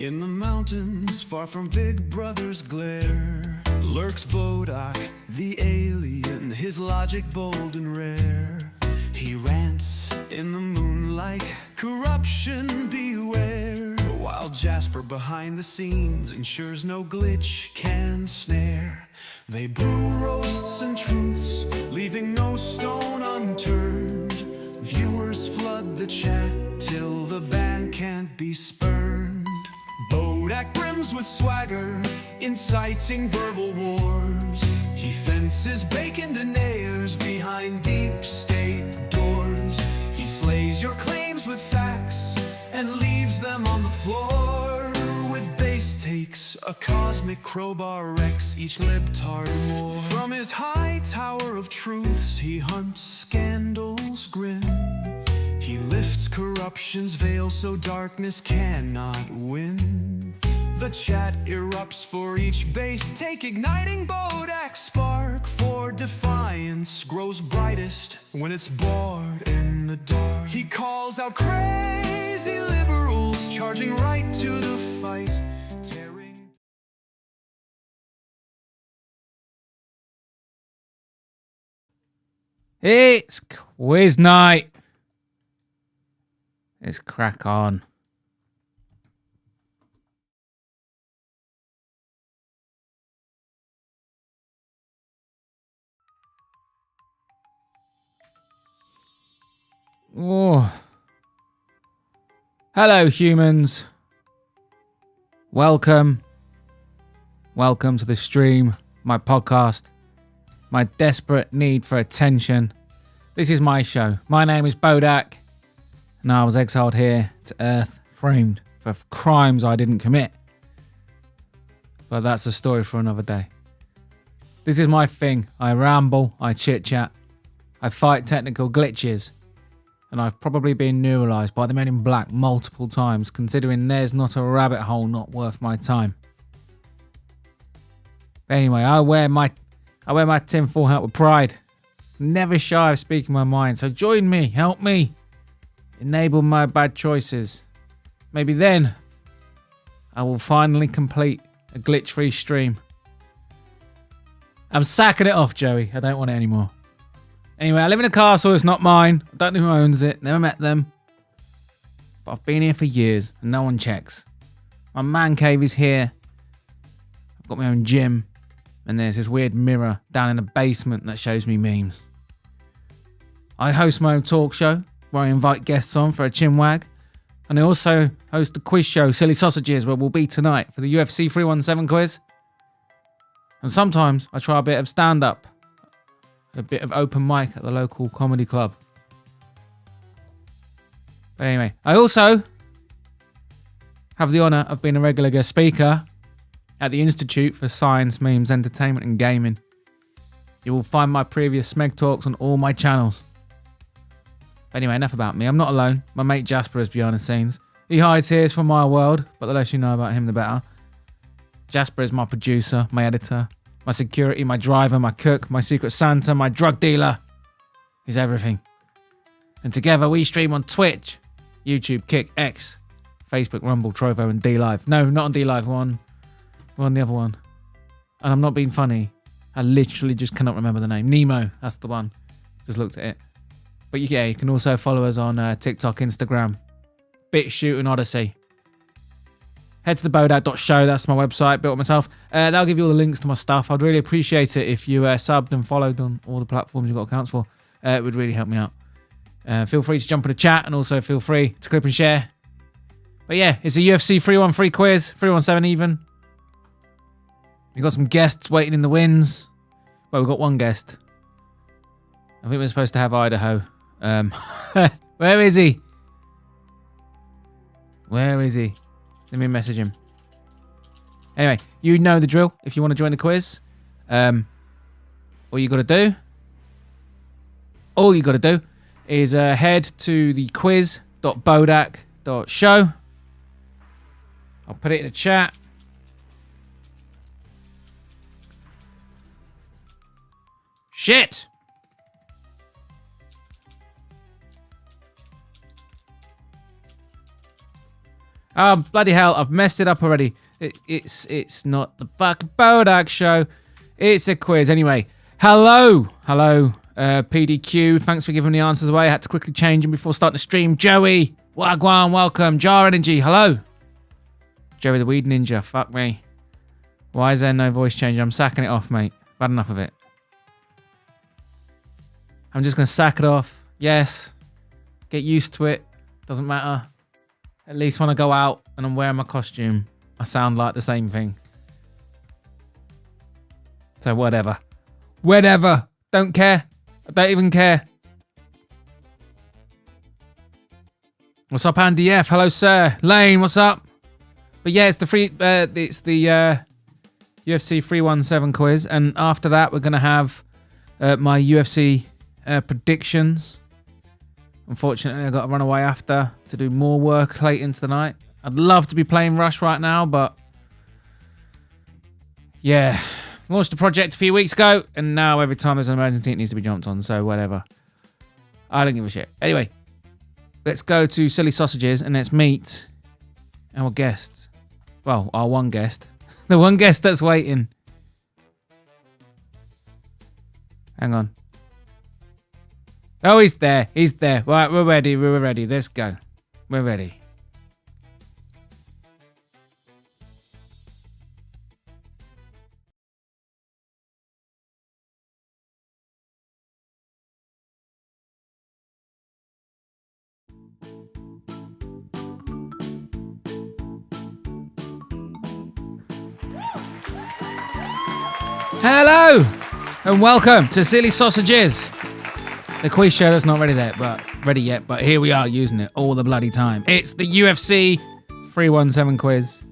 In the mountains, far from Big Brother's glare, lurks Bodach, the alien, his logic bold and rare. He rants in the moonlight, corruption beware, while Jasper behind the scenes ensures no glitch can snare. They brew roasts and truths, leaving no stone unturned. Viewers flood the chat till the ban can't be spurned. Bodach brims with swagger, inciting verbal wars. He fences bacon deniers behind deep state doors. He slays your claims with facts and leaves them on the floor. With base takes, a cosmic crowbar wrecks each libtard more. From his high tower of truths, he hunts scandal's grin. He lifts corruption's veil so darkness cannot win. The chat erupts for each base take, igniting Bodach's spark. For defiance grows brightest when it's bored in the dark. He calls out crazy liberals, charging right to the fight. It's quiz night. Let's crack on. Oh. Hello, humans. Welcome to the stream, my podcast, my desperate need for attention. This is my show. My name is Bodach, and I was exiled here to Earth, framed for crimes I didn't commit. But that's a story for another day. This is my thing. I ramble, I chit-chat, I fight technical glitches, and I've probably been neuralized by the Men in Black multiple times, considering there's not a rabbit hole not worth my time. But anyway, I wear my tinfoil hat with pride. Never shy of speaking my mind. So join me, help me, enable my bad choices. Maybe then I will finally complete a glitch-free stream. I'm sacking it off, Joey. I don't want it anymore. Anyway, I live in a castle. It's not mine. I don't know who owns it. Never met them. But I've been here for years and no one checks. My man cave is here. I've got my own gym. And there's this weird mirror down in the basement that shows me memes. I host my own talk show where I invite guests on for a chinwag. And I also host a quiz show, Silly Sausages, where we'll be tonight for the UFC 317 quiz. And sometimes I try a bit of stand-up. A bit of open mic at the local comedy club. But anyway, I also have the honour of being a regular guest speaker at the Institute for Science, Memes, Entertainment and Gaming. You will find my previous Smeg Talks on all my channels. But anyway, enough about me. I'm not alone. My mate Jasper is behind the scenes. He hides here from my world, but the less you know about him, the better. Jasper is my producer, my editor, my security, my driver, my cook, my secret Santa, my drug dealer. He's everything. And together we stream on Twitch, YouTube, Kick, X, Facebook, Rumble, Trovo, and D-Live. No, not on D-Live. We're on the other one. And I'm not being funny. I literally just cannot remember the name. Nemo, that's the one. Just looked at it. But yeah, you can also follow us on TikTok, Instagram, BitChute, and Odyssey. Head to the bodach.show. That's my website. Built it myself. That'll give you all the links to my stuff. I'd really appreciate it if you subbed and followed on all the platforms you've got accounts for. It would really help me out. Feel free to jump in the chat and also feel free to clip and share. But yeah, it's a UFC 313 quiz. 317 even. We've got some guests waiting in the wings. Well, we've got one guest. I think we're supposed to have Idaho. Where is he? Where is he? Let me message him. Anyway, you know the drill. If you want to join the quiz, all you got to do is head to the quiz.bodach.show. I'll put it in the chat. Shit! Oh, bloody hell, I've messed it up already. It's not the fucking Bodach show. It's a quiz. Anyway, hello, PDQ. Thanks for giving the answers away. I had to quickly change them before starting the stream. Joey, Wagwan, welcome. Jar Energy, hello. Joey the Weed Ninja, fuck me. Why is there no voice changer? I'm sacking it off, mate. I've had enough of it. I'm just going to sack it off. Yes. Get used to it. Doesn't matter. At least when I go out and I'm wearing my costume, I sound like the same thing. So whatever. Whatever. Don't care. I don't even care. What's up, Andy F? Hello, sir. Lane, what's up? But yeah, it's the UFC 317 quiz, and after that, we're gonna have my UFC predictions. Unfortunately, I got to run away after to do more work late into the night. I'd love to be playing Rush right now, but yeah, launched a project a few weeks ago, and now every time there's an emergency, it needs to be jumped on. So whatever. I don't give a shit. Anyway, let's go to Silly Sausages and let's meet our guest. Well, our one guest. The one guest that's waiting. Hang on. Oh, he's there. He's there. Right, we're ready. We're ready. Let's go. We're ready. Hello and welcome to Silly Sausages, the quiz show that's not ready yet, but here we are using it all the bloody time. It's the UFC 317 quiz.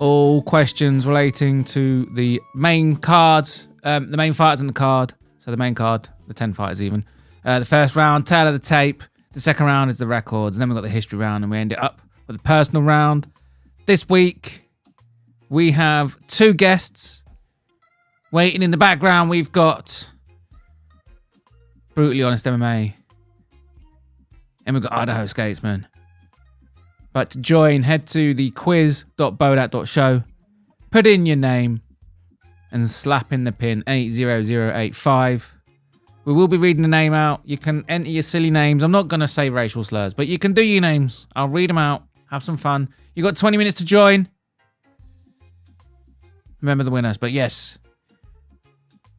All questions relating to the main card, the main fighters in the card. So the main card, the 10 fighters even. The first round, tail of the tape. The second round is the records. And then we've got the history round, and we end it up with the personal round. This week, we have two guests. Waiting in the background, we've got Brutally Honest MMA. And we've got Idaho Skatesman. But to join, head to the quiz.bodach.show. Put in your name. And slap in the pin 80085. We will be reading the name out. You can enter your silly names. I'm not going to say racial slurs, but you can do your names. I'll read them out. Have some fun. You've got 20 minutes to join. Remember the winners. But yes.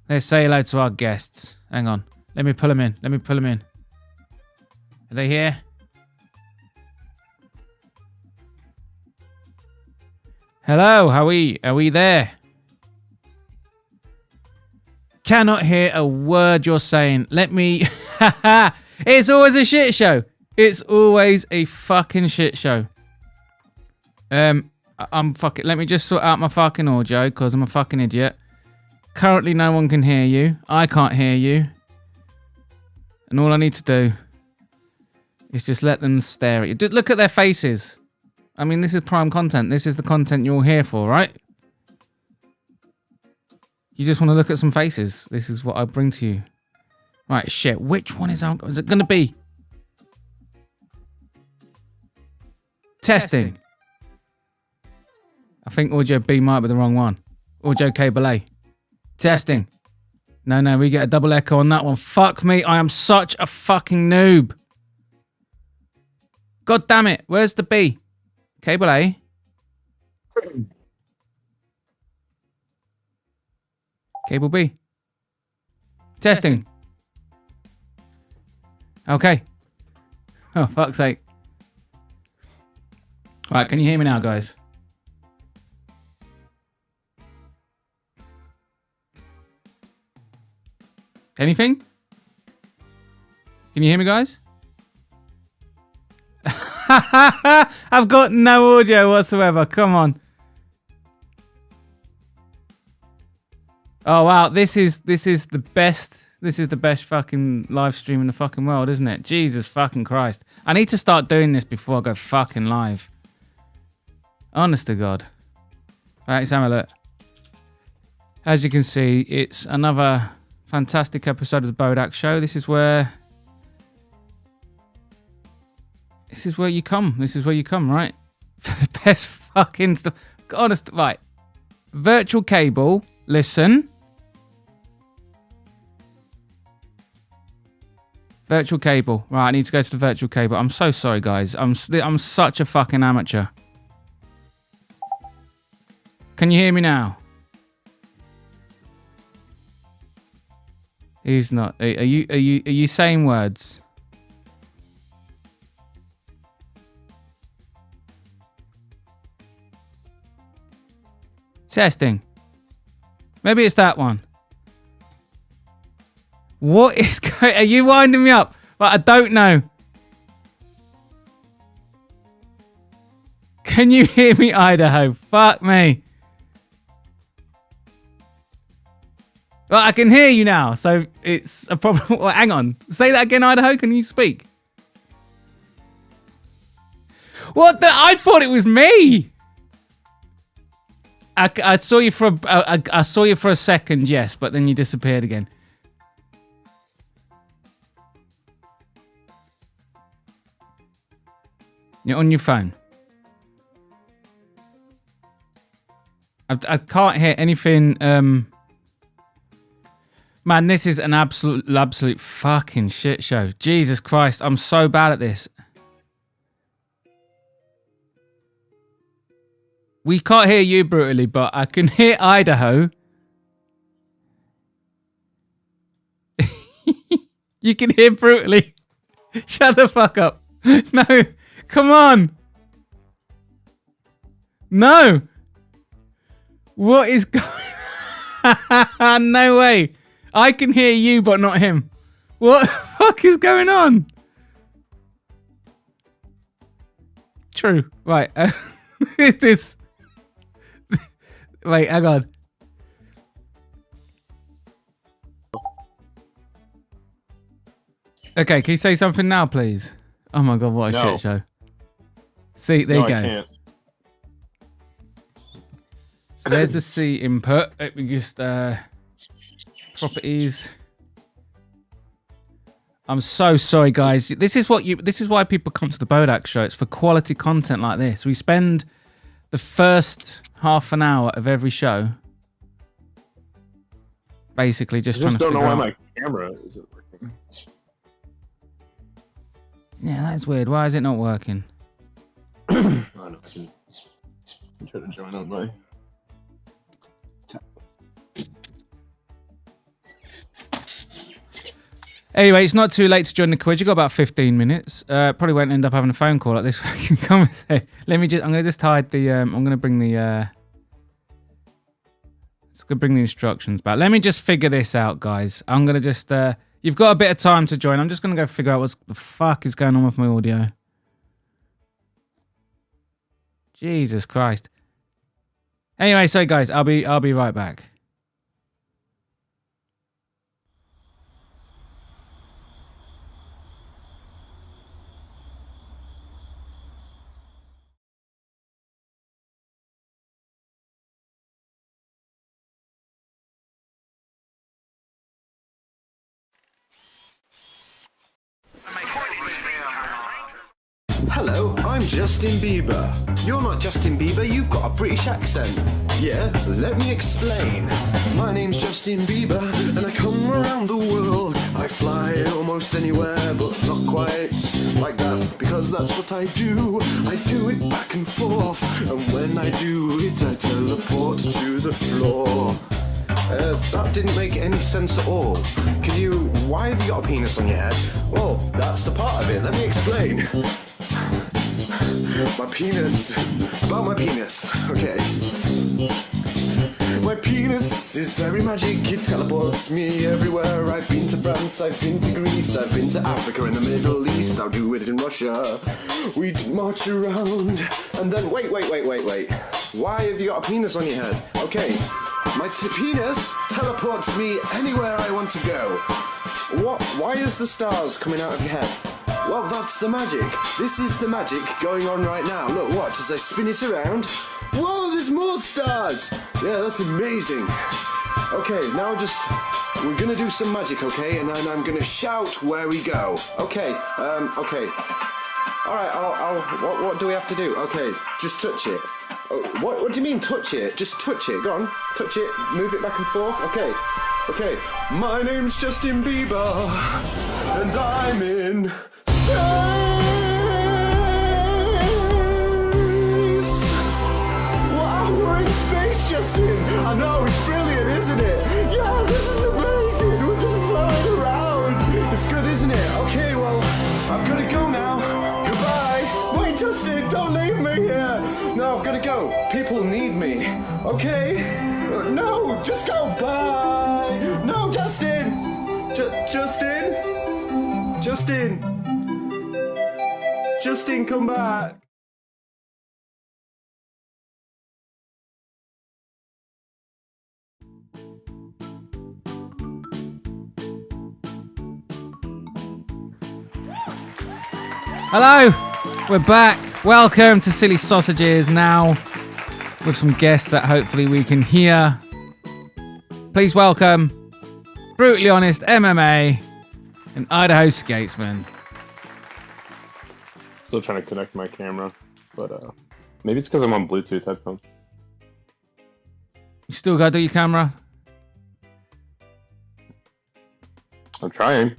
Let's say hello to our guests. Hang on. Let me pull them in. Are they here? Hello, are we there? Cannot hear a word you're saying. Let me... It's always a shit show. It's always a fucking shit show. I'm fucking... Let me just sort out my fucking audio, because I'm a fucking idiot. Currently, no one can hear you. I can't hear you. And all I need to do is just let them stare at you. Look at their faces. I mean, this is prime content. This is the content you're here for, right? You just want to look at some faces. This is what I bring to you. Right, shit. Which one is it going to be? Testing. I think audio B might be the wrong one. Audio cable A. Testing. No, we get a double echo on that one. Fuck me, I am such a fucking noob. God damn it, where's the B? Cable A. Cable B. Testing. Okay. Oh, fuck's sake. Right, can you hear me now, guys? Anything? Can you hear me, guys? I've got no audio whatsoever. Come on. Oh wow, this is the best. This is the best fucking live stream in the fucking world, isn't it? Jesus fucking Christ. I need to start doing this before I go fucking live. Honest to God. All right, Sam, look. As you can see, it's another fantastic episode of the Bodach Show. This is where you come. This is where you come, right? for the best fucking stuff. Honest, right. Virtual cable. Listen. Virtual cable. Right, I need to go to the virtual cable. I'm so sorry, guys. I'm such a fucking amateur. Can you hear me now? He's not. Are you saying words? Testing. Maybe it's that one. What is going... Are you winding me up? But I don't know. Can you hear me, Idaho? Fuck me. Well, I can hear you now, so it's a problem. Well, hang on. Say that again, Idaho. Can you speak? What the... I thought it was me. I saw you for I saw you for a second, yes, but then you disappeared again. You're on your phone. I can't hear anything. Man, this is an absolute fucking shit show. Jesus Christ, I'm so bad at this. We can't hear you brutally, but I can hear Idaho. You can hear brutally. Shut the fuck up. No, come on. No. What is going on? No way. I can hear you, but not him. What the fuck is going on? True. Right. Is this... Wait, hang on. Okay, can you say something now, please? Oh my god, what a shit show. See, there you go. I can't. So there's the C input. Let me just properties. I'm so sorry, guys. This is why people come to the Bodach show. It's for quality content like this. We spend the first half an hour of every show basically just trying to figure out. I don't know why my camera isn't working. Yeah, that's weird. Why is it not working? I don't know. I'm trying to join on my... Anyway, it's not too late to join the quiz. You've got about 15 minutes. Probably won't end up having a phone call at this fucking conversation. Let me just... I'm going to just hide the... I'm going to bring the... Let's go bring the instructions back. Let me just figure this out, guys. I'm going to just... You've got a bit of time to join. I'm just going to go figure out what the fuck is going on with my audio. Jesus Christ. Anyway, so guys, I'll be right back. Hello, I'm Justin Bieber. You're not Justin Bieber, you've got a British accent. Yeah, let me explain. My name's Justin Bieber, and I come around the world. I fly almost anywhere, but not quite like that, because that's what I do. I do it back and forth, and when I do it, I teleport to the floor. That didn't make any sense at all. Why have you got a penis on your head? Well, that's the part of it. Let me explain. My penis. About my penis. Okay. My penis is very magic. It teleports me everywhere. I've been to France, I've been to Greece, I've been to Africa and the Middle East. I'll do it in Russia. We'd march around. And then, wait. Why have you got a penis on your head? Okay. My penis teleports me anywhere I want to go. What? Why is the stars coming out of your head? Well, that's the magic. This is the magic going on right now. Look, watch as I spin it around. Whoa, there's more stars. Yeah, that's amazing. Okay, now we're gonna do some magic, okay? And then I'm gonna shout where we go. Okay, okay. All right, what do we have to do? Okay, just touch it. Oh, what do you mean touch it? Just touch it. Go on, touch it. Move it back and forth. Okay. My name's Justin Bieber, and I'm in space. Wow, we're in space, Justin. I know, it's brilliant, isn't it? Yeah, this is amazing. We're just floating around. It's good, isn't it? Okay, well, I've got to go now. Goodbye. Wait, Justin, don't leave me here. No, I've got to go. People need me. Okay? No, just go. Bye. No, Justin. Justin, come back. Hello, we're back. Welcome to Silly Sausages, now with some guests that hopefully we can hear. Please welcome Brutally Honest MMA and Idaho Skatesman. Still trying to connect my camera, but maybe it's because I'm on Bluetooth headphones. You still gotta do your camera? I'm trying.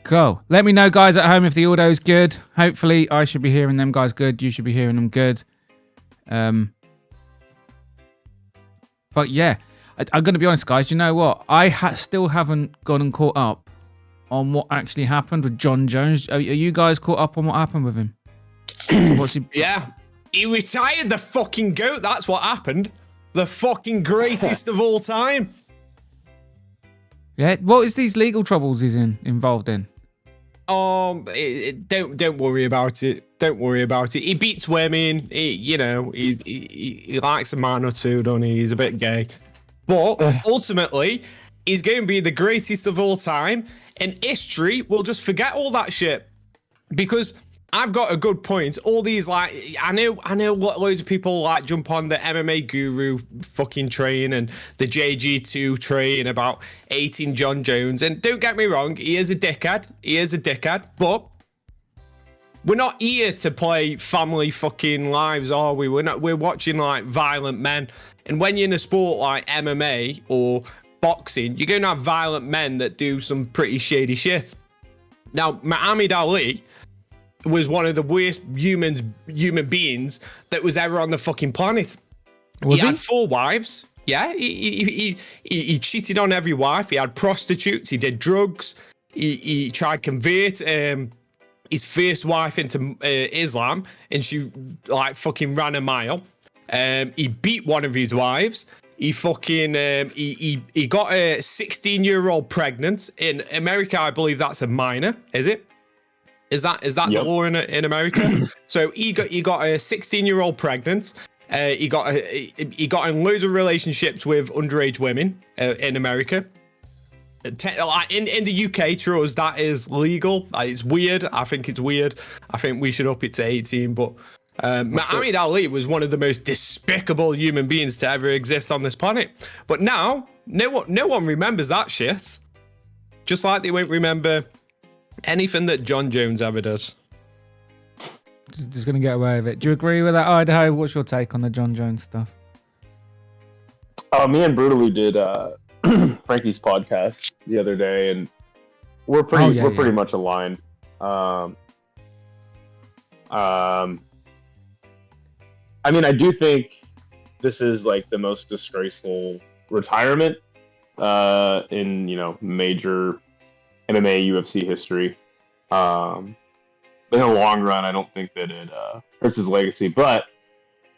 Cool. Let me know, guys, at home if the audio's good. Hopefully, I should be hearing them guys good. You should be hearing them good. But yeah, I'm going to be honest, guys. You know what? I still haven't gone and caught up on what actually happened with John Jones. Are you guys caught up on what happened with him? What's he? Yeah. He retired the fucking GOAT. That's what happened. The fucking greatest of all time. Yeah. What is these legal troubles he's involved in? Don't worry about it. Don't worry about it. He beats women. He likes a man or two, don't he? He's a bit gay. But ultimately, he's going to be the greatest of all time. And history will just forget all that shit. Because I've got a good point. All these, like, I know loads of people like jump on the MMA guru fucking train and the JG2 train about hating John Jones. And don't get me wrong, he is a dickhead. But we're not here to play family fucking lives, are we? We're watching like violent men. And when you're in a sport like MMA or boxing, you're going to have violent men that do some pretty shady shit. Now, Muhammad Ali was one of the worst human beings that was ever on the fucking planet. He had 4 wives. Yeah, he cheated on every wife. He had prostitutes. He did drugs. He tried to convert his first wife into Islam, and she like fucking ran a mile. He beat one of his wives. He fucking he got a 16-year-old pregnant. In America, I believe that's a minor. Is it? Is that Yep. the law in America? So he got a 16-year-old pregnant. He got in loads of relationships with underage women in America. In the UK, to us, that is legal. It's weird. I think it's weird. I think we should up it to 18. But Muhammad Ali was one of the most despicable human beings to ever exist on this planet. But now, no one remembers that shit. Just like they won't remember anything that John Jones ever does. Just going to get away with it. Do you agree with that, Idaho? What's your take on the John Jones stuff? Me and Brutally did Frankie's podcast the other day, and we're pretty much aligned. I mean, I do think this is like the most disgraceful retirement in major MMA UFC history. In the long run, I don't think that it hurts his legacy, but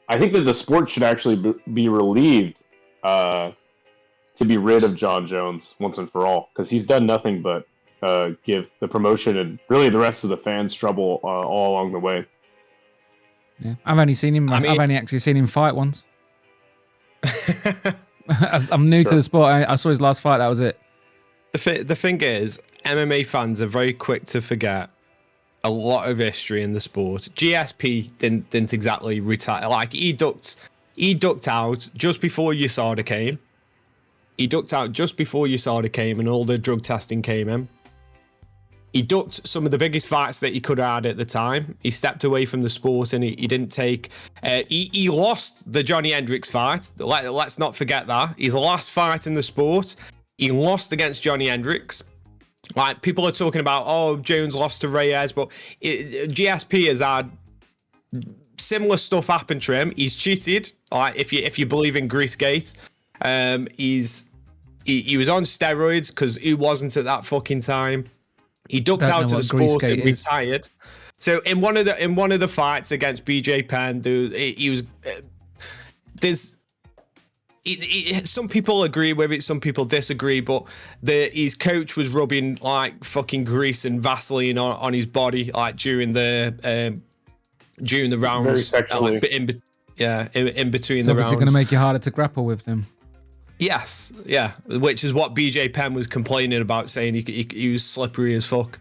I think that the sport should actually be relieved to be rid of John Jones once and for all, because he's done nothing but give the promotion and really the rest of the fans trouble all along the way. Yeah, I've only seen him. I've only actually seen him fight once. I'm new to the sport. I saw his last fight. That was it. The thing is, MMA fans are very quick to forget a lot of history in the sport. GSP didn't exactly retire. Like he ducked out just before USADA came. And all the drug testing came in. He ducked some of the biggest fights that he could have had at the time. He stepped away from the sport and he didn't take. He lost the Johnny Hendricks fight. Let's not forget that. His last fight in the sport, he lost against Johnny Hendricks. Like, people are talking about, oh, Jones lost to Reyes, but GSP has had similar stuff happen to him. He's cheated. Like, if you believe in Greasegate, he was on steroids because he wasn't at that fucking time. He ducked out of the sport and retired. So in one of the fights against BJ Penn, some people agree with it, some people disagree, but his coach was rubbing like fucking grease and Vaseline on his body, like during the rounds. Very sexually. In between It's the obviously rounds. going to make you harder to grapple with them. Yes, yeah, which is what BJ Penn was complaining about, saying he was slippery as fuck.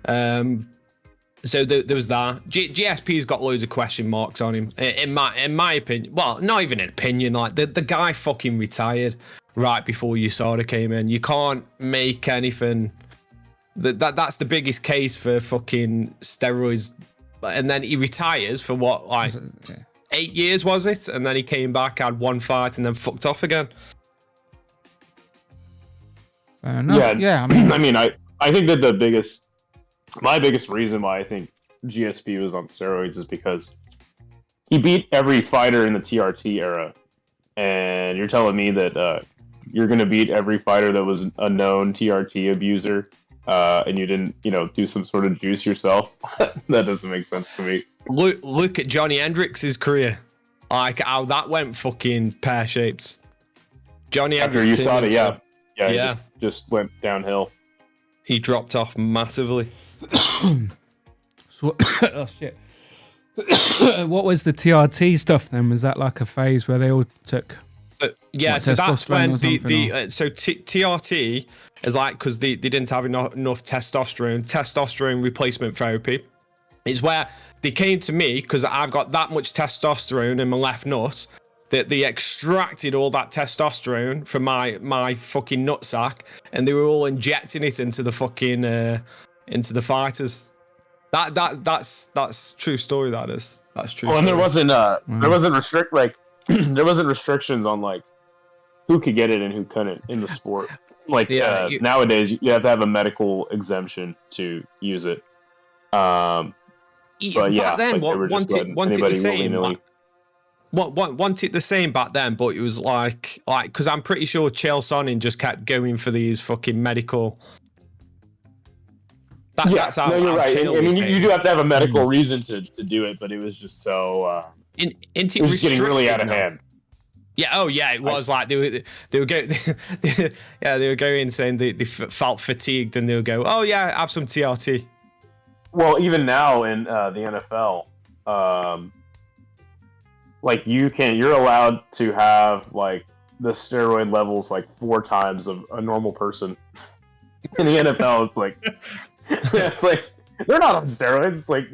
So there was that. GSP's got loads of question marks on him, in my opinion. Well, not even an opinion. Like the guy fucking retired right before USADA came in. You can't make anything. That's the biggest case for fucking steroids. And then he retires for what, like 8 years was it? And then he came back, had one fight, and then fucked off again. Fair enough. Yeah, I mean, I think that my biggest reason why I think GSP was on steroids is because he beat every fighter in the TRT era, and you're telling me that you're going to beat every fighter that was a known TRT abuser, and you didn't, do some sort of juice yourself? That doesn't make sense to me. Look at Johnny Hendricks' career, like how that went fucking pear-shaped. Johnny After Hendricks, USADA, yeah. He just went downhill. He dropped off massively. So, oh shit. What was the TRT stuff then? Was that like a phase where they all took? So What, that's when testosterone or something, TRT is like, because they didn't have enough testosterone replacement therapy. Is where they came to me because I've got that much testosterone in my left nut that they extracted all that testosterone from my fucking nutsack, and they were all injecting it into the fucking into the fighters. That's true story. That's true. Well, and story. there wasn't restrictions on like who could get it and who couldn't in the sport. Like nowadays, you have to have a medical exemption to use it. But yeah, then like, want it the same. Want it the same back then, but it was like because I'm pretty sure Chael Sonnen just kept going for these fucking medical. That's how. No, you're right. Chael I mean, was you do have to have a medical reason to do it, but it was just so. It was getting really out of hand. Yeah. Oh, yeah. It was like they were going. They were going saying they felt fatigued, and they would go, "Oh yeah, have some TRT." Well, even now in the NFL, like you're allowed to have like the steroid levels like 4 times of a normal person. In the NFL, it's like it's like they're not on steroids. It's like,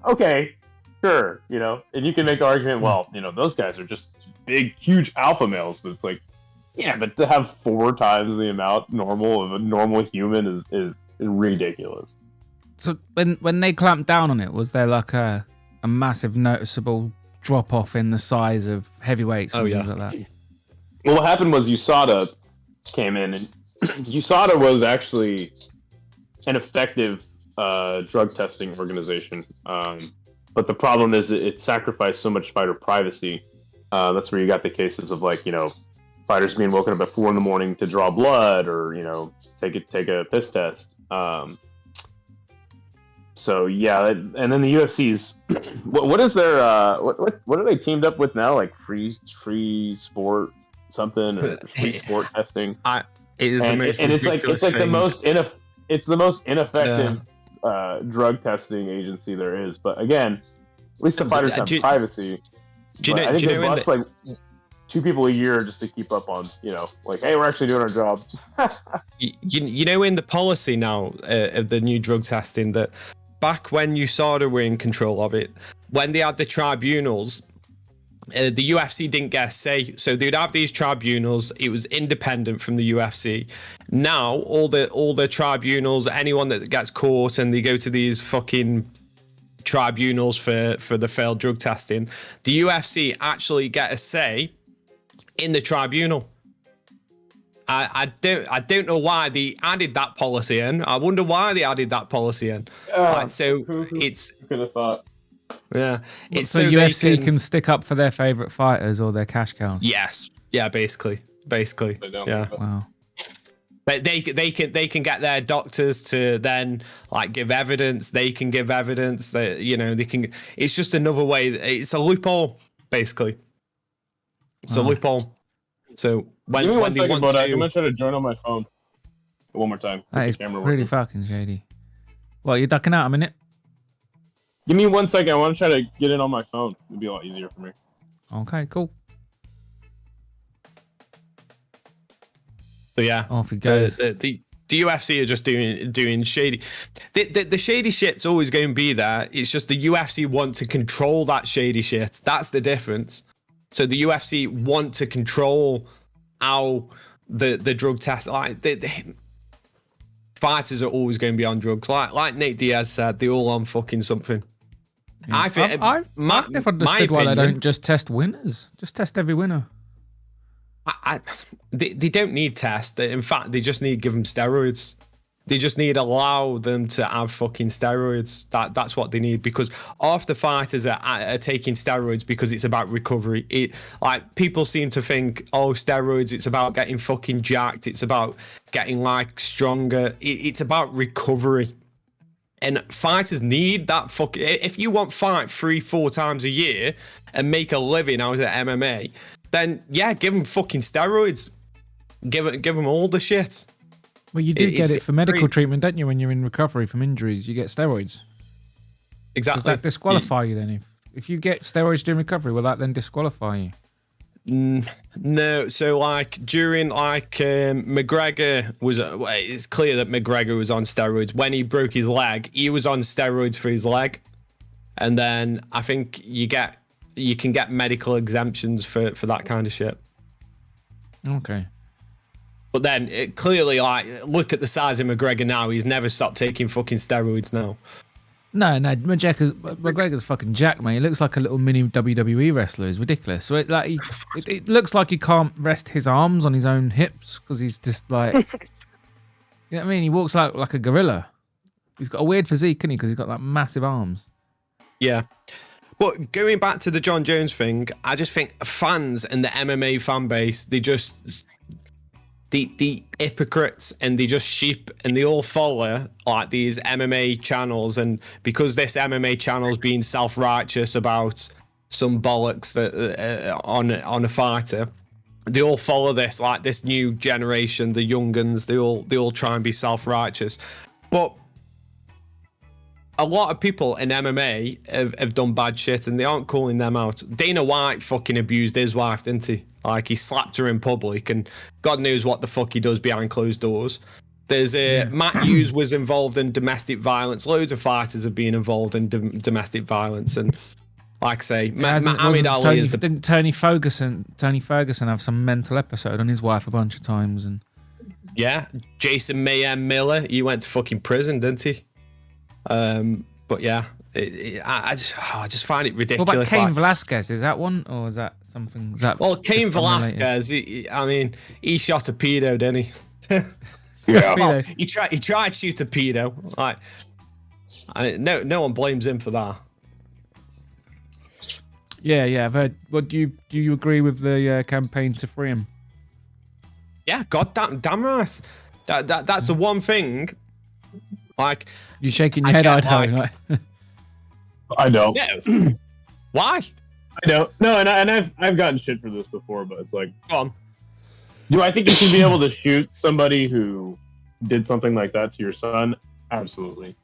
okay, sure, and you can make the argument, well, those guys are just big, huge alpha males, but it's like, yeah, but to have 4 times the amount normal of a normal human is ridiculous. So when they clamped down on it, was there like a massive noticeable drop off in the size of heavyweights and things like that? Well, what happened was USADA came in, and USADA was actually an effective drug testing organization. But the problem is it sacrificed so much fighter privacy. That's where you got the cases of like, fighters being woken up at 4 a.m. to draw blood or, take a piss test. So yeah, and then the UFC's what is their what are they teamed up with now? Like free sport something or free sport testing. It's the most ineffective drug testing agency there is. But again, at least the fighters have privacy. I think they bust like 2 people a year just to keep up on, like, hey, we're actually doing our job. In the policy now of the new drug testing, that back when USADA were in control of it, when they had the tribunals, the UFC didn't get a say, so they'd have these tribunals. It was independent from the UFC. Now all the tribunals, anyone that gets caught and they go to these fucking tribunals for the failed drug testing, the UFC actually get a say in the tribunal. I don't know why they added that policy in. I wonder why they added that policy in. So it's could have thought. yeah, it's So so UFC they can stick up for their favorite fighters or their cash cows. yes, yeah, basically, They don't. yeah. Wow. But they can get their doctors to then like give evidence. They can give evidence. That they can. It's just another way. It's a loophole, basically. It's a loophole. So Give me when one they second, want Bodach. to, I'm gonna try to join on my phone. One more time. That Get is the camera really working. fucking shady. Well, you're ducking out a minute? Give me 1 second. I want to try to get in on my phone. It'd be a lot easier for me. Okay, cool. so yeah, Off he goes. the UFC are just doing shady. The shady shit's always going to be there. It's just the UFC want to control that shady shit. That's the difference. So the UFC want to control how the drug test. Like the fighters are always going to be on drugs. Like Nate Diaz said, they're all on fucking something. Yeah. I think I've never understood why they don't just test winners. Just test every winner. They don't need tests. In fact, they just need to give them steroids. They just need to allow them to have fucking steroids. That's what they need, because half the fighters are taking steroids because it's about recovery. Like people seem to think, oh, steroids, it's about getting fucking jacked. It's about getting like stronger. It's about recovery. And fighters need that fucking. If you want fight 3-4 times a year and make a living out of MMA, then yeah, give them fucking steroids. Give them all the shit. Well, you do get it for medical great. treatment, don't you? When you're in recovery from injuries, you get steroids. Exactly. Does that disqualify you then? If you get steroids during recovery, will that then disqualify you? No, so like during McGregor was, it's clear that McGregor was on steroids when he broke his leg. He was on steroids for his leg, and then I think you can get medical exemptions for that kind of shit. Okay. But then clearly, like, look at the size of McGregor now. He's never stopped taking fucking steroids now. No, McGregor's fucking jacked, mate. He looks like a little mini WWE wrestler. It's ridiculous. So it looks like he can't rest his arms on his own hips because he's just like, you know what I mean? He walks like a gorilla. He's got a weird physique, isn't he? Because he's got like massive arms. Yeah. But going back to the John Jones thing, I just think fans and the MMA fan base, the hypocrites, and they just sheep, and they all follow like these MMA channels, and because this MMA channel's being self-righteous about some bollocks that on a fighter, they all follow this, like this new generation, the younguns. They all try and be self-righteous, but a lot of people in MMA have done bad shit, and they aren't calling them out. Dana White fucking abused his wife, didn't he? Like, he slapped her in public, and God knows what the fuck he does behind closed doors. There's Matt Hughes was involved in domestic violence. Loads of fighters have been involved in domestic violence, and like I say, Muhammad Ali is the. Didn't Tony Ferguson have some mental episode on his wife a bunch of times? And Yeah, Jason Mayhem Miller, he went to fucking prison, didn't he? But yeah, I just find it ridiculous. what about Cain Velasquez? Is that one, or is that something? Is that Well, Cain unrelated? Velasquez, he shot a pedo, didn't he? Yeah. Well, he tried to shoot a pedo. Like, no one blames him for that. Yeah, I've heard. What do you agree with the campaign to free him? Yeah, damn right. That's the one thing. Like, You shaking your I head, get, Idaho. like- Like, I don't. no. Why? I don't. No, and I've gotten shit for this before, but it's like, Go on. do I think you should be able to shoot somebody who did something like that to your son? Absolutely.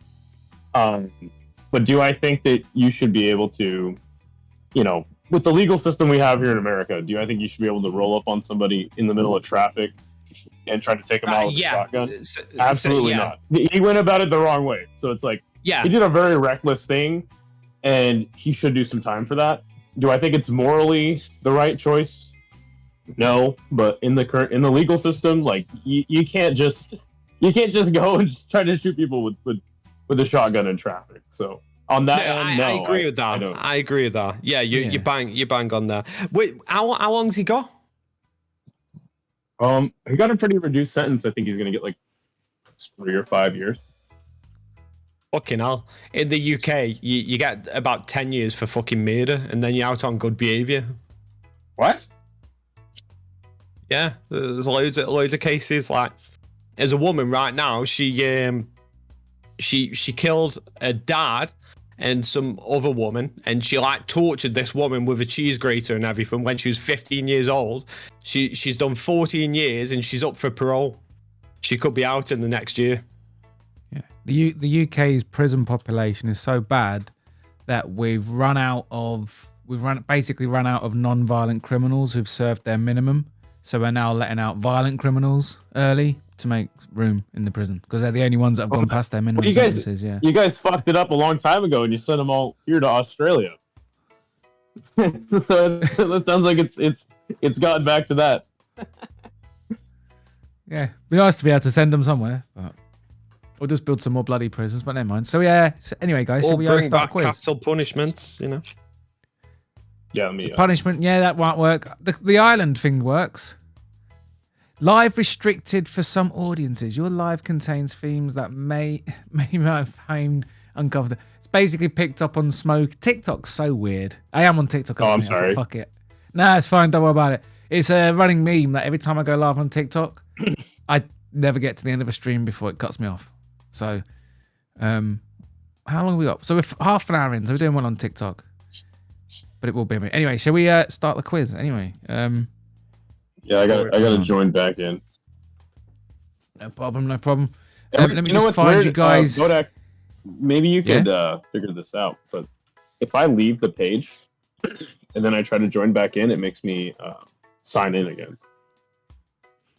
But do I think that you should be able to, with the legal system we have here in America, do I think you should be able to roll up on somebody in the middle of traffic and try to take them out with a shotgun? Absolutely not. He went about it the wrong way. So it's like, Yeah. he did a very reckless thing, and he should do some time for that. Do I think it's morally the right choice? No, but in the legal system, like you can't just go and try to shoot people with a shotgun in traffic. So on that end, no, I agree with that. I agree with that. Yeah, you bang on there. Wait, how long's he got? He got a pretty reduced sentence. I think he's gonna get like 3 or 5 years. Fucking hell. In the UK, you get about 10 years for fucking murder, and then you're out on good behaviour. What? Yeah, there's loads of cases. Like, there's a woman right now. She killed a dad and some other woman, and she like tortured this woman with a cheese grater and everything when she was 15 years old. She's done 14 years, and she's up for parole. She could be out in the next year. Yeah, the UK's prison population is so bad that we've basically run out of non-violent criminals who've served their minimum. So we're now letting out violent criminals early to make room in the prison because they're the only ones that have gone past their minimum sentences. Yeah, you guys fucked it up a long time ago, and you sent them all here to Australia. So it sounds like it's gotten back to that. Yeah, be nice to be able to send them somewhere, but we'll just build some more bloody prisons. But never mind. So yeah. So anyway, guys, or shall we bring start back a quiz? capital punishments? You know. Yeah, Punishment. Yeah, that won't work. The island thing works. Live restricted for some audiences. Your live contains themes that may have find uncomfortable. It's basically picked up on smoke. TikTok's so weird. I am on TikTok. I'm sorry. Fuck it. Nah, it's fine. Don't worry about it. It's a running meme that every time I go live on TikTok, I never get to the end of a stream before it cuts me off. So, how long have we got? So we're half an hour in, so we're doing well on TikTok. But it will be a minute. Anyway, shall we start the quiz? Anyway, yeah, I got to join back in. No problem. Let me just find weird? you guys. Bodach, maybe you could figure this out. But if I leave the page and then I try to join back in, it makes me sign in again.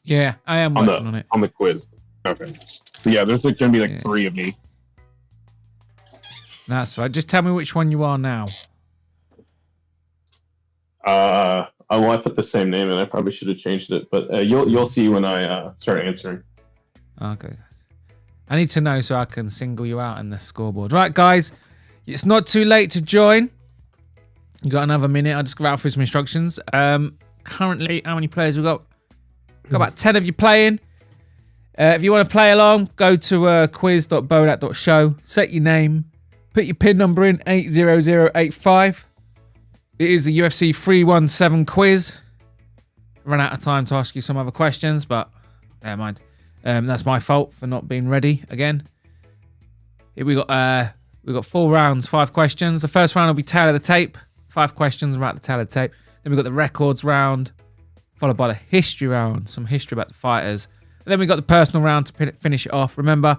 Yeah, I am working on it. On the quiz. Okay. So yeah, there's going to be like 3 of me. That's right. Just tell me which one you are now. I put the same name, and I probably should have changed it, but you'll see when I start answering. Okay. I need to know so I can single you out in the scoreboard. Right, guys, it's not too late to join. You got another minute. I'll just go out through some instructions. Currently, how many players we got? Got about 10 of you playing. If you want to play along, go to quiz.bodach.show. Set your name. Put your PIN number in 80085. It is the UFC 317 quiz. Run out of time to ask you some other questions, but never mind. That's my fault for not being ready again. Here we got 4 rounds, 5 questions. The first round will be tail of the tape. 5 questions about the tail of the tape. Then we got the records round, followed by the history round, some history about the fighters. And then we got the personal round to finish it off. Remember,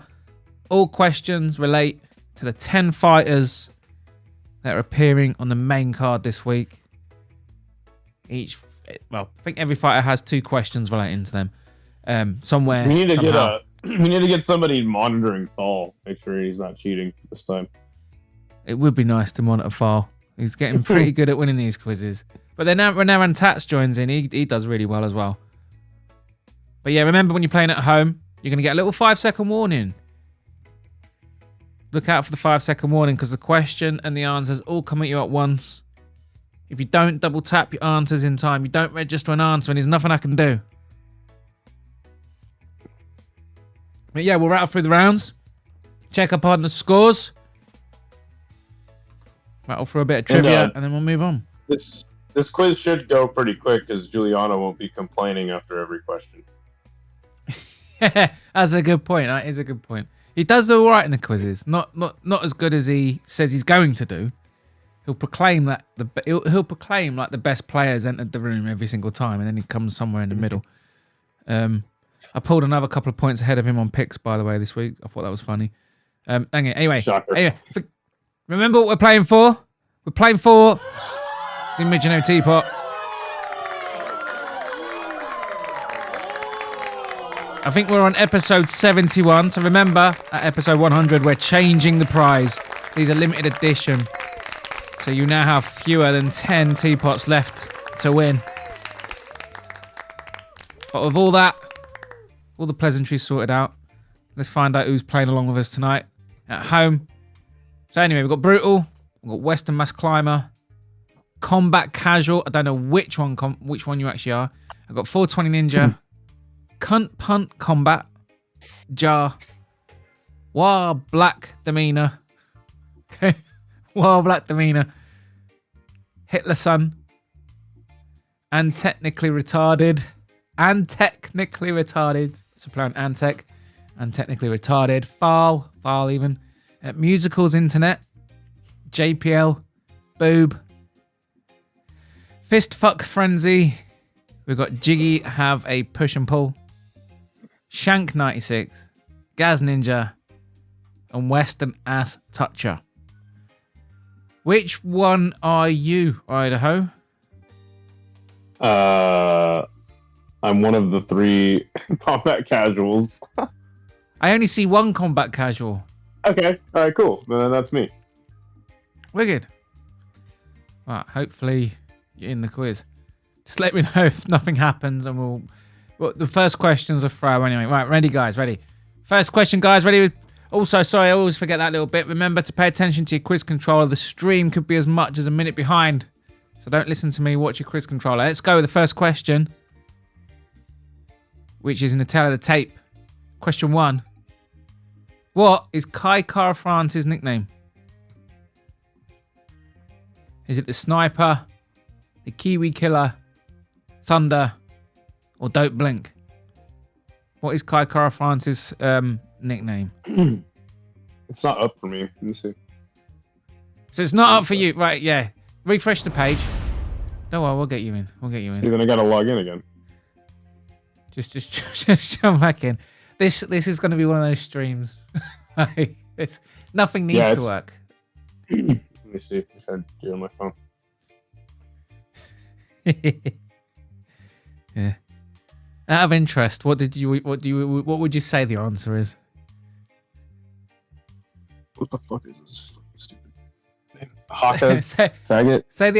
all questions relate to the 10 fighters that are appearing on the main card this week. I think every fighter has 2 questions relating to them. Somewhere. We need to get somebody monitoring Thal. Make sure he's not cheating this time. It would be nice to monitor Thal. He's getting pretty good at winning these quizzes. But then Renaran Tats joins in. He does really well as well. But yeah, remember when you're playing at home, you're going to get a little 5-second warning. Look out for the 5-second warning because the question and the answers all come at you at once. If you don't double tap your answers in time, you don't register an answer, and there's nothing I can do. But yeah, we'll rattle through the rounds. Check up on the scores. Rattle through a bit of trivia, and then we'll move on. This quiz should go pretty quick because Juliana won't be complaining after every question. That's a good point. That is a good point. He does do all right in the quizzes. Not as good as he says he's going to do. He'll proclaim that he'll proclaim like the best players entered the room every single time, and then he comes somewhere in the middle. I pulled another couple of points ahead of him on picks, by the way, this week. I thought that was funny. Anyway, remember what we're playing for? We're playing for the Imagino Teapot. I think we're on episode 71. So remember, at episode 100, we're changing the prize. These are limited edition So you now have fewer than 10 teapots left to win. But with all that, all the pleasantries sorted out, let's find out who's playing along with us tonight at home. So anyway, we've got Brutal, we've got Western Mass Climber, Combat Casual. I don't know which one you actually are. I've got 420 Ninja, Cunt Punt Combat, Jar, War Black Demeanor. Okay. War Black Demeanor. Hitler Son. And Technically Retarded. It's a play on Antec. And Technically Retarded. File even. Musicals Internet. JPL. Boob. Fist Fuck Frenzy. We've got Jiggy Have a Push and Pull. Shank 96. Gaz Ninja. And Western Ass Toucher. Which one are you, Idaho? I'm one of the 3 combat casuals. I only see one combat casual. Okay, all right, cool. Then that's me. Wicked. Right, hopefully you're in the quiz. Just let me know if nothing happens and we'll... Well, the first question's a throw anyway. Right, ready, guys, ready. First question, guys, ready? Also, sorry, I always forget that little bit. Remember to pay attention to your quiz controller. The stream could be as much as a minute behind. So don't listen to me, watch your quiz controller. Let's go with the first question, which is in the tail of the tape. Question 1. What is Kai Kara France's nickname? Is it the Sniper, the Kiwi Killer, Thunder, or Dope Blink? What is Kai Kara France's nickname? It's not up for me. Let me see. So it's not up for you, right? Yeah. Refresh the page. Don't worry, we'll get you in. See, then I gotta log in again. Just jump back in. This is going to be one of those streams. Like, nothing needs to work. Let me see if I can do it on my phone. Yeah. Out of interest, what would you say the answer is? What the fuck is this stupid name? Haka, faggot. Say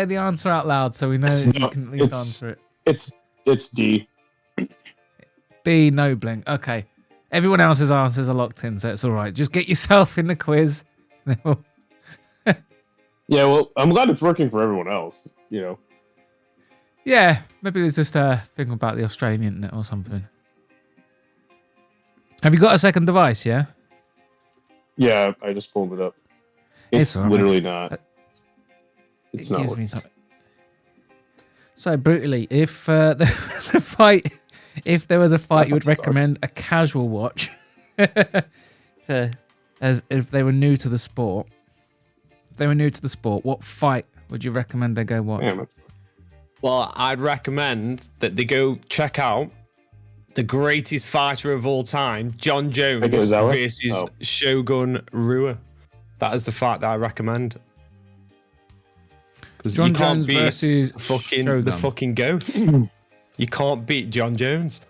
the answer out loud so we know you can at least answer it. It's D. D, no blink. Okay. Everyone else's answers are locked in, so it's all right. Just get yourself in the quiz. Yeah, well, I'm glad it's working for everyone else, you know. Yeah, maybe there's just a thing about the Australian internet or something. Have you got a second device, yeah? Yeah, I just pulled it up. It's right, literally not. It's not gives working. me something. So brutally, if there was a fight, you would recommend a casual watch. As if they were new to the sport. If they were new to the sport, what fight would you recommend they go watch? Damn, Well, I'd recommend that they go check out the greatest fighter of all time, John Jones versus Shogun Rua. That is the fight that I recommend. Because you can't beat the fucking goat. You can't beat John Jones.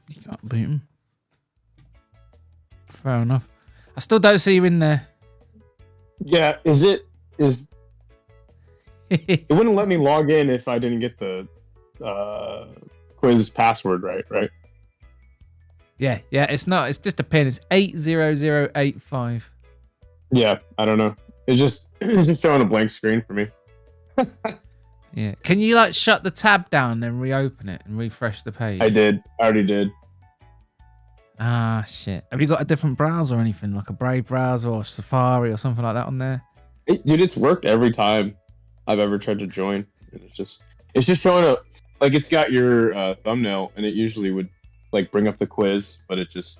You can't beat him. Fair enough. I still don't see you in there. Yeah, it wouldn't let me log in if I didn't get the quiz password right? Yeah, it's not. It's just a pin. It's 80085. Yeah, I don't know. It's just showing a blank screen for me. Yeah. Can you like shut the tab down and reopen it and refresh the page? I already did. Ah, shit. Have you got a different browser or anything? Like a Brave browser or Safari or something like that on there? Dude, it's worked every time I've ever tried to join. And it's just showing it's got your thumbnail, and it usually would like bring up the quiz, but it's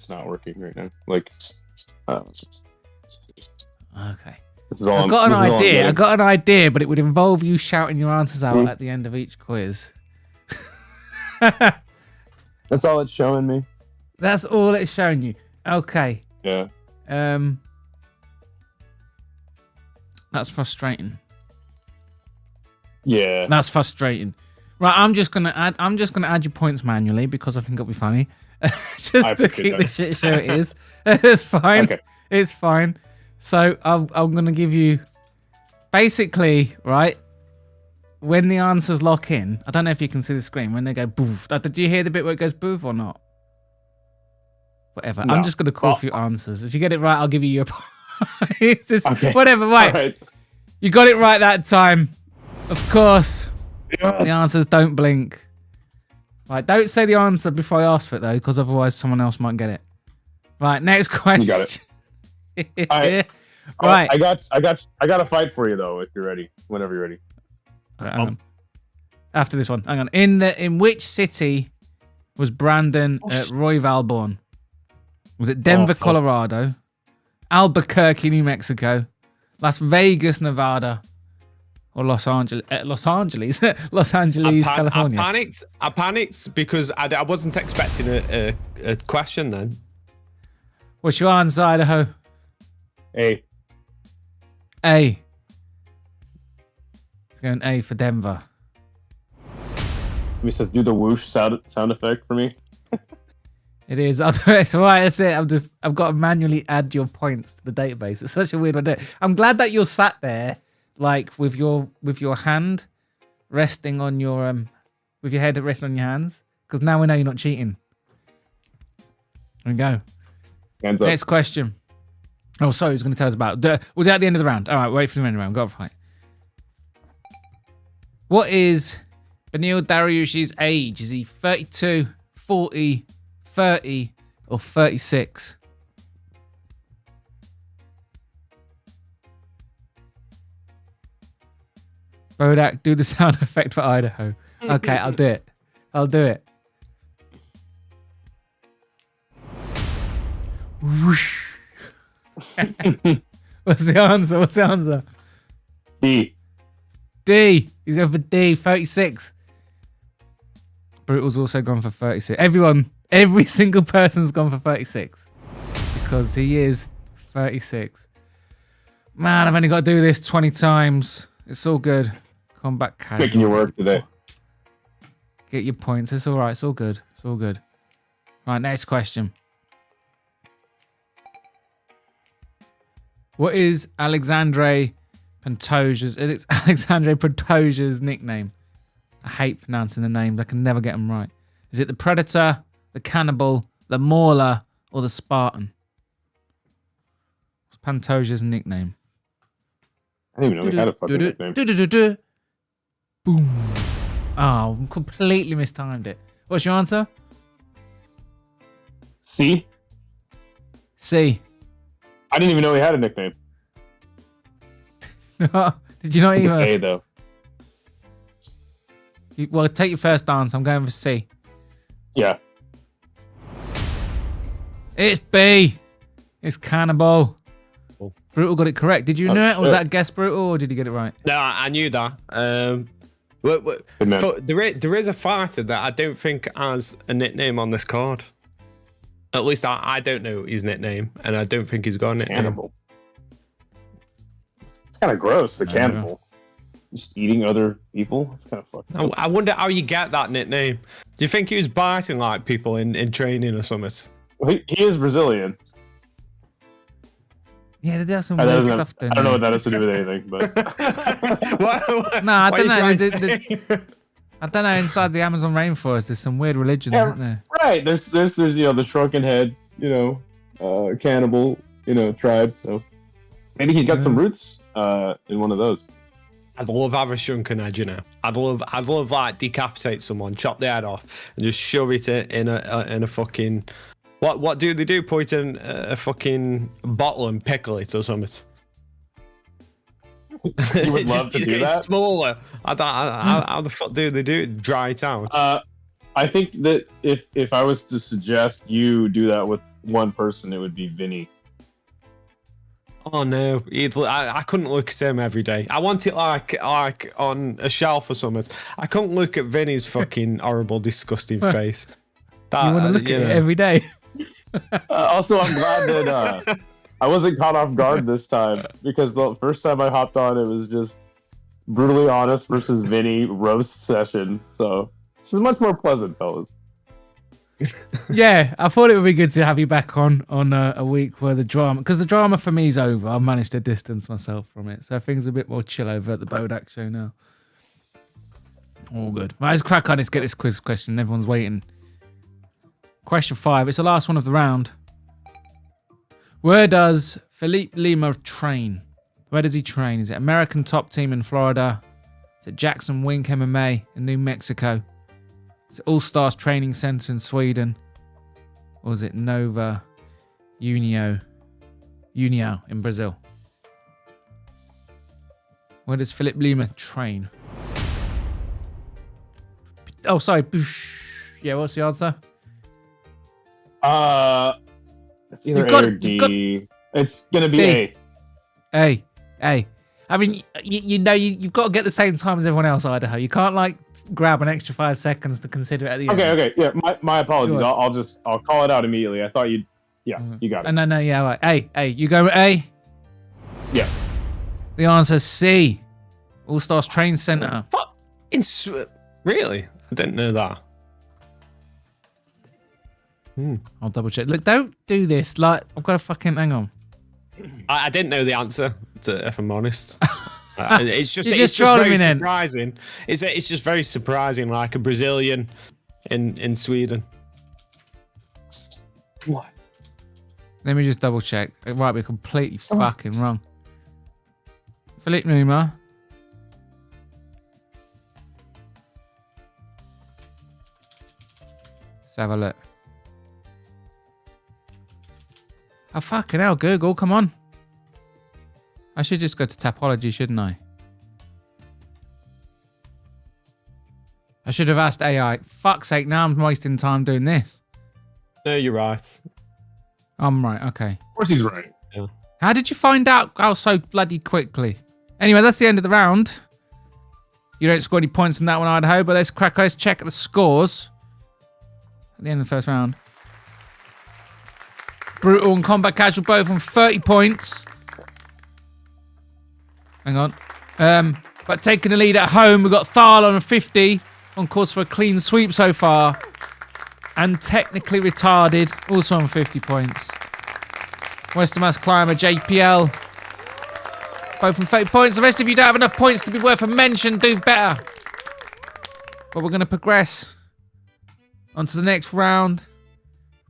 not working right now. Okay. I got an idea, but it would involve you shouting your answers out at the end of each quiz. That's all it's showing me. That's all it's showing you. Okay. Yeah. That's frustrating. Yeah. That's frustrating. Right, I'm just gonna add your points manually because I think it'll be funny. Just to keep the shit show it is. It's fine. Okay. It's fine. So I'm going to give you basically, right, when the answers lock in, I don't know if you can see the screen, when they go boof. Did you hear the bit where it goes boof or not? Whatever. No. I'm just going to call for your answers. If you get it right, I'll give you your point. It's just, Okay. whatever, right. All right. You got it right that time. Of course. Yeah. The answers don't blink. Right, don't say the answer before I ask for it, though, because otherwise someone else might get it. Right, next question. You got it. All right. Right. I got a fight for you though. If you're ready, whenever you're ready. Hang on. After this one, hang on. In which city was Brandon Royval born? Was it Denver, Colorado, Albuquerque, New Mexico, Las Vegas, Nevada, or Los Angeles, Los Angeles, California? I panicked because I wasn't expecting a question then. What's your answer, Idaho? Hey, A. It's going A for Denver. he says, do the whoosh sound effect for me. It is. I'll do it. It's all right. That's it. I've got to manually add your points to the database. It's such a weird one. I'm glad that you're sat there, like with your hand resting on your with your head resting on your hands, because now we know you're not cheating. There we go. Hands up. Next question. Oh, sorry. He's going to tell us about. We'll do it at the end of the round. All right. Wait for the end of the round. Got to fight. What is Benil Dariush's age? Is he 32, 40, 30, or 36? Bodach, do the sound effect for Idaho. Okay, I'll do it. I'll do it. Whoosh. What's the answer? What's the answer? D. D. He's going for D, 36. Brutal's also gone for 36. Every single person's gone for 36. Because he is 36. Man, I've only got to do this 20 times. It's all good. Combat casual. Making your work today. Get your points. It's all right. It's all good. It's all good. Right, next question. What is Alexandre Pantoja's nickname? I hate pronouncing the names. I can never get them right. Is it the Predator, the Cannibal, the Mauler, or the Spartan? What's Pantoja's nickname? I didn't even know he had a fucking nickname. Boom. Oh, completely mistimed it. What's your answer? C. C. I didn't even know he had a nickname. Did you not It's even? A though. Well, take your first answer. I'm going for C. Yeah. It's B. It's Cannibal. Brutal got it correct. Did you know it? Or was that a guess, Brutal, or did you get it right? No, I knew that. Good man. There is a fighter that I don't think has a nickname on this card. At least I don't know his nickname, and I don't think he's got a nickname. Cannibal. It's kind of gross. The I cannibal. Just eating other people. It's kind of fucked. I wonder how you get that nickname. Do you think he was biting like people in training or something? Well, he is Brazilian. Yeah, they do have some I weird don't stuff. I don't know what that has to do with anything, but No, I What don't are you know. trying to say? I don't know. Inside the Amazon rainforest, there's some weird religions, Yeah. isn't there? right. There's the shrunken head, cannibal, tribe. So maybe he's got some roots in one of those. I'd love to have a shrunken head, I'd love like decapitate someone, chop their head off, and just shove it in a fucking. What do they do? Put it in a fucking bottle and pickle it or something. You would love to do that? Smaller. How the fuck do they do it? Dry it out. I think that if I was to suggest you do that with one person, it would be Vinny. Oh no, I couldn't look at him every day. I want it like on a shelf or something. I couldn't look at Vinny's fucking horrible, disgusting face. You want to look at it every day. Also, I'm glad that I wasn't caught off guard this time, because the first time I hopped on, it was just brutally honest versus Vinny roast session. So this is much more pleasant, fellas. Yeah, I thought it would be good to have you back on a week where the drama, because the drama for me is over. I've managed to distance myself from it, so things are a bit more chill over at the Bodach show now. All good. Right, let's crack on. Let's get this quiz question. Everyone's waiting. Question 5. It's the last one of the round. Where does Philippe Lima train? Where does he train? Is it American Top Team in Florida? Is it Jackson Wink MMA in New Mexico? Is it All Stars Training Center in Sweden? Or is it Nova União in Brazil? Where does Philippe Lima train? Oh, sorry. Yeah, what's the answer? It's either A or D. It's gonna be D. A. A. I mean, you've got to get the same time as everyone else, Idaho. You can't like grab an extra 5 seconds to consider it at the end. Okay. Yeah, my apologies. I'll call it out immediately. I thought you got it. No, yeah, right. A. You go with A? Yeah. The answer's C. All Stars Train Center. What? Really? I didn't know that. I'll double check. Look, don't do this. Like, I've got to fucking hang on. I didn't know the answer, if I'm honest. It's just trolling very me then. surprising. It's just very surprising, like a Brazilian in Sweden. What? Let me just double check. It might be completely fucking wrong. Philippe Lima. Let's have a look. Oh, fucking hell, Google, come on. I should just go to Tapology, shouldn't I? I should have asked AI. Fuck's sake, now I'm wasting time doing this. No, you're right. I'm right, okay. Of course he's right. Yeah. How did you find out so bloody quickly? Anyway, that's the end of the round. You don't score any points in that one, Idaho, but let's check the scores at the end of the first round. Brutal and Combat Casual both on 30 points. Hang on. But taking the lead at home, we've got Thal on a 50. On course for a clean sweep so far. And Technically Retarded, also on 50 points. Western Mass Climber, JPL, both on 30 points. The rest of you don't have enough points to be worth a mention. Do better. But we're going to progress on to the next round,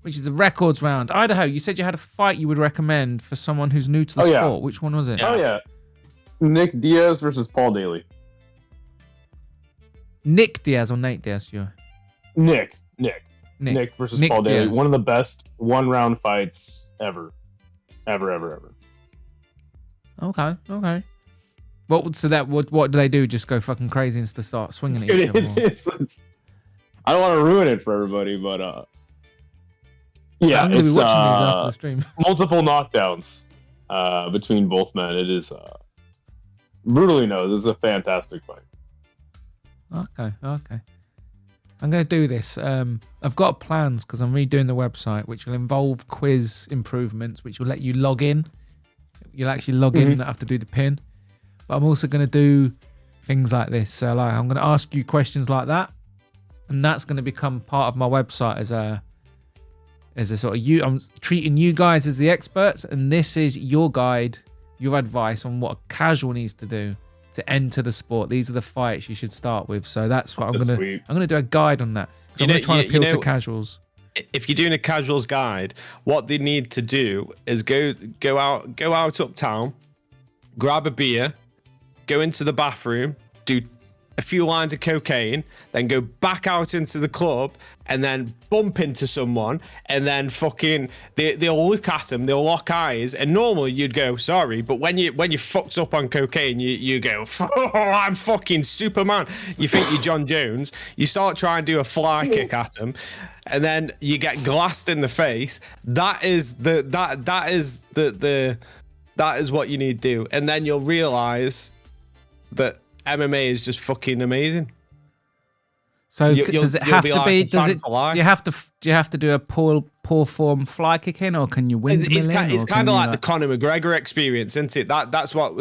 which is the records round. Idaho, you said you had a fight you would recommend for someone who's new to the sport. Yeah. Which one was it? Oh yeah, Nick Diaz versus Paul Daly. Nick Diaz or Nate Diaz? Nick versus Nick Paul Daly. Diaz. One of the best one-round fights ever. Okay. What do they do? Just go fucking crazy and to start swinging at each other? I don't want to ruin it for everybody, but yeah, I'm gonna be it's watching these after the stream. multiple knockdowns between both men. It is brutally knows. It's a fantastic fight. Okay. I'm going to do this. I've got plans because I'm redoing the website, which will involve quiz improvements, which will let you log in. You'll actually log in and not have to do the pin. But I'm also going to do things like this. So like, I'm going to ask you questions like that. And that's going to become part of my website as a sort of I'm treating you guys as the experts. And this is your guide, your advice on what a casual needs to do to enter the sport. These are the fights you should start with. So that's what I'm gonna do a guide on that. I'm gonna try and appeal to casuals. If you're doing a casuals guide, what they need to do is go out uptown, grab a beer, go into the bathroom, do a few lines of cocaine, then go back out into the club and then bump into someone, and then fucking they'll look at them, they'll lock eyes, and normally you'd go sorry, but when you fucked up on cocaine, you go, oh, I'm fucking Superman. You think you're John Jones, you start trying to do a fly kick at him, and then you get glassed in the face. That is what you need to do, and then you'll realize that MMA is just fucking amazing. So does it have to be? Do you have to do a Paul poor form fly kicking, or can you windmill It's in, kind of like the Conor McGregor experience, isn't it? That's what.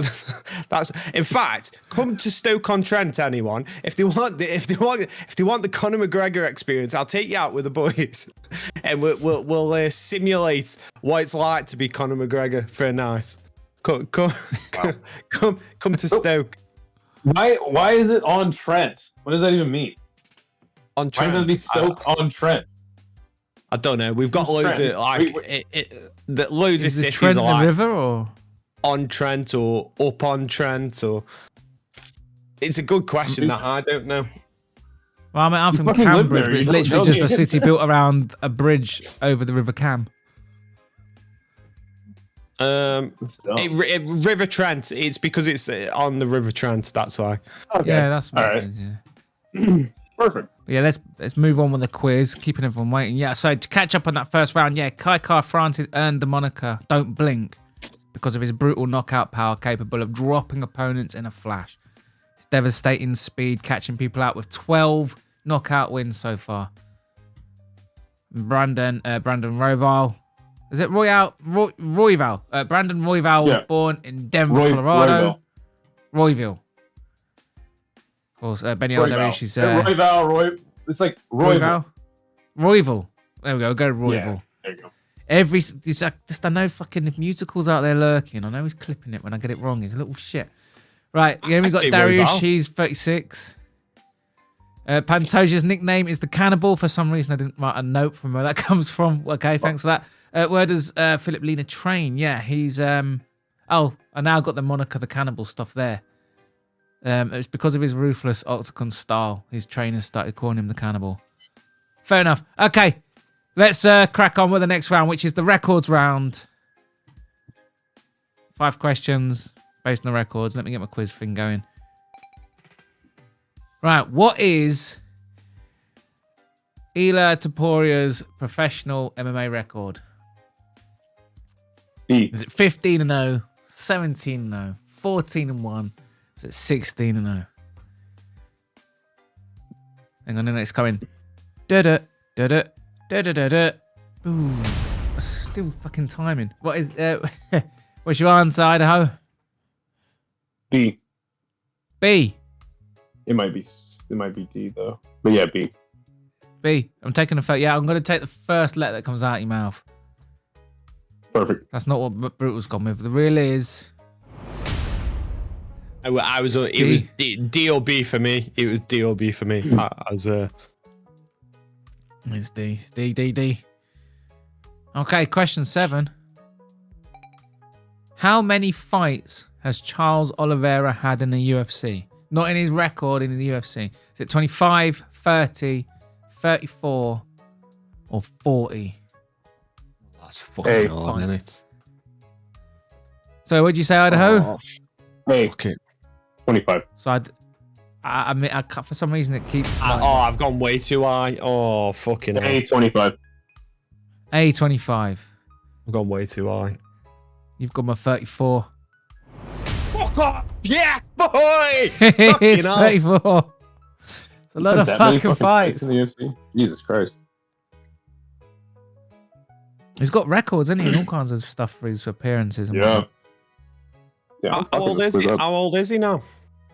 That's in fact, come to Stoke-on-Trent, anyone. If they want the Conor McGregor experience, I'll take you out with the boys, and we'll simulate what it's like to be Conor McGregor for a night. Come to Stoke. Why is it on Trent? What does that even mean? On Why Trent. does it be Stoke on Trent? I don't know. We've got loads Trent? of like loads of Is the cities Trent are the like river, or on Trent or up on Trent, or it's a good question that I don't know. well, I mean, I'm from fucking live Cambridge, there, but it's you don't literally know just the a city answer. built around a bridge over the River Cam. It's dumb. River Trent. It's because it's on the River Trent. That's why. Okay. Yeah, that's what all it right. is, yeah. Perfect. But yeah, let's move on with the quiz, keeping everyone waiting. Yeah, so to catch up on that first round, yeah, Kaikar Francis earned the moniker "Don't Blink" because of his brutal knockout power, capable of dropping opponents in a flash. His devastating speed, catching people out with 12 knockout wins so far. Brandon Royval. Is it Royval? Brandon Royval was born in Denver, Colorado. Royville. Of course, Benny Alderish is... It's like Royval. Royval. There we go, Royval. Yeah, there you go. I know fucking musicals out there lurking. I know he's clipping it when I get it wrong. He's a little shit. Right, yeah, we've got say Darius. Royval. He's 36. Pantoja's nickname is the Cannibal. For some reason, I didn't write a note from where that comes from. Okay, thanks for that. Where does Philip Lena train? Yeah, he's... Oh, I now got the moniker the Cannibal stuff there. It's because of his ruthless octagon style. His trainers started calling him the Cannibal. Fair enough. Okay, let's crack on with the next round, which is the records round. 5 questions based on the records. Let me get my quiz thing going. Right, what is Ila Toporia's professional MMA record? B. Is it 15-0, 17-0, 14-1? Is it 16-0? Hang on, it's coming. Da-da, da-da, da-da-da-da. Ooh, still fucking timing. What is... what's your answer, Idaho? B. B. It might be D though. But yeah, B. B. I'm taking a photo. Yeah, I'm going to take the first letter that comes out of your mouth. Perfect. That's not what Brutal's gone with. The real is... It was D or B for me. It was D or B for me. It's D. D. Okay, question 7. How many fights has Charles Oliveira had in the UFC? Not in his record in the UFC. Is it 25, 30, 34, or 40? That's fucking hard, isn't it? So what'd you say, Idaho? Hey, Fuck it. 25. So I mean, for some reason it keeps... I've gone way too high. Oh, fucking hell. A, 25. A25. I've gone way too high. You've got my 34. Fuck off! Yeah, boy! It's hell. 34. It's a lot of That many fucking fights. in the UFC? Jesus Christ. He's got records, hasn't he? And all kinds of stuff for his appearances. And Yeah. whatnot. Yeah. How old is he? How old is he now,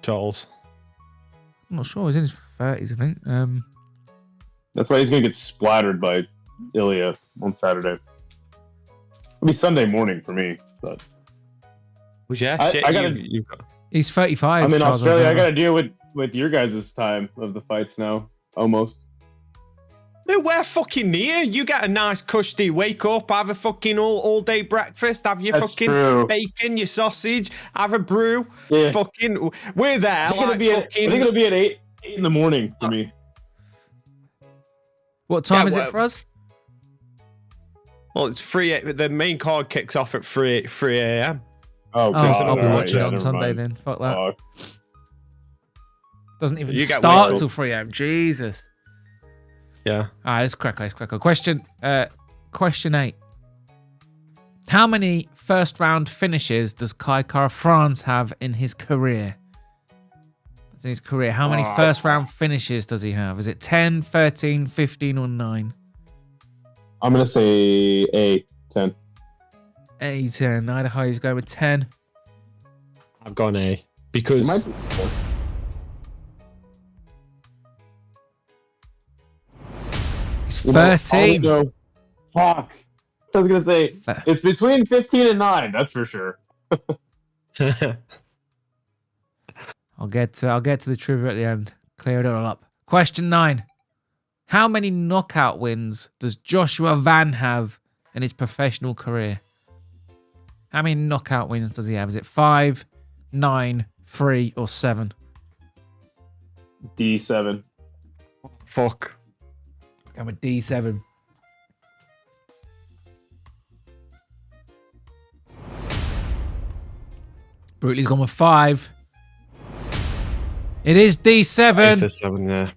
Charles? I'm not sure. He's in his 30s, I think. That's why he's gonna get splattered by Ilya on Saturday. It'll be Sunday morning for me, but Well, yeah, I shit. gotta- you've got... He's 35. I'm in Charles Australia. I Oliveira. gotta deal with your guys' time of the fights now. Almost. No, we're fucking near. You get a nice cushy wake up, have a fucking all day breakfast, have your That's fucking true. bacon, your sausage, have a brew. Yeah. Fucking, we're there. I think it'll Like be fucking. I think it'll be at 8 in the morning for me. What time Yeah, is it well- for us? Well, it's 3. The main card kicks off at 3 a.m. Oh, Oh, God, I'll be alright, watching yeah, it on never Sunday mind. then. Fuck that. Oh, Doesn't even You get start wake until 3 a.m. Jesus. Yeah. All right, let's crack on. Question 8. How many first round finishes does Kai Kara France have in his career? In his career, how many first round finishes does he have? Is it 10, 13, 15, or 9? I'm gonna say A 10. A10. Idaho is going with 10. I've gone A It because might be. It's You know, 13. also- fuck. I was gonna say it's between 15 and 9. That's for sure. I'll get to the trivia at the end. Clear it all up. Question 9. How many knockout wins does Joshua Van have in his professional career? How many knockout wins does he have? Is it 5, 9, 3, or 7? D7. fuck. I'm a D7. Brutely's gone with 5. It is D7. 7, yeah.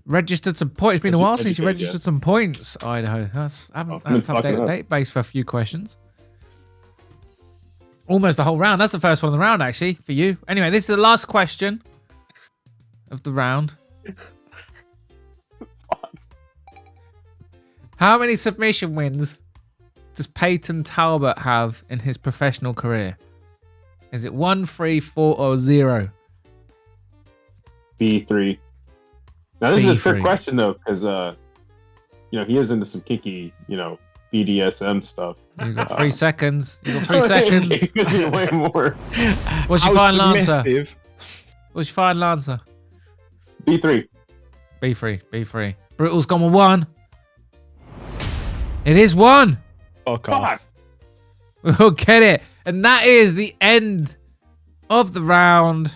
Registered some points. It's been a while since you Educated, registered some points, Idaho. I haven't been updated fucking the up. database for a few questions. Almost the whole round. That's the first one of the round, actually, for you. Anyway, this is the last question of the round. How many submission wins does Peyton Talbot have in his professional career? Is it 1, 3, 4, or 0? B3. Now this is a trick B3. question though, because he is into some kinky, BDSM stuff. You've got 3 seconds. You've got 3 seconds. It could be way more. What's your How final answer? submissive. What's your final answer? B3. B3. Brutal's gone with 1. It is 1. Fuck off. We'll get it. And that is the end of the round.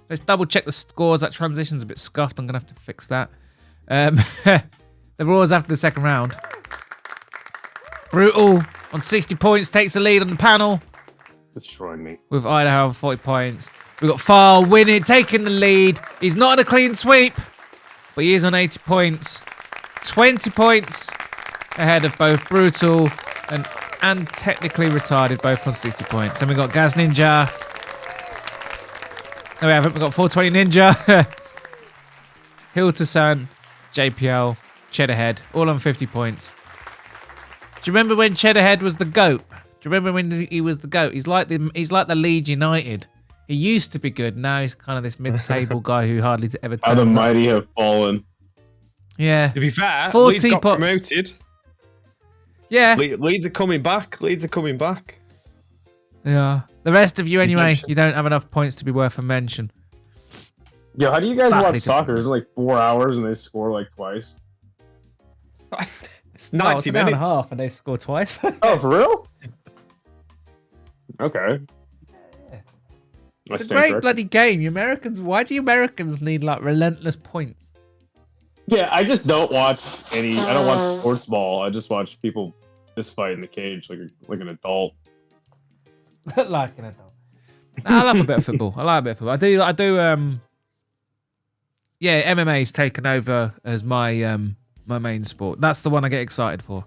Let's double check the scores. That transition's a bit scuffed. I'm going to have to fix that. The rules after the second round. Brutal on 60 points takes the lead on the panel Destroying me. with Idaho on 40 points. We've got File winning, taking the lead. He's not on a clean sweep, but he is on 80 points. 20 points ahead of both Brutal and technically retarded, both on 60 points. Then we got Gaz Ninja. No, we haven't. We got 420 Ninja. Hilterson, JPL, Cheddarhead, all on 50 points. Do you remember when Cheddarhead was the GOAT? Do you remember when he was the GOAT? He's like the Leeds United. He used to be good. Now he's kind of this mid-table guy who hardly ever How the turns up. mighty have fallen. Yeah. To be fair, 4 Leeds got teapots. promoted. Yeah. Leeds are coming back. Yeah. The rest of you, anyway, Redemption. you don't have enough points to be worth a mention. Yo, how do you guys Fuck, watch they took soccer? it. Is it like 4 hours and they score like twice? It's 90 an hour and minutes. a half and they score twice. Oh, for real? Okay. It's a great bloody game. You Americans, why do you Americans need like relentless points? Yeah, I just don't watch any. I don't watch sports ball. I just watch people fist fight in the cage like an adult. Like an adult. I love a bit of football. I like a bit of football. I do. Yeah, MMA's taken over as my my main sport. That's the one I get excited for.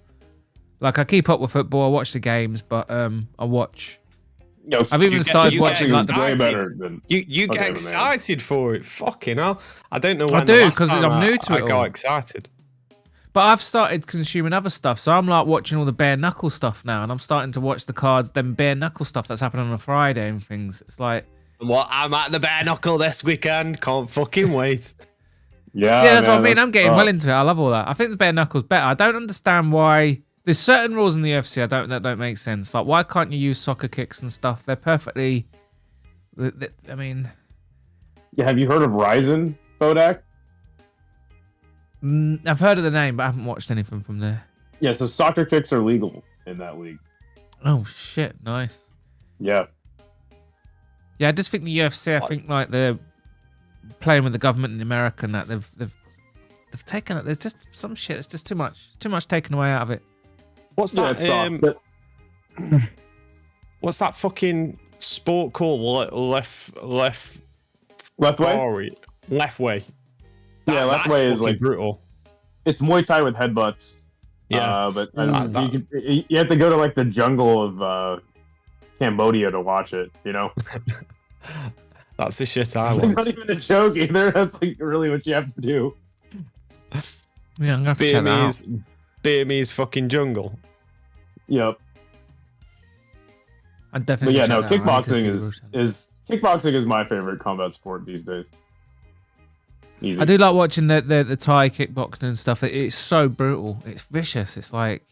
Like I keep up with football. I watch the games, but I watch. Yo, I've even started watching watching like is the. way better than You Okay, get man. excited for it. Fucking hell. I don't know I when do, the last 'cause time I'm new to I it all. got excited. But I've started consuming other stuff, so I'm like watching all the bare knuckle stuff now, and I'm starting to watch the cards, then bare knuckle stuff that's happening on a Friday and things. It's like, What? I'm at the bare knuckle this weekend. Can't fucking wait. Yeah, yeah, that's what I man, mean. that's I'm getting tough. well into it. I love all that. I think the bare knuckle's better. I don't understand why there's certain rules in the UFC that don't make sense. Like, why can't you use soccer kicks and stuff? They're perfectly. I mean, Yeah, have you heard of Ryzen, Bodach? I've heard of the name, but I haven't watched anything from there. Yeah, so soccer kicks are legal in that league. Oh shit, nice. Yeah. Yeah, I just think the UFC. I think like they're playing with the government in America, and that they've taken it. There's just some shit. It's just too much taken away out of it. What's Yeah, that? it's soft, but What's that fucking sport called? Left left way? Sorry. Left way. Yeah, left That's way is fucking like brutal. it's Muay Thai with headbutts. Yeah. But That- you have to go to like the jungle of Cambodia to watch it. You know, That's the shit I it's like not want. even a joke either. That's like really what you have to do. Yeah, I'm gonna have to check that out. Burmese fucking jungle. Yep. I But definitely. yeah, no, check that out. I need to see kickboxing the rules. is kickboxing is my favorite combat sport these days. Easy. I do like watching the Thai kickboxing and stuff. It's so brutal. It's vicious. It's like,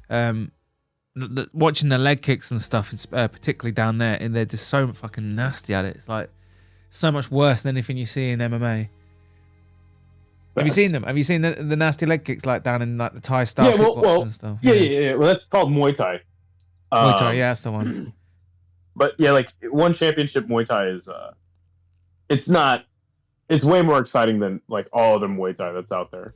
watching the leg kicks and stuff, particularly down there, and they're just so fucking nasty at it. It's like so much worse than anything you see in MMA. Have you seen them? Have you seen the nasty leg kicks like down in like the Thai style kickboxing and stuff? Yeah. Well, that's called Muay Thai. Muay Thai, yeah, that's the one. But yeah, like one championship Muay Thai is it's way more exciting than like all other Muay Thai that's out there.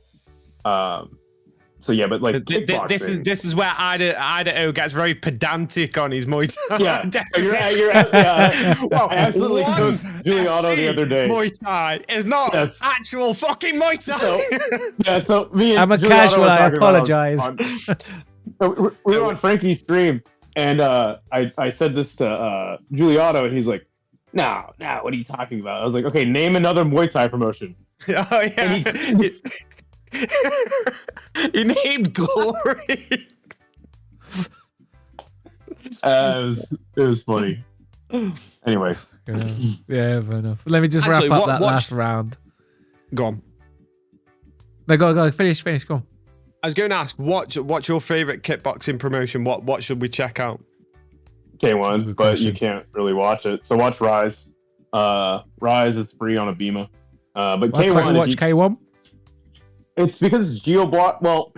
So yeah, but like kickboxing, this is where Idaho gets very pedantic on his Muay Thai. Yeah, you're yeah. Well, I absolutely cooked Giuliano the other day. Muay Thai is not actual fucking Muay Thai. So me and I'm a Giuliano casual. were I talking about apologize. we were on Frankie's stream, and I said this to Giuliano, and he's like, "No, what are you talking about?" I was like, "Okay, name another Muay Thai promotion." Oh yeah. You named Glory. It was funny. Anyway, Yeah, fair enough. Let me just Actually, wrap up that watch- last round. Go on. No, go. Finish. Go on. I was going to ask, what's your favorite kickboxing promotion? What should we check out? That's a K1, good but question. you can't really watch it. So watch Rise. Rise is free on Abima. But Why can't K1, you watch K1? it's because it's geo-block. Well,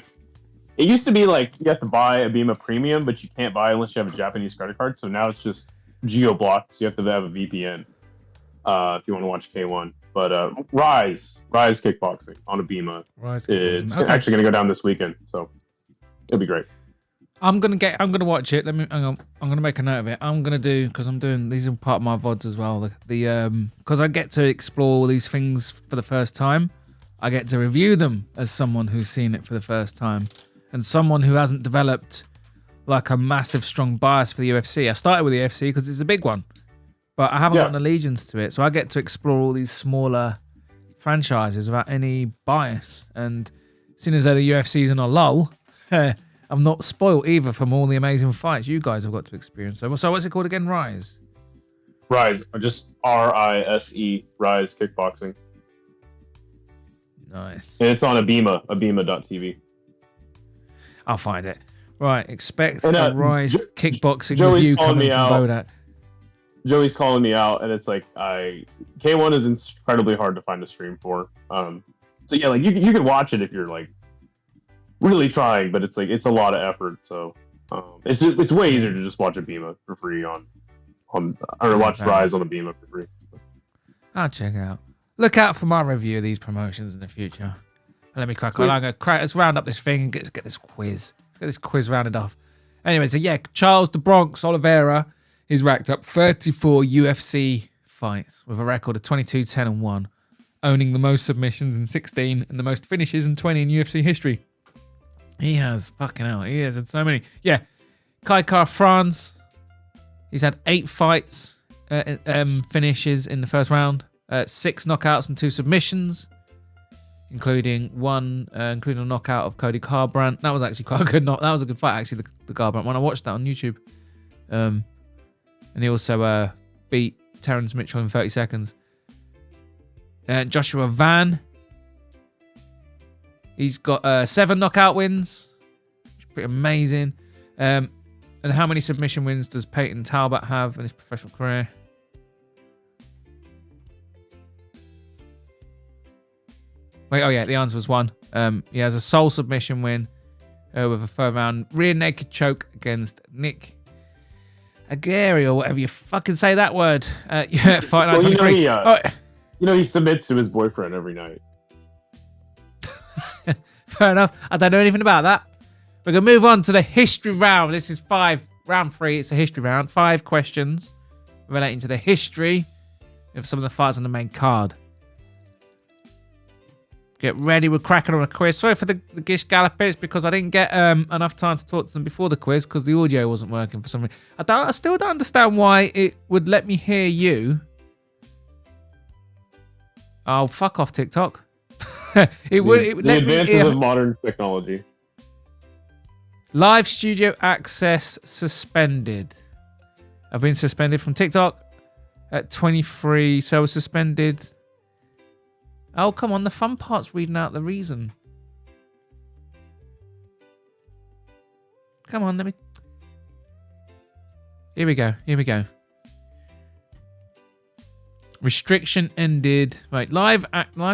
it used to be like you have to buy Abima Premium, but you can't buy unless you have a Japanese credit card. So now it's just geo-blocked. So you have to have a VPN if you want to watch K1. But Rise Kickboxing on Abima. Right. It's Okay. actually going to go down this weekend. So it'll be great. I'm gonna watch it. Hang on. I'm gonna make a note of it. I'm gonna do because I'm doing these are part of my VODs as well. Because I get to explore all these things for the first time. I get to review them as someone who's seen it for the first time and someone who hasn't developed like a massive strong bias for the UFC. I started with the UFC because it's a big one, but I haven't got an allegiance to it. So I get to explore all these smaller franchises without any bias. And seeing as though the UFC is in a lull, I'm not spoiled either from all the amazing fights you guys have got to experience. So what's it called again? Rise? Rise, or just RISE, Rise Kickboxing. Nice. And it's on Abima.tv. I'll find it. Right, expect And, a Rise kickboxing Joey's review calling coming me from out. Bodach. Joey's calling me out, and it's like K1 is incredibly hard to find a stream for. So yeah, like you could watch it if you're like really trying, but it's like it's a lot of effort. So it's way easier to just watch Abima for free on or watch Rise on Abima for free. I'll check it out. Look out for my review of these promotions in the future. Let me crack on. Let's round up this thing and get this quiz. Let's get this quiz rounded off. Anyway, so yeah, Charles the Bronx Oliveira, he's racked up 34 UFC fights with a record of 22-10-1, owning the most submissions in 16 and the most finishes in 20 in UFC history. He has fucking hell. He has had so many. Yeah, Kaikar France. He's had 8 fights, finishes in the first round, 6 knockouts and 2 submissions, including a knockout of Cody Garbrandt. That was actually quite a good knock. That was a good fight, actually, the Garbrandt one. I watched that on YouTube. And he also beat Terrence Mitchell in 30 seconds. Joshua Van. He's got 7 knockout wins, which is pretty amazing. And how many submission wins does Peyton Talbot have in his professional career? Wait, oh yeah, the answer was 1. He has a sole submission win with a third round rear naked choke against Nick Aguirre, or whatever you fucking say that word. Yeah, fight night 23. He submits to his boyfriend every night. Fair enough. I don't know anything about that. We're going to move on to the history round. This is round 3. It's a history round. 5 questions relating to the history of some of the fights on the main card. Get ready. We're cracking on a quiz. Sorry for the gish gallopers because I didn't get enough time to talk to them before the quiz because the audio wasn't working for some reason. I still don't understand why it would let me hear you. Oh, fuck off, TikTok. It would. It would The let me. advances of modern technology. Live studio access suspended. I've been suspended from TikTok at 23, so I was suspended. Oh, come on. The fun part's reading out the reason. Come on, let me... Here we go. Here we go. Restriction ended. Right, live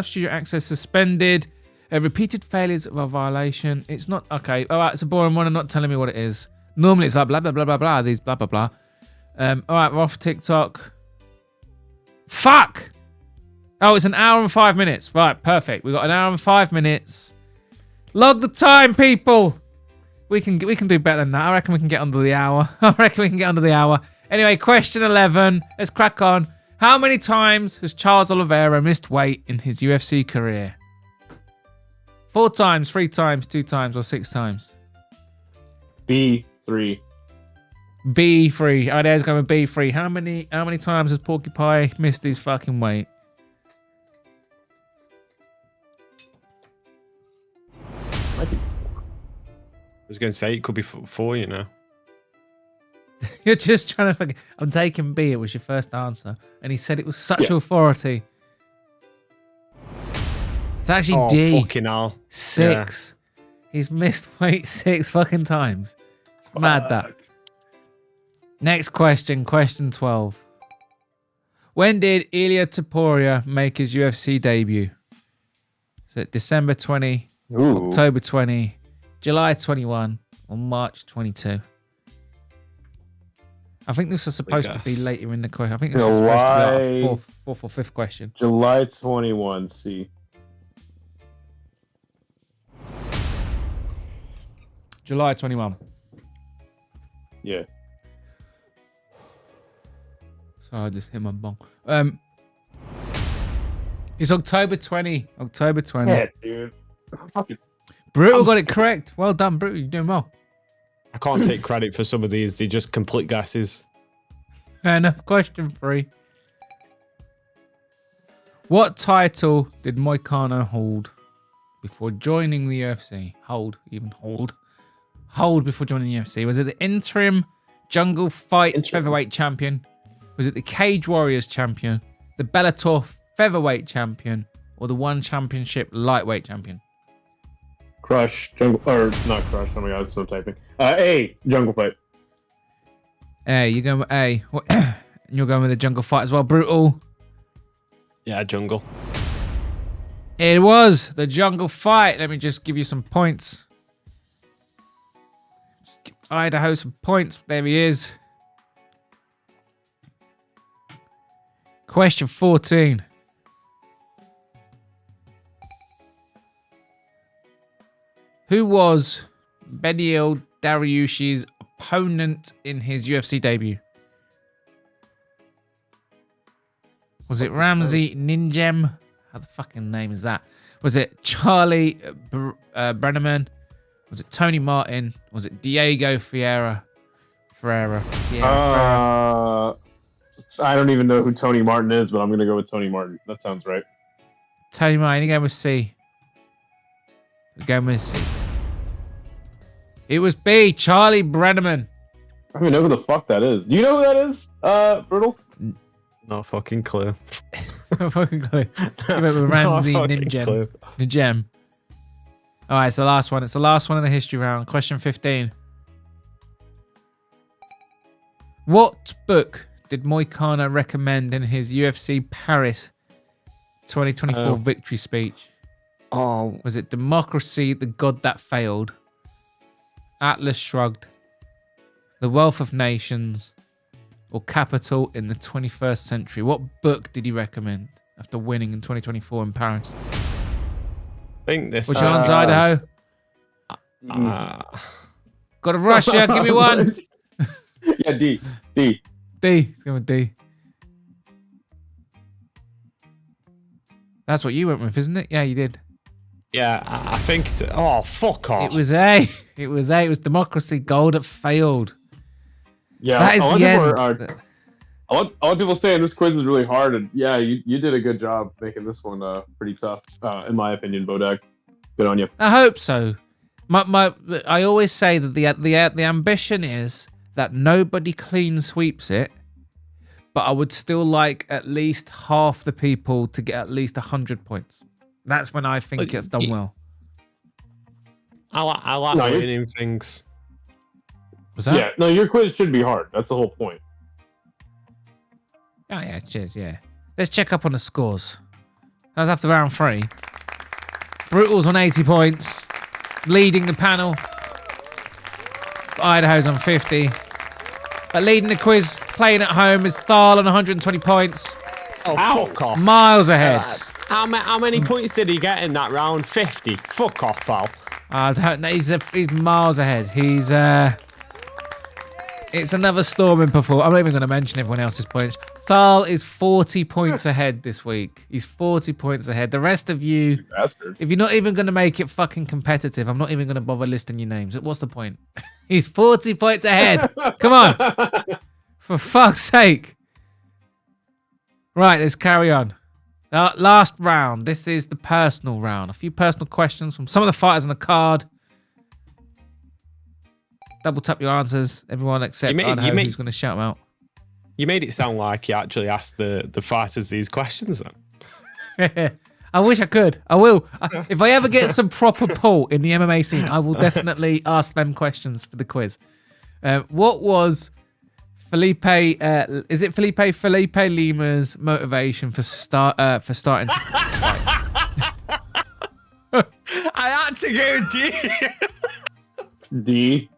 studio access suspended. Repeated failures of a violation. It's not... Okay, all right, it's a boring one. I'm not telling me what it is. Normally it's like blah, blah, blah, blah, blah. These blah, blah, blah. All right, we're off TikTok. Fuck! Oh, it's an hour and 5 minutes. Right, perfect. We've got an hour and 5 minutes. Log the time, people. We can do better than that. I reckon we can get under the hour. Anyway, question 11. Let's crack on. How many times has Charles Oliveira missed weight in his UFC career? 4 times, 3 times, 2 times, or 6 times? B3. B3. Oh, there's going with B3. How many times has Porky Pie missed his fucking weight? I was going to say it could be 4, you know. You're just trying to... I'm taking B. It was your first answer. And he said it was such authority. It's actually D. Fucking hell. 6. Yeah. He's missed weight 6 fucking times. It's mad, that. Next question. Question 12. When did Ilia Topuria make his UFC debut? Is it December 20, October 20, July 21, or March 22? I think this was supposed to be later in the question. I think this was supposed to be like a fourth or fifth question. July 21, C. July 21. Yeah. Sorry, I just hit my bong. It's October 20. October 20. Yeah, dude. Brutal got it correct. Well done, Brutal. You're doing well. I can't take credit for some of these. They're just complete guesses. Fair enough. Question 3. What title did Moicano hold before joining the UFC? Hold before joining the UFC. Was it the interim Jungle Fight featherweight champion? Was it the Cage Warriors champion? The Bellator featherweight champion? Or the One Championship lightweight champion? Crush, Jungle, or not Crush, oh my god, it's so typing. A, Jungle Fight. A, you're going with A. You're going with the Jungle Fight as well, Brutal. Yeah, Jungle. It was the Jungle Fight. Let me just give you some points. Just give Idaho some points. There he is. Question 14. Who was Beneil Dariush's opponent in his UFC debut? Was it Ramsey Ninjem? How the fucking name is that? Was it Charlie Brenneman? Was it Tony Martin? Was it Diego Ferreira? I don't even know who Tony Martin is, but I'm going to go with Tony Martin. That sounds right. Tony Martin, you're going with C. We're going with C. It was B, Charlie Brenneman. I don't even know who the fuck that is. Do you know who that is, Brutal? Not fucking clue. No fucking clue. You went with Ramsey Ninjem. All right, it's the last one. It's the last one in the history round. Question 15. What book did Moicano recommend in his UFC Paris 2024 victory speech? Oh, Was it Democracy, the God That Failed? Atlas Shrugged? The Wealth of Nations? Or Capital in the 21st Century? What book did he recommend after winning in 2024 in Paris? I think this. What's your answer, Idaho? Got to rush ya. Give me one. Yeah, D. D. Let's go with D. That's what you went with, isn't it? Yeah, you did. Yeah, I think it's... Oh, fuck off. It was A. It was Democracy, Gold That Failed. Yeah, That is the end. A lot of people saying this quiz was really hard, and yeah, you did a good job making this one pretty tough, in my opinion, Bodach. Good on you. I hope so. I always say that the ambition is that nobody clean sweeps it, but I would still like at least half the people to get at least 100 points. That's when I think I've done well. I like winning things. Was that? Yeah, no, your quiz should be hard. That's the whole point. Oh yeah, cheers, yeah. Let's check up on the scores. That was after round 3. Brutal's on 80 points, leading the panel. Idaho's on 50. But leading the quiz, playing at home, is Thal on 120 points. Oh, fuck off. Miles ahead. How many points did he get in that round? 50. Fuck off, pal. I don't know. He's miles ahead. He's it's another storming performance. I'm not even going to mention everyone else's points. Thal is 40 points ahead this week. He's 40 points ahead. The rest of you, if you're not even going to make it fucking competitive, I'm not even going to bother listing your names. What's the point? He's 40 points ahead. Come on. For fuck's sake. Right, let's carry on. Last round. This is the personal round. A few personal questions from some of the fighters on the card. Double tap your answers. Everyone except Idaho, who's going to shout them out. You made it sound like you actually asked the fighters these questions then. I wish I could. I will. If I ever get some proper pull in the MMA scene, I will definitely ask them questions for the quiz. What was Felipe? Is it Felipe Lima's motivation for starting to fight? I had to go D. D.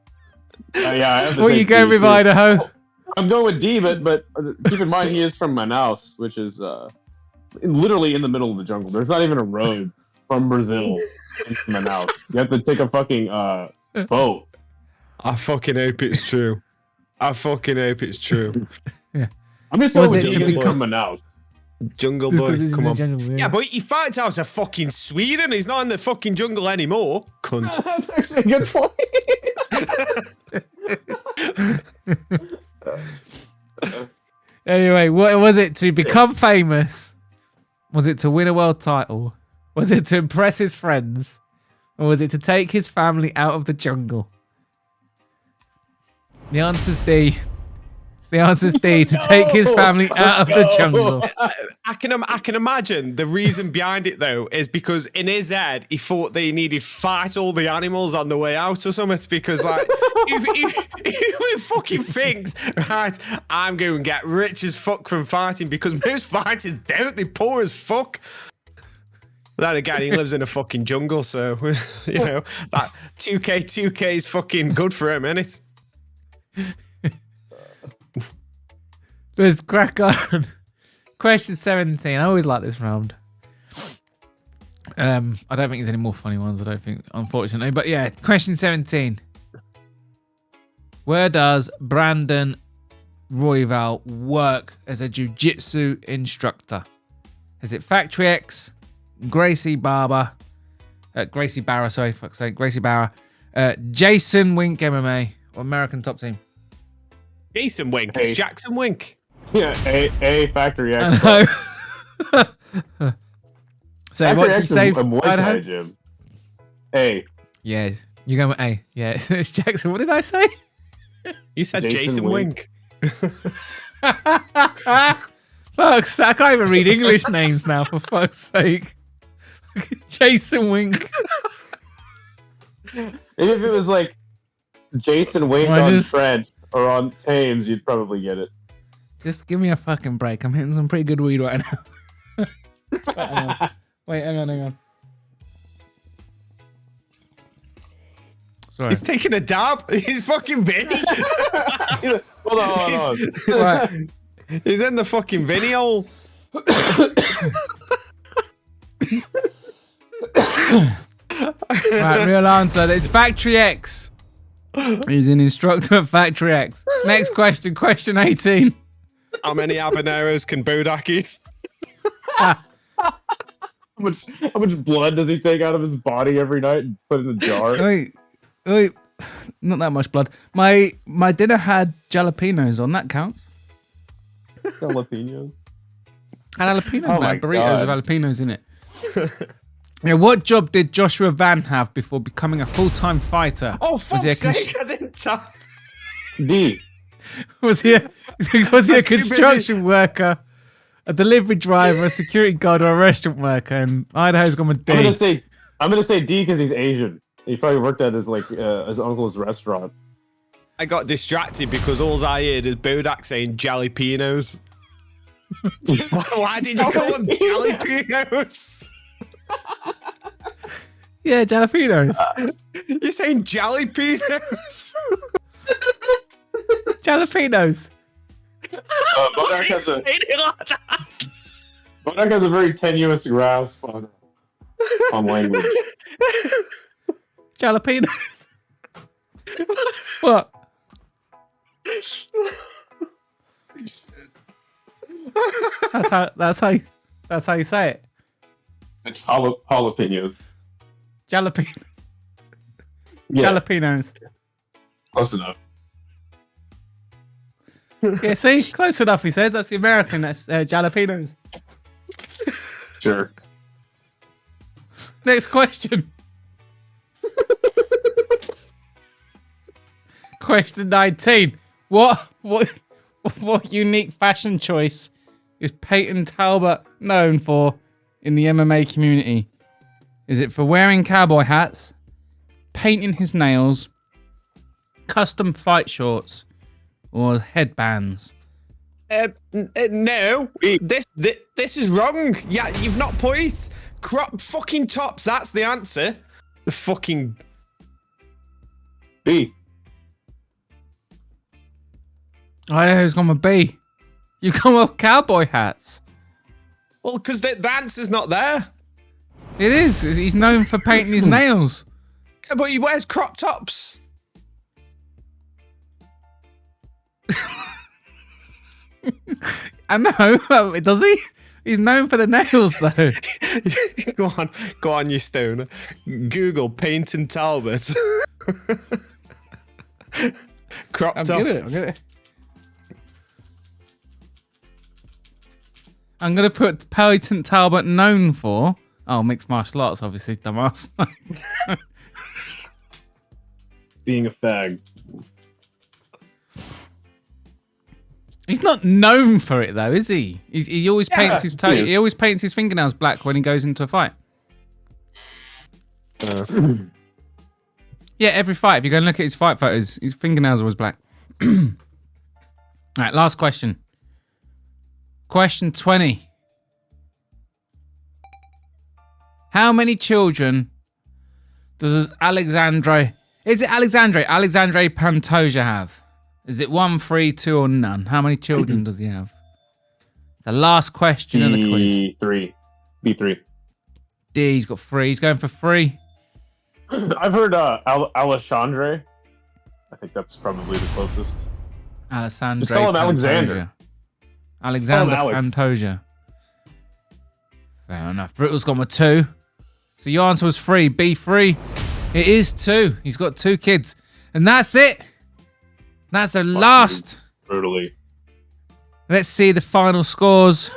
Yeah, I have to What are you going with, Idaho? I'm going with D, but keep in mind he is from Manaus, which is literally in the middle of the jungle. There's not even a road from Brazil into Manaus. You have to take a fucking boat. I fucking hope it's true. I fucking hope it's true. Yeah. I'm just going with D from Manaus. Jungle boy, come on. Jungle, Yeah, but he fights out of fucking Sweden. He's not in the fucking jungle anymore. Cunt. That's actually a good point. Anyway, what was it to become famous? Was it to win a world title? Was it to impress his friends? Or was it to take his family out of the jungle? The answer's D. The answer's D, to take his family out of the jungle. I can imagine the reason behind it though is because in his head he thought they needed to fight all the animals on the way out or something. Because like if he fucking thinks, right, I'm going to get rich as fuck from fighting, because most fighters don't, they poor as fuck. Then again, he lives in a fucking jungle, so you know that 2K is fucking good for him, innit? Let's crack on. Question 17. I always like this round. I don't think there's any more funny ones, I don't think, unfortunately. But yeah, question 17. Where does Brandon Royval work as a jiu-jitsu instructor? Is it Factory X, Gracie Barra, Gracie Barra, Jason Wink MMA, or American Top Team? Jason Wink. It's Jackson Wink. Yeah, A Factory X. I know. So Factory what did you X say? is a Muay Thai gym. A. Yeah, you go with A. Yeah, it's Jackson. What did I say? You said Jason Wink. Fuck's sake, I can't even read English names now, for fuck's sake. Jason Wink. Maybe if it was like Jason Wink on Trent or on Thames, you'd probably get it. Just give me a fucking break. I'm hitting some pretty good weed right now. Wait, hang on. Sorry. He's taking a dab. He's fucking Vinny. Hold on. Right. He's in the fucking Vinny hole. Right, real answer. It's Factory X. He's an instructor at Factory X. Next question, question 18. How many habaneros can Bodach eat? How much blood does he take out of his body every night and put in a jar? Wait, not that much blood. My dinner had jalapenos on. That counts. Jalapenos. And jalapenos, Oh my man. Burritos God. with jalapenos in it. Yeah, what job did Joshua Van have before becoming a full-time fighter? Oh, Was fuck's he a sake, I didn't tap. D. Was he a I was too construction worker, a delivery driver, a security guard, or a restaurant worker? And Idaho's gone with D. I'm gonna say D because he's Asian. He probably worked at his his uncle's restaurant. I got distracted because all I heard is Bodach saying jalapenos. Why did you call them jalapenos? Yeah, jalapenos. You're saying jalapenos? Jalapenos. Bodach has Saying it like that? Bodach has a very tenuous grasp on language. Jalapenos. What? That's how you say it. It's jalapenos. Jalapenos. Yeah, Jalapenos. close enough. Yeah, see? Close enough, he said. That's the American. That's jalapenos. Sure. Next question. Question 19. What unique fashion choice is Peyton Talbot known for in the MMA community? Is it for wearing cowboy hats, painting his nails, custom fight shorts, or headbands? No. This is wrong. Yeah, you've not poised. Crop fucking tops. That's the answer. The fucking B. Idaho's gone with B. You come with cowboy hats. well, because the answer's not there. It is. He's known for painting his nails. Yeah, but he wears crop tops. I know. Does he? He's known for the nails, though. Go on, you stoner. Google Peyton Talbot. Crop I'm top. I'm gonna put Peyton Talbot known for. Oh, mixed martial arts, obviously, dumbass. Being a fag. He's not known for it though, is he? He always paints his toe. he is. He always paints his fingernails black when he goes into a fight. Yeah, every fight. If you go and look at his fight photos, his fingernails are always black. All right, last question. Question 20. How many children does Alexandre Pantoja have? Is it 1, 3, 2, or none? How many children does he have? The last question of the quiz. B3. B3. D, he's got 3. He's going for 3. I've heard Alexandre. I think that's probably the closest. Alessandro Just call him Alexander. Pantoja. Alexander Alex. Pantoja. Fair enough. Brittle's gone with 2. So your answer was 3. B3. It is 2. He's got 2 kids. And that's it. That's the last. Brutally. Let's see the final scores.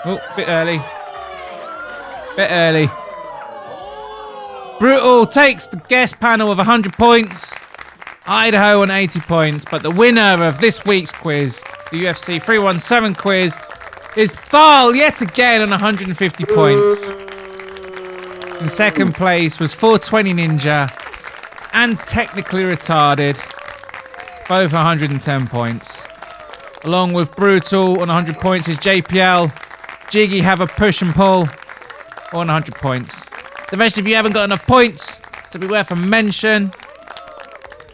Oh, bit early. Brutal takes the guest panel with 100 points. Idaho on 80 points. But the winner of this week's quiz, the UFC 317 quiz, is Thal yet again on 150 points. In second place was 420 Ninja and Technically Retarded, both 110 points. Along with Brutal on 100 points is JPL, Jiggy have a push and pull on 100 points. The rest of you haven't got enough points to be worth a mention.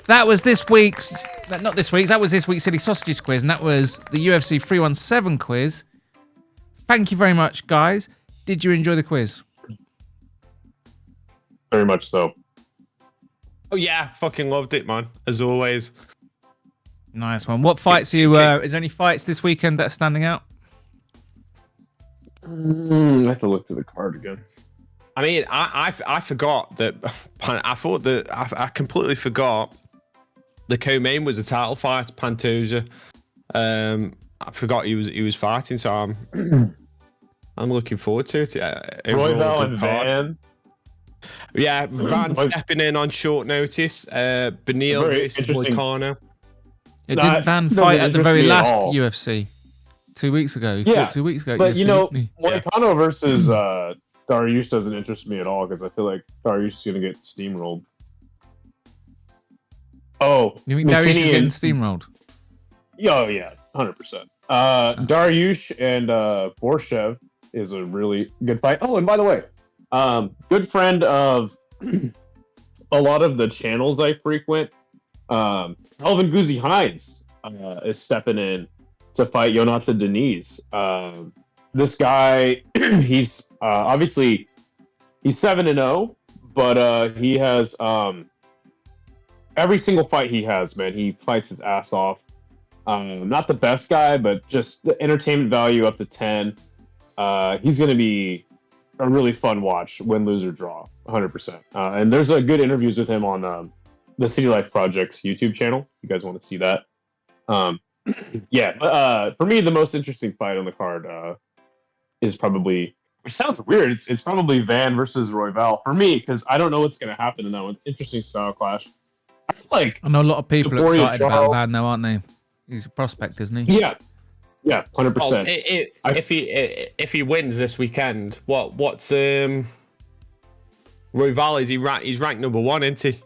That was this week's, that was this week's Silly Sausages quiz, and that was the UFC 317 quiz. Thank you very much, guys. Did you enjoy the quiz? Very much so. Oh yeah, fucking loved it, man. As always. Nice one. What fights are you? Is there any fights this weekend that are standing out? I have to look to the card again. I mean, I forgot that. I completely forgot the co-main was a title fight, Pantoja. I forgot he was fighting, so I'm looking forward to it. Overall, Royval good and card. Van. Yeah, Van Like- stepping in on short notice. Benil Very versus interesting. Moicano. Yeah, Nah, didn't Van it fight doesn't at the interest very me at last all. UFC 2 weeks ago? He Yeah, fought 2 weeks ago. At But UFC, you know, didn't he? Moicano versus Dariush doesn't interest me at all because I feel like Dariush is gonna get steamrolled. Oh, You think Darius is McKinney getting and- steamrolled? Oh yeah, 100%. Dariush and Borshev is a really good fight. Oh, and by the way, good friend of a lot of the channels I frequent. Elvin Guzzi Hines is stepping in to fight Yonata Denise. This guy, he's obviously he's 7-0, but he has every single fight he has, man, he fights his ass off. Not the best guy, but just the entertainment value up to 10. He's going to be a really fun watch, win, lose, or draw, 100%. And there's a good interviews with him on the City Life Project's YouTube channel. If you guys want to see that. Yeah, for me, the most interesting fight on the card is probably, which sounds weird, it's probably Van versus Royval for me, because I don't know what's going to happen in that one. Interesting style clash. I feel like, I know a lot of people are Taporia excited about Charles- Van, though, aren't they? He's a prospect, isn't he? yeah, 100%. Oh, if he wins this weekend, what's Royval is he's ranked number 1, isn't he?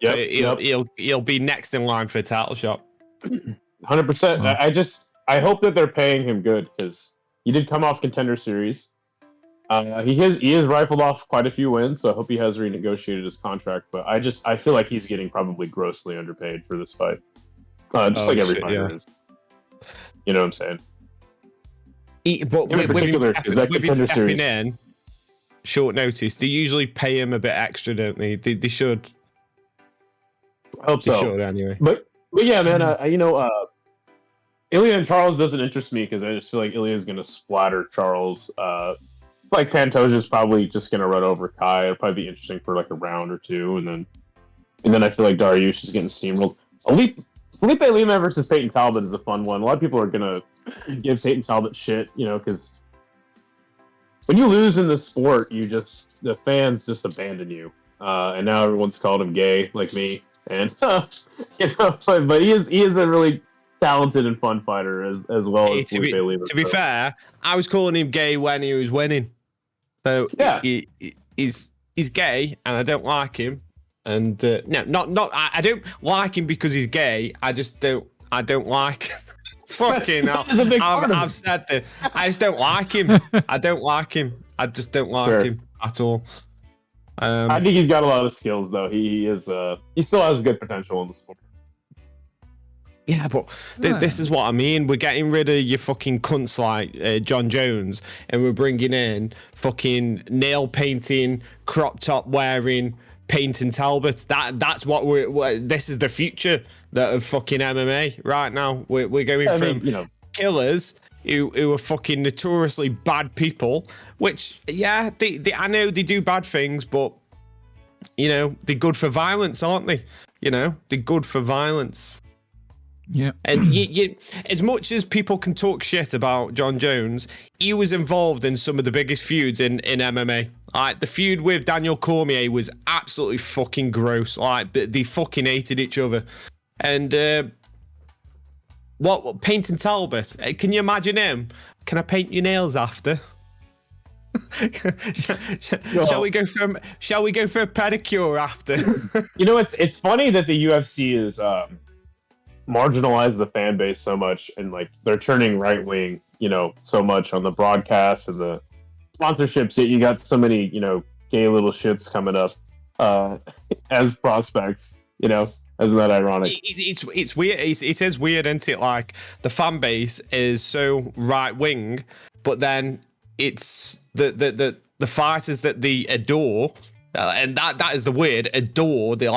Yep, So he'll be next in line for a title shot. 100%. I hope that they're paying him good because he did come off Contender Series. He has rifled off quite a few wins, so I hope he has renegotiated his contract. But I feel like he's getting probably grossly underpaid for this fight, just like every fighter is. You know what I'm saying? But In particular, is that with him Contender stepping Series? in short notice, they usually pay him a bit extra, don't they? They should. I hope They so. should anyway. But yeah, man. Ilya and Charles doesn't interest me because I just feel like Ilya is going to splatter Charles. Like Pantoja's probably just going to run over Kai. It'll probably be interesting for like a round or two, and then I feel like Dariush is getting steamrolled. Felipe Lima versus Peyton Talbot is a fun one. A lot of people are going to give Peyton Talbot shit, because when you lose in the sport, the fans just abandon you, and now everyone's called him gay, like me, and but he is a really talented and fun fighter as well as Felipe Lima. To be fair, I was calling him gay when he was winning. So Yeah. he's gay, and I don't like him. And I don't like him because he's gay. I don't like. Fucking hell! That is a big part of I've it. said that. I just don't like him. I don't like him. I just don't like Sure. him at all. I think he's got a lot of skills, though. He still has good potential in the sport. Yeah, but this is what I mean. We're getting rid of your fucking cunts like John Jones, and we're bringing in fucking nail painting, crop top wearing, painting Talbot. That's what this is the future of fucking MMA right now. We're going from killers who are fucking notoriously bad people. Which I know they do bad things, but they're good for violence, aren't they? They're good for violence. Yeah. And you, as much as people can talk shit about John Jones, he was involved in some of the biggest feuds in MMA. Like the feud with Daniel Cormier was absolutely fucking gross. Like they fucking hated each other. And what painting Talbot? Can you imagine him? Can I paint your nails after? Shall we go for a pedicure after? It's funny that the UFC is marginalized the fan base so much, and like they're turning right wing, so much on the broadcasts and the sponsorships. Yet you got so many, gay little shits coming up as prospects. Isn't that ironic? It's weird. It is weird, isn't it? Like the fan base is so right wing, but then it's the fighters that they adore, and that is the weird adore. They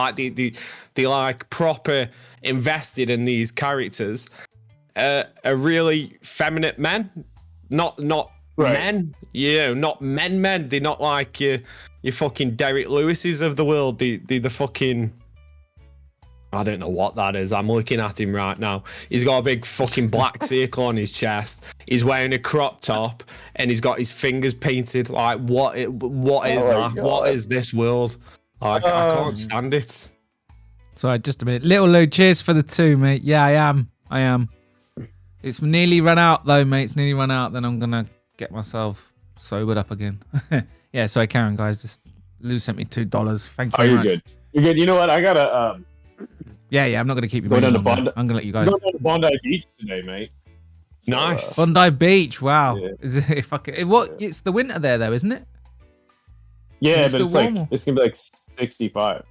like proper invested in these characters. Are really feminine men, not Right. men. Not men. They're not like your fucking Derek Lewis's of the world. The fucking I don't know what that is. I'm looking at him right now. He's got a big fucking black circle on his chest. He's wearing a crop top, and he's got his fingers painted. Like, what is that? God. What is this world? Like, I can't stand it. Sorry, just a minute. Little Lou, cheers for the 2, mate. Yeah, I am. It's nearly run out, though, mate. It's nearly run out. Then I'm going to get myself sobered up again. Yeah, sorry, Karen, guys. Just Lou sent me $2. Thank you very you're much. good. You're good. You know what? I gotta Yeah, I'm not going to keep you Go down waiting to longer. Bondi- I'm going to let you guys. go down to Bondi Beach today, mate. So, Nice. Bondi Beach, wow. Yeah. Is it, if I could, what? It's the winter there, though, isn't it? yeah, Is it but it's still like warm? it's gonna be like 65.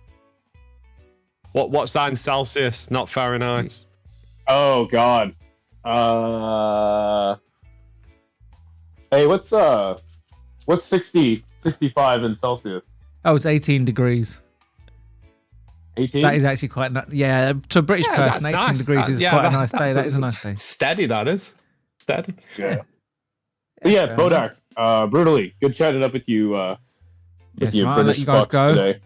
What's that in Celsius? Not Fahrenheit. Oh God. Hey, what's 65 in Celsius? Oh, it's 18 degrees. 18. That is actually quite nice. Yeah, to a British Yeah, person, that's 18 nice. degrees is Yeah, quite a that's- nice day. That that's- is a nice day. Steady, that is. Steady. Yeah. So yeah, Bodach, brutally good chatting up with you. Yes, with you right, I'll let British you guys fucks go. today.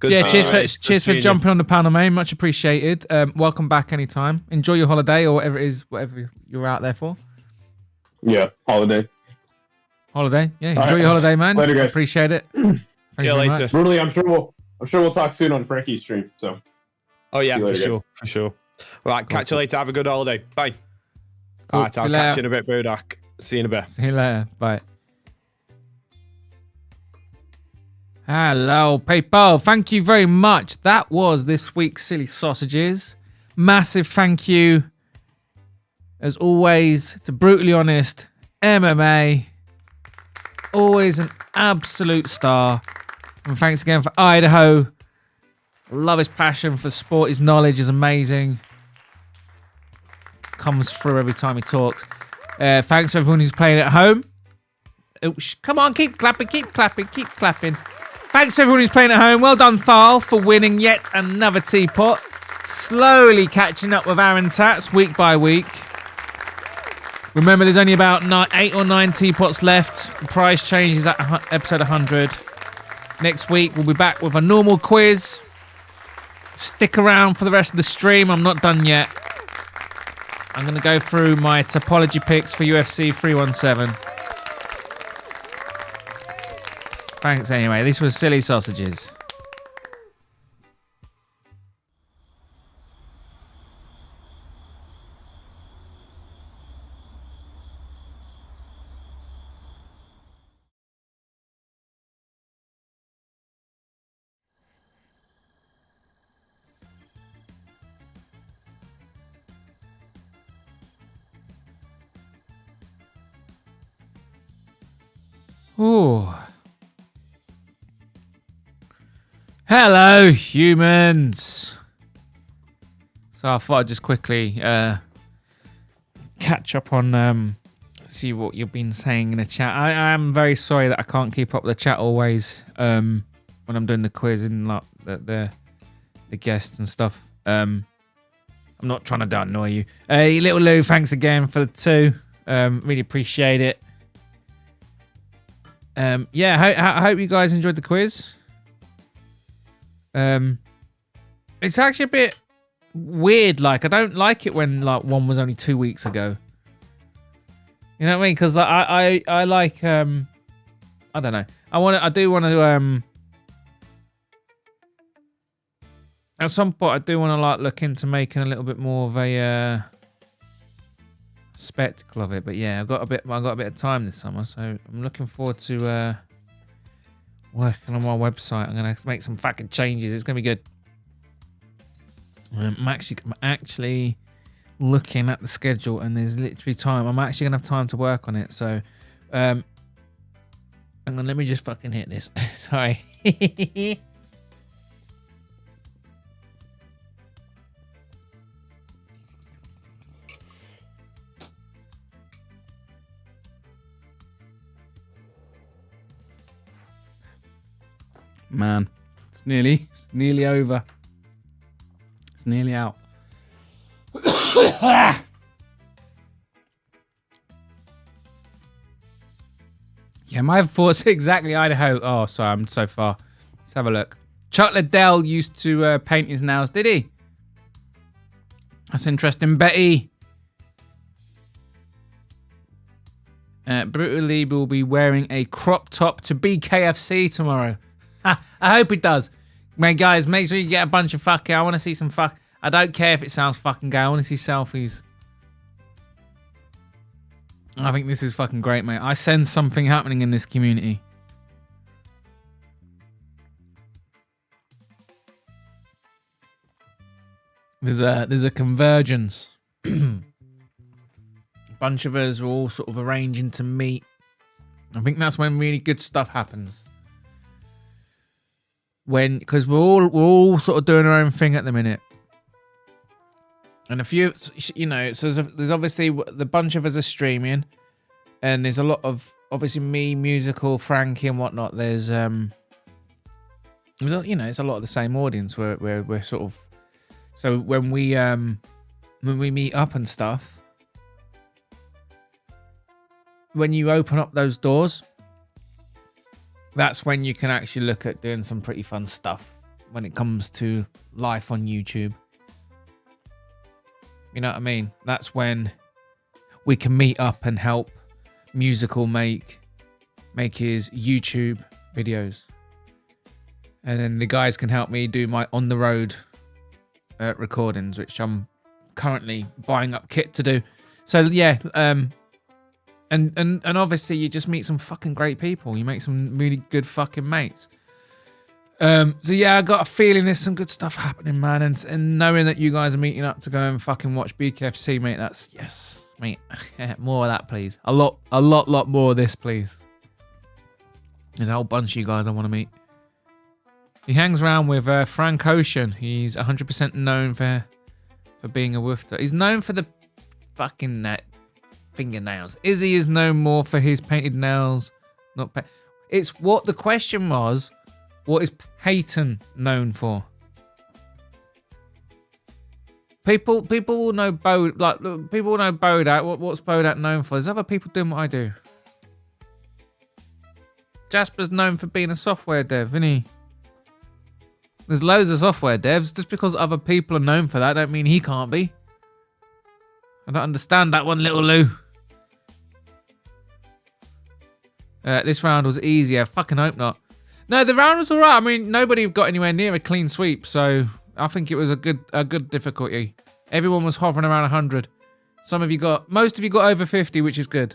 Good Yeah, stuff, cheers mate. for cheers for Good seeing jumping on the panel, mate. Much appreciated. Welcome back anytime. Enjoy your holiday or whatever it is, whatever you're out there for. Yeah, holiday. Holiday, yeah. All Enjoy right. your holiday, man. Later, guys. Appreciate it. Thank See you very later. much. Brutally, I'm sure we'll talk soon on Frankie's stream. So Oh yeah, See you for later, sure, for sure. Right, catch you later. Have a good holiday. Bye. Cool. All right, I'll See you catch you later. in a bit, Bodach. See you in a bit. See you later. Bye. Hello, people. Thank you very much. That was this week's Silly Sausages. Massive thank you, as always, to Brutally Honest MMA. Always an absolute star. And thanks again for Idaho. Love his passion for sport. His knowledge is amazing. Comes through every time he talks. Thanks to everyone who's playing at home. Oh, come on, keep clapping, keep clapping, keep clapping. Thanks to everyone who's playing at home. Well done, Thal, for winning yet another teapot. Slowly catching up with Aaron Tats week by week. Remember, there's only about 8 or 9 teapots left. The price changes at episode 100. Next week, we'll be back with a normal quiz. Stick around for the rest of the stream. I'm not done yet. I'm going to go through my topology picks for UFC 317. Thanks anyway. This was Silly Sausages. Ooh. Hello, humans. So I thought I'd just quickly catch up on see what you've been saying in the chat. I am very sorry that I can't keep up with the chat always when I'm doing the quiz and like the guests and stuff. I'm not trying to annoy you. Little Lou, thanks again for the 2. Really appreciate it. Yeah, I hope you guys enjoyed the quiz. It's actually a bit weird. Like, I don't like it when like one was only 2 weeks ago. You know what I mean? Because like, I like I don't know. I do want to at some point I do want to like look into making a little bit more of a spectacle of it. But yeah, I've got a bit of time this summer, so I'm looking forward to working on my website. I'm gonna make some fucking changes. It's gonna be good. I'm actually looking at the schedule, and there's literally time. I'm actually gonna have time to work on it. So, hang on, let me just fucking hit this. Sorry. Man, it's nearly over. It's nearly out. Yeah, my thoughts exactly Idaho. Oh, sorry, I'm so far. Let's have a look. Chuck Liddell used to paint his nails, did he? That's interesting. Betty. Brutally will be wearing a crop top to BKFC tomorrow. I hope he does. Man, guys, make sure you get a bunch of fucking. I want to see some fuck. I don't care if it sounds fucking gay. I want to see selfies. I think this is fucking great, mate. I sense something happening in this community. There's a convergence. A bunch of us are all sort of arranging to meet. I think that's when really good stuff happens. Because we're all sort of doing our own thing at the minute. And a few, you know, so there's obviously the bunch of us are streaming, and there's a lot of obviously me, musical, Frankie, and whatnot. There's you know, it's a lot of the same audience. We're sort of, so when we meet up and stuff, when you open up those doors, that's when you can actually look at doing some pretty fun stuff when it comes to life on YouTube. You know what I mean? That's when we can meet up and help Musical make his YouTube videos. And then the guys can help me do my on the road recordings, which I'm currently buying up kit to do. So yeah, and obviously you just meet some fucking great people. You make some really good fucking mates. So yeah, I got a feeling there's some good stuff happening, man. And knowing that you guys are meeting up to go and fucking watch BKFC, mate, that's yes, mate. More of that, please. A lot more of this, please. There's a whole bunch of you guys I want to meet. He hangs around with Frank Ocean. He's 100% known for being a woofter. He's known for the fucking fingernails. Izzy is known more for his painted nails. It's what the question was. What is Peyton known for? People will know people will know Bodach. What's Bodach known for? There's other people doing what I do. Jasper's known for being a software dev, isn't he? There's loads of software devs. Just because other people are known for that, don't mean he can't be. I don't understand that one, little Lou. This round was easier. Fucking hope not. No, the round was alright. I mean, nobody got anywhere near a clean sweep, so I think it was a good difficulty. Everyone was hovering around 100. Most of you got over 50, which is good.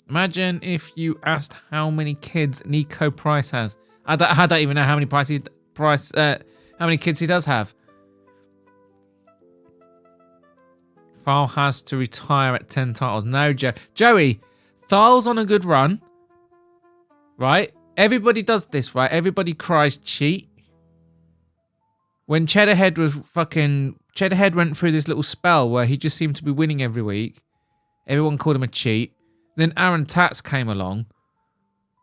Imagine if you asked how many kids Nico Price has. I don't even know how many how many kids he does have. Thal has to retire at 10 titles. No, Joey, Thal's on a good run. Right? Everybody does this, right? Everybody cries cheat. When Cheddarhead went through this little spell where he just seemed to be winning every week. Everyone called him a cheat. Then Aaron Tats came along.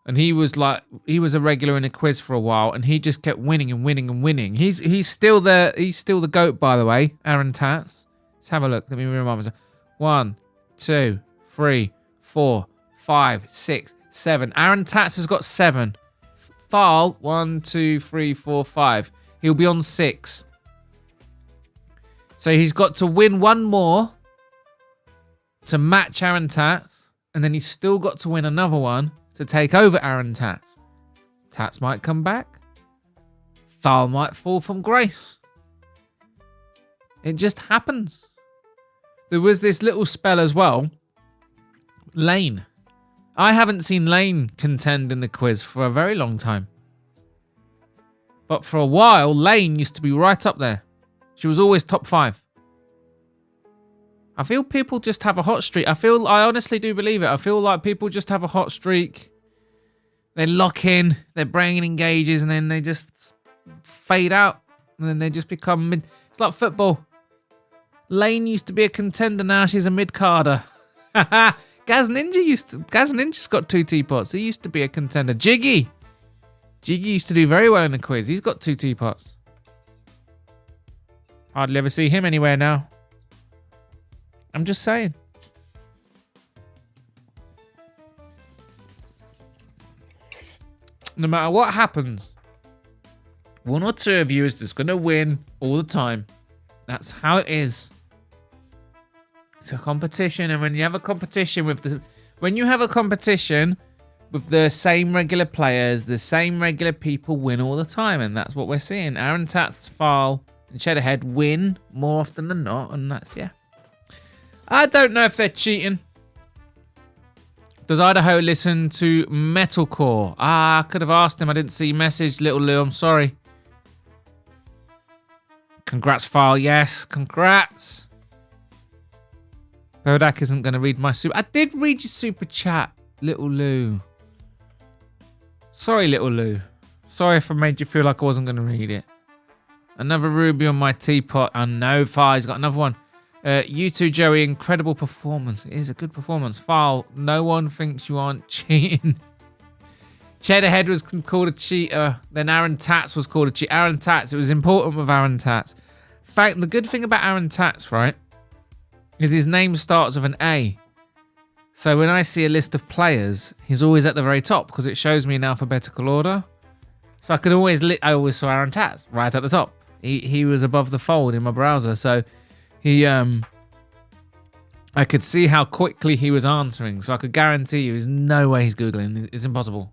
And he was a regular in a quiz for a while, and he just kept winning and winning and winning. He's still the GOAT, by the way, Aaron Tats. Let's have a look. Let me remind myself. 1, 2, 3, 4, 5, 6, 7. Aaron Tats has got 7. Thal, 1, 2, 3, 4, 5. He'll be on 6. So he's got to win one more to match Aaron Tats, and then he's still got to win another one to take over Aaron Tats. Tats might come back. Thal might fall from grace. It just happens. There was this little spell as well. Lane. I haven't seen Lane contend in the quiz for a very long time. But for a while, Lane used to be right up there. She was always top 5. I feel people just have a hot streak. I honestly do believe it. I feel like people just have a hot streak. They lock in, their brain engages, and then they just fade out. And then they just become mid. It's like football. Lane used to be a contender, now she's a mid-carder. Gaz Ninja's got 2 teapots. He used to be a contender. Jiggy used to do very well in the quiz. He's got 2 teapots. Hardly ever see him anywhere now. I'm just saying. No matter what happens, One or two of you is just going to win all the time. That's how it is. It's a competition, and when you have a competition with the same regular players, the same regular people win all the time, and that's what we're seeing. Aaron Tats, File, and Cheddarhead win more often than not, and that's, yeah. I don't know if they're cheating. Does Idaho listen to metalcore? I could have asked him. I didn't see your message, Little Lou. I'm sorry. Congrats, File. Yes, congrats. Bodach isn't going to read my super. I did read your super chat, Little Lou. Sorry, Little Lou. Sorry if I made you feel like I wasn't going to read it. Another ruby on my teapot. I know, Fire's got another one. You two, Joey, incredible performance. It is a good performance. File, no one thinks you aren't cheating. Cheddarhead was called a cheater. Then Aaron Tats was called a cheater. Aaron Tats, it was important with Aaron Tats. In fact, the good thing about Aaron Tats, right, is his name starts with an A. So when I see a list of players, he's always at the very top because it shows me in alphabetical order. So I could always, I always saw Aaron Tats right at the top. He was above the fold in my browser. So I could see how quickly he was answering. So I could guarantee you there's no way he's Googling. It's impossible.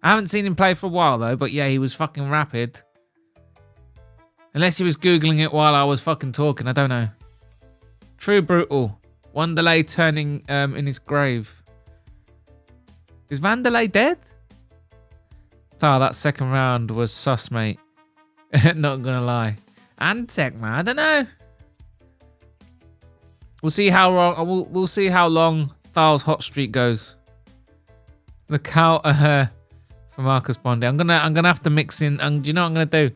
I haven't seen him play for a while though, but yeah, he was fucking rapid. Unless he was Googling it while I was fucking talking, I don't know. True brutal. Wanderlei turning in his grave. Is Wanderlei dead? Oh, that second round was sus, mate. Not gonna lie. And Tekma, I don't know. We'll see how long. We'll see how long Thal's hot streak goes. Look out for Marcus Bondi. I'm gonna have to mix in. And do you know what I'm gonna do?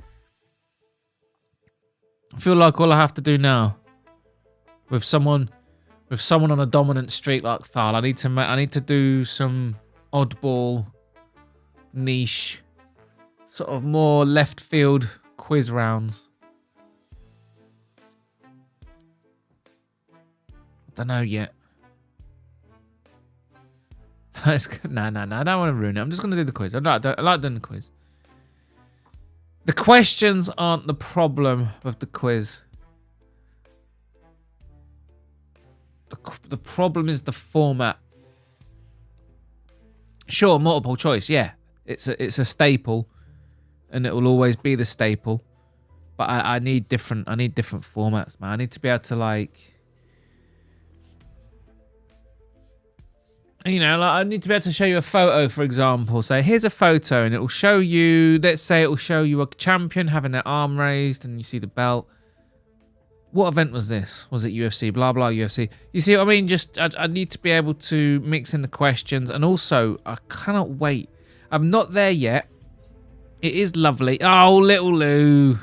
I feel like all I have to do now, with someone on a dominant streak like Thal, I need to do some oddball, niche, sort of more left field quiz rounds. I don't know yet. No, I don't want to ruin it. I'm just going to do the quiz. I like doing the quiz. The questions aren't the problem with the quiz. The problem is the format. Sure, multiple choice, yeah. It's a staple, and it will always be the staple. But I need different formats, man. I need to be able to, like, you know, like I need to be able to show you a photo, for example. Say, here's a photo, and it will show you, let's say it will show you a champion having their arm raised, and you see the belt. What event was this? Was it UFC? Blah, blah, UFC. You see what I mean? Just, I need to be able to mix in the questions. And also, I cannot wait. I'm not there yet. It is lovely. Oh, Little Lou.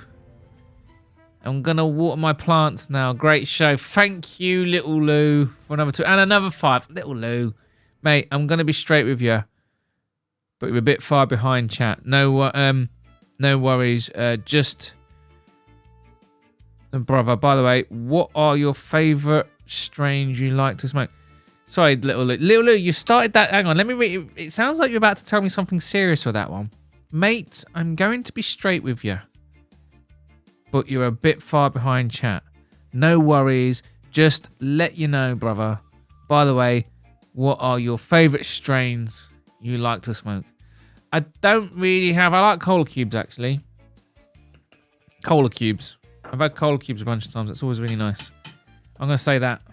I'm going to water my plants now. Great show. Thank you, Little Lou, for another 2. And another 5. Little Lou. Mate, I'm going to be straight with you. But you're a bit far behind, chat. No worries. Just... Brother, by the way, what are your favourite strains you like to smoke? Sorry, Little Lou. Little Lou, you started that. Hang on, let me read. It sounds like you're about to tell me something serious with that one. Mate, I'm going to be straight with you. But you're a bit far behind, chat. No worries. Just let you know, brother. By the way, what are your favourite strains you like to smoke? I don't really have... I like cola cubes, actually. Cola cubes. I've had cola cubes a bunch of times. It's always really nice. I'm going to say that.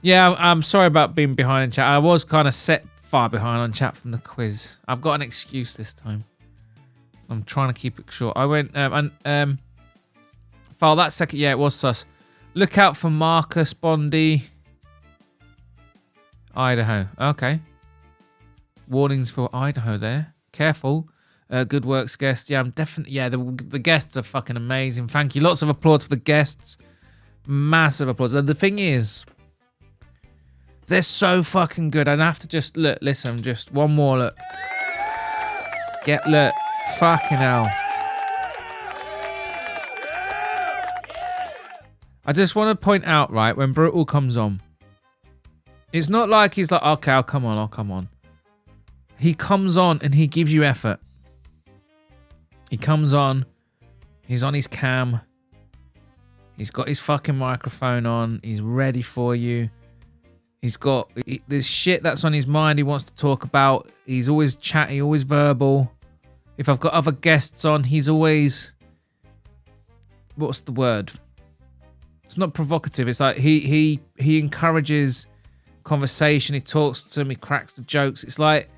Yeah, I'm sorry about being behind in chat. I was kind of set far behind on chat from the quiz. I've got an excuse this time. I'm trying to keep it short. I went... File that second... Yeah, it was sus. Look out for Marcus Bondi. Idaho. Okay. Warnings for Idaho there. Careful. Good works, guest. Yeah, I'm definitely... Yeah, the guests are fucking amazing. Thank you. Lots of applause for the guests. Massive applause. The thing is, they're so fucking good. I'd have to just... Look, listen, just one more look. Look. Fucking hell. I just want to point out, right, when Brutal comes on, it's not like he's like, okay, I'll come on. He comes on and he gives you effort. He comes on. He's on his cam. He's got his fucking microphone on. He's ready for you. There's shit that's on his mind he wants to talk about. He's always chatty, always verbal. If I've got other guests on, he's always... What's the word? It's not provocative. It's like he encourages conversation. He talks to them. He cracks the jokes. It's like...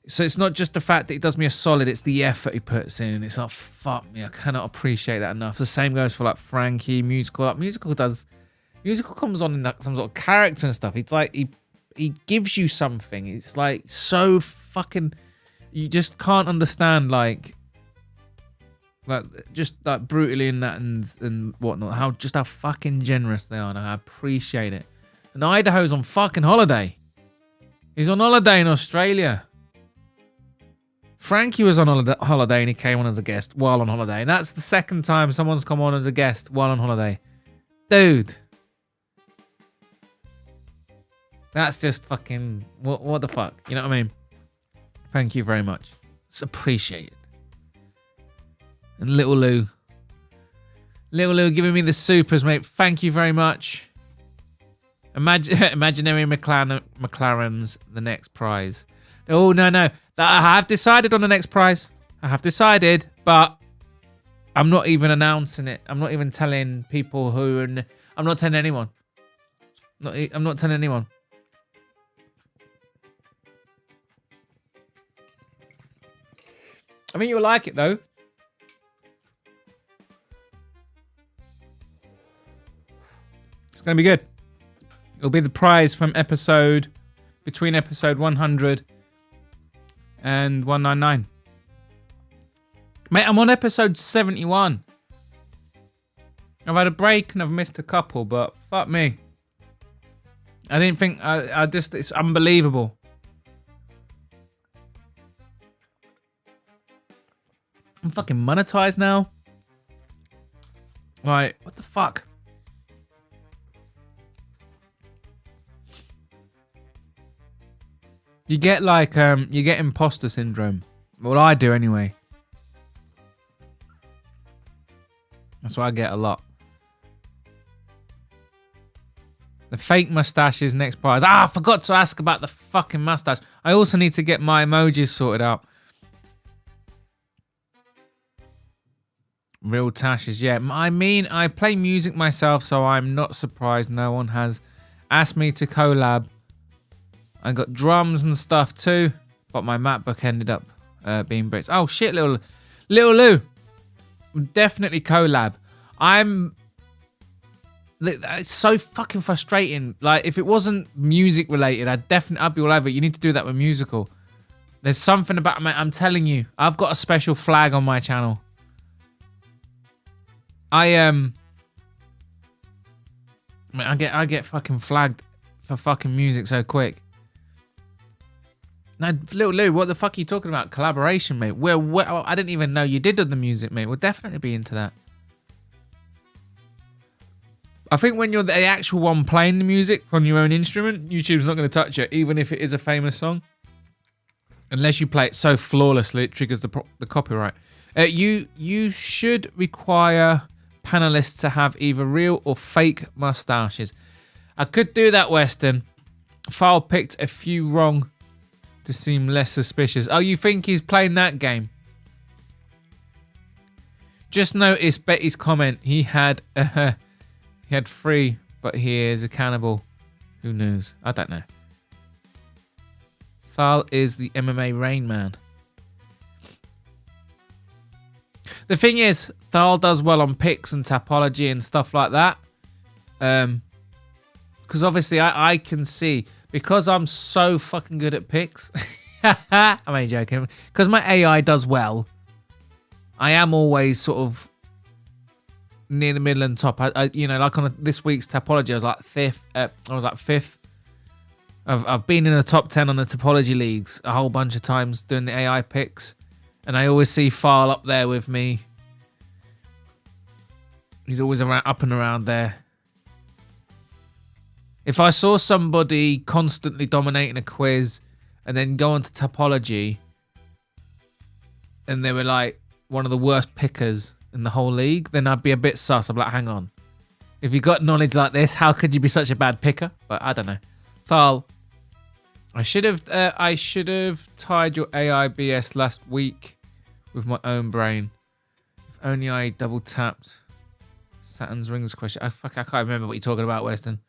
So it's not just the fact that he does me a solid, it's the effort he puts in. It's like, fuck me, I cannot appreciate that enough. The same goes for like Frankie, musical. Like musical comes on in like some sort of character and stuff. It's like he gives you something. It's like so fucking, you just can't understand like just like brutally in that and whatnot. How fucking generous they are, and I appreciate it. And Idaho's on fucking holiday. He's on holiday in Australia. Frankie was on holiday and he came on as a guest while on holiday. And that's the second time someone's come on as a guest while on holiday. Dude. That's just fucking... What the fuck? You know what I mean? Thank you very much. It's appreciated. And Little Lou. Little Lou giving me the supers, mate. Thank you very much. Imaginary McLaren's the next prize. Oh, no. I have decided on the next prize. I have decided, but I'm not even announcing it. I'm not even telling people who... I'm not telling anyone. I'm not telling anyone. I think you'll like it, though. It's going to be good. It'll be the prize from between episode 100 and 199. Mate, I'm on episode 71. I've had a break and I've missed a couple, but fuck me. I didn't think... it's unbelievable. I'm fucking monetized now. Like, what the fuck? You get like, you get imposter syndrome. Well, I do anyway. That's what I get a lot. The fake mustache is next prize. I forgot to ask about the fucking mustache. I also need to get my emojis sorted out. Real tashes, yeah. I mean, I play music myself, so I'm not surprised no one has asked me to collab. I got drums and stuff too, but my MacBook ended up being bricks. Oh shit, little Lou. Definitely collab. It's so fucking frustrating. Like, if it wasn't music related, I'd be all over it. You need to do that with musical. There's something about, I'm telling you, I've got a special flag on my channel. I get fucking flagged for fucking music so quick. No, Little Lou, what the fuck are you talking about? Collaboration, mate. I didn't even know you did the music, mate. We'll definitely be into that. I think when you're the actual one playing the music on your own instrument, YouTube's not going to touch it, even if it is a famous song. Unless you play it so flawlessly, it triggers the copyright. You should require panelists to have either real or fake mustaches. I could do that, Weston. File picked a few wrong to seem less suspicious. Oh, you think he's playing that game? Just noticed Betty's comment. He had 3, but he is a cannibal. Who knows? I don't know. Thal is the MMA Rain Man. The thing is, Thal does well on picks and topology and stuff like that. Because obviously I can see, because I'm so fucking good at picks. I'm only joking. Because my AI does well, I am always sort of near the middle and top. I you know, like on this week's topology, I was like fifth. I've been in the top 10 on the topology leagues a whole bunch of times doing the AI picks, and I always see File up there with me. He's always up and around there. If I saw somebody constantly dominating a quiz and then go on to topology and they were like one of the worst pickers in the whole league, then I'd be a bit sus. I'm like, hang on. If you got knowledge like this, how could you be such a bad picker? But I don't know. So I should have tied your AI BS last week with my own brain. If only I double tapped Saturn's rings question. I can't remember what you're talking about, Weston.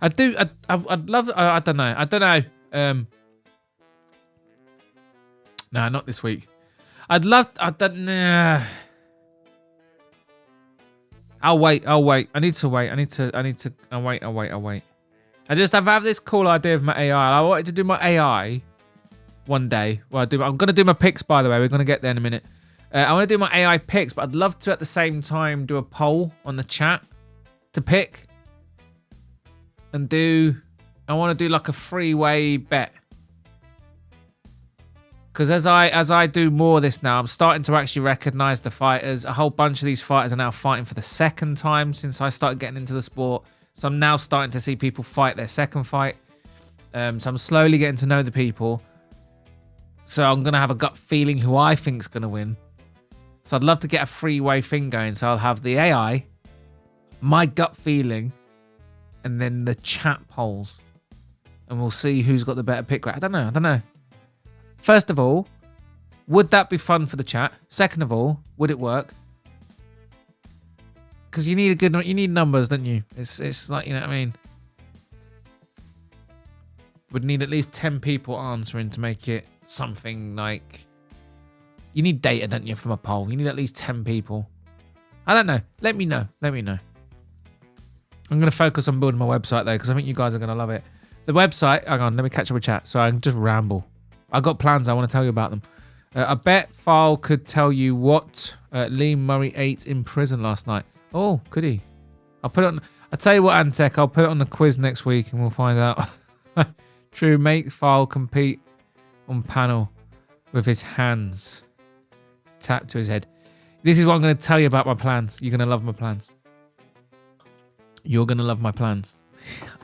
I'd love. I don't know. Nah, not this week. I'd love. Nah. I'll wait. I need to wait. I'll wait. I have this cool idea of my AI. I wanted to do my AI one day. Well, I'm going to do my picks, by the way. We're going to get there in a minute. I want to do my AI picks, but I'd love to at the same time do a poll on the chat to pick. And I want to do like a three-way bet. Because as I do more of this now, I'm starting to actually recognize the fighters. A whole bunch of these fighters are now fighting for the second time since I started getting into the sport. So I'm now starting to see people fight their second fight. So I'm slowly getting to know the people. So I'm going to have a gut feeling who I think's going to win. So I'd love to get a three-way thing going. So I'll have the AI, my gut feeling, and then the chat polls. And we'll see who's got the better pick rate. I don't know. First of all, would that be fun for the chat? Second of all, would it work? Because you need numbers, don't you? It's like, you know what I mean? Would need at least 10 people answering to make it something like... You need data, don't you, from a poll? You need at least 10 people. I don't know. Let me know. I'm going to focus on building my website, though, because I think you guys are going to love it. The website... Hang on, let me catch up with chat so I can just ramble. I've got plans. I want to tell you about them. I bet File could tell you what Lee Murray ate in prison last night. Oh, could he? I'll put it on... I'll tell you what, Antec, I'll put it on the quiz next week and we'll find out. True, make File compete on panel with his hands. Tap to his head. This is what I'm going to tell you about my plans. You're going to love my plans. You're going to love my plans.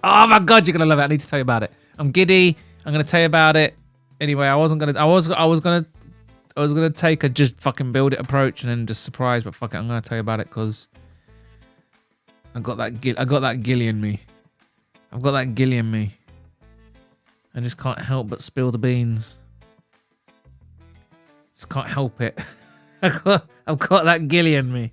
Oh my God, you're going to love it. I need to tell you about it. I'm giddy. I'm going to tell you about it. Anyway, I was gonna take a just fucking build it approach and then just surprise, but fuck it, I'm gonna tell you about it because I got that gilly in me. I've got that gilly in me. I just can't help but spill the beans. Just can't help it. I've got that gilly in me.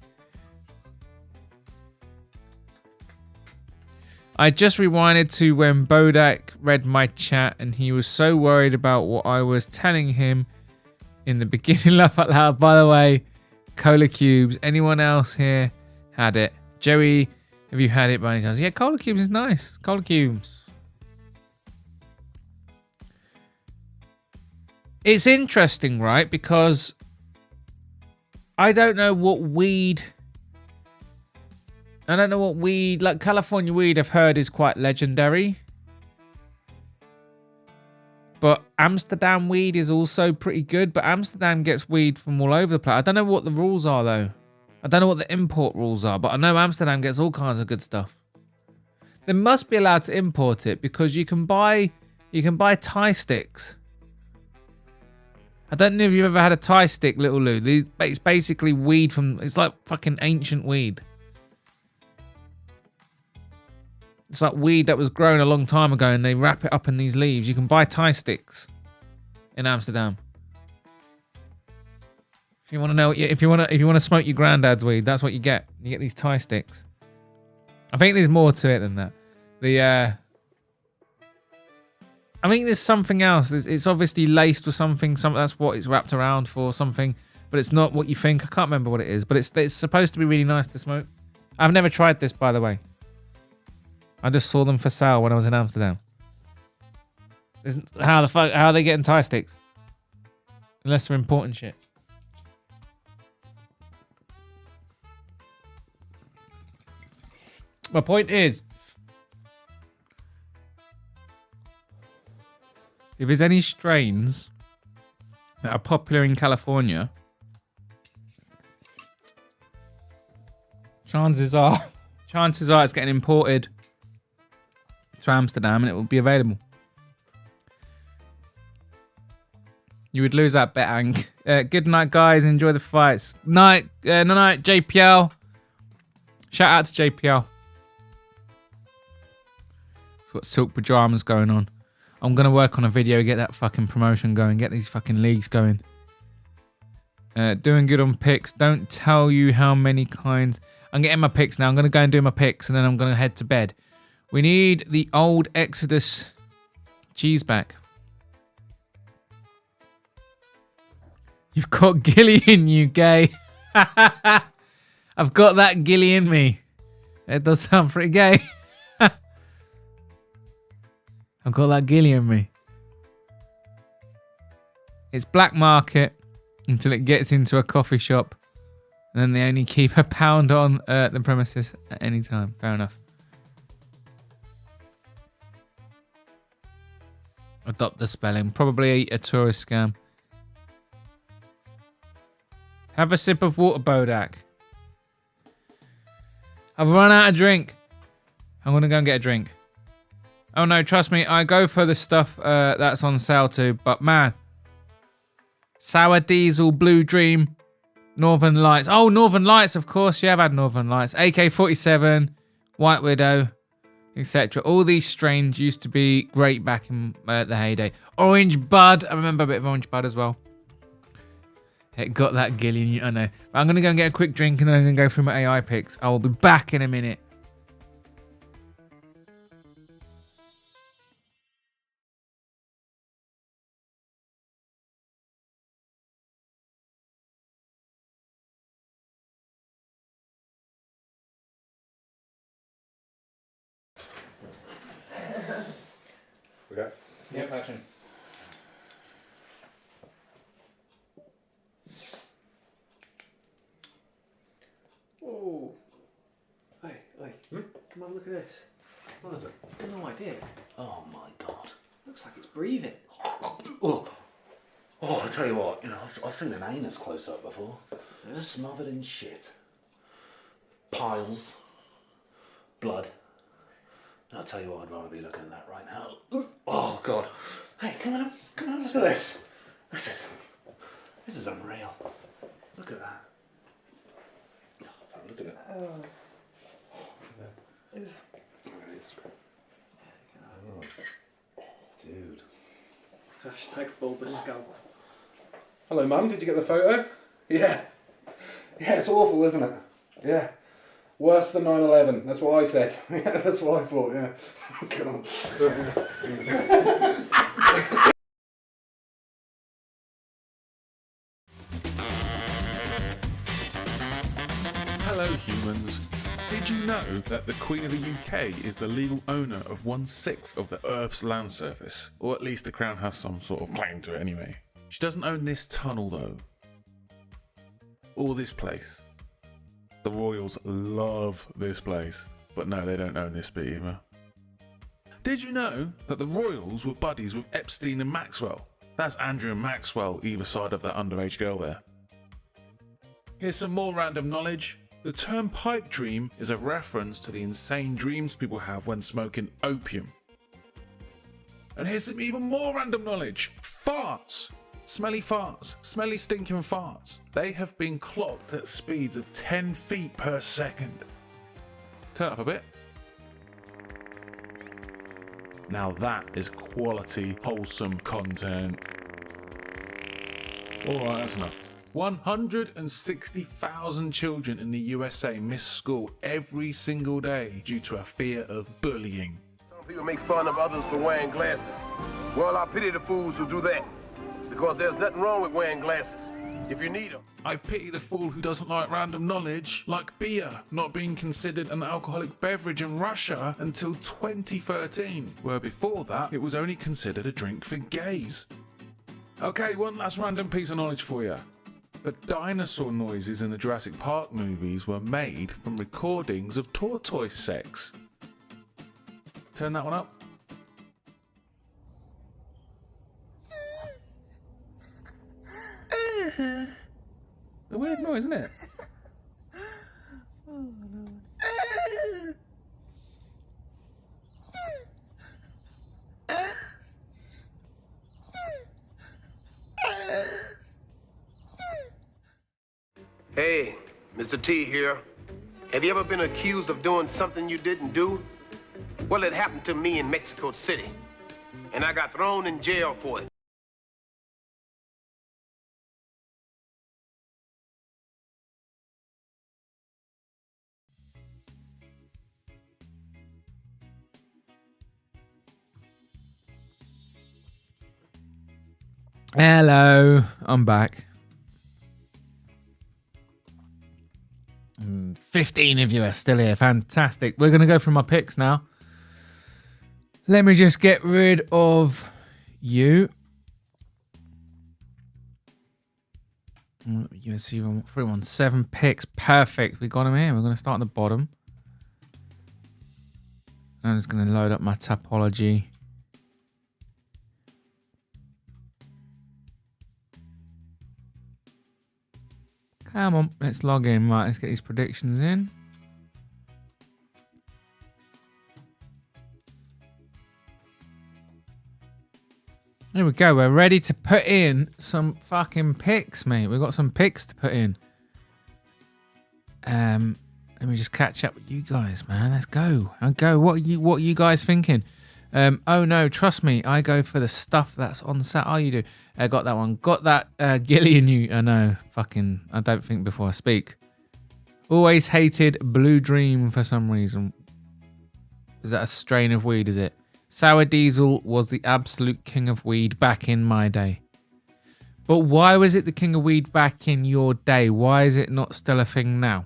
I just rewinded to when Bodach read my chat and he was so worried about what I was telling him in the beginning. Laugh out loud. By the way, Cola Cubes. Anyone else here had it? Jerry, have you had it by any chance? Yeah, Cola Cubes is nice. Cola Cubes. It's interesting, right? Because I don't know what weed... like California weed I've heard is quite legendary. But Amsterdam weed is also pretty good. But Amsterdam gets weed from all over the place. I don't know what the rules are though. I don't know what the import rules are. But I know Amsterdam gets all kinds of good stuff. They must be allowed to import it because you can buy Thai sticks. I don't know if you've ever had a Thai stick, Little Lou. It's basically weed from... It's like fucking ancient weed. It's like weed that was grown a long time ago and they wrap it up in these leaves. You can buy Thai sticks in Amsterdam. If you want to know, if you want to smoke your granddad's weed, that's what you get. You get these Thai sticks. I think there's more to it than that. I think there's something else. It's obviously laced with something. That's what it's wrapped around for, something. But it's not what you think. I can't remember what it is. But it's supposed to be really nice to smoke. I've never tried this, by the way. I just saw them for sale when I was in Amsterdam. How are they getting Thai sticks? Unless they're important shit. My point is, if there's any strains that are popular in California, chances are it's getting imported to Amsterdam and it will be available. You would lose that bet, Hank. Good night, guys. Enjoy the fights. Night, night, JPL. Shout out to JPL. It's got silk pajamas going on. I'm going to work on a video, get that fucking promotion going, get these fucking leagues going. Doing good on picks. Don't tell you how many kinds. I'm getting my picks now. I'm going to go and do my picks, and then I'm going to head to bed. We need the old Exodus cheese back. You've got Gilly in you, gay. I've got that Gilly in me. It does sound pretty gay. I've got that Gilly in me. It's black market until it gets into a coffee shop. And then they only keep £1 on the premises at any time. Fair enough. Adopt the spelling. Probably a tourist scam. Have a sip of water, Bodach. I've run out of drink. I'm going to go and get a drink. Oh no, trust me. I go for the stuff that's on sale too. But man. Sour Diesel, Blue Dream, Northern Lights. Oh, Northern Lights, of course. Yeah, I've had Northern Lights. AK-47, White Widow, etc. All these strains used to be great back in the heyday. Orange Bud. I remember a bit of Orange Bud as well. It got that Gillian, I know. But I'm going to go and get a quick drink and then I'm going to go through my AI picks. I will be back in a minute. Okay. Yep, action. Oh. Hey, come have a look at this. What is it? I've no idea. Oh my god. Looks like it's breathing. Oh, I tell you what, I've seen an anus close up before. Yeah? Smothered in shit. Piles. Blood. And I'll tell you what, I'd rather be looking at that right now. Oh god. Hey, come on, look at this. This is unreal. Look at that. Look at it. Dude. Hashtag bulbous scalp. Hello, Mum. Did you get the photo? Yeah. Yeah, it's awful, isn't it? Yeah. Worse than 9/11. That's what I said. Yeah, that's what I thought. Yeah. Come on. Hello humans. Did you know that the Queen of the UK is the legal owner of 1/6 of the Earth's land surface? Or at least the Crown has some sort of claim to it anyway. She doesn't own this tunnel though. Or this place. The royals love this place. But no, they don't own this bit either. Did you know that the royals were buddies with Epstein and Maxwell? That's Andrew and Maxwell either side of that underage girl there. Here's some more random knowledge. The term pipe dream is a reference to the insane dreams people have when smoking opium. And here's some even more random knowledge. Farts. Smelly farts. Smelly stinking farts. They have been clocked at speeds of 10 feet per second. Turn up a bit. Now that is quality, wholesome content. Alright, that's enough. 160,000 children in the USA miss school every single day due to a fear of bullying. Some people make fun of others for wearing glasses. Well, I pity the fools who do that, because there's nothing wrong with wearing glasses if you need them. I pity the fool who doesn't like random knowledge, like beer not being considered an alcoholic beverage in Russia until 2013, where before that it was only considered a drink for gays. Okay, one last random piece of knowledge for you. The dinosaur noises in the Jurassic Park movies were made from recordings of tortoise sex. Turn that one up. A weird noise, isn't it? Hey, Mr. T here. Have you ever been accused of doing something you didn't do? Well, it happened to me in Mexico City, and I got thrown in jail for it. Hello, I'm back. 15 of you are still here. Fantastic. We're going to go through my picks now. Let me just get rid of you. UFC 317 picks. Perfect. We got them here. We're going to start at the bottom. I'm just going to load up my topology. Come on, let's log in. Right, let's get these predictions in. There we go. We're ready to put in some fucking picks, mate. We've got some picks to put in. Let me just catch up with you guys, man. Let's go. And go. What are you guys thinking? Oh no, trust me. I go for the stuff that's on set. Oh, you do. I got that one. Got that Gillian. You. I know. Fucking. I don't think before I speak. Always hated Blue Dream for some reason. Is that a strain of weed? Is it? Sour Diesel was the absolute king of weed back in my day. But why was it the king of weed back in your day? Why is it not still a thing now?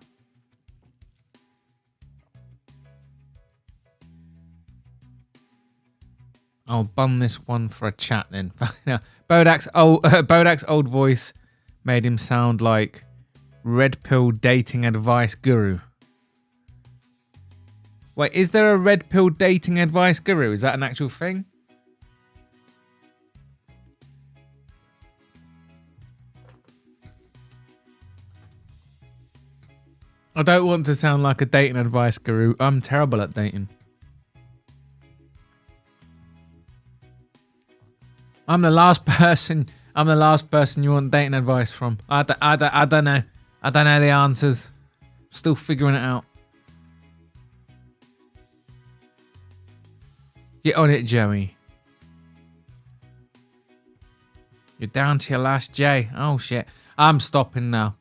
I'll bun this one for a chat then. Bodach's old voice made him sound like red pill dating advice guru. Wait, is there a red pill dating advice guru? Is that an actual thing? I don't want to sound like a dating advice guru. I'm terrible at dating. I'm the last person you want dating advice from. I don't know. I don't know the answers. Still figuring it out. Get on it, Joey. You're down to your last J. Oh, shit. I'm stopping now.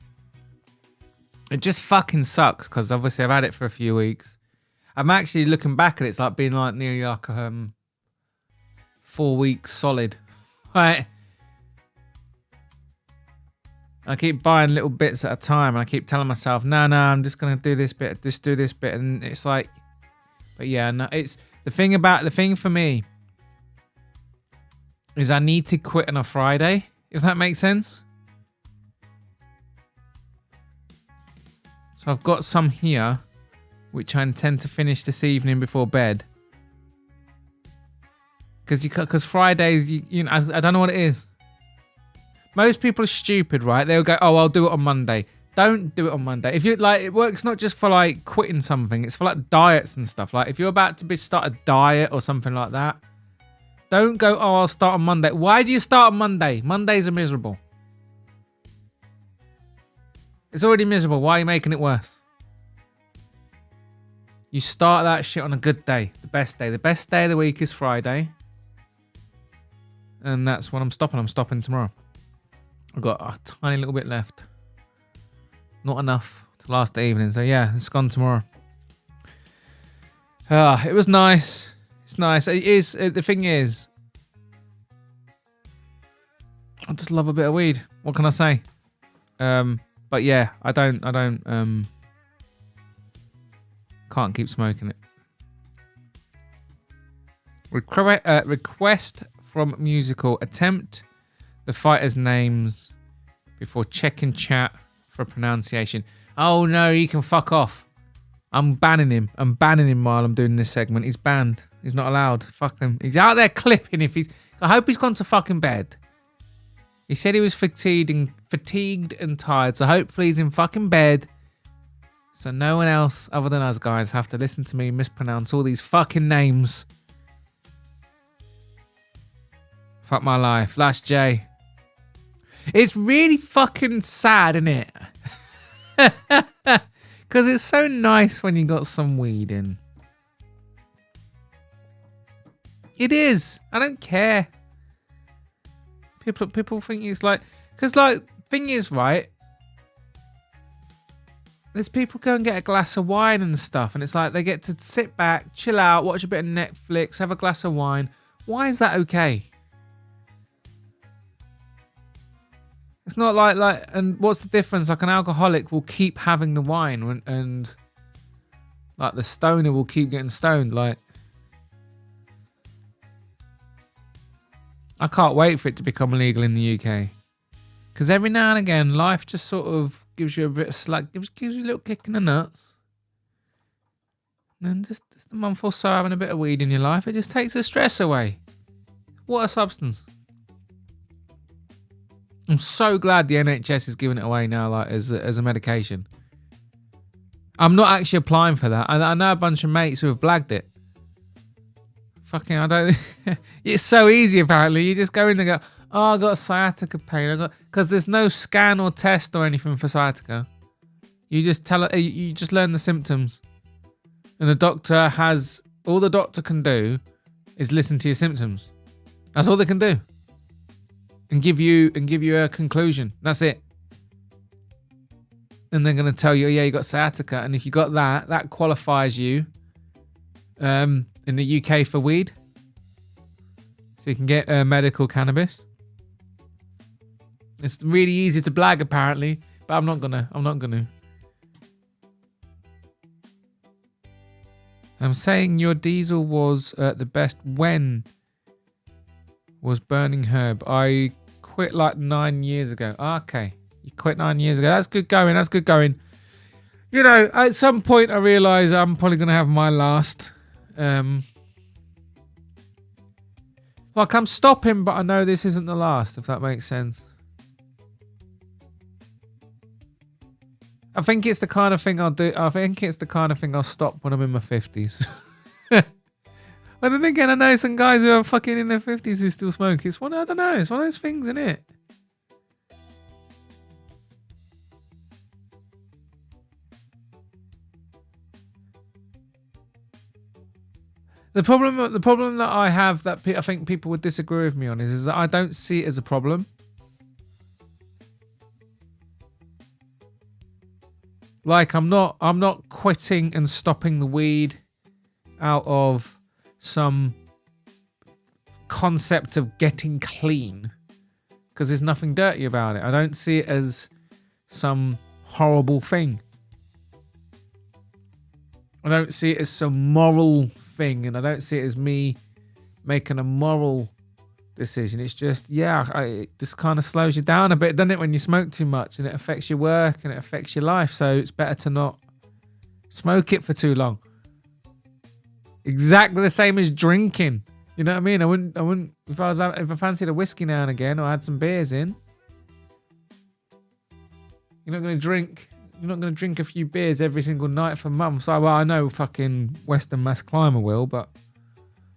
It just fucking sucks because obviously I've had it for a few weeks. I'm actually looking back at it. It's like being like nearly like 4 weeks solid. Right. I keep buying little bits at a time and I keep telling myself, no, I'm just going to do this bit, just do this bit. And it's like, but yeah, no, it's the thing for me is I need to quit on a Friday, if that makes sense. So I've got some here, which I intend to finish this evening before bed. Because Fridays, you know, I don't know what it is. Most people are stupid, right? They'll go, oh, I'll do it on Monday. Don't do it on Monday. If you like, it works not just for like quitting something. It's for like diets and stuff. Like if you're about to start a diet or something like that, don't go, oh, I'll start on Monday. Why do you start on Monday? Mondays are miserable. It's already miserable. Why are you making it worse? You start that shit on a good day. The best day. The best day of the week is Friday. And that's when I'm stopping. I'm stopping tomorrow. I've got a tiny little bit left. Not enough to last the evening. So yeah, it's gone tomorrow. It was nice. It's nice. It is. The thing is, I just love a bit of weed. What can I say? But yeah, I don't can't keep smoking it. Request from musical. Attempt the fighters' names before checking chat for pronunciation. Oh no, he can fuck off. I'm banning him. I'm banning him while I'm doing this segment. He's banned. He's not allowed. Fuck him. He's out there clipping if he's... I hope he's gone to fucking bed. He said he was fatigued and tired, so hopefully he's in fucking bed. So no one else other than us guys have to listen to me mispronounce all these fucking names. Fuck my life. Last J. It's really fucking sad, isn't it? Because it's so nice when you got some weed in. It is. I don't care. People think it's like, because like, thing is, right? There's people go and get a glass of wine and stuff, and it's like they get to sit back, chill out, watch a bit of Netflix, have a glass of wine. Why is that okay? It's not like, and what's the difference? Like an alcoholic will keep having the wine, and like the stoner will keep getting stoned. Like, I can't wait for it to become illegal in the UK, because every now and again, life just sort of gives you a bit of slack, gives you a little kick in the nuts. And then just a month or so having a bit of weed in your life, it just takes the stress away. What a substance. I'm so glad the NHS is giving it away now, like as a medication. I'm not actually applying for that. I know a bunch of mates who have blagged it. Fucking, I don't. It's so easy apparently. You just go in and go, oh, I got sciatica pain. Because there's no scan or test or anything for sciatica. You just you just learn the symptoms, and the doctor has all the doctor can do is listen to your symptoms. That's all they can do, and give you a conclusion. That's it. And they're gonna tell you, yeah, you got sciatica, and if you got that, that qualifies you in the UK for weed, so you can get medical cannabis. It's really easy to blag apparently, but I'm not gonna. I'm saying your diesel was the best when was Burning Herb. I quit like 9 years ago. Okay, you quit 9 years ago. That's good going. That's good going. You know, at some point I realise I'm probably gonna have my last. Like I'm stopping, but I know this isn't the last. If that makes sense. I think it's the kind of thing I'll do. I think it's the kind of thing I'll stop when I'm in my 50s. But then again, I know some guys who are fucking in their 50s who still smoke. It's one, I don't know. It's one of those things, isn't it? The problem that I have that I think people would disagree with me on is that I don't see it as a problem. Like I'm not quitting and stopping the weed out of some concept of getting clean, because there's nothing dirty about it. I don't see it as some horrible thing. I don't see it as some moral thing, and I don't see it as me making a moral decision. It's just, yeah, it just kind of slows you down a bit, doesn't it, when you smoke too much, and it affects your work and it affects your life. So it's better to not smoke it for too long. Exactly the same as drinking. You know what I mean? I wouldn't if I fancied a whiskey now and again, or I had some beers in. You're not going to drink a few beers every single night for months. Well, I know fucking Western Mass Climber will, but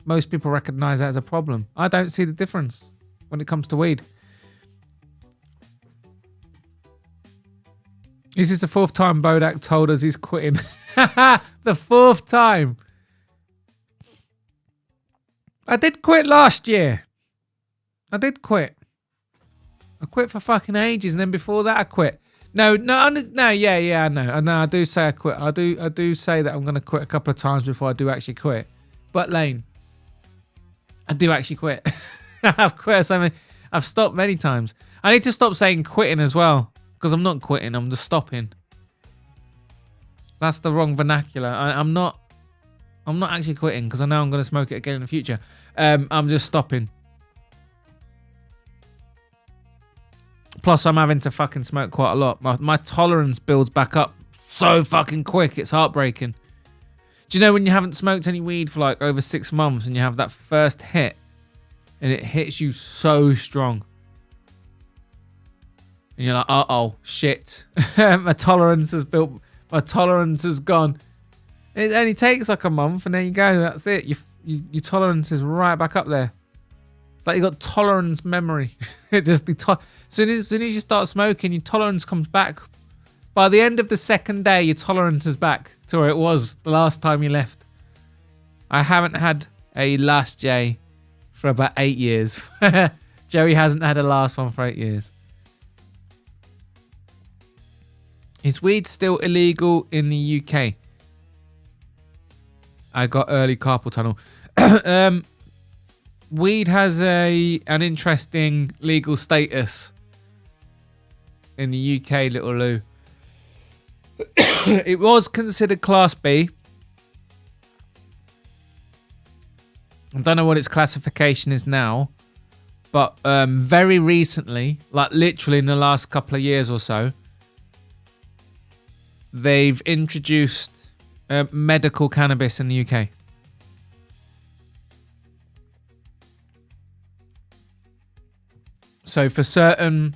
most people recognise that as a problem. I don't see the difference when it comes to weed. This is the fourth time Bodach told us he's quitting. The fourth time. I did quit last year. I did quit. I quit for fucking ages, and then before that I quit. No, yeah, I know. I do say I quit. I do say that I'm going to quit a couple of times before I do actually quit. But Lane, I do actually quit. I've quit so many. I've stopped many times. I need to stop saying quitting as well, because I'm not quitting. I'm just stopping. That's the wrong vernacular. I'm not actually quitting, because I know I'm going to smoke it again in the future. I'm just stopping. Plus, I'm having to fucking smoke quite a lot. My tolerance builds back up so fucking quick. It's heartbreaking. Do you know when you haven't smoked any weed for like over 6 months and you have that first hit and it hits you so strong? And you're like, uh-oh, shit. My tolerance has built. My tolerance has gone. It only takes like a month and there you go. That's it. Your tolerance is right back up there. It's like you got tolerance memory. It just as soon as you start smoking, your tolerance comes back By the end of the second day, your tolerance is back to where it was the last time you left. I haven't had a last J for about 8 years. Joey hasn't had a last one for 8 years. Is weed still illegal in the UK? I got early carpal tunnel. Weed has an interesting legal status in the UK, little Lou. It was considered Class B. I don't know what its classification is now, but very recently, like literally in the last couple of years or so, they've introduced medical cannabis in the UK. So for certain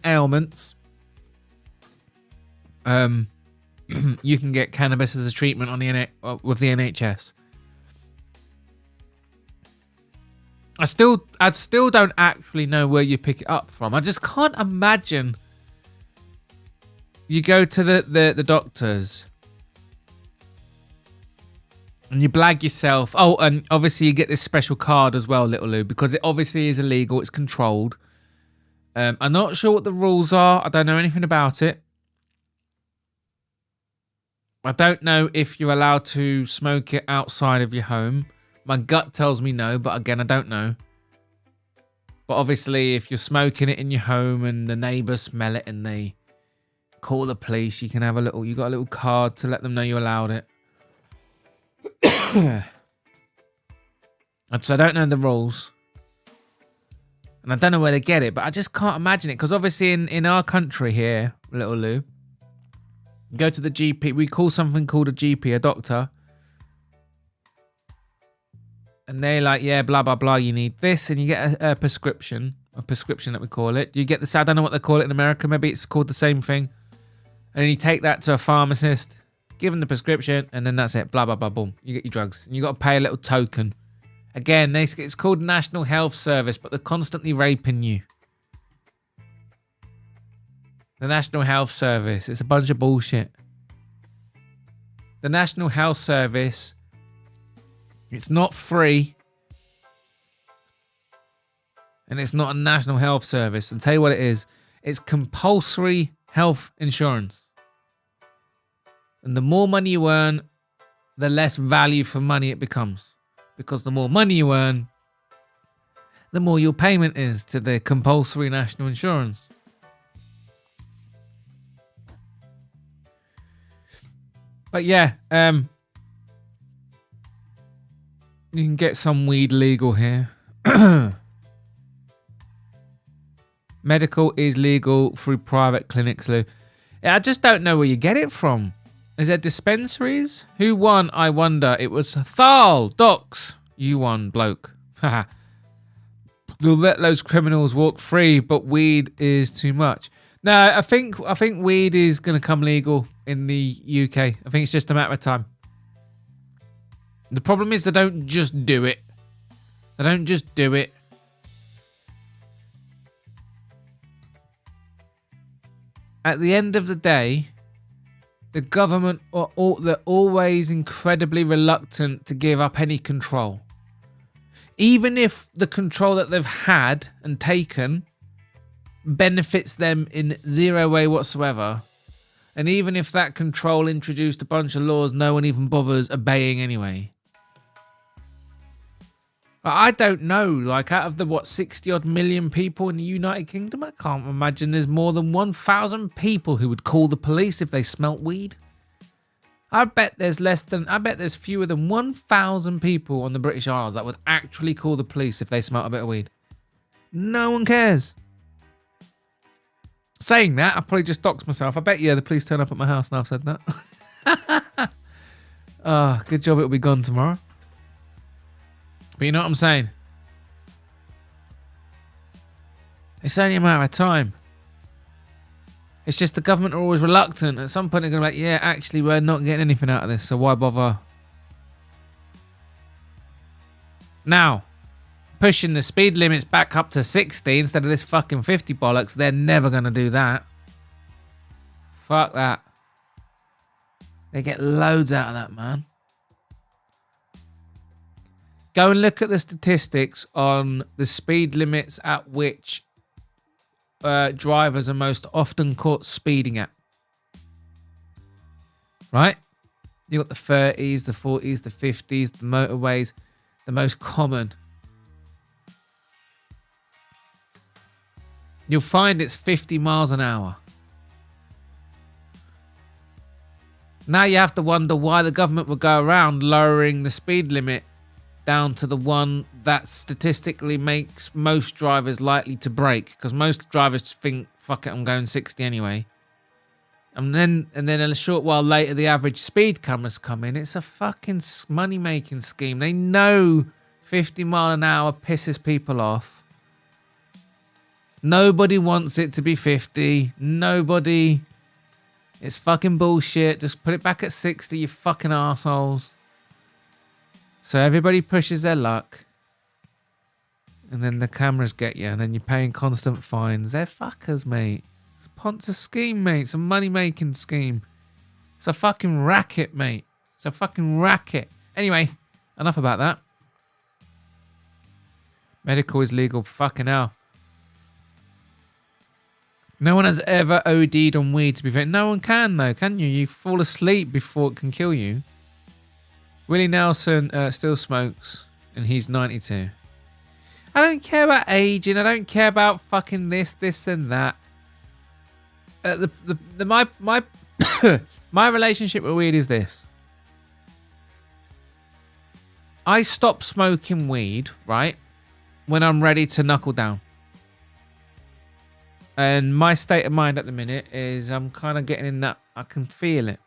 ailments, you can get cannabis as a treatment on the with the NHS. I still don't actually know where you pick it up from. I just can't imagine you go to the doctors and you blag yourself. Oh, and obviously you get this special card as well, little Lou, because it obviously is illegal. It's controlled. I'm not sure what the rules are. I don't know anything about it. I don't know if you're allowed to smoke it outside of your home. My gut tells me no, but again, I don't know. But obviously, if you're smoking it in your home and the neighbours smell it and they call the police, you can have you got a little card to let them know you allowed it. So I don't know the rules. And I don't know where they get it, but I just can't imagine it. Because obviously in our country here, little Lou, you go to the GP. We call something called a GP, a doctor. And they're like, yeah, blah, blah, blah, you need this. And you get a prescription that we call it. You get this, I don't know what they call it in America. Maybe it's called the same thing. And then you take that to a pharmacist, give them the prescription, and then that's it. Blah, blah, blah, boom. You get your drugs. And you got to pay a little token. Again, it's called National Health Service, but they're constantly raping you. The National Health Service. It's a bunch of bullshit. The National Health Service, it's not free. And it's not a National Health Service. I'll tell you what it is. It's compulsory health insurance. And the more money you earn, the less value for money it becomes. Because the more money you earn, the more your payment is to the compulsory national insurance. But yeah, you can get some weed legal here. Medical is legal through private clinics, Lou. I just don't know where you get it from. Is there dispensaries? Who won? I wonder. It was Thal. Docs. You won, bloke. Haha. They'll let those criminals walk free, but weed is too much. No, I think weed is going to come legal in the UK. I think it's just a matter of time. The problem is they don't just do it. They don't just do it. At the end of the day, the government they're always incredibly reluctant to give up any control. Even if the control that they've had and taken benefits them in zero way whatsoever, and even if that control introduced a bunch of laws no one even bothers obeying anyway. But I don't know, like out of the 60 odd million people in the United Kingdom, I can't imagine there's more than 1,000 people who would call the police if they smelt weed. I bet there's fewer than 1,000 people on the British Isles that would actually call the police if they smelt a bit of weed. No one cares. Saying that, I probably just doxed myself. I bet the police turn up at my house now I've said that. Oh, good job it'll be gone tomorrow. But you know what I'm saying? It's only a matter of time. It's just the government are always reluctant. At some point they're going to be like, yeah, actually we're not getting anything out of this, so why bother? Now, pushing the speed limits back up to 60 instead of this fucking 50 bollocks, they're never going to do that. Fuck that. They get loads out of that, man. Go and look at the statistics on the speed limits at which drivers are most often caught speeding at. Right? You got the 30s, the 40s, the 50s, the motorways, the most common. You'll find it's 50 miles an hour. Now you have to wonder why the government would go around lowering the speed limit down to the one that statistically makes most drivers likely to brake, because most drivers think, fuck it, I'm going 60 anyway. And then a short while later, the average speed cameras come in. It's a fucking money-making scheme. They know 50 mile an hour pisses people off. Nobody wants it to be 50. Nobody. It's fucking bullshit. Just put it back at 60, you fucking assholes. So everybody pushes their luck. And then the cameras get you. And then you're paying constant fines. They're fuckers, mate. It's a Ponzi scheme, mate. It's a money-making scheme. It's a fucking racket, mate. It's a fucking racket. Anyway, enough about that. Medical is legal. Fucking hell. No one has ever OD'd on weed, to be fair. No one can, though, can you? You fall asleep before it can kill you. Willie Nelson still smokes, and he's 92. I don't care about aging. I don't care about fucking this, and that. My my relationship with weed is this. I stop smoking weed, right, when I'm ready to knuckle down. And my state of mind at the minute is I'm kind of getting in that, I can feel it.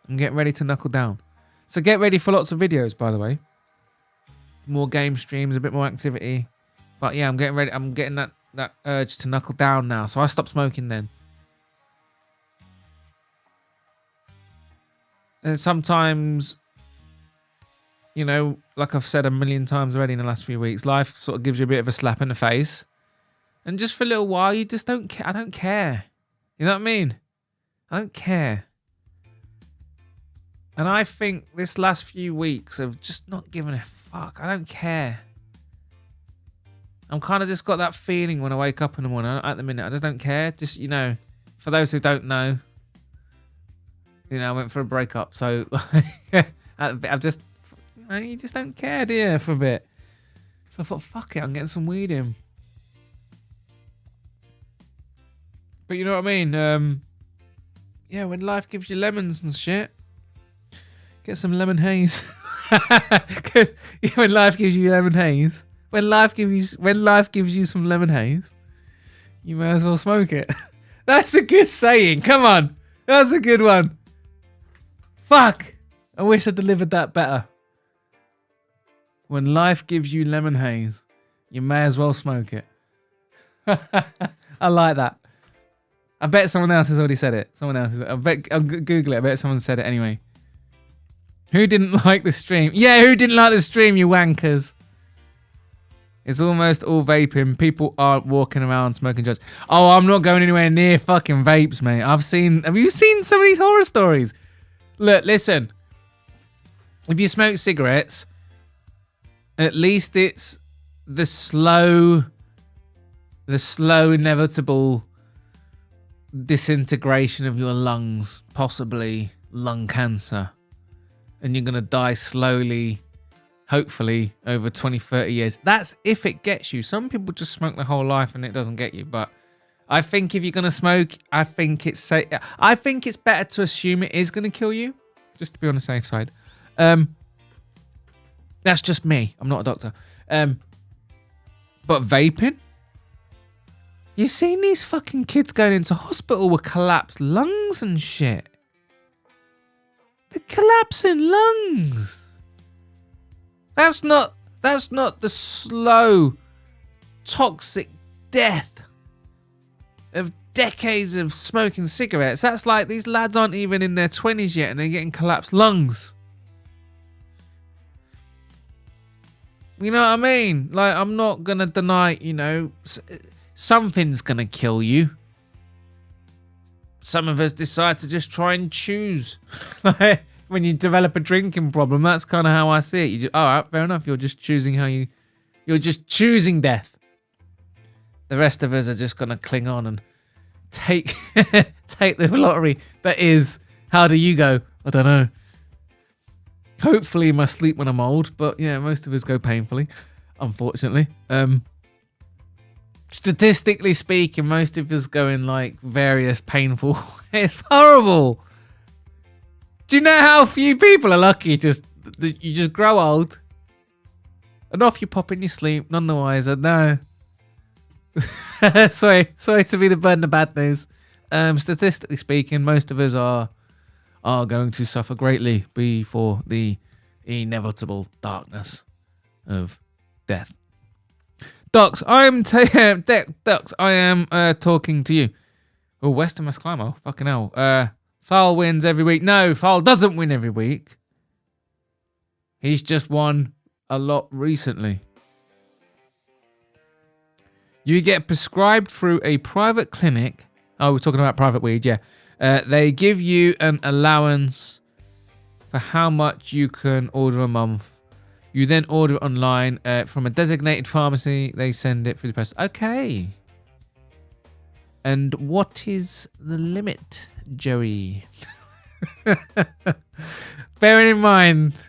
I'm getting ready to knuckle down. So get ready for lots of videos, by the way. More game streams, a bit more activity. But yeah, I'm getting ready. I'm getting that urge to knuckle down now. So I stopped smoking then. And sometimes, you know, like I've said a million times already in the last few weeks, life sort of gives you a bit of a slap in the face. And just for a little while, you just don't care. I don't care. You know what I mean? I don't care. And I think this last few weeks of just not giving a fuck. I don't care. I'm kind of just got that feeling when I wake up in the morning. At the minute, I just don't care. Just, you know, for those who don't know, you know, I went for a breakup. So I've just, you know, you just don't care, do you, for a bit. So I thought, fuck it, I'm getting some weed in. But you know what I mean? Yeah, when life gives you lemons and shit, get some lemon haze. When life gives you lemon haze, when life gives you some lemon haze, you may as well smoke it. That's a good saying. Come on, that's a good one. Fuck, I wish I delivered that better. When life gives you lemon haze, you may as well smoke it. I like that. I bet someone else has already said it. Someone else. I'll Google it. I bet someone said it anyway. Who didn't like the stream? Yeah, who didn't like the stream, you wankers? It's almost all vaping. People aren't walking around smoking joints. Oh, I'm not going anywhere near fucking vapes, mate. Have you seen some of these horror stories? Look, listen. If you smoke cigarettes, at least it's the slow inevitable disintegration of your lungs, possibly lung cancer, and you're gonna die slowly, hopefully over 20-30 years. That's if it gets you. Some people just smoke their whole life and it doesn't get you, but I think if you're gonna smoke, I think it's better to assume it is gonna kill you, just to be on the safe side. That's just me. I'm not a doctor. But vaping, you seen these fucking kids going into hospital with collapsed lungs and shit. They're collapsing lungs. That's not the slow, toxic death of decades of smoking cigarettes. That's like these lads aren't even in their 20s yet and they're getting collapsed lungs. You know what I mean? Like, I'm not gonna deny, you know, something's gonna kill you. some of us decide to just try and choose. Like, when you develop a drinking problem, that's kind of how I see it. You just, all right, fair enough. You're just choosing you're just choosing death. The rest of us are just gonna cling on and take take the lottery. That is, how do you go? I don't know. Hopefully in my sleep when I'm old, but yeah, most of us go painfully, unfortunately. Statistically speaking, most of us go in like various painful. It's horrible. Do you know how few people are lucky? You just grow old, and off you pop in your sleep, none the wiser. No. sorry to be the burden of bad news. Statistically speaking, most of us are going to suffer greatly before the inevitable darkness of death. Docs, I am talking to you. Oh, Western Mass Climber, fucking hell. Foul wins every week. No, Foul doesn't win every week. He's just won a lot recently. You get prescribed through a private clinic. Oh, we're talking about private weed, yeah. They give you an allowance for how much you can order a month. You then order it online from a designated pharmacy. They send it through the post. Okay. And what is the limit, Joey? Bearing in mind,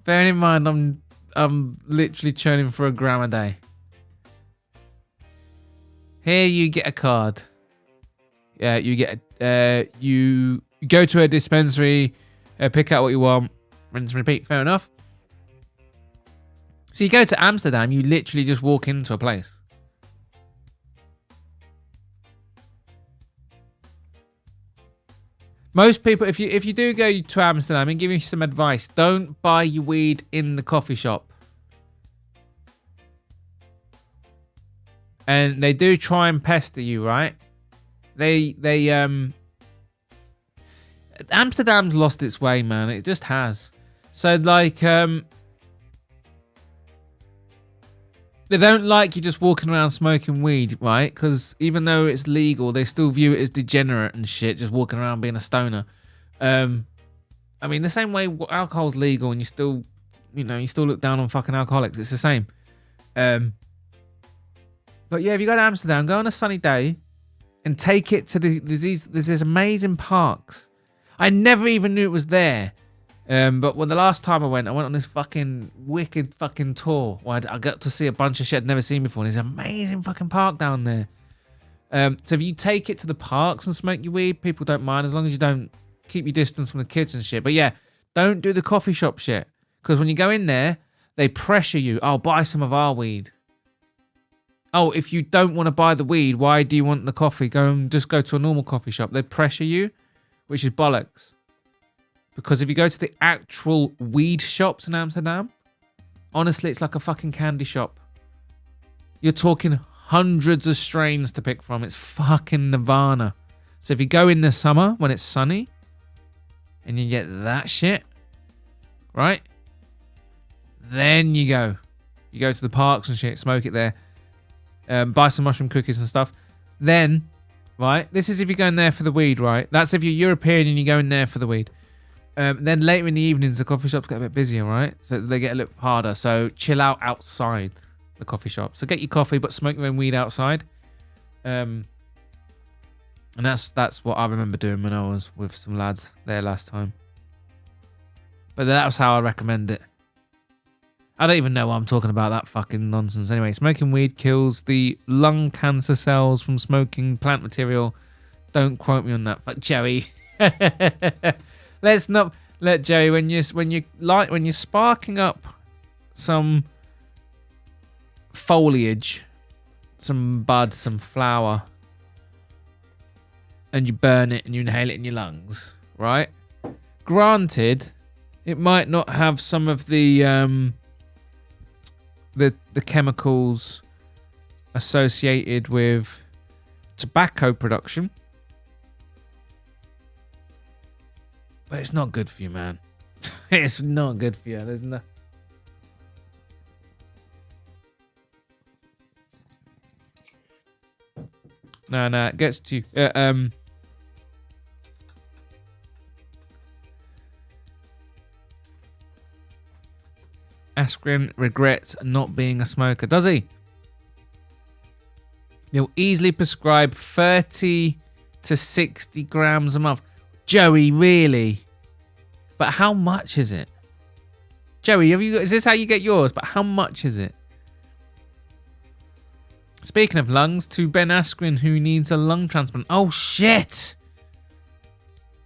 I'm literally churning for a gram a day. Here you get a card. Yeah, you get you go to a dispensary, pick out what you want, rinse and repeat. Fair enough. So you go to Amsterdam, you literally just walk into a place. Most people, if you do go to Amsterdam, and give you some advice, don't buy your weed in the coffee shop. And they do try and pester you, right? Amsterdam's lost its way, man. It just has. So like they don't like you just walking around smoking weed, right? Because even though it's legal, they still view it as degenerate and shit, just walking around being a stoner. I mean, the same way alcohol's legal and you still look down on fucking alcoholics. It's the same. But yeah, if you go to Amsterdam, go on a sunny day and take it to there's these amazing parks. I never even knew it was there. But when the last time I went on this fucking wicked fucking tour where I got to see a bunch of shit I'd never seen before. And there's an amazing fucking park down there. So if you take it to the parks and smoke your weed, people don't mind as long as you don't keep your distance from the kids and shit. But yeah, don't do the coffee shop shit. Because when you go in there, they pressure you. Oh, buy some of our weed. Oh, if you don't want to buy the weed, why do you want the coffee? Just go to a normal coffee shop. They pressure you, which is bollocks. Because if you go to the actual weed shops in Amsterdam, honestly, it's like a fucking candy shop. You're talking hundreds of strains to pick from. It's fucking nirvana. So if you go in the summer when it's sunny and you get that shit, right? Then you go to the parks and shit, smoke it there. Buy some mushroom cookies and stuff. Then, right? This is if you're going there for the weed, right? That's if you're European and you're going there for the weed. Then later in the evenings, the coffee shops get a bit busier, right? So they get a little harder. So chill out outside the coffee shop. So get your coffee, but smoke your own weed outside. And that's what I remember doing when I was with some lads there last time. But that was how I recommend it. I don't even know why I'm talking about that fucking nonsense. Anyway, smoking weed kills the lung cancer cells from smoking plant material. Don't quote me on that. Fuck Joey. Let's not let Joey when you're sparking up some foliage, some bud, some flower, and you burn it and you inhale it in your lungs, right? Granted, it might not have some of the chemicals associated with tobacco production. But it's not good for you, man. It's not good for you. There's no... No, it gets to you. Askren regrets not being a smoker, does he? He'll easily prescribe 30 to 60 grams a month. Joey, really? But how much is it? Joey, is this how you get yours? But how much is it? Speaking of lungs, to Ben Askren, who needs a lung transplant. Oh, shit!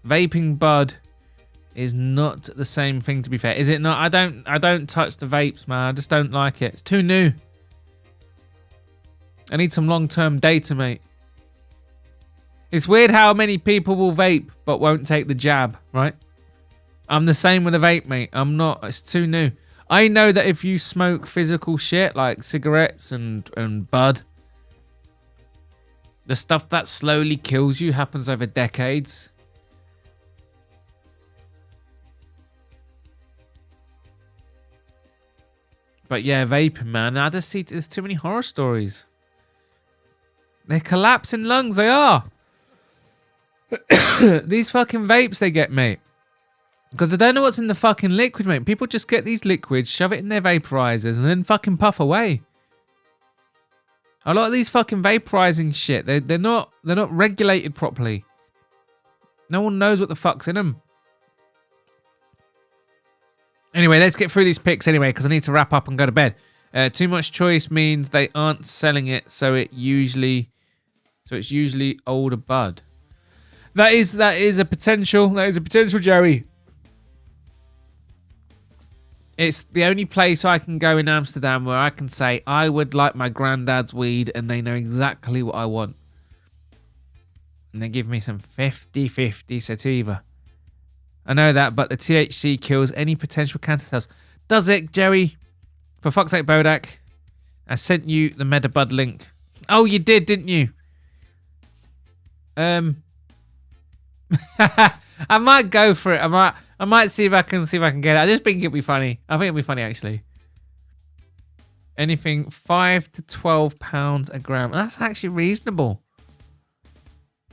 Vaping bud is not the same thing, to be fair. Is it not? I don't touch the vapes, man. I just don't like it. It's too new. I need some long-term data, mate. It's weird how many people will vape but won't take the jab, right? I'm the same with a vape, mate. I'm not. It's too new. I know that if you smoke physical shit like cigarettes and bud, the stuff that slowly kills you happens over decades. But yeah, vaping, man. I just see there's too many horror stories. They're collapsing lungs. They are. These fucking vapes they get, mate. Because I don't know what's in the fucking liquid, mate. People just get these liquids, shove it in their vaporizers, and then fucking puff away. A lot of these fucking vaporizing shit, they're not regulated properly. No one knows what the fuck's in them. Anyway, let's get through these picks anyway, because I need to wrap up and go to bed. Too much choice means they aren't selling it, so it's usually older bud. That is a potential. That is a potential, Jerry. It's the only place I can go in Amsterdam where I can say I would like my granddad's weed and they know exactly what I want. And they give me some 50-50 sativa. I know that, but the THC kills any potential cancer cells. Does it, Jerry? For fuck's sake, Bodach. I sent you the Medabud link. Oh, you did, didn't you? I might go for it. I might see if I can get it. I just think it'll be funny. I think it'll be funny actually. Anything 5 to 12 pounds a gram. That's actually reasonable.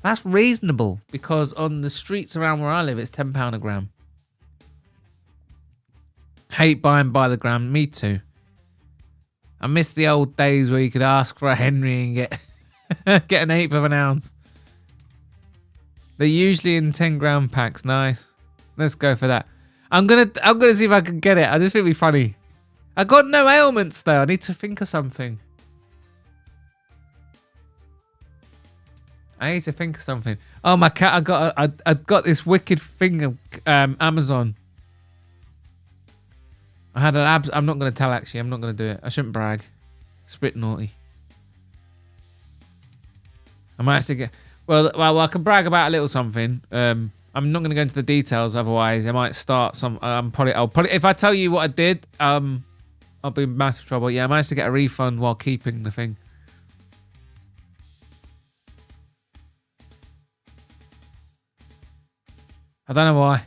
That's reasonable because on the streets around where I live, it's £10 a gram. Hate buying by the gram. Me too. I miss the old days where you could ask for a Henry and get get an 1/8 of an ounce. They're usually in 10-gram packs. Nice. Let's go for that. I'm gonna see if I can get it. I just think it'll be funny. I got no ailments though. I need to think of something. I need to think of something. Oh, my cat! I got this wicked thing of Amazon. I had an abs. I'm not gonna tell actually. I'm not gonna do it. I shouldn't brag. It's a bit naughty. I might actually get. Well, I can brag about a little something. I'm not going to go into the details, otherwise I might start some. I'll probably if I tell you what I did, I'll be in massive trouble. Yeah, I managed to get a refund while keeping the thing. I don't know why.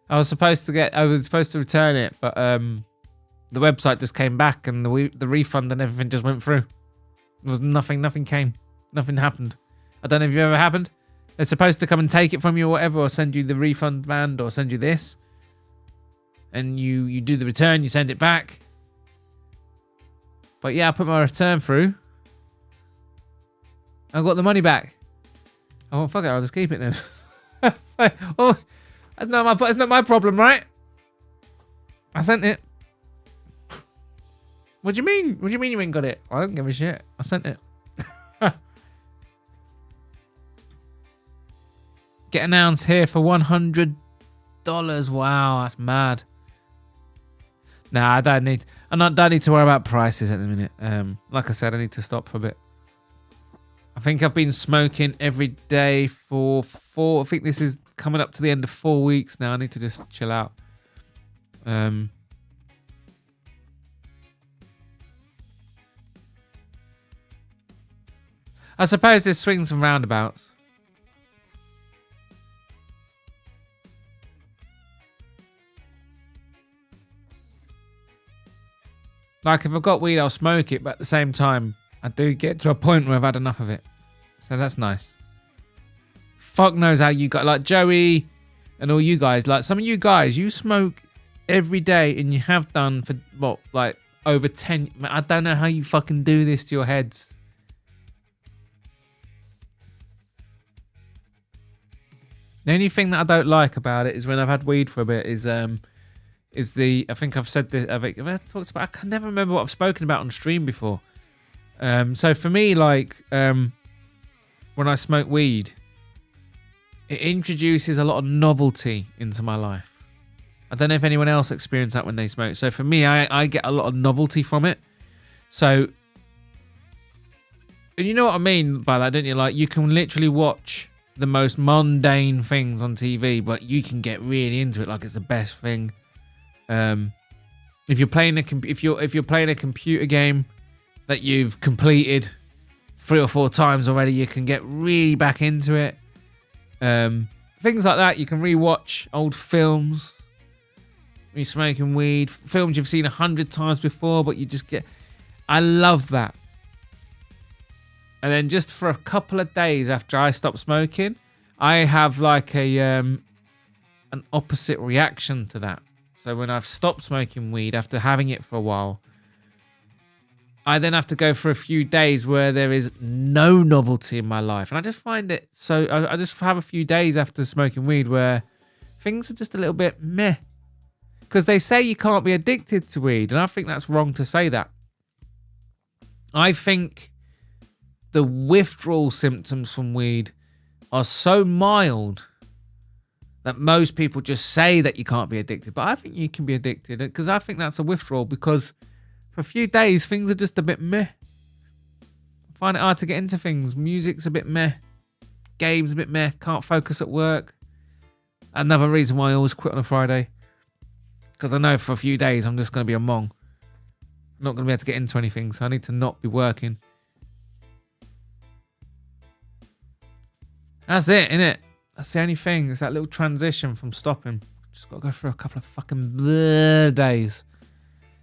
I was supposed to return it, but the website just came back and the refund and everything just went through. There was nothing came. Nothing happened. I don't know if it ever happened. They're supposed to come and take it from you or whatever, or send you the refund band, or send you this. And you do the return, you send it back. But yeah, I put my return through. I got the money back. Oh, fuck it, I'll just keep it then. Oh, that's not my problem, right? I sent it. What do you mean? What do you mean you ain't got it? I don't give a shit. I sent it. Get an ounce here for $100. Wow, that's mad. Nah, I don't need to worry about prices at the minute. Like I said, I need to stop for a bit. I think I've been smoking every day for I think this is coming up to the end of 4 weeks now. I need to just chill out. I suppose there's swings and roundabouts. Like if I've got weed, I'll smoke it, but at the same time, I do get to a point where I've had enough of it. So that's nice. Fuck knows how you got, like Joey and all you guys, like some of you guys, you smoke every day and you have done for what, like over 10. I don't know how you fucking do this to your heads. The only thing that I don't like about it is when I've had weed for a bit is the, I think I've said this, I've talked about, I can never remember what I've spoken about on stream before. So for me, like, when I smoke weed, it introduces a lot of novelty into my life. I don't know if anyone else experienced that when they smoke. So for me, I get a lot of novelty from it. So, and you know what I mean by that, don't you? Like, you can literally watch the most mundane things on TV, but you can get really into it like it's the best thing. If you're playing if you're playing a computer game that you've completed 3 or 4 times already, you can get really back into it. Things like that. You can rewatch old films. You're smoking weed, films you've seen 100 times before, but you just get. I love that. And then just for a couple of days after I stop smoking, I have like an opposite reaction to that. So when I've stopped smoking weed after having it for a while, I then have to go for a few days where there is no novelty in my life. And I just find it so, I just have a few days after smoking weed where things are just a little bit meh. Because they say you can't be addicted to weed. And I think that's wrong to say that. I think the withdrawal symptoms from weed are so mild that most people just say that you can't be addicted. But I think you can be addicted, because I think that's a withdrawal, because for a few days, things are just a bit meh. I find it hard to get into things. Music's a bit meh. Games a bit meh. Can't focus at work. Another reason why I always quit on a Friday. Because I know for a few days I'm just going to be a mong. I'm not going to be able to get into anything, so I need to not be working. That's it, innit? That's the only thing. It's that little transition from stopping. Just got to go through a couple of fucking days.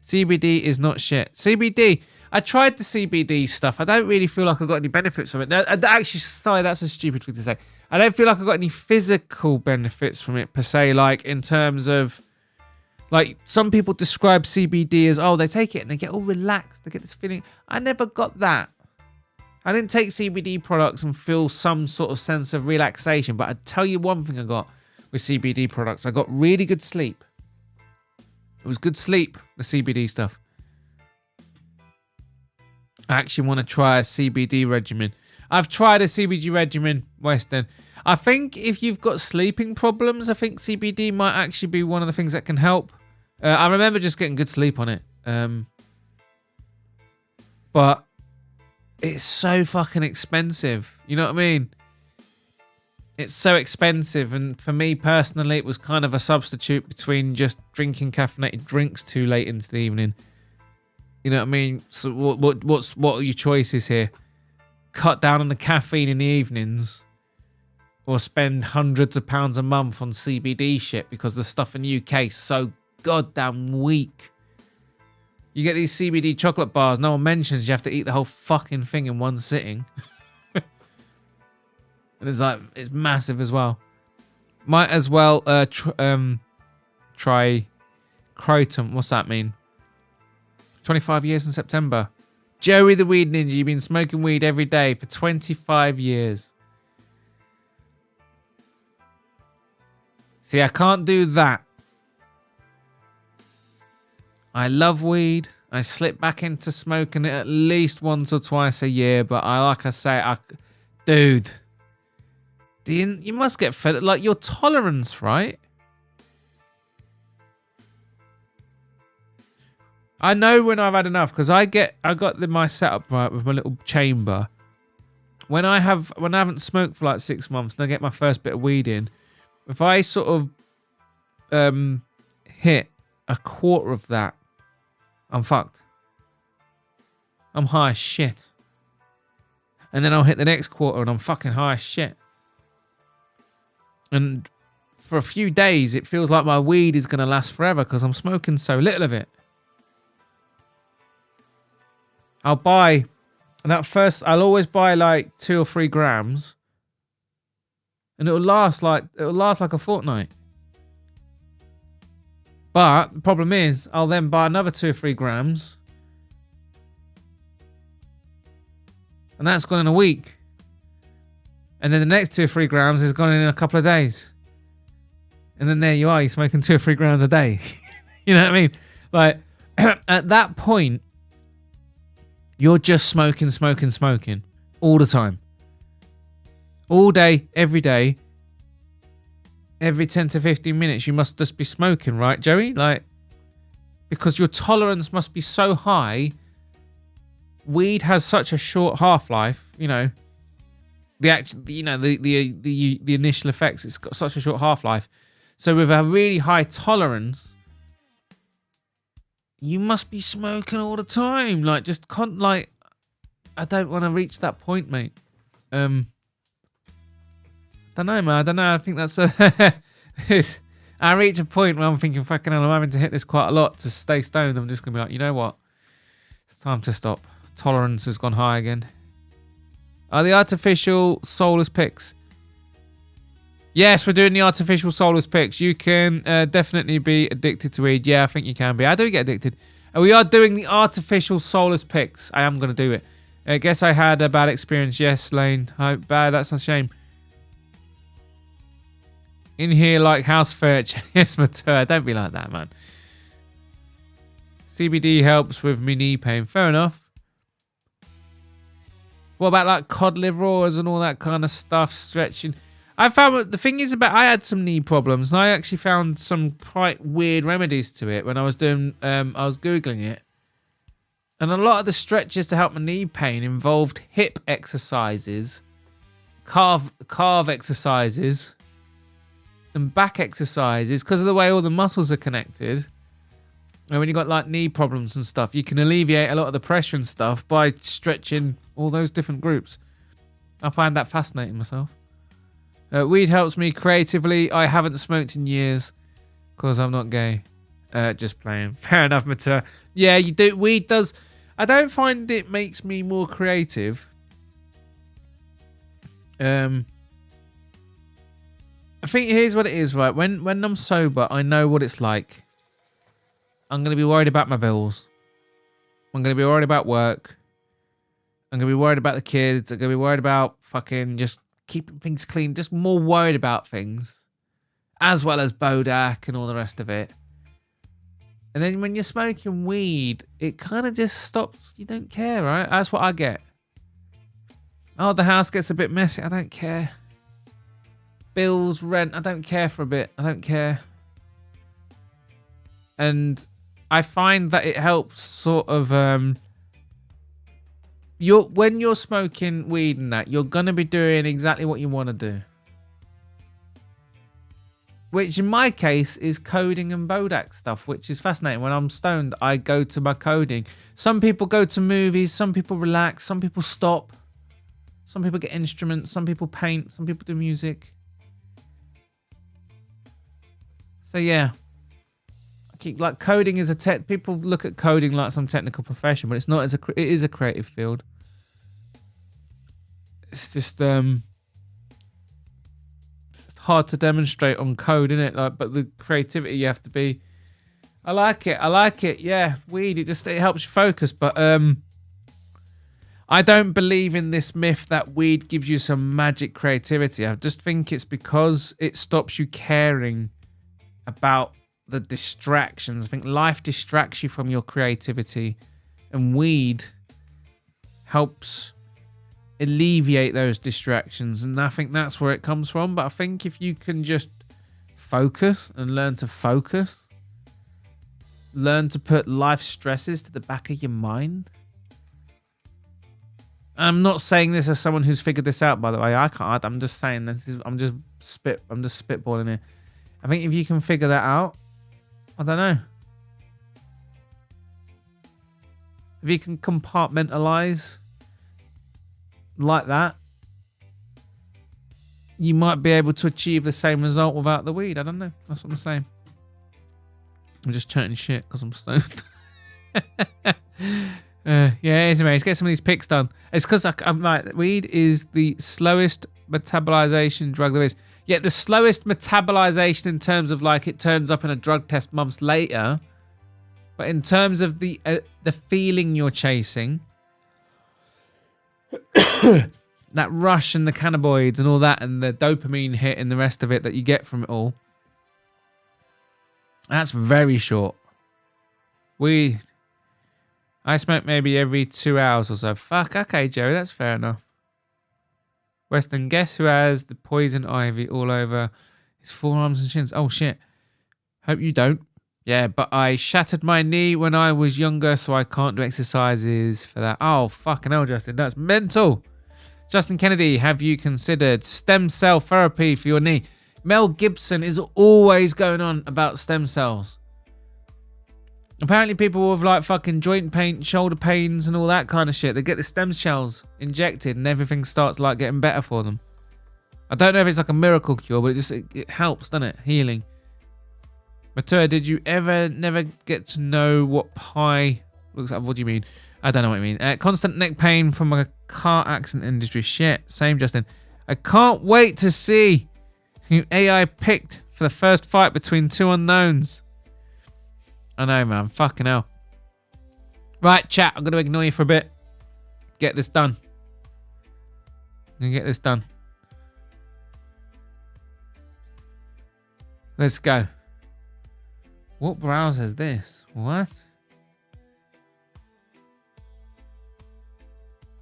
CBD is not shit. CBD, I tried the CBD stuff. I don't really feel like I got any benefits from it. Actually, sorry, that's a stupid thing to say. I don't feel like I got any physical benefits from it per se, like in terms of, like some people describe CBD as, oh, they take it and they get all relaxed. They get this feeling. I never got that. I didn't take CBD products and feel some sort of sense of relaxation. But I tell you one thing I got with CBD products. I got really good sleep. It was good sleep, the CBD stuff. I actually want to try a CBD regimen. I've tried a CBD regimen, Western. I think if you've got sleeping problems, I think CBD might actually be one of the things that can help. I remember just getting good sleep on it. But it's so fucking expensive. You know what I mean? It's so expensive. And for me personally, it was kind of a substitute between just drinking caffeinated drinks too late into the evening. You know what I mean? So what are your choices here? Cut down on the caffeine in the evenings, or spend hundreds of pounds a month on CBD shit because the stuff in the UK is so goddamn weak. You get these CBD chocolate bars, no one mentions you have to eat the whole fucking thing in one sitting. And it's like, it's massive as well. Might as well try Croton. What's that mean? 25 years in September. Joey the Weed Ninja, you've been smoking weed every day for 25 years. See, I can't do that. I love weed. I slip back into smoking it at least once or twice a year. But like I say, dude, you must get fed. Like your tolerance, right? I know when I've had enough, because I got my setup right with my little chamber. When I haven't smoked for like 6 months and I get my first bit of weed in, if I sort of hit a quarter of that, I'm fucked. I'm high as shit. And then I'll hit the next quarter and I'm fucking high as shit. And for a few days, it feels like my weed is going to last forever because I'm smoking so little of it. I'll always buy like 2 or 3 grams, and it'll last like a fortnight. But the problem is, I'll then buy another 2 or 3 grams, and that's gone in a week. And then the next 2 or 3 grams is gone in a couple of days. And then there you are, you're smoking 2 or 3 grams a day. You know what I mean? Like, at that point, you're just smoking all the time. All day, every day. Every 10 to 15 minutes, you must just be smoking, right, Joey? Like, because your tolerance must be so high. Weed has such a short half-life, you know. The initial effects, it's got such a short half-life. So with a really high tolerance, you must be smoking all the time. Like, I don't want to reach that point, mate. Don't know, man. I don't know. I think that's I reach a point where I'm thinking, fucking hell, I'm having to hit this quite a lot to stay stoned. I'm just going to be like, you know what? It's time to stop. Tolerance has gone high again. Are the artificial soulless picks? Yes, we're doing the artificial soulless picks. You can definitely be addicted to weed. Yeah, I think you can be. I do get addicted. And we are doing the artificial soulless picks. I am going to do it. I guess I had a bad experience. Yes, Lane. Bad. That's a shame. In here like house furniture. Yes, Matua. Don't be like that, man. CBD helps with me knee pain. Fair enough. What about like cod liver oils and all that kind of stuff? Stretching. I found the thing is about I had some knee problems, and I actually found some quite weird remedies to it when I was doing. I was googling it, and a lot of the stretches to help my knee pain involved hip exercises, calf exercises, and back exercises because of the way all the muscles are connected. And when you got like knee problems and stuff, you can alleviate a lot of the pressure and stuff by stretching all those different groups. I find that fascinating myself. Weed helps me creatively. I haven't smoked in years because I'm not gay. Just playing. Fair enough, Mater. Yeah, you do. Weed does. I don't find it makes me more creative. I think here's what it is, right? When I'm sober, I know what it's like. I'm going to be worried about my bills. I'm going to be worried about work. I'm going to be worried about the kids. I'm going to be worried about fucking just keeping things clean. Just more worried about things. As well as Bodach and all the rest of it. And then when you're smoking weed, it kind of just stops. You don't care, right? That's what I get. Oh, the house gets a bit messy. I don't care. Bills, rent. I don't care for a bit. I don't care. And I find that it helps sort of when you're smoking weed and that, you're gonna be doing exactly what you want to do. Which in my case is coding and Bodach stuff, which is fascinating. When I'm stoned, I go to my coding. Some people go to movies, some people relax, some people stop. Some people get instruments, some people paint, some people do music. So yeah. Like coding is people look at coding like some technical profession, but it's not. It is a creative field. It's just it's hard to demonstrate on code, isn't it? Like, but the creativity you have to be. I like it. Yeah, weed. It helps you focus, but I don't believe in this myth that weed gives you some magic creativity. I just think it's because it stops you caring about the distractions. I think life distracts you from your creativity, and weed helps alleviate those distractions, and I think that's where it comes from. But I think if you can just focus and learn to focus, learn to put life stresses to the back of your mind. I'm not saying this as someone who's figured this out, by the way. I can't. I'm just saying this. I'm just spitballing here. I think if you can figure that out, I don't know. If you can compartmentalize like that, you might be able to achieve the same result without the weed. I don't know. That's what I'm saying. I'm just chatting shit because I'm stoned. Yeah, it is, mate. Let's get some of these picks done. It's because I'm like, weed is the slowest metabolization drug there is. Yet the slowest metabolization in terms of like it turns up in a drug test months later. But in terms of the feeling you're chasing, that rush and the cannabinoids and all that and the dopamine hit and the rest of it that you get from it all, that's very short. I smoke maybe every 2 hours or so. Fuck, okay, Jerry, that's fair enough. Weston, guess who has the poison ivy all over his forearms and shins? Oh, shit. Hope you don't. Yeah, but I shattered my knee when I was younger, so I can't do exercises for that. Oh, fucking hell, Justin. That's mental. Justin Kennedy, have you considered stem cell therapy for your knee? Mel Gibson is always going on about stem cells. Apparently people with like fucking joint pain, shoulder pains and all that kind of shit, they get the stem cells injected and everything starts like getting better for them. I don't know if it's like a miracle cure, but it helps, doesn't it? Healing. Matua, did you never get to know what pie looks like? What do you mean? I don't know what you mean. Constant neck pain from a car accident industry. Shit. Same, Justin. I can't wait to see who AI picked for the first fight between two unknowns. I know, man. Fucking hell. Right, chat. I'm going to ignore you for a bit. Get this done. I'm going to get this done. Let's go. What browser is this? What?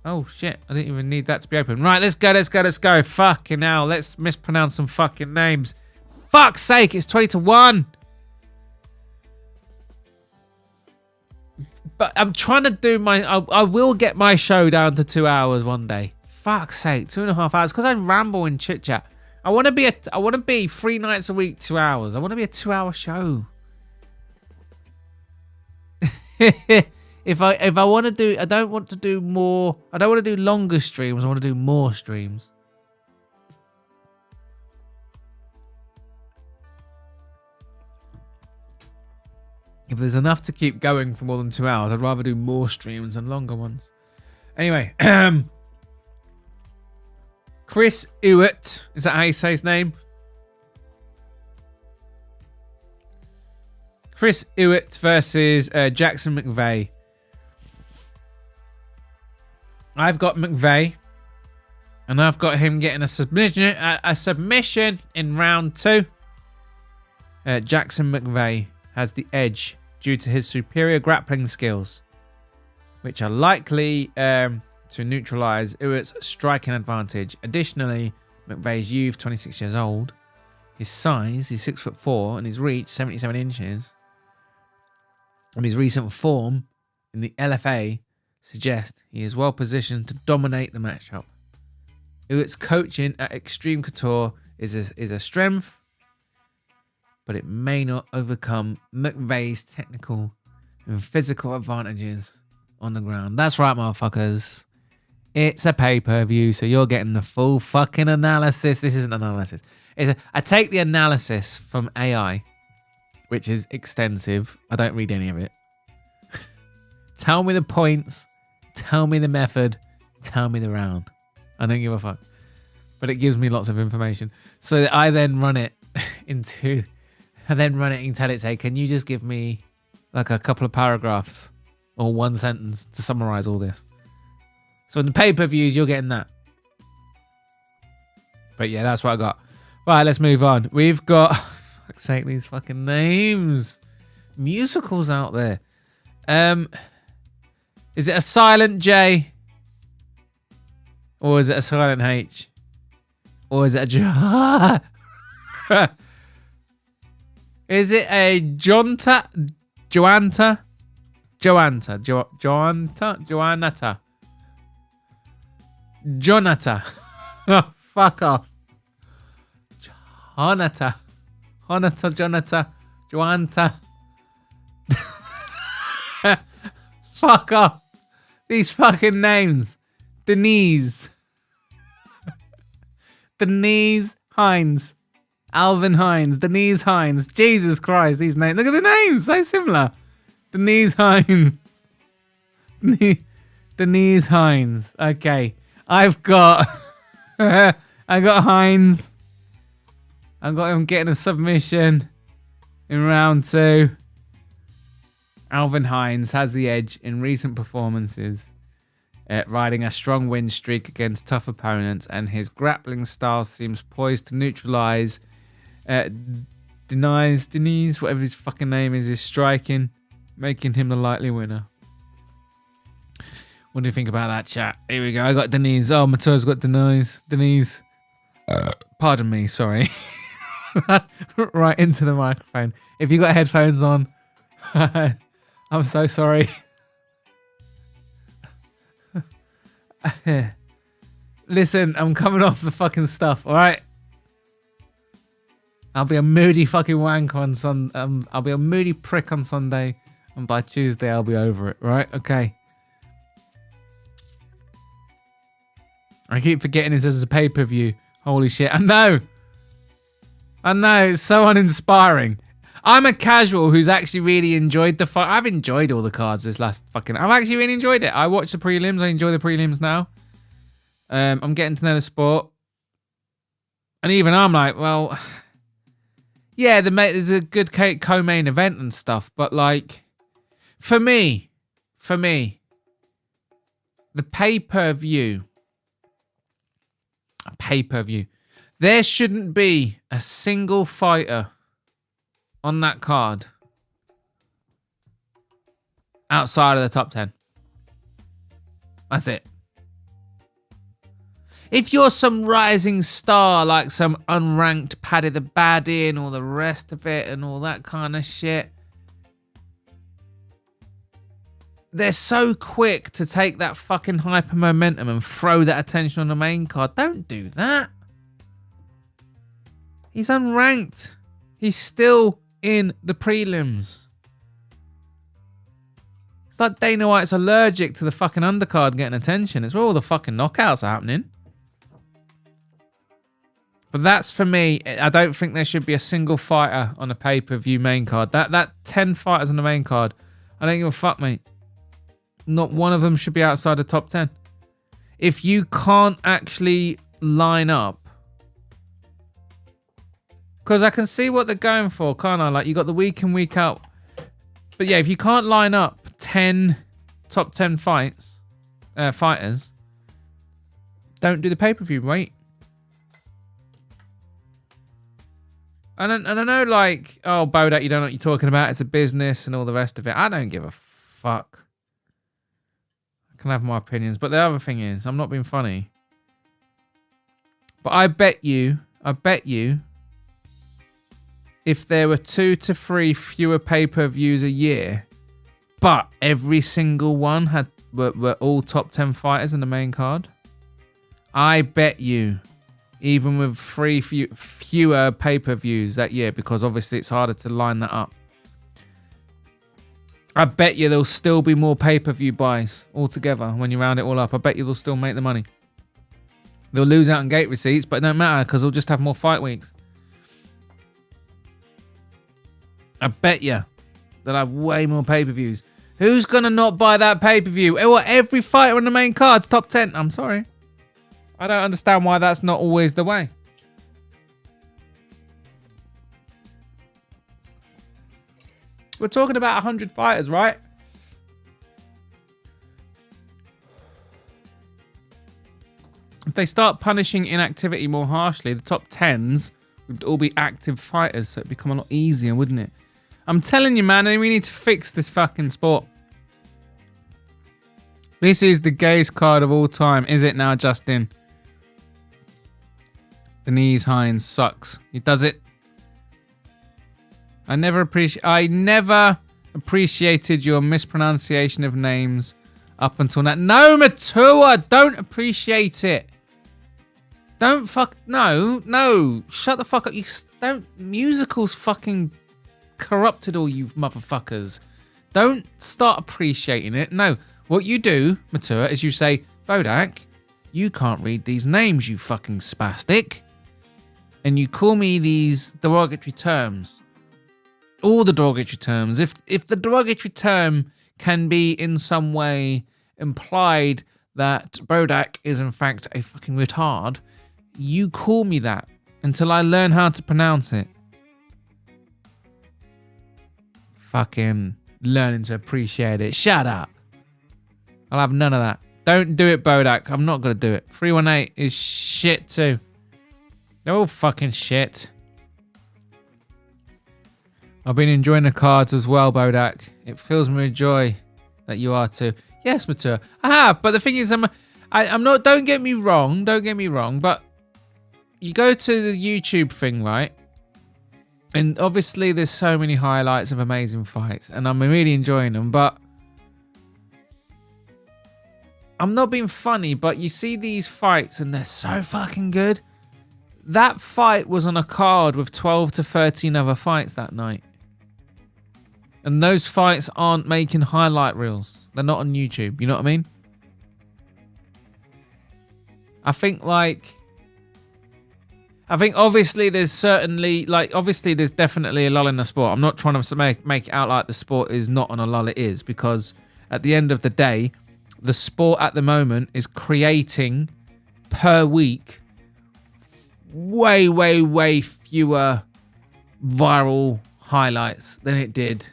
Oh, shit. I didn't even need that to be open. Right, let's go, let's go, let's go. Fucking hell. Let's mispronounce some fucking names. Fuck's sake, it's 20-1. But I'm trying to do my... I will get my show down to 2 hours one day. Fuck's sake, 2.5 hours. Because I ramble and chit-chat. I want to be 3 nights a week, 2 hours. I want to be a 2-hour show. If I want to do... I don't want to do more... I don't want to do longer streams. I want to do more streams. If there's enough to keep going for more than 2 hours, I'd rather do more streams than longer ones. Anyway, Chris Ewart, is that how you say his name? Chris Ewart versus Jackson McVeigh. I've got McVeigh, and I've got him getting a submission in round 2. Jackson McVeigh has the edge due to his superior grappling skills, which are likely to neutralize Ewart's striking advantage. Additionally, McVeigh's youth, 26 years old, his size, he's 6'4", and his reach, 77 inches, and his recent form in the LFA suggest he is well positioned to dominate the matchup. Ewart's coaching at Extreme Couture is a strength, but it may not overcome McVeigh's technical and physical advantages on the ground. That's right, motherfuckers. It's a pay-per-view, so you're getting the full fucking analysis. This isn't analysis. I take the analysis from AI, which is extensive. I don't read any of it. Tell me the points. Tell me the method. Tell me the round. I don't give a fuck. But it gives me lots of information. So I then run it into... And then run it and tell it, say, can you just give me like a couple of paragraphs or one sentence to summarize all this? So in the pay-per-views, you're getting that. But yeah, that's what I got. Right, let's move on. We've got, for fuck's sake, these fucking names. Musicals out there. Is it a silent J? Or is it a silent H? Or is it a J? Is it a Joanta? Joanta? Jonata. Oh, fuck off. Jonata. Joanta. Fuck off. These fucking names. Denise Hines. Alvin Hines, Denise Hines. Jesus Christ, these names. Look at the names, so similar. Denise Hines. Denise Hines. Okay. I've got I got Hines. I got him getting a submission in round 2. Alvin Hines has the edge in recent performances, riding a strong win streak against tough opponents, and his grappling style seems poised to neutralize Denise, whatever his fucking name is, his striking, making him the likely winner. What do you think about that, chat? Here we go. I got Denise. Oh, Matua's got Denise. Pardon me, sorry. Right into the microphone. If you got headphones on, I'm so sorry. Listen, I'm coming off the fucking stuff, alright? I'll be a moody fucking wank on I'll be a moody prick on Sunday, and by Tuesday I'll be over it, right? Okay. I keep forgetting this as a pay-per-view. Holy shit. I know, it's so uninspiring. I'm a casual who's actually really enjoyed the fight. I've enjoyed all the cards this last fucking... I've actually really enjoyed it. I watched the prelims. I enjoy the prelims now. I'm getting to know the sport. And even I'm like, well... Yeah, there's a good co-main event and stuff. But like... For me... The pay-per-view... There shouldn't be a single fighter on that card outside of the top 10. That's it. If you're some rising star, like some unranked Paddy the Baddie and all the rest of it and all that kind of shit, they're so quick to take that fucking hyper momentum and throw that attention on the main card. Don't do that. He's unranked. He's still in the prelims. It's like Dana White's allergic to the fucking undercard getting attention. It's where all the fucking knockouts are happening. But that's for me. I don't think there should be a single fighter on a pay-per-view main card. That 10 fighters on the main card, I don't give a fuck, mate. Not one of them should be outside the top 10. If you can't actually line up, because I can see what they're going for, can't I? Like, you got the week in, week out. But yeah, if you can't line up 10 top 10 fighters, don't do the pay-per-view, wait. And I know, like, oh, Bodach, you don't know what you're talking about. It's a business and all the rest of it. I don't give a fuck. I can have my opinions. But the other thing is, I'm not being funny. But I bet you, if there were 2 to 3 fewer pay-per-views a year, but every single one were all top 10 fighters in the main card, I bet you, even with 3 fewer pay-per-views that year, because obviously it's harder to line that up, I bet you there'll still be more pay-per-view buys altogether when you round it all up. I bet you they'll still make the money. They'll lose out on gate receipts, but it don't matter because they'll just have more fight weeks. I bet you they'll have way more pay-per-views. Who's going to not buy that pay-per-view? Every fighter on the main card's top 10. I'm sorry. I don't understand why that's not always the way. We're talking about 100 fighters, right? If they start punishing inactivity more harshly, the top 10s would all be active fighters, so it'd become a lot easier, wouldn't it? I'm telling you, man, we need to fix this fucking sport. This is the gayest card of all time. Is it now, Justin? Denise Hines sucks. He does it. I never appreciated your mispronunciation of names up until now. No, Matua, don't appreciate it. Don't no. Shut the fuck up. You don't. Musicals fucking corrupted all you motherfuckers. Don't start appreciating it. No, what you do, Matua, is you say, Bodach, you can't read these names, you fucking spastic. And you call me these derogatory terms. All the derogatory terms. If the derogatory term can be in some way implied that Bodach is in fact a fucking retard, you call me that until I learn how to pronounce it. Fucking learning to appreciate it. Shut up. I'll have none of that. Don't do it, Bodach. I'm not going to do it. 318 is shit too. They're all fucking shit. I've been enjoying the cards as well, Bodach. It fills me with joy that you are too. Yes, Mature. I have, but the thing is, I'm not. Don't get me wrong. Don't get me wrong. But you go to the YouTube thing, right? And obviously, there's so many highlights of amazing fights, and I'm really enjoying them. But I'm not being funny, but you see these fights, and they're so fucking good. That fight was on a card with 12 to 13 other fights that night. And those fights aren't making highlight reels. They're not on YouTube. You know what I mean? I think obviously there's there's definitely a lull in the sport. I'm not trying to make it out like the sport is not on a lull. It is, because at the end of the day, the sport at the moment is creating per week way, way, way fewer viral highlights than it did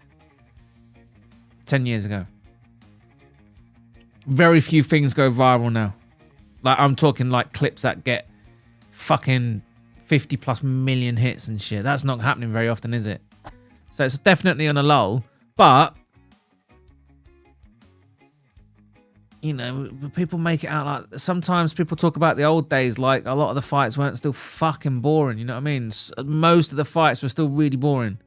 10 years ago. Very few things go viral now. Like, I'm talking like clips that get fucking 50 plus million hits and shit. That's not happening very often, is it? So it's definitely on a lull. But, you know, people make it out like, sometimes people talk about the old days, like a lot of the fights weren't still fucking boring. You know what I mean? Most of the fights were still really boring.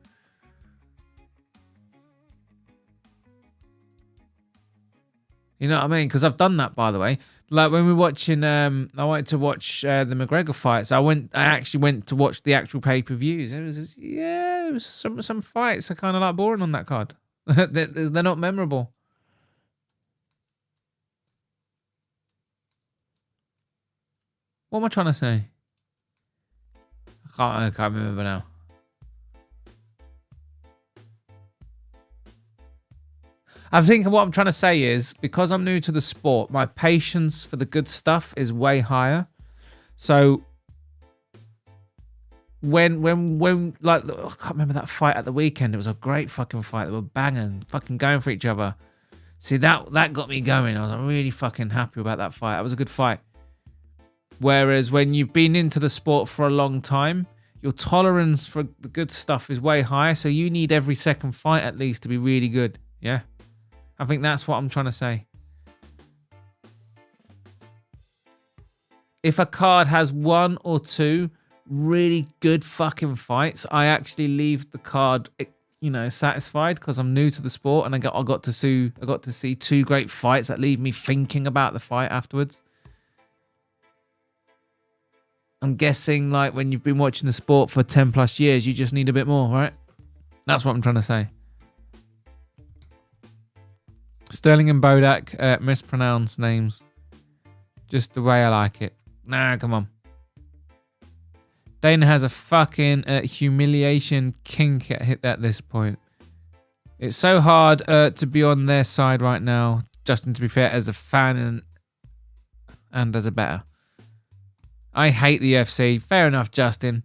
You know what I mean? Because I've done that, by the way. Like when we were watching, I wanted to watch the McGregor fights. I actually went to watch the actual pay-per-views. It was just, it was some fights are kind of like boring on that card. They're not memorable. What am I trying to say? I can't remember now. I think what I'm trying to say is, because I'm new to the sport, my patience for the good stuff is way higher. So when like, I can't remember that fight at the weekend. It was a great fucking fight. They were banging, fucking going for each other. See, that got me going. I was really fucking happy about that fight. That was a good fight. Whereas when you've been into the sport for a long time, your tolerance for the good stuff is way higher. So you need every second fight at least to be really good. Yeah. I think that's what I'm trying to say. If a card has one or two really good fucking fights, I actually leave the card, you know, satisfied, because I'm new to the sport and I got to see two great fights that leave me thinking about the fight afterwards. I'm guessing, like, when you've been watching the sport for 10 plus years, you just need a bit more, right? That's what I'm trying to say. Sterling and Bodach mispronounce names just the way I like it. Nah, come on. Dana has a fucking humiliation kink at this point. It's so hard to be on their side right now, Justin, to be fair, as a fan and as a better. I hate the UFC. Fair enough, Justin.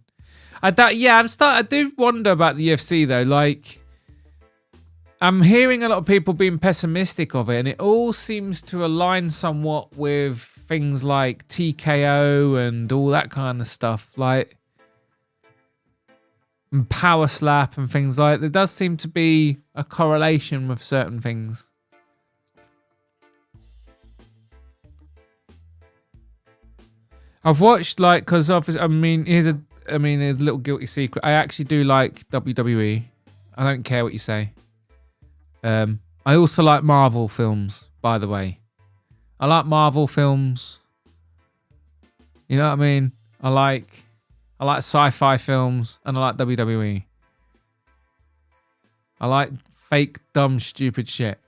I do wonder about the UFC though. Like, I'm hearing a lot of people being pessimistic of it, and it all seems to align somewhat with things like TKO and all that kind of stuff, like and power slap and things like that. There does seem to be a correlation with certain things. I've watched, like, because obviously, here's a little guilty secret. I actually do like WWE. I don't care what you say. I also like Marvel films, by the way. I like Marvel films. You know what I mean? I like sci-fi films, and I like WWE. I like fake, dumb, stupid shit.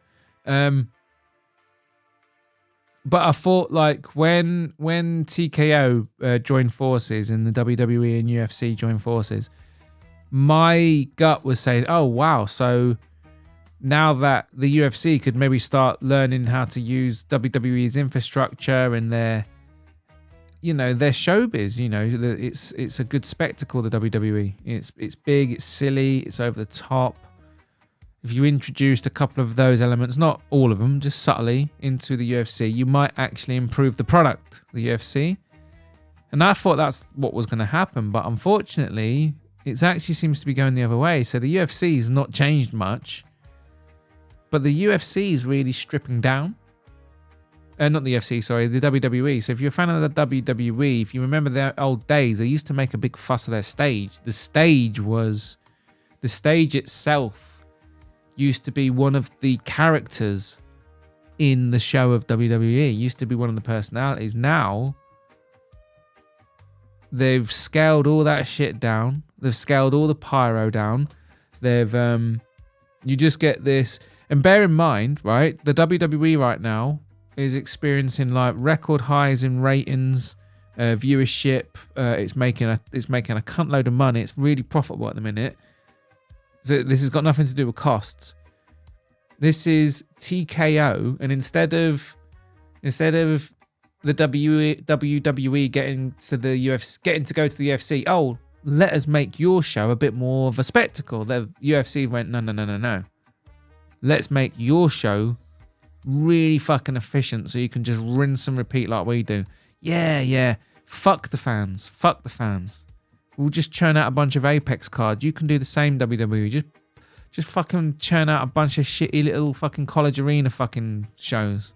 But I thought, like, when TKO joined forces and the WWE and UFC joined forces, my gut was saying, oh, wow, so now that the UFC could maybe start learning how to use WWE's infrastructure and their, their showbiz. It's a good spectacle. The WWE. It's big. It's silly. It's over the top. If you introduced a couple of those elements, not all of them, just subtly into the UFC, you might actually improve the product, the UFC. And I thought that's what was going to happen, but unfortunately, it actually seems to be going the other way. So the UFC has not changed much, but the UFC is really stripping down. Not the UFC, sorry, the WWE. So if you're a fan of the WWE, if you remember their old days, they used to make a big fuss of their stage. The stage itself used to be one of the characters in the show of WWE. It used to be one of the personalities. Now, they've scaled all that shit down. They've scaled all the pyro down. You just get this. And bear in mind, right, the WWE right now is experiencing like record highs in ratings, viewership. It's making a cunt load of money. It's really profitable at the minute. So this has got nothing to do with costs. This is TKO, and instead of the WWE getting to the UFC, getting to go to the UFC, oh, let us make your show a bit more of a spectacle. The UFC went, no. Let's make your show really fucking efficient so you can just rinse and repeat like we do. Yeah. Fuck the fans. We'll just churn out a bunch of Apex cards. You can do the same, WWE. Just fucking churn out a bunch of shitty little fucking college arena fucking shows.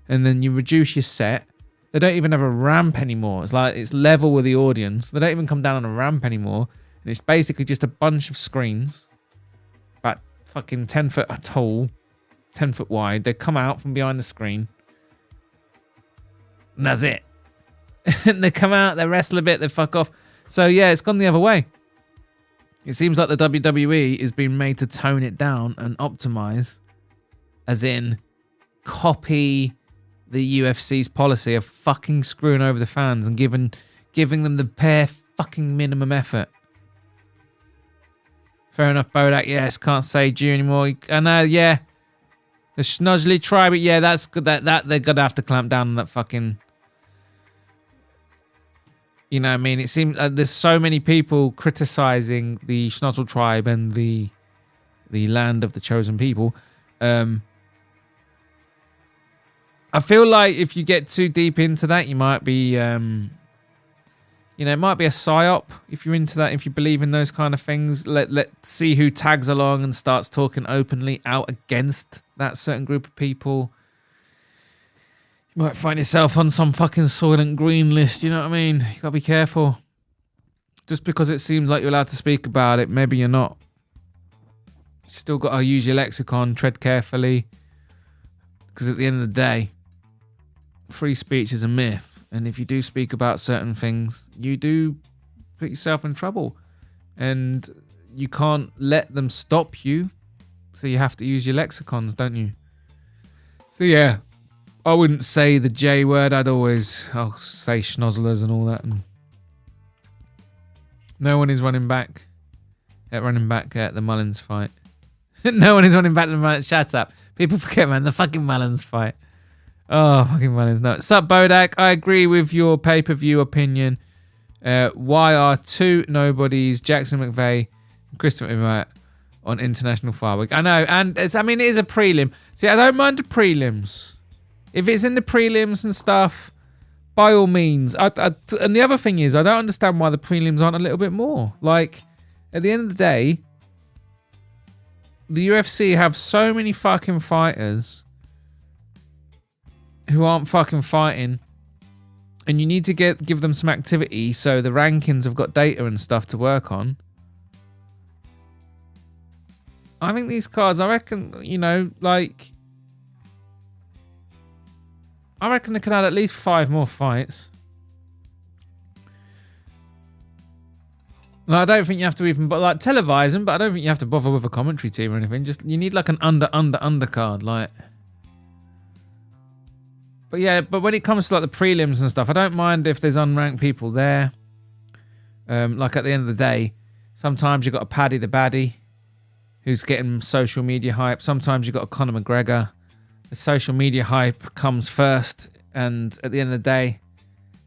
And then you reduce your set. They don't even have a ramp anymore. It's like it's level with the audience. They don't even come down on a ramp anymore. And it's basically just a bunch of screens. About fucking 10 foot tall, 10 foot wide. They come out from behind the screen. And that's it. And they come out, they wrestle a bit, they fuck off. So yeah, it's gone the other way. It seems like the WWE is being made to tone it down and optimize, as in copy the UFC's policy of fucking screwing over the fans and giving them the bare fucking minimum effort. Fair enough, Bodach. Yes, can't say Jew anymore. I know, yeah. The Schnozzly tribe, yeah, that's good. That they're gonna have to clamp down on that fucking. You know what I mean? It seems there's so many people criticizing the Schnozzle tribe and the land of the chosen people. I feel like if you get too deep into that, you might be, it might be a psyop if you're into that, if you believe in those kind of things. Let's see who tags along and starts talking openly out against that certain group of people. You might find yourself on some fucking Soylent Green list, you know what I mean? You gotta be careful. Just because it seems like you're allowed to speak about it, maybe you're not. Still gotta use your lexicon, tread carefully. Because at the end of the day, free speech is a myth. And if you do speak about certain things, you do put yourself in trouble. And you can't let them stop you. So you have to use your lexicons, don't you? So yeah. I wouldn't say the J word. I'll say schnozzlers and all that. And no one is running back at the Mullins fight. No one is running back to the Mullins. Shut up. People forget, man. The fucking Mullins fight. Oh, fucking Mullins. No. Sup, Bodach? I agree with your pay-per-view opinion. Why are two nobodies, Jackson McVeigh and Christopher Emmet, on International Fire Week? I know. And it is a prelim. See, I don't mind the prelims. If it's in the prelims and stuff, by all means. And the other thing is, I don't understand why the prelims aren't a little bit more. Like, at the end of the day, the UFC have so many fucking fighters who aren't fucking fighting. And you need to give them some activity so the rankings have got data and stuff to work on. I think these cards, I reckon, I reckon they could add at least 5 more fights. I don't think you have to even televise them, but I don't think you have to bother with a commentary team or anything. Just you need like an undercard, like. But yeah, but when it comes to like the prelims and stuff, I don't mind if there's unranked people there. Like at the end of the day, sometimes you've got to paddy the baddie. who's getting social media hype. Sometimes you've got a Conor McGregor. The social media hype comes first, and at the end of the day,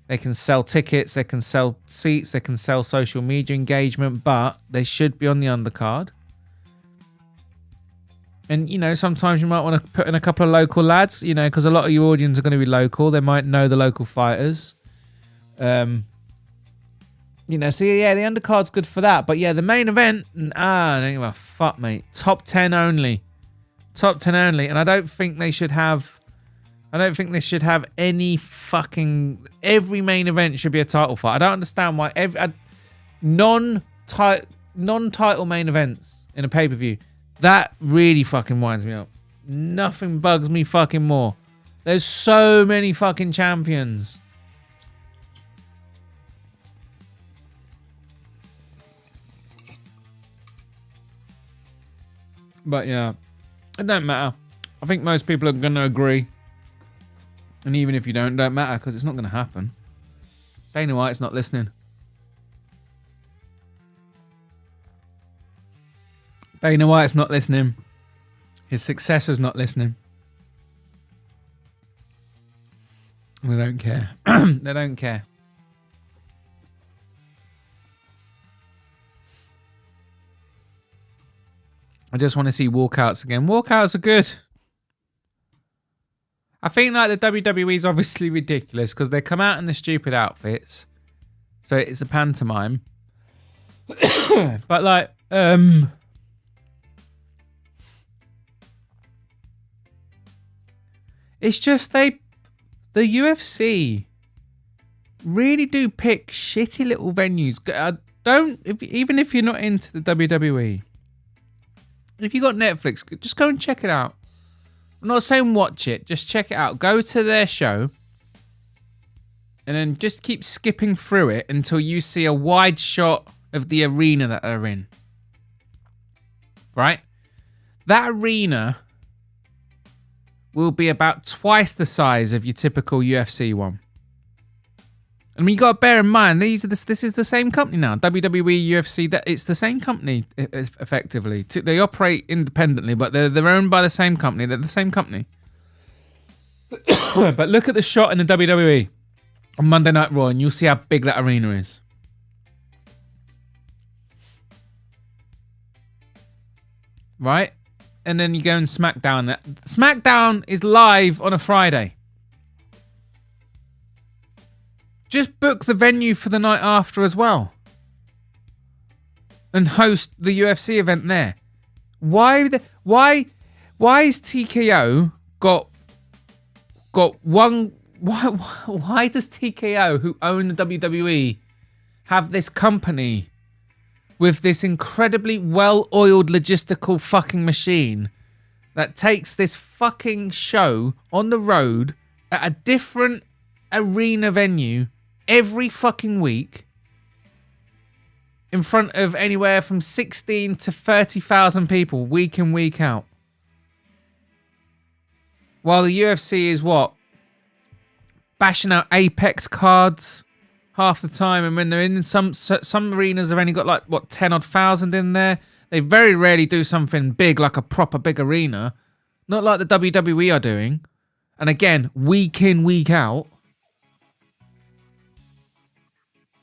they can sell tickets, they can sell seats, they can sell social media engagement, but they should be on the undercard. And, you know, sometimes you might want to put in a couple of local lads, you know, because a lot of your audience are going to be local. They might know the local fighters. You know, so yeah, the undercard's good for that. But yeah, the main event, I don't give a fuck, mate. Top 10 only. Top 10 only. And I don't think they should have any fucking... Every main event should be a title fight. I don't understand why non-title main events in a pay-per-view, that really fucking winds me up. Nothing bugs me fucking more. There's so many fucking champions. But yeah, it don't matter. I think most people are going to agree. And even if you don't matter, because it's not going to happen. Dana White's not listening. Dana White's not listening. His successor's not listening. They don't care. They don't care. I just want to see walkouts again. Walkouts are good. I think like the WWE is obviously ridiculous because they come out in the stupid outfits. So it's a pantomime. But like, it's just the UFC really do pick shitty little venues. Even if you're not into the WWE, if you got Netflix, just go and check it out. I'm not saying watch it, just check it out. Go to their show and then just keep skipping through it until you see a wide shot of the arena that they're in. Right? That arena will be about twice the size of your typical UFC one. I mean, you got to bear in mind, this is the same company now. WWE, UFC, it's the same company, effectively. They operate independently, but they're owned by the same company. They're the same company. But look at the shot in the WWE on Monday Night Raw, and you'll see how big that arena is. Right? And then you go and SmackDown. SmackDown is live on a Friday. Just book the venue for the night after as well. And host the UFC event there. Why is TKO got one... Why does TKO, who own the WWE, have this company with this incredibly well-oiled logistical fucking machine that takes this fucking show on the road at a different arena venue every fucking week in front of anywhere from 16 to 30,000 people week in, week out? While the UFC is what? Bashing out Apex cards half the time, and when they're in some arenas have only got like what 10,000 in there. They very rarely do something big like a proper big arena, not like the WWE are doing. And again, week in, week out.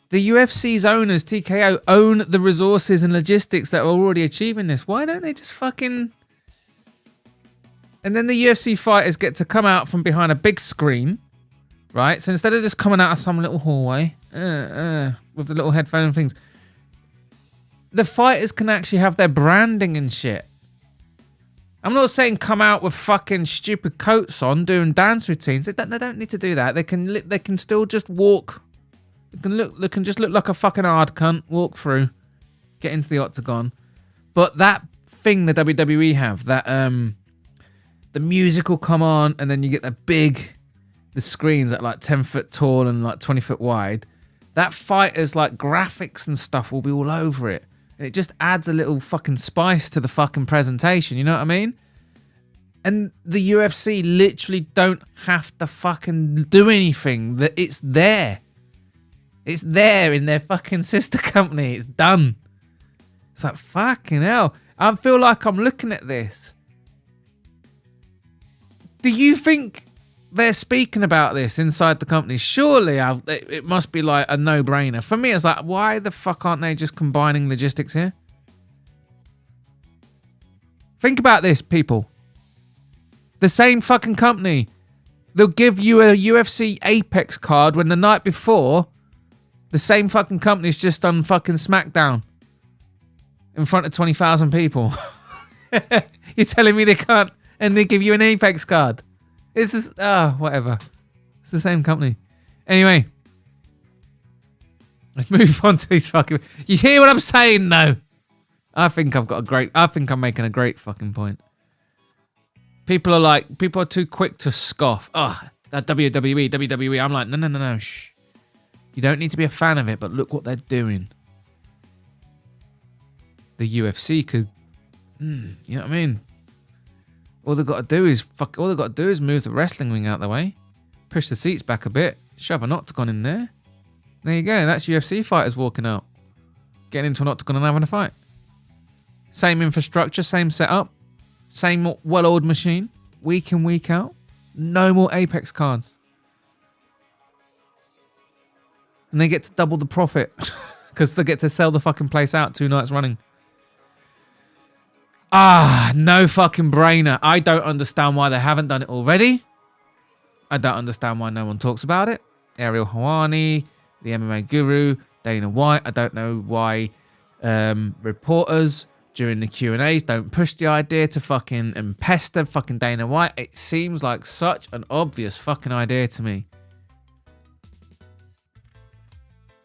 The UFC's owners, TKO, own the resources and logistics that are already achieving this. Why don't they just fucking... And then the UFC fighters get to come out from behind a big screen, right? So instead of just coming out of some little hallway with the little headphone things, the fighters can actually have their branding and shit. I'm not saying come out with fucking stupid coats on doing dance routines. They don't need to do that. They can still just walk. They can just look like a fucking hard cunt, walk through, get into the octagon. But that thing the WWE have, that the music will come on and then you get the screens at like 10 foot tall and like 20 foot wide. That fighter's like graphics and stuff will be all over it. And it just adds a little fucking spice to the fucking presentation, you know what I mean? And the UFC literally don't have to fucking do anything. That it's there. It's there in their fucking sister company. It's done. It's like, fucking hell. I feel like I'm looking at this. Do you think they're speaking about this inside the company? Surely it must be like a no-brainer. For me, it's like, why the fuck aren't they just combining logistics here? Think about this, people. The same fucking company. They'll give you a UFC Apex card when the night before, the same fucking company's just done fucking SmackDown in front of 20,000 people. You're telling me they can't, and they give you an Apex card? It's just, whatever. It's the same company. Anyway, let's move on to these fucking. You hear what I'm saying, though? I think I'm making a great fucking point. People are too quick to scoff. That WWE. I'm like, no. Shh. You don't need to be a fan of it, but look what they're doing. The UFC could, you know what I mean? All they've got to do is move the wrestling ring out the way, push the seats back a bit, shove an octagon in there. There you go. That's UFC fighters walking out, getting into an octagon and having a fight. Same infrastructure, same setup, same well-oiled machine, week in, week out. No more Apex cards. And they get to double the profit because they get to sell the fucking place out 2 nights running. No fucking brainer. I don't understand why they haven't done it already. I don't understand why no one talks about it. Ariel Helwani, the MMA guru, Dana White. I don't know why reporters during the Q&As don't push the idea to fucking and pester fucking Dana White. It seems like such an obvious fucking idea to me.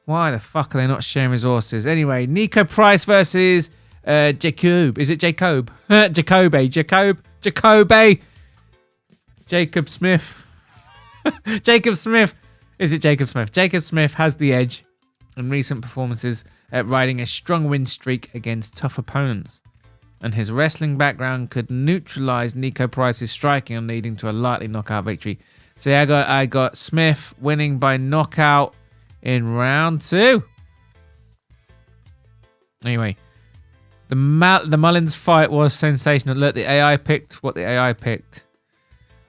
Why the fuck are they not sharing resources? Anyway, Nico Price versus Jacob. Is it Jacob? Jacoby. Jacob Smith. Jacob Smith. Is it Jacob Smith? Jacob Smith has the edge in recent performances at riding a strong win streak against tough opponents. And his wrestling background could neutralize Nico Price's striking and leading to a likely knockout victory. So yeah, I got Smith winning by knockout in round 2. Anyway, the Mullins fight was sensational. Look, the AI picked what the AI picked.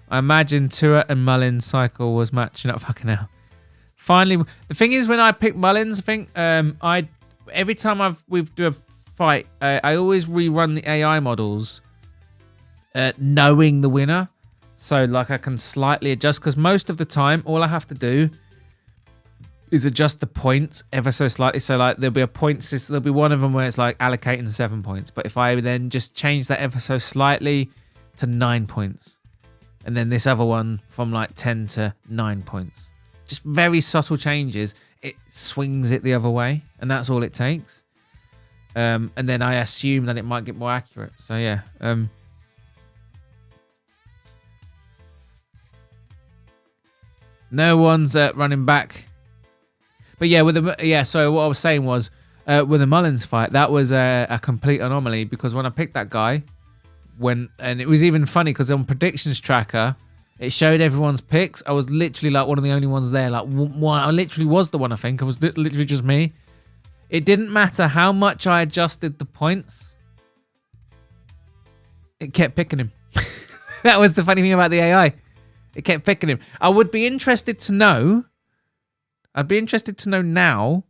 I imagine Tua and Mullins' cycle was matching up. Fucking hell. Finally, the thing is, when I pick Mullins, I think every time we do a fight, I always rerun the AI models, knowing the winner. So like I can slightly adjust, because most of the time, all I have to do is adjust the points ever so slightly. So like there'll be a point system, there'll be one of them where it's like allocating 7 points. But if I then just change that ever so slightly to 9 points, and then this other one from like 10 to 9 points, just very subtle changes, it swings it the other way, and that's all it takes. And then I assume that it might get more accurate. So yeah. No one's running back. But yeah, so what I was saying was, with the Mullins fight, that was a complete anomaly, because when I picked that guy, and it was even funny because on predictions tracker, it showed everyone's picks. I was literally like one of the only ones there. Like one, I literally was the one. I think it was literally just me. It didn't matter how much I adjusted the points. It kept picking him. That was the funny thing about the AI. It kept picking him. I would be interested to know. I'd be interested to know now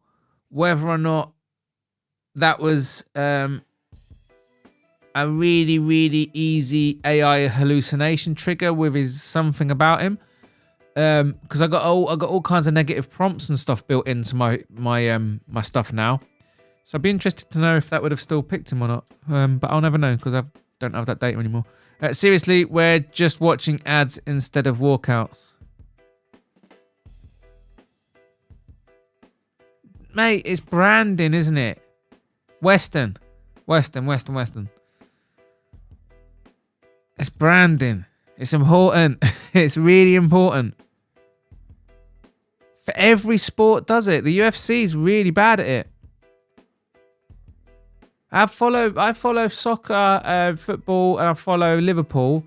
whether or not that was a really, really easy AI hallucination trigger with his something about him. Because I got all kinds of negative prompts and stuff built into my stuff now. So I'd be interested to know if that would have still picked him or not. But I'll never know because I don't have that data anymore. Seriously, we're just watching ads instead of walkouts. Mate, it's branding, isn't it? Western. It's branding. It's important. It's really important. For every sport does it. The UFC is really bad at it. I follow soccer, football, and I follow Liverpool.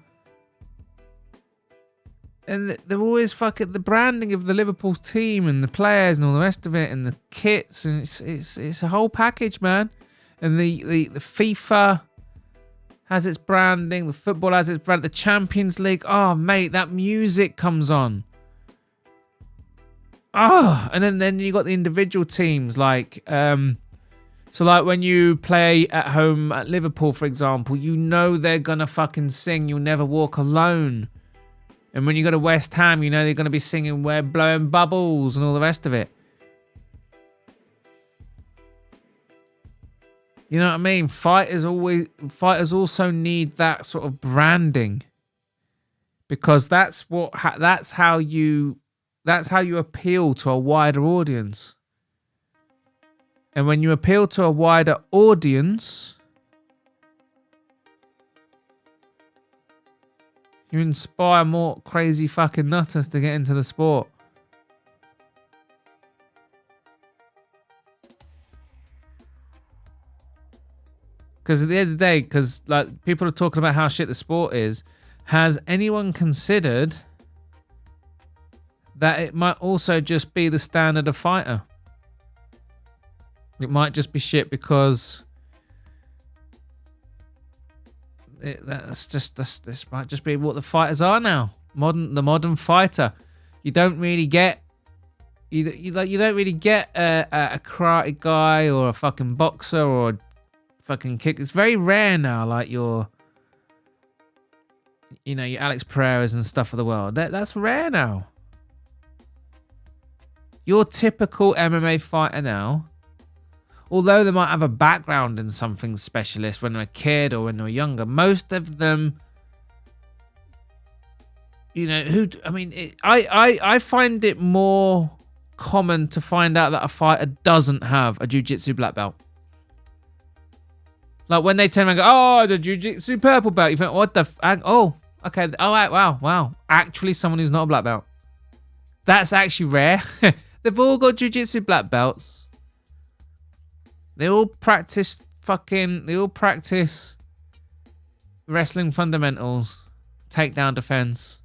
And they're always fucking the branding of the Liverpool team and the players and all the rest of it and the kits, and it's a whole package, man. And the FIFA has its branding. The football has its brand. The Champions League. Oh, mate, that music comes on. Oh, and then you got the individual teams like, so like when you play at home at Liverpool, for example, you know they're gonna fucking sing "You'll Never Walk Alone," and when you go to West Ham, you know they're gonna be singing "We're Blowing Bubbles" and all the rest of it. You know what I mean? Fighters also need that sort of branding, because that's how you appeal to a wider audience. And when you appeal to a wider audience, you inspire more crazy fucking nutters to get into the sport. Because at the end of the day, because like people are talking about how shit the sport is, has anyone considered that it might also just be the standard of fighter? It might just be shit because this might just be what the fighters are now. The modern fighter. You don't really get you don't really get a karate guy or a fucking boxer or a fucking kick. It's very rare now. Like your Alex Pereiras and stuff of the world. That's rare now. Your typical MMA fighter now, although they might have a background in something specialist when they're a kid or when they're younger, most of them, I find it more common to find out that a fighter doesn't have a jiu-jitsu black belt. Like when they turn around and go, oh, the jiu-jitsu purple belt, you think, what the oh, okay, oh, wow. Actually, someone who's not a black belt. That's actually rare. They've all got jiu-jitsu black belts. They all practice wrestling fundamentals, takedown defense.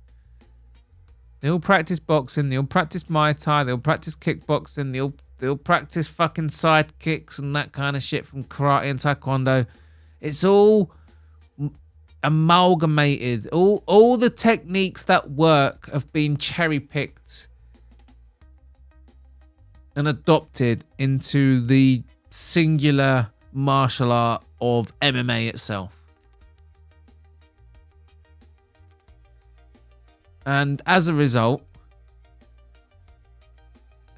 They all practice boxing. They all practice Muay Thai. They all practice kickboxing. They all practice fucking side kicks and that kind of shit from karate and taekwondo. It's all amalgamated. All the techniques that work have been cherry-picked and adopted into the singular martial art of MMA itself. And as a result,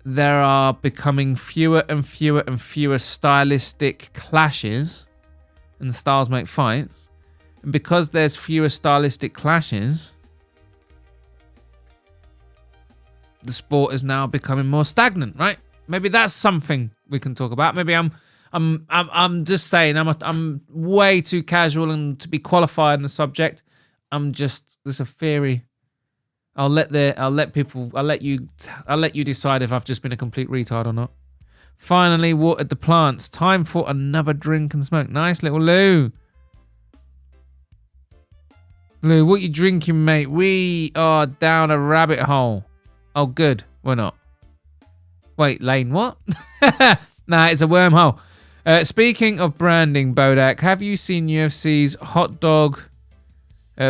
there are becoming fewer and fewer stylistic clashes, and styles make fights. And because there's fewer stylistic clashes, the sport is now becoming more stagnant, right? Maybe that's something we can talk about. Maybe I'm just saying I'm way too casual and to be qualified in the subject. There's a theory. I'll let you decide if I've just been a complete retard or not. Finally watered the plants. Time for another drink and smoke. Nice little Lou. Lou, what you drinking, mate? We are down a rabbit hole. Oh, good. We're not. Wait, Lane, what? Nah, it's a wormhole. Speaking of branding, Bodach, have you seen UFC's hot dog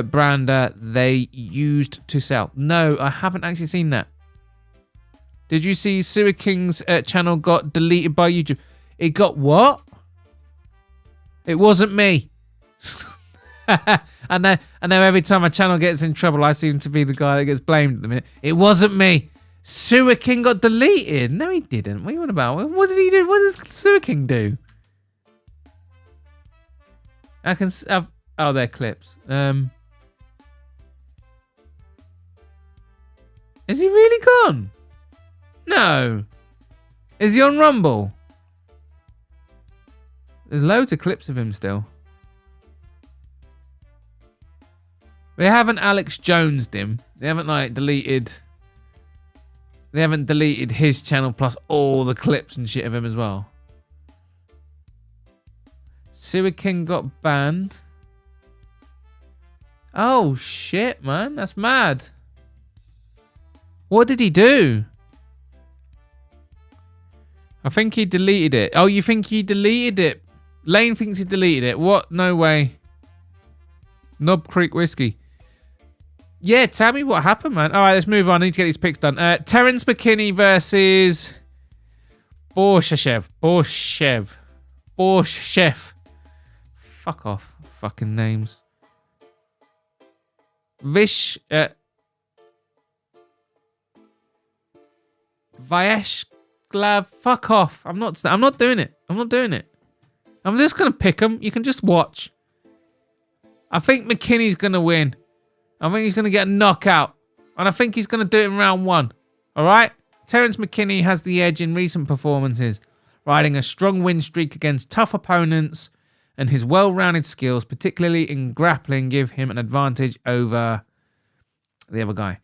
brander they used to sell? No, I haven't actually seen that. Did you see Sewer King's channel got deleted by YouTube? It got what? It wasn't me. I know every time my channel gets in trouble, I seem to be the guy that gets blamed at the minute. It wasn't me. Sewer King got deleted. No, he didn't. What are you on about? What did he do? What does Sewer King do? I can... oh, they're clips. Is he really gone? No. Is he on Rumble? There's loads of clips of him still. They haven't Alex Jones'd him. They haven't deleted. They haven't deleted his channel plus all the clips and shit of him as well. Sewer King got banned. Oh shit, man, that's mad. What did he do? I think he deleted it. Oh, you think he deleted it? Lane thinks he deleted it. What? No way. Knob Creek Whiskey. Yeah, tell me what happened, man. All right, let's move on. I need to get these picks done. Terence McKinney versus Borshev. Fuck off. Fucking names. Vyeshglav. Fuck off. I'm not doing it. I'm just going to pick him. You can just watch. I think McKinney's going to win. I think he's going to get a knockout. And I think he's going to do it in round 1. All right? Terence McKinney has the edge in recent performances, riding a strong win streak against tough opponents, and his well-rounded skills, particularly in grappling, give him an advantage over the other guy,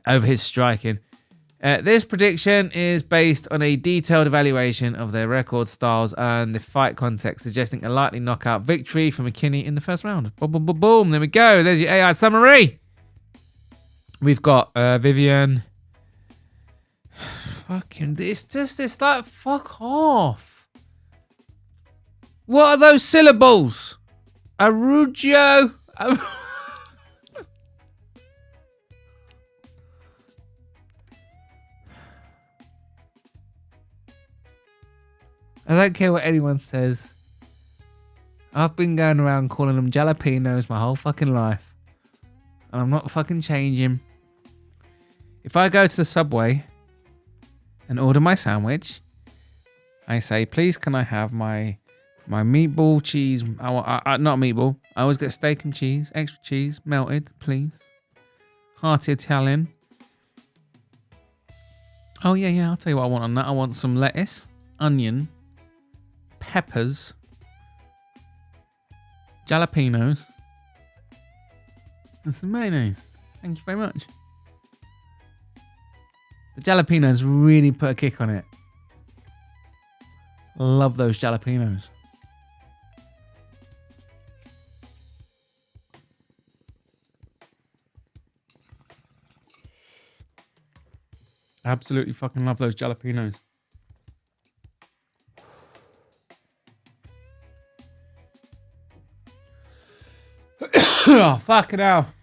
over his striking. This prediction is based on a detailed evaluation of their record styles and the fight context, suggesting a likely knockout victory for McKinney in the first round. Boom, boom, boom, boom. There we go. There's your AI summary. We've got Vivian. Fucking, it's like, fuck off. What are those syllables? Arugio. I don't care what anyone says. I've been going around calling them jalapenos my whole fucking life. And I'm not fucking changing. If I go to the Subway and order my sandwich, I say, please can I have my meatball cheese, not meatball. I always get steak and cheese, extra cheese, melted, please. Hearty Italian. Oh yeah, I'll tell you what I want on that. I want some lettuce, onion, peppers, jalapenos, and some mayonnaise. Thank you very much. The jalapenos really put a kick on it. Love those jalapenos. Absolutely fucking love those jalapenos. Oh, fucking hell.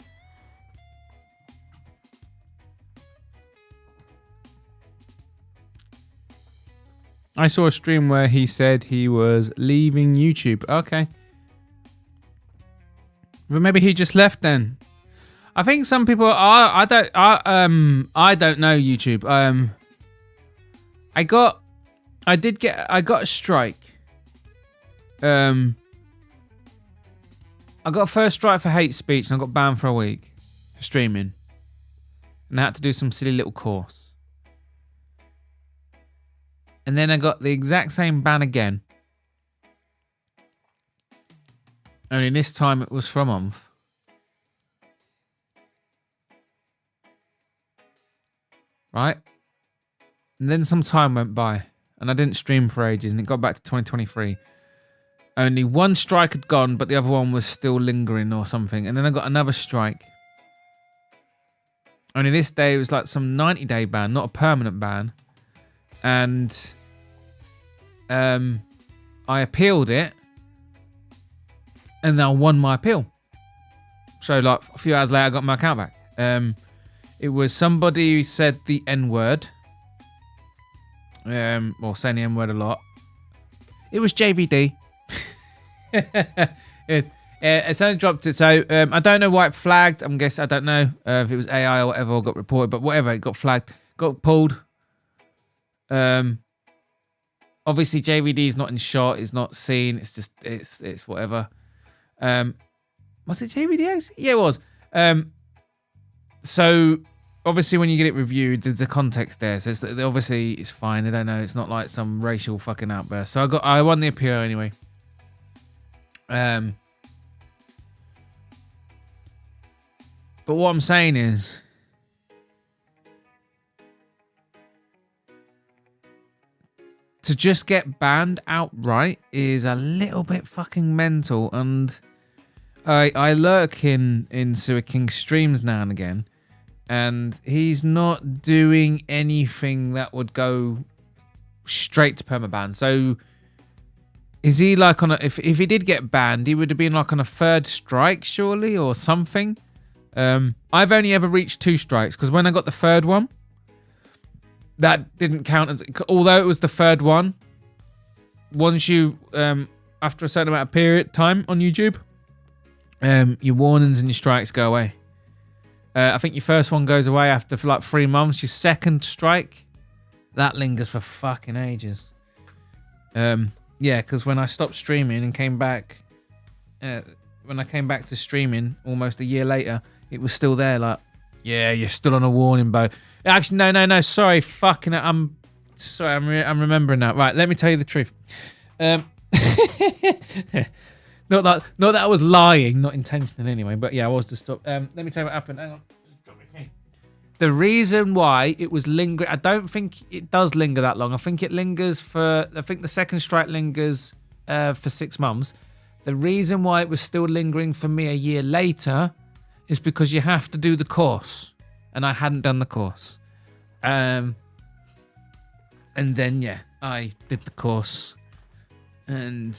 I saw a stream where he said he was leaving YouTube. Okay. But maybe he just left then. I think some people are. I don't know YouTube. I got a strike. I got a first strike for hate speech and I got banned for a week for streaming. And I had to do some silly little course. And then I got the exact same ban again. Only this time it was for a month. Right? And then some time went by and I didn't stream for ages and it got back to 2023. Only one strike had gone, but the other one was still lingering or something. And then I got another strike. Only this day it was like some 90-day ban, not a permanent ban. And I appealed it. And I won my appeal. So like a few hours later I got my account back. It was somebody who said the N-word. Or saying the N-word a lot. It was JVD. Yes. It's only dropped it. So I don't know why it flagged. I don't know if it was AI or whatever or got reported. But whatever, it got flagged. Got pulled. Obviously JVD is not in shot. It's not seen. It's just, it's whatever. Was it JVD? Yeah, it was. So obviously when you get it reviewed, there's a context there. So obviously it's fine. They don't know. It's not like some racial fucking outburst. So I won the appeal anyway. But what I'm saying is, to just get banned outright is a little bit fucking mental. And I lurk in Sewer King's streams now and again, and he's not doing anything that would go straight to permaban. So Is he like on a... If he did get banned, he would have been like on a 3rd strike, surely, or something. I've only ever reached 2 strikes, because when I got the 3rd one, that didn't count as... Although it was the 3rd one, once you... after a certain amount of time on YouTube, your warnings and your strikes go away. I think your first one goes away after for like 3 months. Your 2nd strike, that lingers for fucking ages. Yeah, because when I stopped streaming and came back, when I came back to streaming almost a year later, it was still there. Like, yeah, you're still on a warning, Bo. Actually, no. Sorry, fucking. I'm sorry. I'm remembering now. Right, let me tell you the truth. Not that I was lying, not intentionally anyway. But yeah, I was just stop. Let me tell you what happened. Hang on. The reason why it was lingering, I don't think it does linger that long. I think it lingers for, I think the 2nd strike lingers for 6 months. The reason why it was still lingering for me a year later is because you have to do the course. And I hadn't done the course. And then, yeah, I did the course. And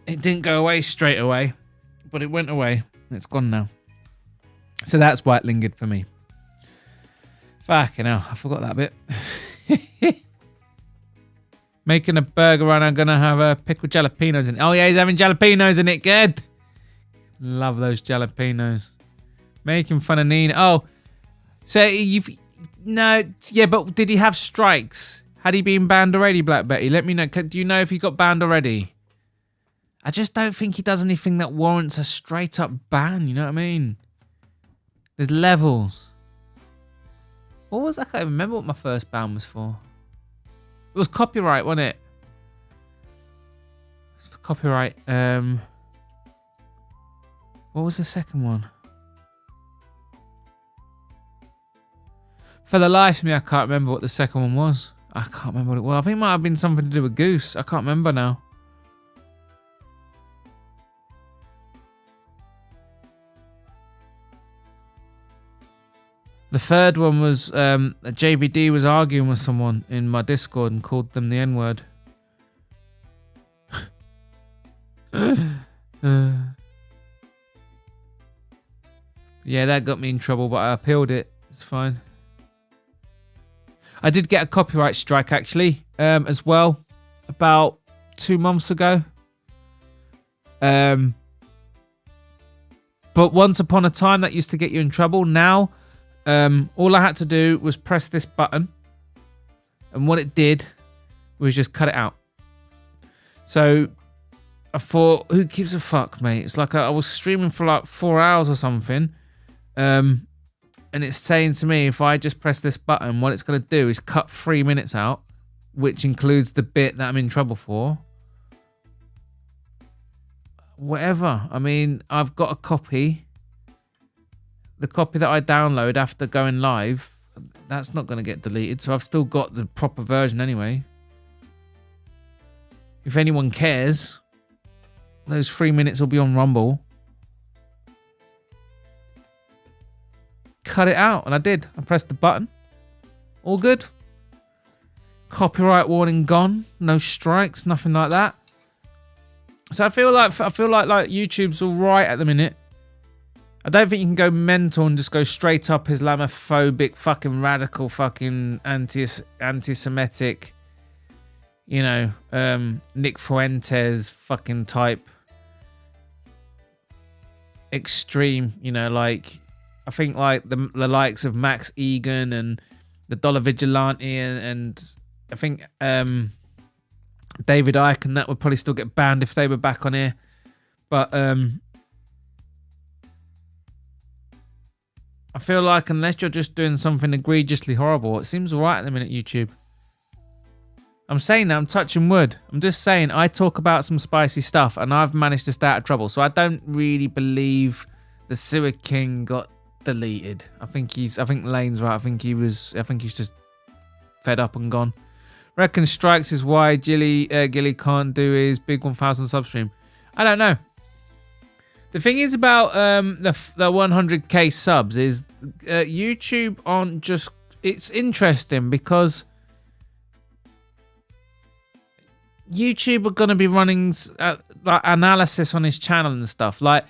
it didn't go away straight away. But it went away. It's gone now. So that's why it lingered for me. Fucking hell, I forgot that bit. Making a burger and I'm going to have pickled jalapenos in it. Oh yeah, he's having jalapenos in it, good. Love those jalapenos. Making fun of Nina. Oh, so you've... No, yeah, but did he have strikes? Had he been banned already, Black Betty? Let me know. Do you know if he got banned already? I just don't think he does anything that warrants a straight up ban, you know what I mean? There's levels. What was that? I can't remember what my first ban was for. It was copyright, wasn't it? It's for copyright. What was the second one? For the life of me, I can't remember what the second one was. I can't remember what it was. I think it might have been something to do with Goose. I can't remember now. The 3rd one was JVD was arguing with someone in my Discord and called them the N-word. Yeah, that got me in trouble, but I appealed it. It's fine. I did get a copyright strike, actually, as well, about 2 months ago. But once upon a time, that used to get you in trouble. Now... all I had to do was press this button, and what it did was just cut it out. So I thought, who gives a fuck, mate? It's like I was streaming for like 4 hours or something, and it's saying to me, if I just press this button, what it's going to do is cut 3 minutes out, which includes the bit that I'm in trouble for. Whatever. I mean, I've got a copy. The copy that I download after going live, that's not going to get deleted. So I've still got the proper version anyway. If anyone cares, those 3 minutes will be on Rumble. Cut it out. And I did. I pressed the button. All good. Copyright warning gone. No strikes. Nothing like that. So I feel like YouTube's all right at the minute. I don't think you can go mental and just go straight up Islamophobic, fucking radical, fucking anti-Semitic, you know, Nick Fuentes fucking type extreme, you know, like, I think like the likes of Max Egan and the Dollar Vigilante and I think David Icke and that would probably still get banned if they were back on here. But I feel like unless you're just doing something egregiously horrible, it seems alright at the minute, YouTube. I'm saying that, I'm touching wood. I'm just saying, I talk about some spicy stuff and I've managed to stay out of trouble. So I don't really believe the Sewer King got deleted. I think Lane's right. I think he's just fed up and gone. Reckon strikes is why Gilly can't do his big 1,000 sub stream. I don't know. The thing is about the 100k subs is YouTube aren't just... It's interesting because YouTube are going to be running like analysis on his channel and stuff. Like,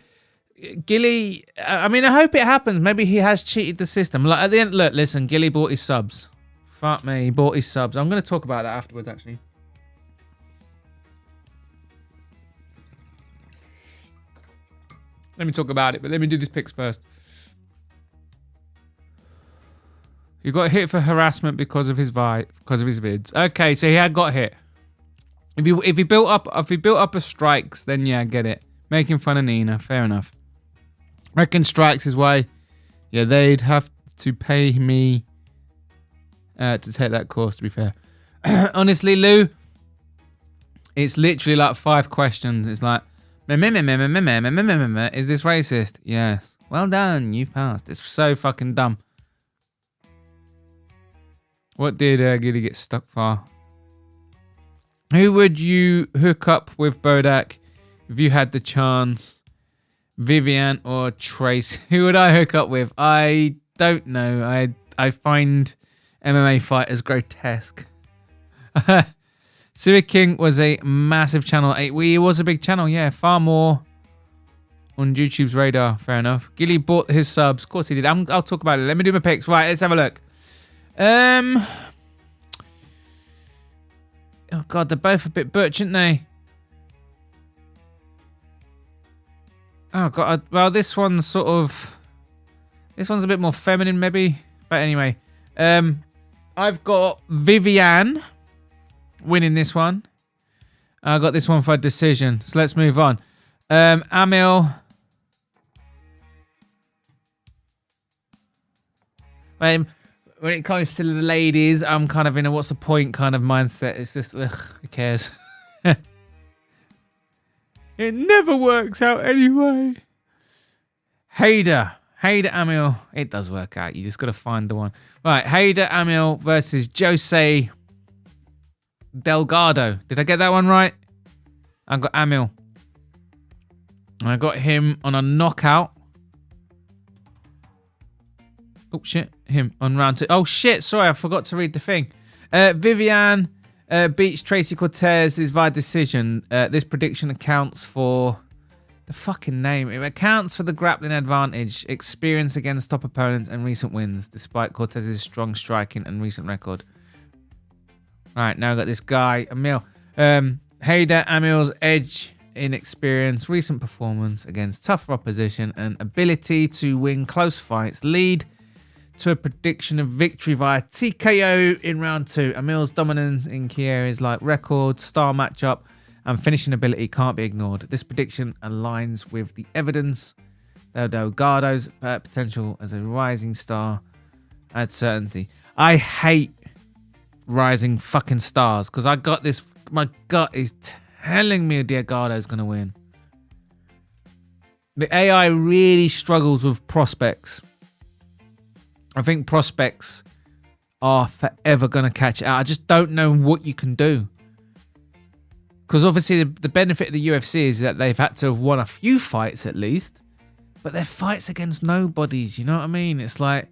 Gilly, I mean, I hope it happens. Maybe he has cheated the system. Like, at the end, look, listen, Gilly bought his subs. Fuck me, he bought his subs. I'm going to talk about that afterwards, actually. Let me talk about it, but let me do these picks first. He got hit for harassment because of his vids. Okay, so he had got hit. If he built up a strikes, then yeah, I get it. Making fun of Nina, fair enough. Reckon strikes is why, yeah, they'd have to pay me to take that course. To be fair, honestly, Lou, it's literally like 5 questions. It's like, is this racist? Yes. Well done, you've passed. It's so fucking dumb. What did Gilly get stuck for? Who would you hook up with, Bodach, if you had the chance? Vivian or Trace? Who would I hook up with? I don't know. I find MMA fighters grotesque. Suicide King was a massive channel. It was a big channel, yeah. Far more on YouTube's radar. Fair enough. Gilly bought his subs. Of course he did. I'll talk about it. Let me do my picks. Right, let's have a look. Oh god, they're both a bit butch, aren't they? Oh god, well this one's a bit more feminine maybe. But anyway, I've got Vivian winning this one. I got this one for a decision. So let's move on. Amil. When it comes to the ladies, I'm kind of in a what's the point kind of mindset. It's just, ugh, who cares? It never works out anyway. Hader, Amil. It does work out. You just got to find the one. Right, Hader, Amil versus Jose Delgado. Did I get that one right? I got Amil. I got him on a knockout. Oh, shit. Him on round 2. Oh, shit. Sorry, I forgot to read the thing. Vivian beats Tracy Cortez via decision. This prediction accounts for the fucking name. It accounts for the grappling advantage, experience against top opponents, and recent wins, despite Cortez's strong striking and recent record. Right, now I got this guy, Amil. Hader, Amil's edge in experience, recent performance against tougher opposition, and ability to win close fights lead to a prediction of victory via TKO in round 2. Amil's dominance in key areas like record, star matchup, and finishing ability can't be ignored. This prediction aligns with the evidence. Delgado's potential as a rising star adds certainty. I hate rising fucking stars because I got this. My gut is telling me Delgado's going to win. The AI really struggles with prospects. I think prospects are forever going to catch it out. I just don't know what you can do. Because obviously the benefit of the UFC is that they've had to have won a few fights at least. But they're fights against nobodies, you know what I mean? It's like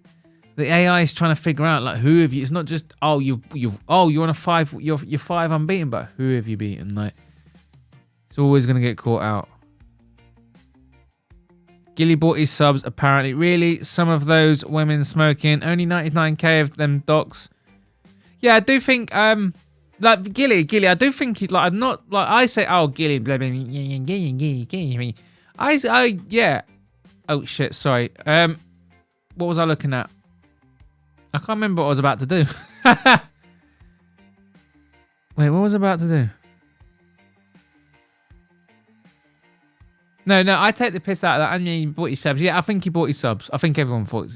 the AI is trying to figure out like who have you. It's not just you're on a 5, you're 5 unbeaten, but who have you beaten? Like it's always going to get caught out. Gilly bought his subs, apparently. Really? Some of those women smoking. Only 99k of them docs. Yeah, I do think, like, Gilly, I do think he's, like, I'm not, like, I say, oh, Gilly, blah, blah, blah, yeah. Oh, shit, sorry. What was I looking at? I can't remember what I was about to do. Wait, what was I about to do? No, I take the piss out of that. I mean, he bought his subs. Yeah, I think he bought his subs. I think everyone thought.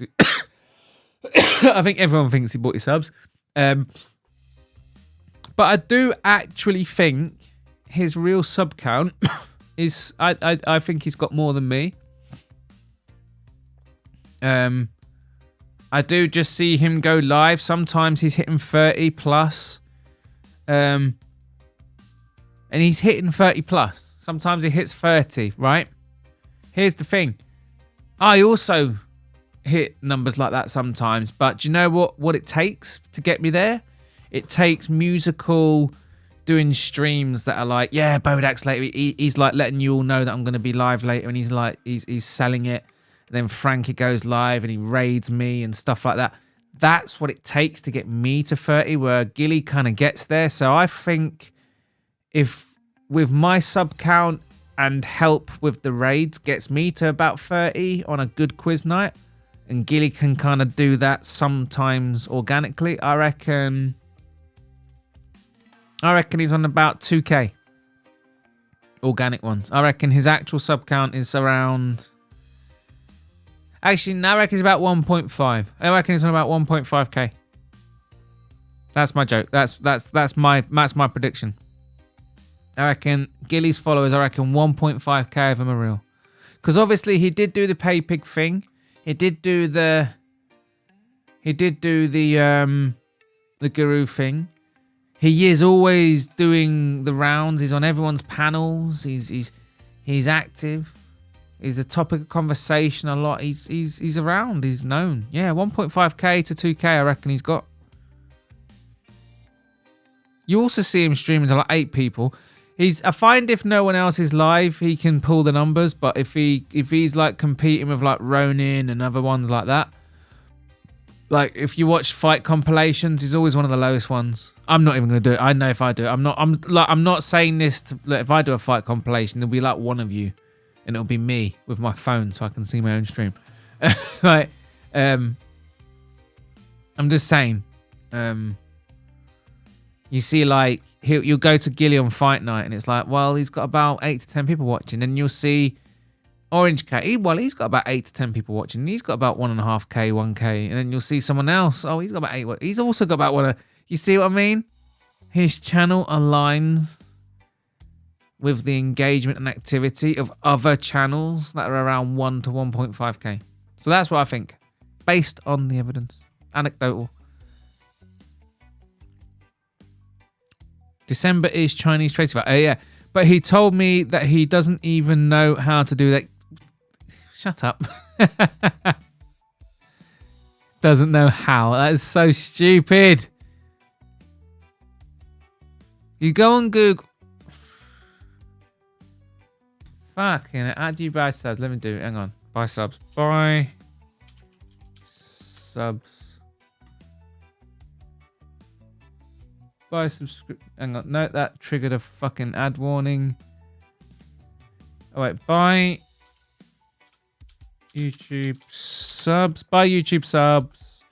I think everyone thinks he bought his subs. But I do actually think his real sub count is. I think he's got more than me. I do just see him go live. Sometimes he's hitting 30 plus. And he's hitting 30 plus. Sometimes he hits 30, right? Here's the thing. I also hit numbers like that sometimes. But do you know what it takes to get me there? It takes musical doing streams that are like, yeah, Bodach's later. He's like letting you all know that I'm going to be live later, and he's like, he's selling it. And then Frankie goes live and he raids me and stuff like that. That's what it takes to get me to 30, where Gilly kind of gets there. So I think if with my sub count and help with the raids gets me to about 30 on a good quiz night, and Gilly can kind of do that sometimes organically, I reckon he's on about 2k organic ones. I reckon his actual sub count is around, actually no, I reckon he's about 1.5. I reckon he's on about 1.5k. That's my joke. That's my prediction. I reckon Gilly's followers, I reckon 1.5k of them are real. Because obviously he did do the pay pig thing. He did do the guru thing. He is always doing the rounds. He's on everyone's panels. He's active. He's a topic of conversation a lot. He's around. He's known. Yeah, 1.5k to 2k I reckon he's got. You also see him streaming to like 8 people. I find if no one else is live, he can pull the numbers. But if he's like competing with like Ronin and other ones like that, like if you watch fight compilations, he's always one of the lowest ones. I'm not even gonna do it. I know if I do it, I'm not saying this to, like, if I do a fight compilation, there'll be like one of you, and it'll be me with my phone so I can see my own stream. Like, I'm just saying. You see, like, you'll go to Gilly on fight night, and it's like, well, he's got about 8 to 10 people watching. And you'll see Orange Cat. He's got about 8 to 10 people watching. And he's got about 1.5k, 1k. And then you'll see someone else. Oh, he's got about 8. He's also got about 1. You see what I mean? His channel aligns with the engagement and activity of other channels that are around 1 to 1.5k. So that's what I think, based on the evidence. Anecdotal. December is Chinese Trade Festival. Yeah. But he told me that he doesn't even know how to do that. Shut up. Doesn't know how. That is so stupid. You go on Google. Fucking hell. How do you buy subs? Let me do it. Hang on. Buy subs. Buy subs. Buy subscription. Hang on. No, that triggered a fucking ad warning. Oh, wait. Buy YouTube subs. Buy YouTube subs.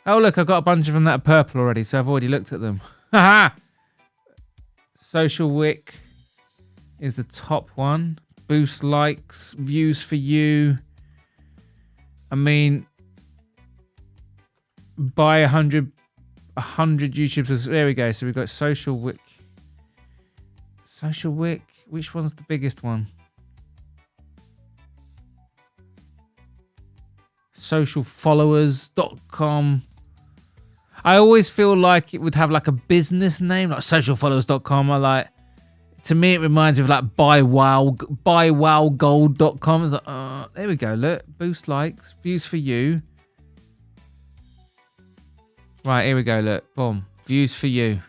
Oh, look. I've got a bunch of them that are purple already, so I've already looked at them. Haha! Social Wick is the top one. Boost likes, views for you. I mean, buy 100 YouTube subs. There we go. So we've got Social Wick. Social Wick. Which one's the biggest one? Socialfollowers.com. I always feel like it would have like a business name, like socialfollowers.com. To me, it reminds me of like buywowgold.com. It's like, there we go. Look, boost likes, views for you. Right, here we go. Look, boom, views for you.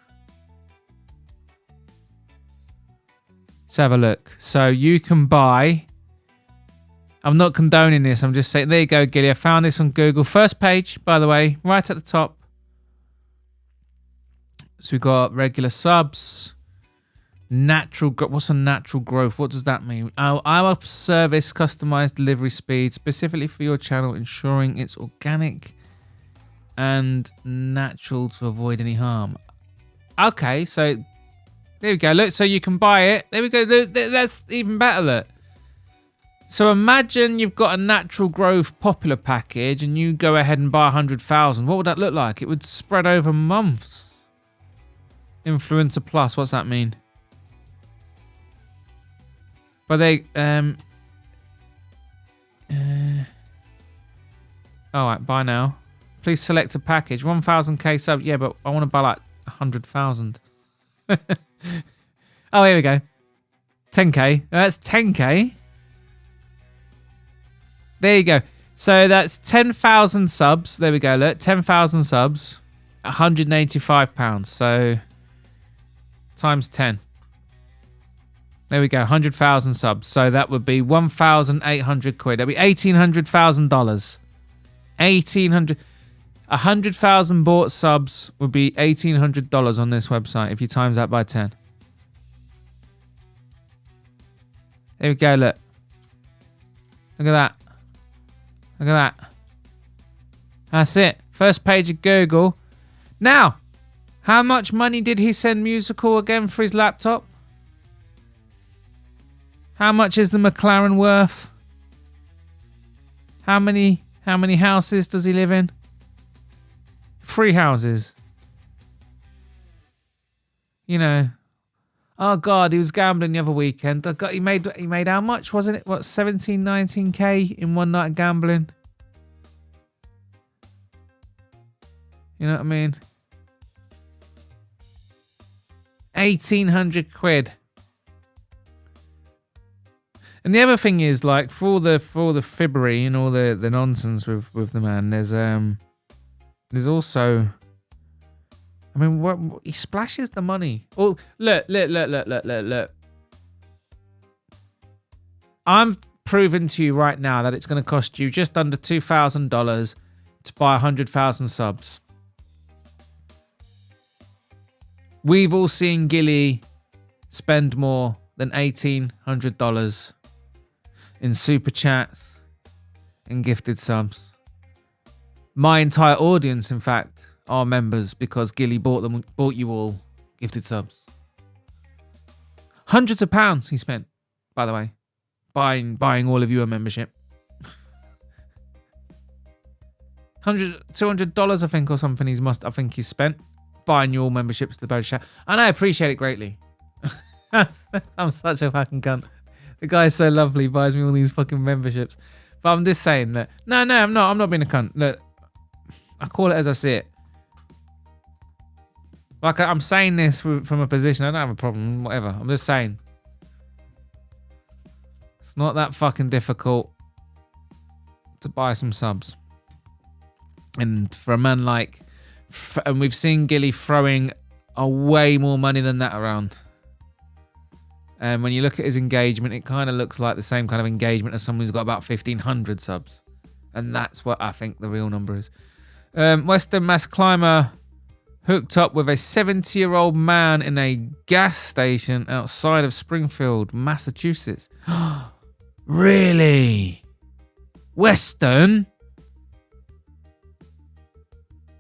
Let's have a look. So you can buy. I'm not condoning this. I'm just saying. There you go, Gilly. I found this on Google. First page, by the way, right at the top. So we've got regular subs, natural. What's a natural growth? What does that mean? Our service, customized delivery speed, specifically for your channel, ensuring it's organic and natural to avoid any harm. Okay, so there we go. Look, so you can buy it. There we go. That's even better. Look. So imagine you've got a natural growth popular package and you go ahead and buy 100,000. What would that look like? It would spread over months. Influencer Plus, what's that mean? But they alright, buy now. Please select a package. 1,000k sub. Yeah, but I want to buy like 100,000. Oh, here we go. 10k. That's 10k. There you go. So that's 10,000 subs. There we go. Look, 10,000 subs. £185. So times 10. There we go, 100,000 subs. So that would be 1,800 quid. That'd be $1,800,000. 1,800. 100,000 bought subs would be $1,800 on this website if you times that by 10. There we go, look. Look at that. Look at that. That's it. First page of Google. Now, how much money did he send Musical again for his laptop? How much is the McLaren worth? How many houses does he live in? 3 houses. You know. Oh God, he was gambling the other weekend. He made how much, wasn't it? What, 17, 19k in one night of gambling? You know what I mean? 1,800 quid. And the other thing is, like, for all the fibbery and all the nonsense with the man, there's also, I mean, what he splashes the money. Oh, look. I'm proving to you right now that it's going to cost you just under $2,000 to buy 100,000 subs. We've all seen Gilly spend more than $1,800 in super chats and gifted subs. My entire audience, in fact, are members because Gilly bought you all gifted subs. Hundreds of pounds he spent, by the way, buying all of you a membership. $200, I think, or something. I think he's spent buying you all memberships to the Bodach. And I appreciate it greatly. I'm such a fucking cunt. The guy's so lovely, he buys me all these fucking memberships. But I'm just saying that. No, I'm not being a cunt. Look, I call it as I see it. Like, I'm saying this from a position, I don't have a problem, whatever. I'm just saying. It's not that fucking difficult to buy some subs. And for a man like, and we've seen Gilly throwing a way more money than that around. And when you look at his engagement, it kind of looks like the same kind of engagement as someone who's got about 1,500 subs. And that's what I think the real number is. Western Mass Climber hooked up with a 70-year-old man in a gas station outside of Springfield, Massachusetts. Really? Western?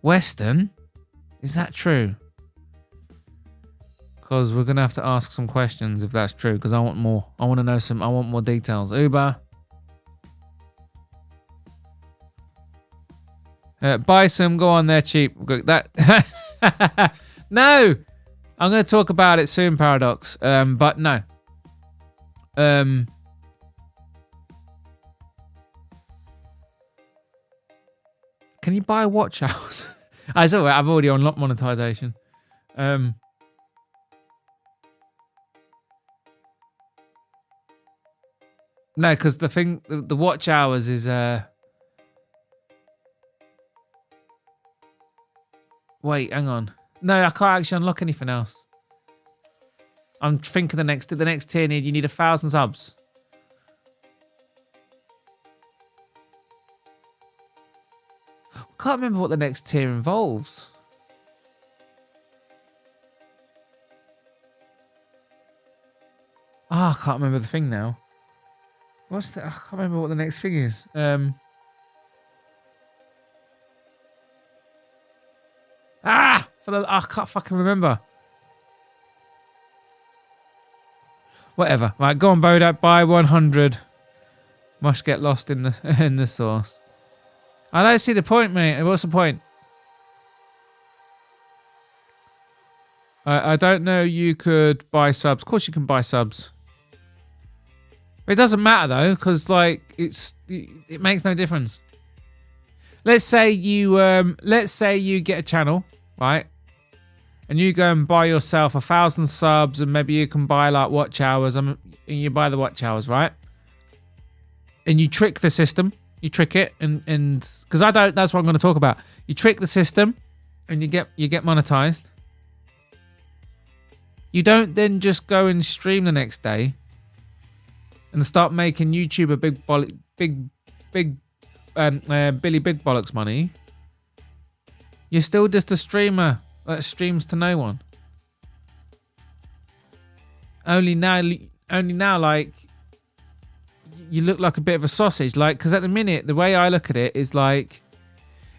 Is that true? Because we're going to have to ask some questions if that's true, because I want more. I want to know I want more details. Uber. Buy some, go on there cheap. That no, I'm going to talk about it soon, Paradox. But no. Can you buy a watch house? I've already unlocked monetization. No, because the watch hours is wait, hang on. No, I can't actually unlock anything else. I'm thinking the next tier you need 1,000 subs. I can't remember what the next tier involves. I can't remember the thing now. I can't remember what the next thing is. I can't fucking remember. Whatever. Right, go on, Bodach. Buy 100. Must get lost in the sauce. I don't see the point, mate. What's the point? I don't know. You could buy subs. Of course, you can buy subs. It doesn't matter though, because like it makes no difference. Let's say you get a channel, right? And you go and buy yourself 1,000 subs, and maybe you can buy like watch hours. And you buy the watch hours, right? And you trick the system. You trick it, and because that's what I'm going to talk about. You trick the system, and you get monetized. You don't then just go and stream the next day and start making YouTube a big Billy Big Bollocks money. You're still just a streamer that streams to no one. Only now, like, you look like a bit of a sausage. Like, because at the minute, the way I look at it is like,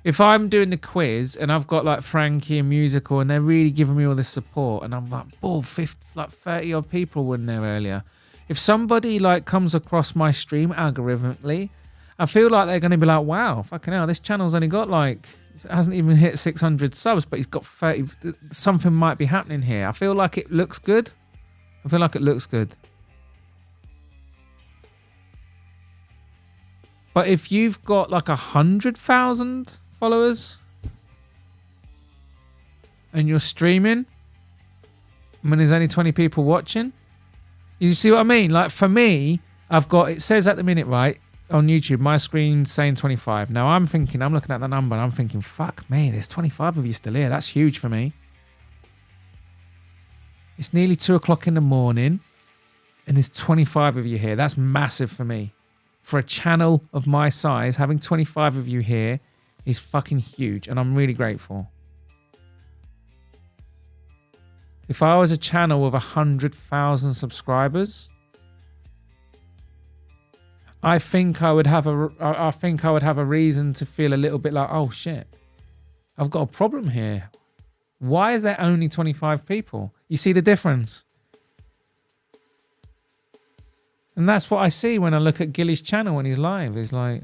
if I'm doing the quiz and I've got like Frankie and Musical and they're really giving me all this support and I'm like, 30 odd people were in there earlier. If somebody like comes across my stream algorithmically, I feel like they're going to be like, wow, fucking hell, this channel's only got like, it hasn't even hit 600 subs, but he's got 30. Something might be happening here. I feel like it looks good. But if you've got like 100,000 followers and you're streaming when there's only 20 people watching, you see what I mean? Like for me, it says at the minute, right, on YouTube, my screen's saying 25. Now I'm looking at the number and I'm thinking, fuck me, there's 25 of you still here. That's huge for me. It's nearly 2 o'clock in the morning and there's 25 of you here. That's massive for me. For a channel of my size, having 25 of you here is fucking huge, and I'm really grateful. If I was a channel with 100,000 subscribers, I think I would have a reason to feel a little bit like, oh shit, I've got a problem here. Why is there only 25 people? You see the difference? And that's what I see when I look at Gilly's channel when he's live. It's like,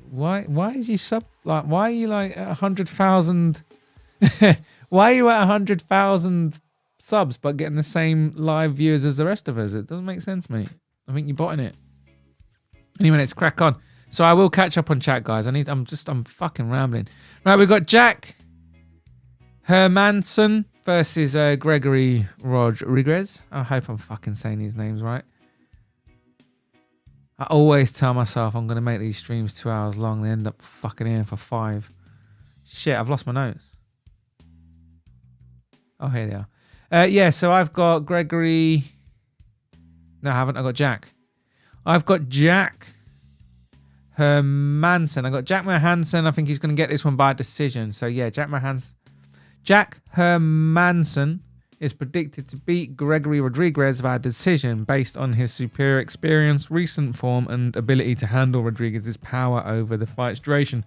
why is he why are you like at 100,000? Why are you at 100,000 subs but getting the same live viewers as the rest of us? It doesn't make sense, mate. I think you're botting it. Anyway, let's crack on. So I will catch up on chat, guys. I'm fucking rambling. Right, we've got Jack Hermanson versus Gregory Rodriguez. I hope I'm fucking saying these names right. I always tell myself I'm going to make these streams 2 hours long. They end up fucking here for 5. Shit, I've lost my notes. Oh, here they are. Yeah, so I've got Gregory. No, I haven't. I've got Jack. I've got Jack Hermanson. I've got Jack Hermanson. I think he's going to get this one by decision. So, yeah, Jack Hermanson is predicted to beat Gregory Rodriguez via decision based on his superior experience, recent form, and ability to handle Rodriguez's power over the fight's duration.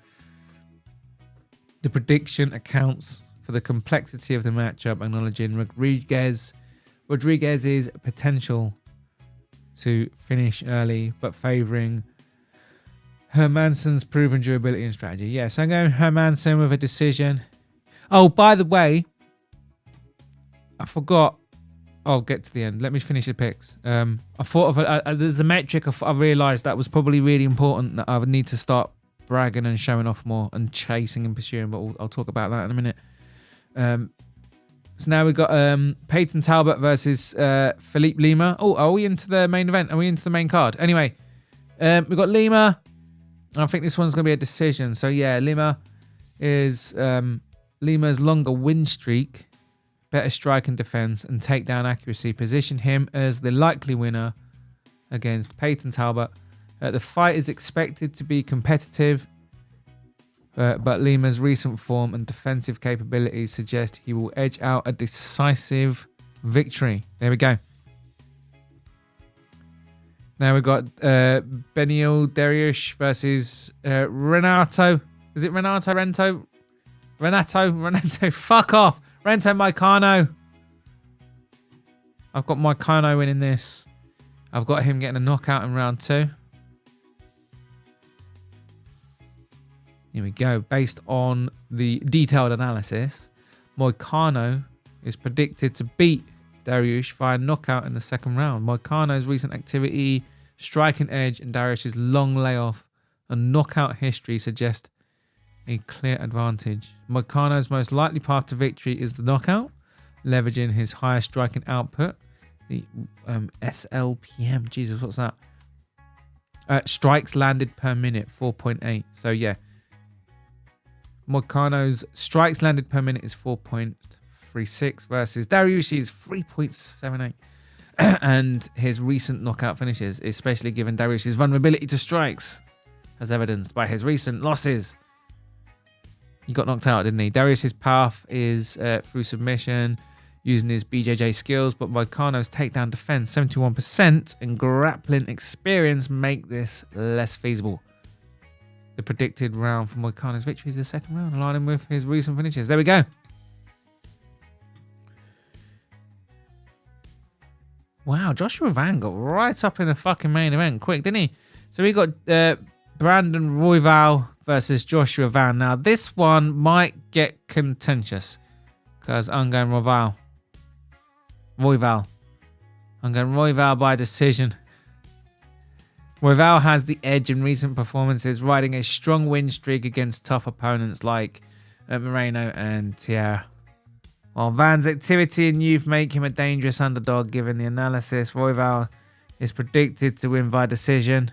The prediction accounts for the complexity of the matchup, acknowledging Rodriguez's potential to finish early, but favouring Hermanson's proven durability and strategy. Yes, I'm going Hermanson with a decision. Oh, by the way, I forgot. I'll get to the end. Let me finish the picks. I thought of there's a metric I realised that was probably really important that I would need to start bragging and showing off more and chasing and pursuing, but I'll talk about that in a minute. So now we've got Peyton Talbot versus Philippe Lima. Oh, are we into the main event? Are we into the main card? Anyway, we've got Lima. I think this one's going to be a decision. So yeah, Lima is Lima's longer win streak, better strike and defense, and takedown accuracy position him as the likely winner against Peyton Talbot. The fight is expected to be competitive, but Lima's recent form and defensive capabilities suggest he will edge out a decisive victory. There we go. Now we've got Benil Dariush versus Renato. Is it Renato? Renato. Fuck off. Rento Moicano. I've got Moicano winning this. I've got him getting a knockout in round 2. Here we go. Based on the detailed analysis, Moicano is predicted to beat Dariush via knockout in the second round. Moicano's recent activity, striking edge, and Dariush's long layoff and knockout history suggest a clear advantage. Moicano's most likely path to victory is the knockout, leveraging his higher striking output, the SLPM. Jesus, what's that? Strikes landed per minute, 4.8. So yeah, Moicano's strikes landed per minute is 4.5. 3.36 versus Dariush's 3.78. And his recent knockout finishes, especially given Dariush's vulnerability to strikes, as evidenced by his recent losses. He got knocked out, didn't he? Dariush's path is through submission, using his BJJ skills, but Moicano's takedown defense, 71%, and grappling experience make this less feasible. The predicted round for Moicano's victory is the second round, aligning with his recent finishes. There we go. Wow, Joshua Van got right up in the fucking main event quick, didn't he? So we got Brandon Royval versus Joshua Van. Now, this one might get contentious because I'm going Royval. I'm going Royval by decision. Royval has the edge in recent performances, riding a strong win streak against tough opponents like Moreno and Tierra. While Van's activity and youth make him a dangerous underdog, given the analysis, Royval is predicted to win by decision,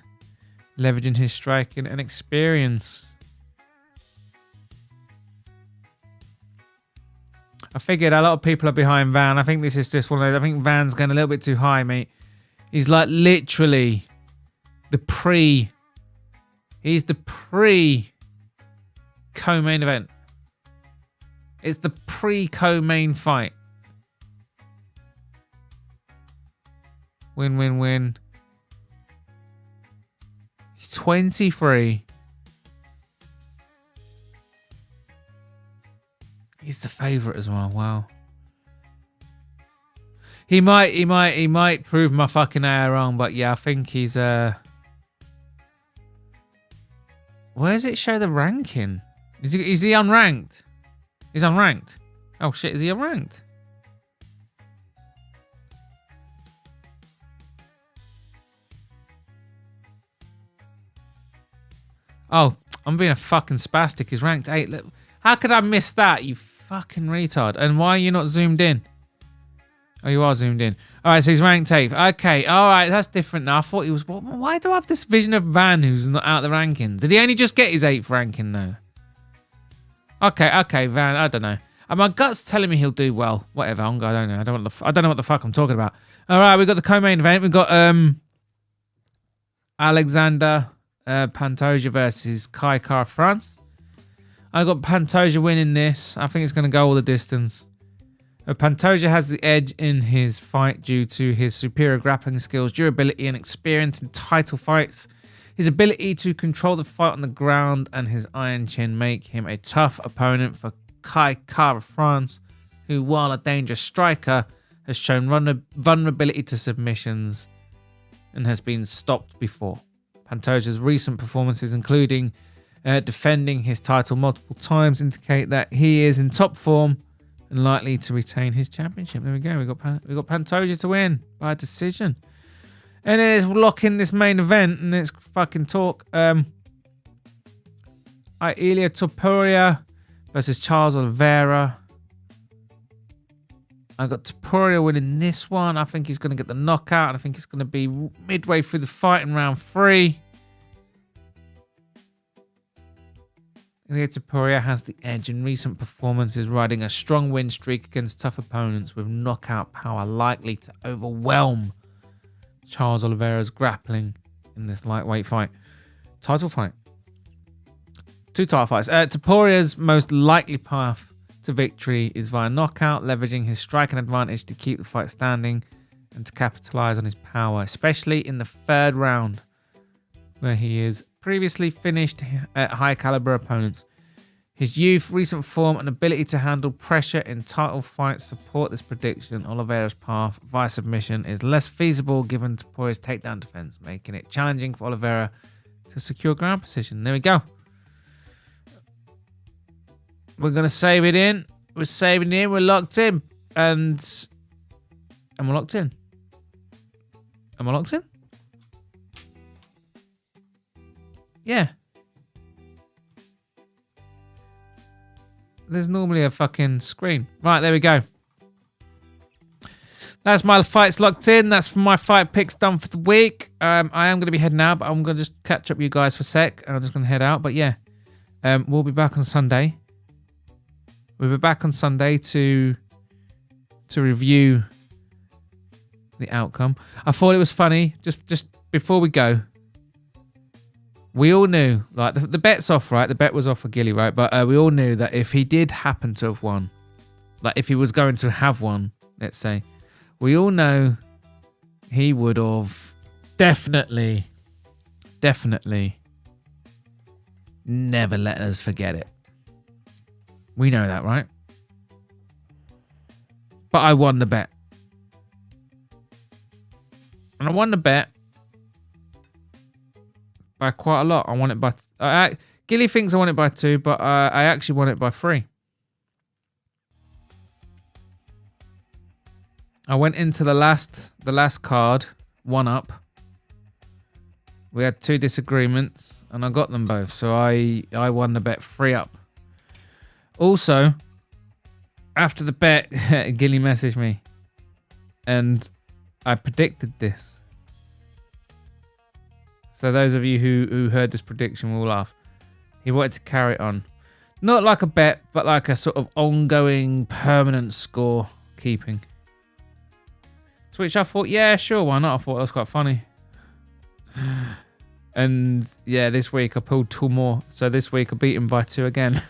leveraging his striking and experience. I figured a lot of people are behind Van. I think this is just one of those. I think Van's going a little bit too high, mate. He's like literally He's the co-main event. It's the pre-co-main fight. Win. He's 23. He's the favorite as well. Wow. He might prove my fucking AI wrong, but yeah, I think he's where does it show the ranking? Is he unranked? He's unranked. Oh shit, is he unranked? Oh, I'm being a fucking spastic. He's ranked 8. Look, how could I miss that, you fucking retard? And why are you not zoomed in? Oh, you are zoomed in. All right, so he's ranked 8th. Okay, all right, that's different now. I thought he was... Why do I have this vision of Van who's not out of the rankings? Did he only just get his 8th ranking, though? Okay, Van, I don't know. My gut's telling me he'll do well. Whatever, I don't know. I don't know what the fuck I'm talking about. All right, we got the co-main event. We got Alexander Pantoja versus Kai Kara France. I got Pantoja winning this. I think it's going to go all the distance. Pantoja has the edge in his fight due to his superior grappling skills, durability, and experience in title fights. His ability to control the fight on the ground and his iron chin make him a tough opponent for Kai Kara France, who, while a dangerous striker, has shown vulnerability to submissions and has been stopped before. Pantoja's recent performances, including defending his title multiple times, indicate that he is in top form and likely to retain his championship. There we go. We got Pantoja to win by decision. And then it's locking this main event, and it's fucking talk. Ilia Topuria versus Charles Oliveira. I got Topuria winning this one. I think he's going to get the knockout. I think it's going to be midway through the fight in round 3. Ilia Topuria has the edge in recent performances, riding a strong win streak against tough opponents with knockout power likely to overwhelm Charles Oliveira's grappling in this lightweight fight. Title fight. 2 title fights. Topuria's most likely path to victory is via knockout, leveraging his striking advantage to keep the fight standing and to capitalize on his power, especially in the 3rd round, where he is previously finished at high caliber opponents. His youth, recent form, and ability to handle pressure in title fights support this prediction. Oliveira's path via submission is less feasible given Topuria's takedown defense, making it challenging for Oliveira to secure ground position. There we go. We're going to save it in. We're saving it in. We're locked in. And we're locked in. Am I locked in? Yeah. There's normally a fucking screen. Right, there we go. That's my fights locked in. That's for my fight picks done for the week. I am going to be heading out, but I'm going to just catch up with you guys for a sec. I'm just going to head out. But yeah, we'll be back on Sunday. We'll be back on Sunday to to review the outcome. I thought it was funny. Just before we go, we all knew, like, the bet's off, right? The bet was off for Gilly, right? But we all knew that if he did happen to have won, like if he was going to have won, let's say, we all know he would have definitely never let us forget it. We know that, right? But I won the bet. And I won the bet by quite a lot. I won it by... Gilly thinks I won it by 2, but I actually won it by 3. I went into the last card, 1 up. We had 2 disagreements, and I got them both. So I won the bet 3 up. Also, after the bet, Gilly messaged me, and I predicted this. So those of you who heard this prediction will laugh. He wanted to carry it on. Not like a bet, but like a sort of ongoing, permanent score keeping. To which I thought, yeah, sure, why not? I thought that was quite funny. And yeah, this week I pulled 2 more. So this week I beat him by 2 again.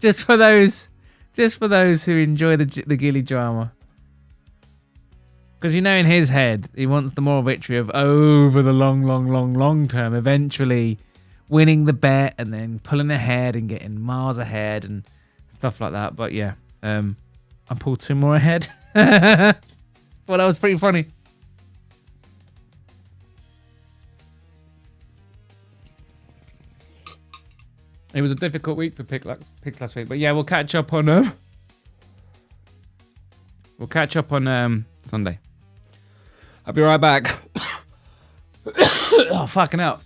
just for those who enjoy the Gilly drama. Because you know, in his head, he wants the moral victory of over the long term, eventually winning the bet and then pulling ahead and getting miles ahead and stuff like that. But yeah, I pulled 2 more ahead. Well, that was pretty funny. It was a difficult week for picks last week, but yeah, we'll catch up on Sunday. I'll be right back. Oh, fucking hell.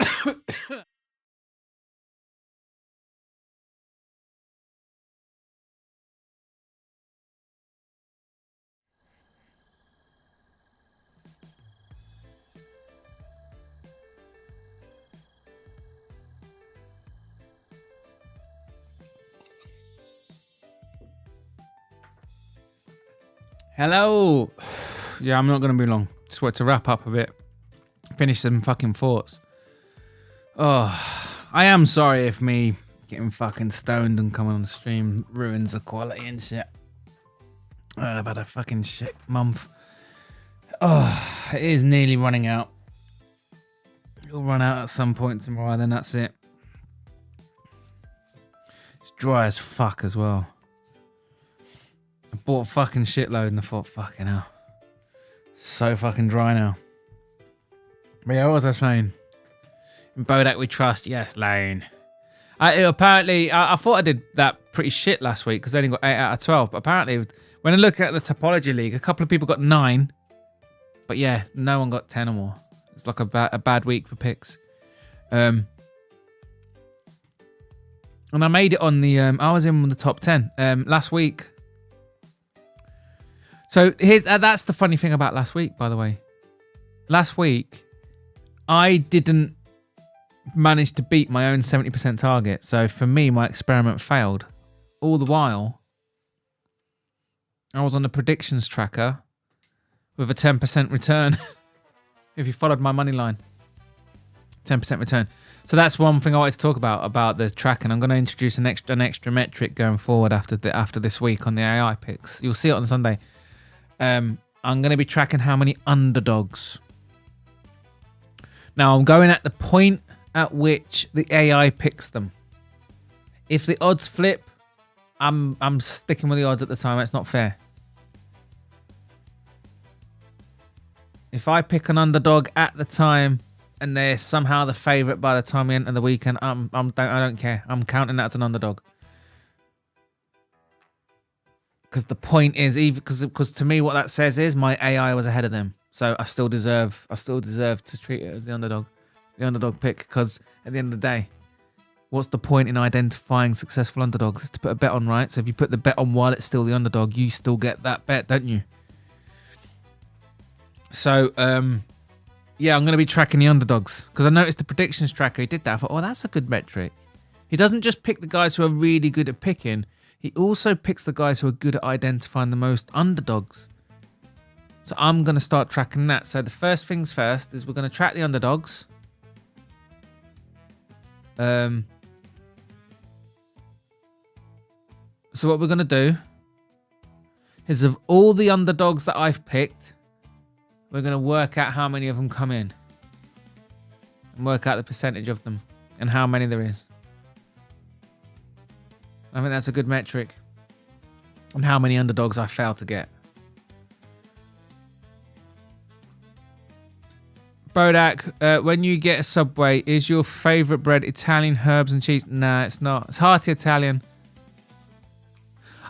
Hello. Yeah, I'm not going to be long. Just want to wrap up a bit. Finish some fucking thoughts. Oh, I am sorry if me getting fucking stoned and coming on the stream ruins the quality and shit. I've had a fucking shit month. Oh, it is nearly running out. It'll run out at some point tomorrow, then that's it. It's dry as fuck as well. I bought a fucking shitload and I thought, fucking hell. So fucking dry now. But yeah, what was I saying? In Bodach we trust, yes, Lane. I thought I did that pretty shit last week because I only got 8 out of 12. But apparently, when I look at the Topology League, a couple of people got 9. But yeah, no one got 10 or more. It's like a bad week for picks. And I made it on the... I was in the top 10 last week. So that's the funny thing about last week, by the way. Last week, I didn't manage to beat my own 70% target. So for me, my experiment failed. All the while, I was on the predictions tracker with a 10% return. If you followed my money line, 10% return. So that's one thing I wanted to talk about the tracking. I'm going to introduce an extra metric going forward after this week on the AI picks. You'll see it on Sunday. I'm going to be tracking how many underdogs. Now, I'm going at the point at which the AI picks them. If the odds flip, I'm sticking with the odds at the time. That's not fair. If I pick an underdog at the time and they're somehow the favourite by the time we enter the weekend, I don't care. I'm counting that as an underdog. Because the point is, because to me what that says is my AI was ahead of them, so I still deserve to treat it as the underdog pick. Because at the end of the day, what's the point in identifying successful underdogs? It's to put a bet on, right? So if you put the bet on while it's still the underdog, you still get that bet, don't you? So yeah, I'm going to be tracking the underdogs because I noticed the predictions tracker. He did that. I thought, oh, that's a good metric. He doesn't just pick the guys who are really good at picking. he also picks the guys who are good at identifying the most underdogs. So I'm going to start tracking that. So the first things first is we're going to track the underdogs. So what we're going to do is, of all the underdogs that I've picked, we're going to work out how many of them come in. And work out the percentage of them and how many there is. I think that's a good metric. And how many underdogs I failed to get. Bodach, when you get a Subway, is your favourite bread Italian herbs and cheese? Nah, it's not. It's hearty Italian.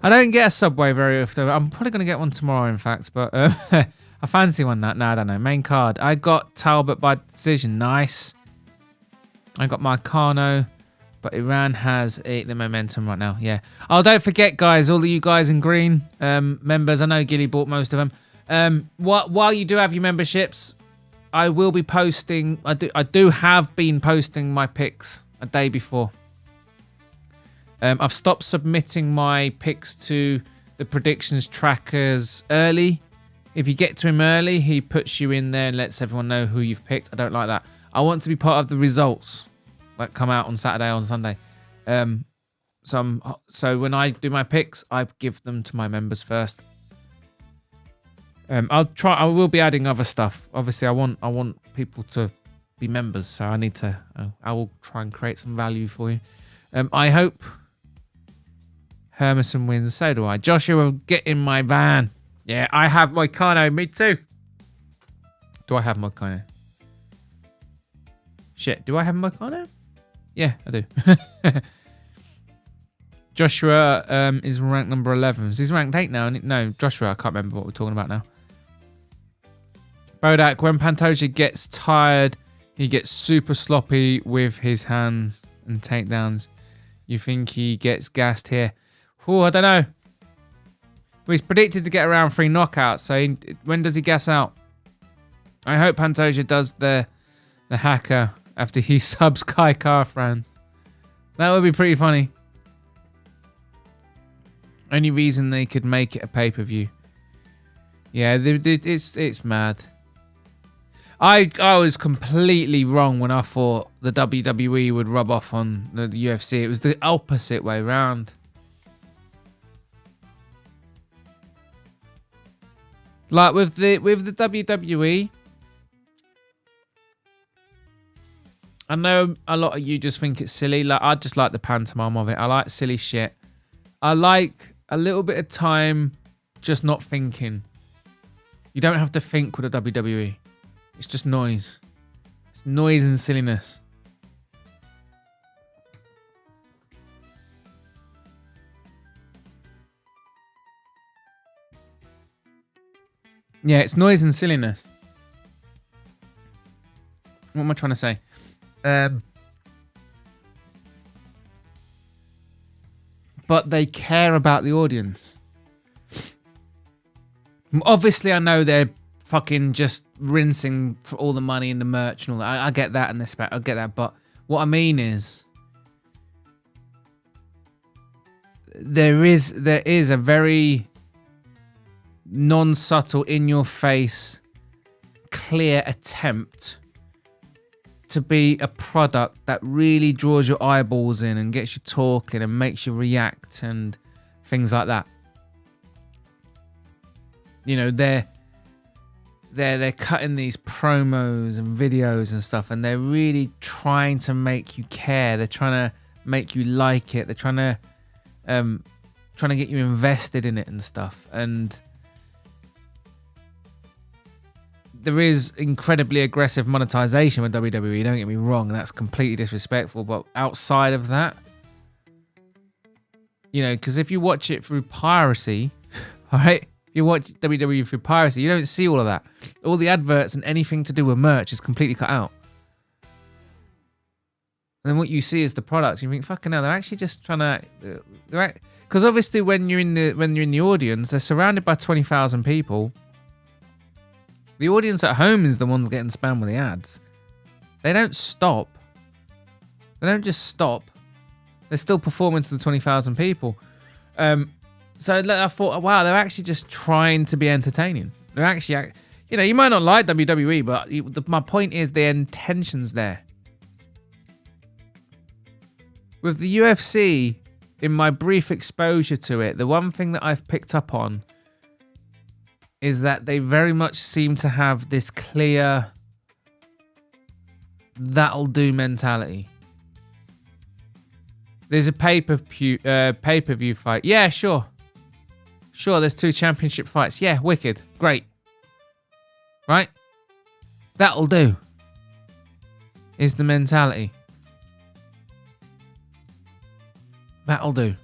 I don't get a Subway very often. I'm probably going to get one tomorrow, in fact. But I fancy one. Nah, I don't know. Main card. I got Talbot by decision. Nice. I got Marcano. But Iran has the momentum right now. Yeah. Oh, don't forget, guys. All of you guys in green members. I know Gilly bought most of them. While you do have your memberships, I will be posting. I do have been posting my picks a day before. I've stopped submitting my picks to the predictions trackers early. If you get to him early, he puts you in there and lets everyone know who you've picked. I don't like that. I want to be part of the results that come out on Saturday or on Sunday. So when I do my picks, I give them to my members first. I will be adding other stuff. Obviously, I want people to be members, so I need to. I will try and create some value for you. I hope Hermison wins. So do I. Joshua, get in my van. Yeah, I have Moicano. Me too. Do I have Moicano? Shit, do I have Moicano? Yeah, I do. Joshua is ranked number 11. He's ranked 8 now. No, Joshua, I can't remember what we're talking about now. Bodach, when Pantoja gets tired, he gets super sloppy with his hands and takedowns. You think he gets gassed here? Oh, I don't know. Well, he's predicted to get around 3 knockouts. So when does he gas out? I hope Pantoja does the hacker after he subs Kai Car-France. That would be pretty funny. Only reason they could make it a pay-per-view. Yeah, it's mad. I was completely wrong when I thought the WWE would rub off on the UFC. It was the opposite way round. Like with the WWE, I know a lot of you just think it's silly. Like, I just like the pantomime of it. I like silly shit. I like a little bit of time just not thinking. You don't have to think with a WWE. It's just noise. It's noise and silliness. Yeah, it's noise and silliness. What am I trying to say? But they care about the audience. Obviously, I know they're fucking just rinsing for all the money and the merch and all that. I get that and this. I get that. But what I mean is, there is a very non-subtle, in-your-face, clear attempt to be a product that really draws your eyeballs in and gets you talking and makes you react and things like that. You know, they're cutting these promos and videos and stuff, and they're really trying to make you care. They're trying to make you like it. They're trying to get you invested in it and stuff. And there is incredibly aggressive monetization with WWE, don't get me wrong, and that's completely disrespectful. But outside of that, you know, because if you watch it through piracy, all right, if you watch WWE through piracy, you don't see all of that. All the adverts and anything to do with merch is completely cut out. And then what you see is the product. You think, fucking hell, they're actually just trying to, because obviously when you're in the audience, they're surrounded by 20,000 people. The audience at home is the ones getting spammed with the ads. They don't stop. They don't just stop. They're still performing to the 20,000 people. So I thought, wow, they're actually just trying to be entertaining. They're actually, you know, you might not like WWE, but my point is the intention's there. With the UFC, in my brief exposure to it, the one thing that I've picked up on is that they very much seem to have this clear, that'll do mentality. There's a pay-per-view fight. Yeah, sure. Sure, there's 2 championship fights. Yeah, wicked. Great. Right? That'll do. Is the mentality. That'll do.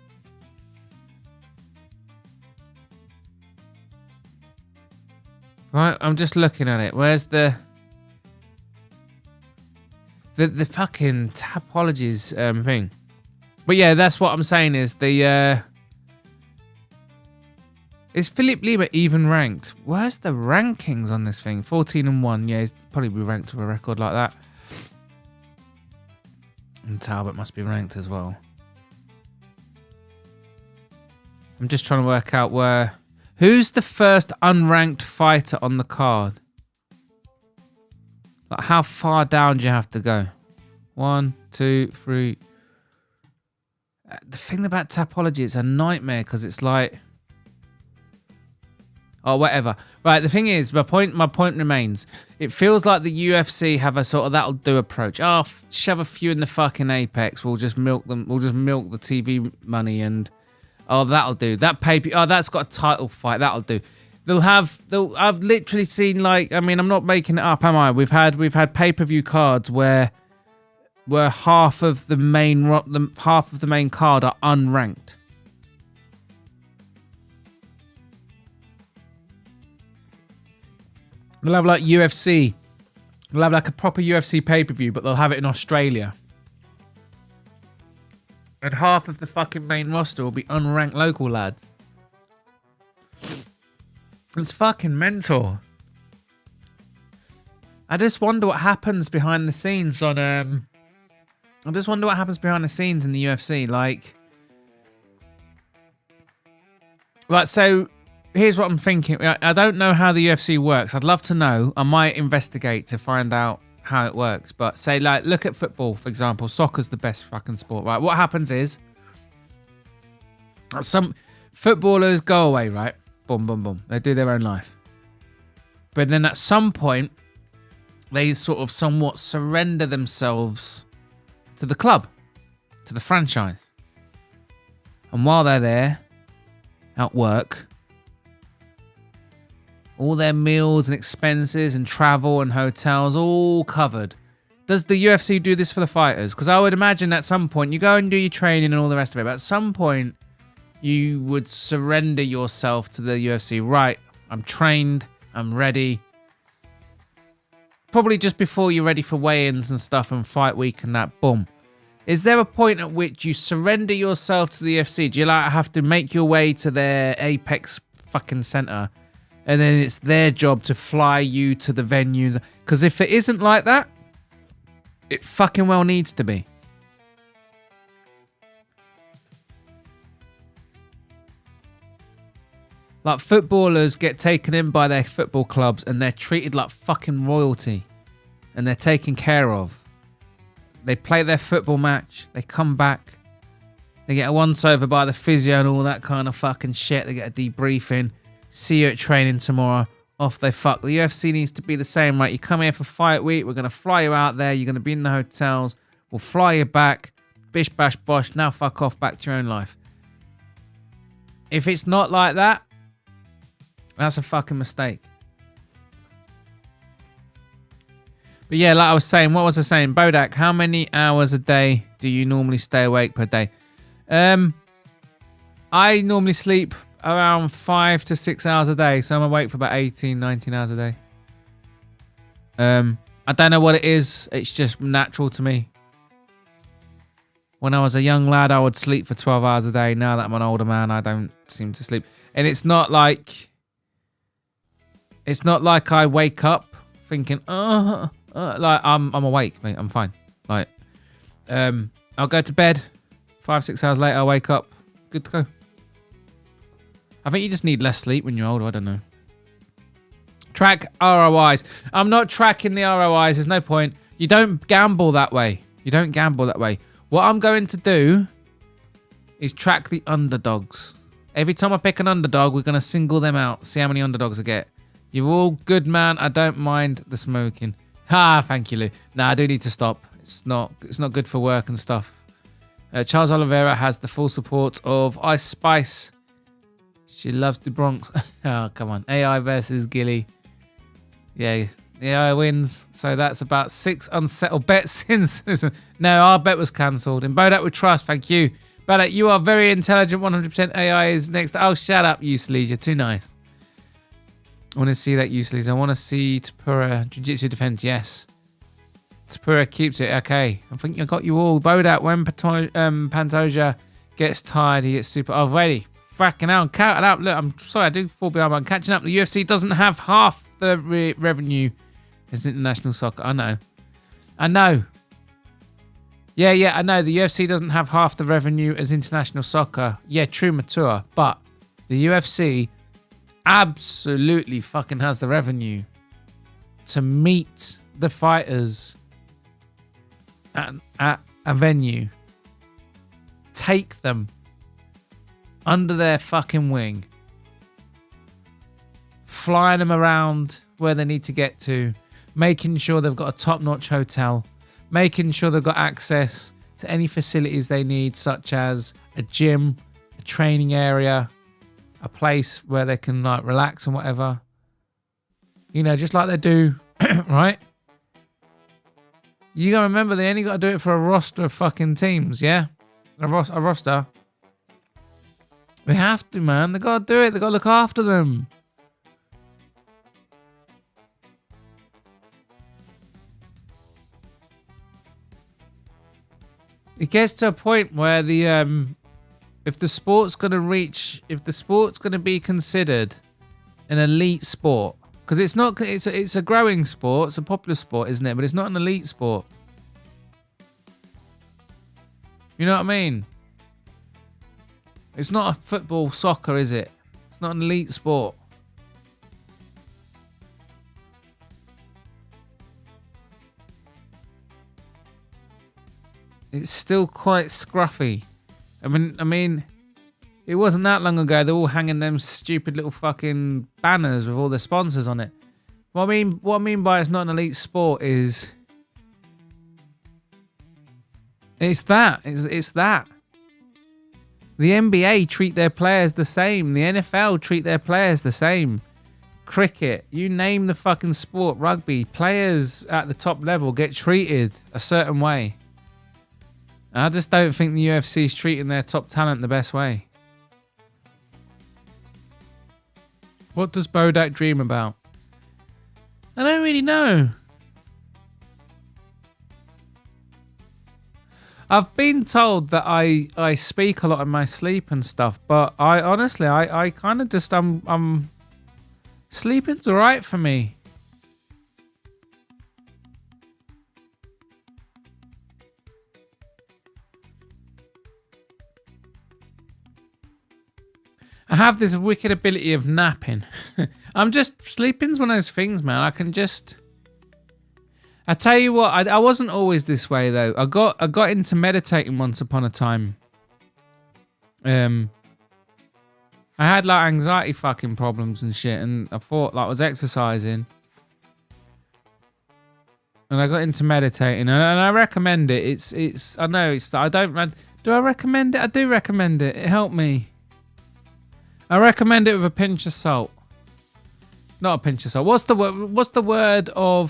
Right, I'm just looking at it. Where's the fucking Tapologies thing? But yeah, that's what I'm saying is the is Philip Lima even ranked? Where's the rankings on this thing? 14-1. Yeah, he's probably be ranked with a record like that. And Talbot must be ranked as well. I'm just trying to work out who's the first unranked fighter on the card. Like, how far down do you have to go? 1, 2, 3. The thing about Tapology, it's a nightmare because it's like, oh, whatever. Right, the thing is, my point remains. It feels like the UFC have a sort of that'll do approach. Oh, shove a few in the fucking apex. We'll just milk them. We'll just milk the TV money and. Oh, that'll do. That paper. Oh, that's got a title fight. That'll do. I've literally seen, like, I mean, I'm not making it up, am I? We've had pay-per-view cards where half of the main card are unranked. They'll have like UFC. They'll have like a proper UFC pay-per-view, but they'll have it in Australia. And half of the fucking main roster will be unranked local lads. It's fucking mental. I just wonder what happens behind the scenes on I just wonder what happens behind the scenes in the UFC. Like so here's what I'm thinking. I don't know how the UFC works. I'd love to know. I might investigate to find out how it works. But say, like, look at football, for example. Soccer's the best fucking sport, right? What happens is some footballers go away, right? Boom, boom, boom. They do their own life. But then at some point, they sort of somewhat surrender themselves to the club, to the franchise. And while they're there, at work, all their meals and expenses and travel and hotels all covered. Does the UFC do this for the fighters? Because I would imagine at some point you go and do your training and all the rest of it, but at some point you would surrender yourself to the UFC. Right, I'm trained, I'm ready. Probably just before you're ready for weigh-ins and stuff and fight week and that, boom. Is there a point at which you surrender yourself to the UFC? Do you like have to make your way to their Apex fucking center? And then it's their job to fly you to the venues. Because if it isn't like that, it fucking well needs to be. Like, footballers get taken in by their football clubs and they're treated like fucking royalty. And they're taken care of. They play their football match. They come back. They get a once-over by the physio and all that kind of fucking shit. They get a debriefing. See you at training tomorrow. Off they fuck. The UFC needs to be the same, right? You come here for fight week. We're going to fly you out there. You're going to be in the hotels. We'll fly you back. Bish, bash, bosh. Now fuck off back to your own life. If it's not like that, that's a fucking mistake. But yeah, like I was saying, what was I saying? Bodach, how many hours a day do you normally stay awake per day? I normally sleep around 5 to 6 hours a day, so I'm awake for about 18, 19 hours a day. I don't know what it is. It's just natural to me. When I was a young lad, I would sleep for 12 hours a day. Now that I'm an older man, I don't seem to sleep. And it's not like I wake up thinking, like I'm awake, mate. I'm fine. Like, I'll go to bed. 5, 6 hours later, I wake up. Good to go. I think you just need less sleep when you're older. I don't know. Track ROIs. I'm not tracking the ROIs. There's no point. You don't gamble that way. You don't gamble that way. What I'm going to do is track the underdogs. Every time I pick an underdog, we're going to single them out. See how many underdogs I get. You're all good, man. I don't mind the smoking. Ha, thank you, Lou. Nah, I do need to stop. It's not good for work and stuff. Charles Oliveira has the full support of Ice Spice. She loves the Bronx. Oh, come on. AI versus Gilly. Yeah, AI wins. So that's about 6 unsettled bets since. No, our bet was cancelled. In Bodach we trust. Thank you. Bodach, you are very intelligent. 100% AI is next. Oh, shut up, Useless. You're too nice. I want to see that Useless. I want to see Tapura Jiu-Jitsu defense. Yes. Tapura keeps it. Okay. I think I got you all. Bodach, when Pantoja gets tired, he gets super. Oh, ready. Fucking hell. Count it up. Look, I'm sorry. I do fall behind, but I'm catching up. The UFC doesn't have half the revenue as international soccer. I know. Yeah, I know. The UFC doesn't have half the revenue as international soccer. Yeah, true, mature. But the UFC absolutely fucking has the revenue to meet the fighters at a venue. Take them under their fucking wing. Flying them around where they need to get to. Making sure they've got a top-notch hotel. Making sure they've got access to any facilities they need, such as a gym, a training area, a place where they can like relax and whatever. You know, just like they do, right? You gotta remember, they only gotta do it for a roster of fucking teams, yeah? A roster. They have to, man. They gotta do it. They gotta look after them. It gets to a point where if the sport's gonna be considered an elite sport, because it's not, it's a growing sport, it's a popular sport, isn't it? But it's not an elite sport. You know what I mean? It's not a football, soccer, is it? It's not an elite sport. It's still quite scruffy. I mean, it wasn't that long ago they're all hanging them stupid little fucking banners with all the sponsors on it. What I mean by it's not an elite sport is it's that. The NBA treat their players the same. The NFL treat their players the same. Cricket, you name the fucking sport, rugby, players at the top level get treated a certain way. I just don't think the UFC is treating their top talent the best way. What does Bodach dream about? I don't really know. I've been told that I speak a lot in my sleep and stuff, but I honestly, I kind of just, sleeping's alright for me. I have this wicked ability of napping. Sleeping's one of those things, man. I tell you what, I wasn't always this way though. I got into meditating once upon a time. I had like anxiety fucking problems and shit, and I thought like I was exercising. And I got into meditating, and I recommend it. Do I recommend it? I do recommend it. It helped me. I recommend it with a pinch of salt. Not a pinch of salt. What's the word? I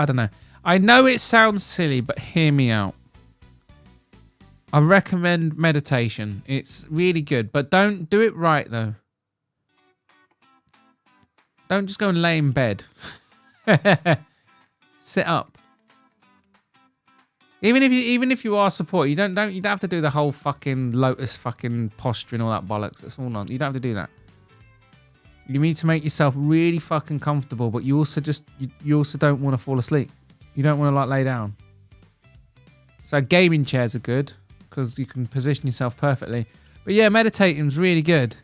don't know. I know it sounds silly, but hear me out. I recommend meditation. It's really good, but don't do it right though. Don't just go and lay in bed. Sit up. Even if you are support, you don't have to do the whole fucking lotus fucking posture and all that bollocks. That's all not. You don't have to do that. You need to make yourself really fucking comfortable, but you also don't want to fall asleep. You don't want to like lay down. So gaming chairs are good because you can position yourself perfectly. But yeah, meditating's really good.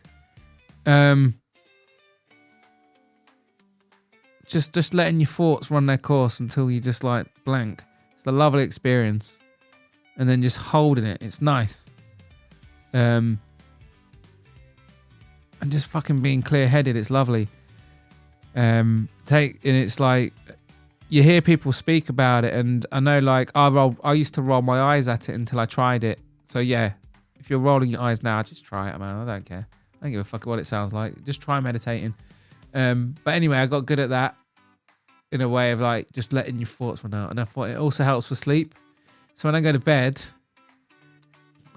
Just letting your thoughts run their course until you just like blank. It's a lovely experience. And then just holding it. It's nice. And just fucking being clear-headed. It's lovely. And it's like you hear people speak about it, and I know like I used to roll my eyes at it until I tried it. So yeah, if you're rolling your eyes now, just try it, man. I don't care. I don't give a fuck what it sounds like. Just try meditating. But anyway, I got good at that in a way of like just letting your thoughts run out. And I thought it also helps for sleep. So when I go to bed,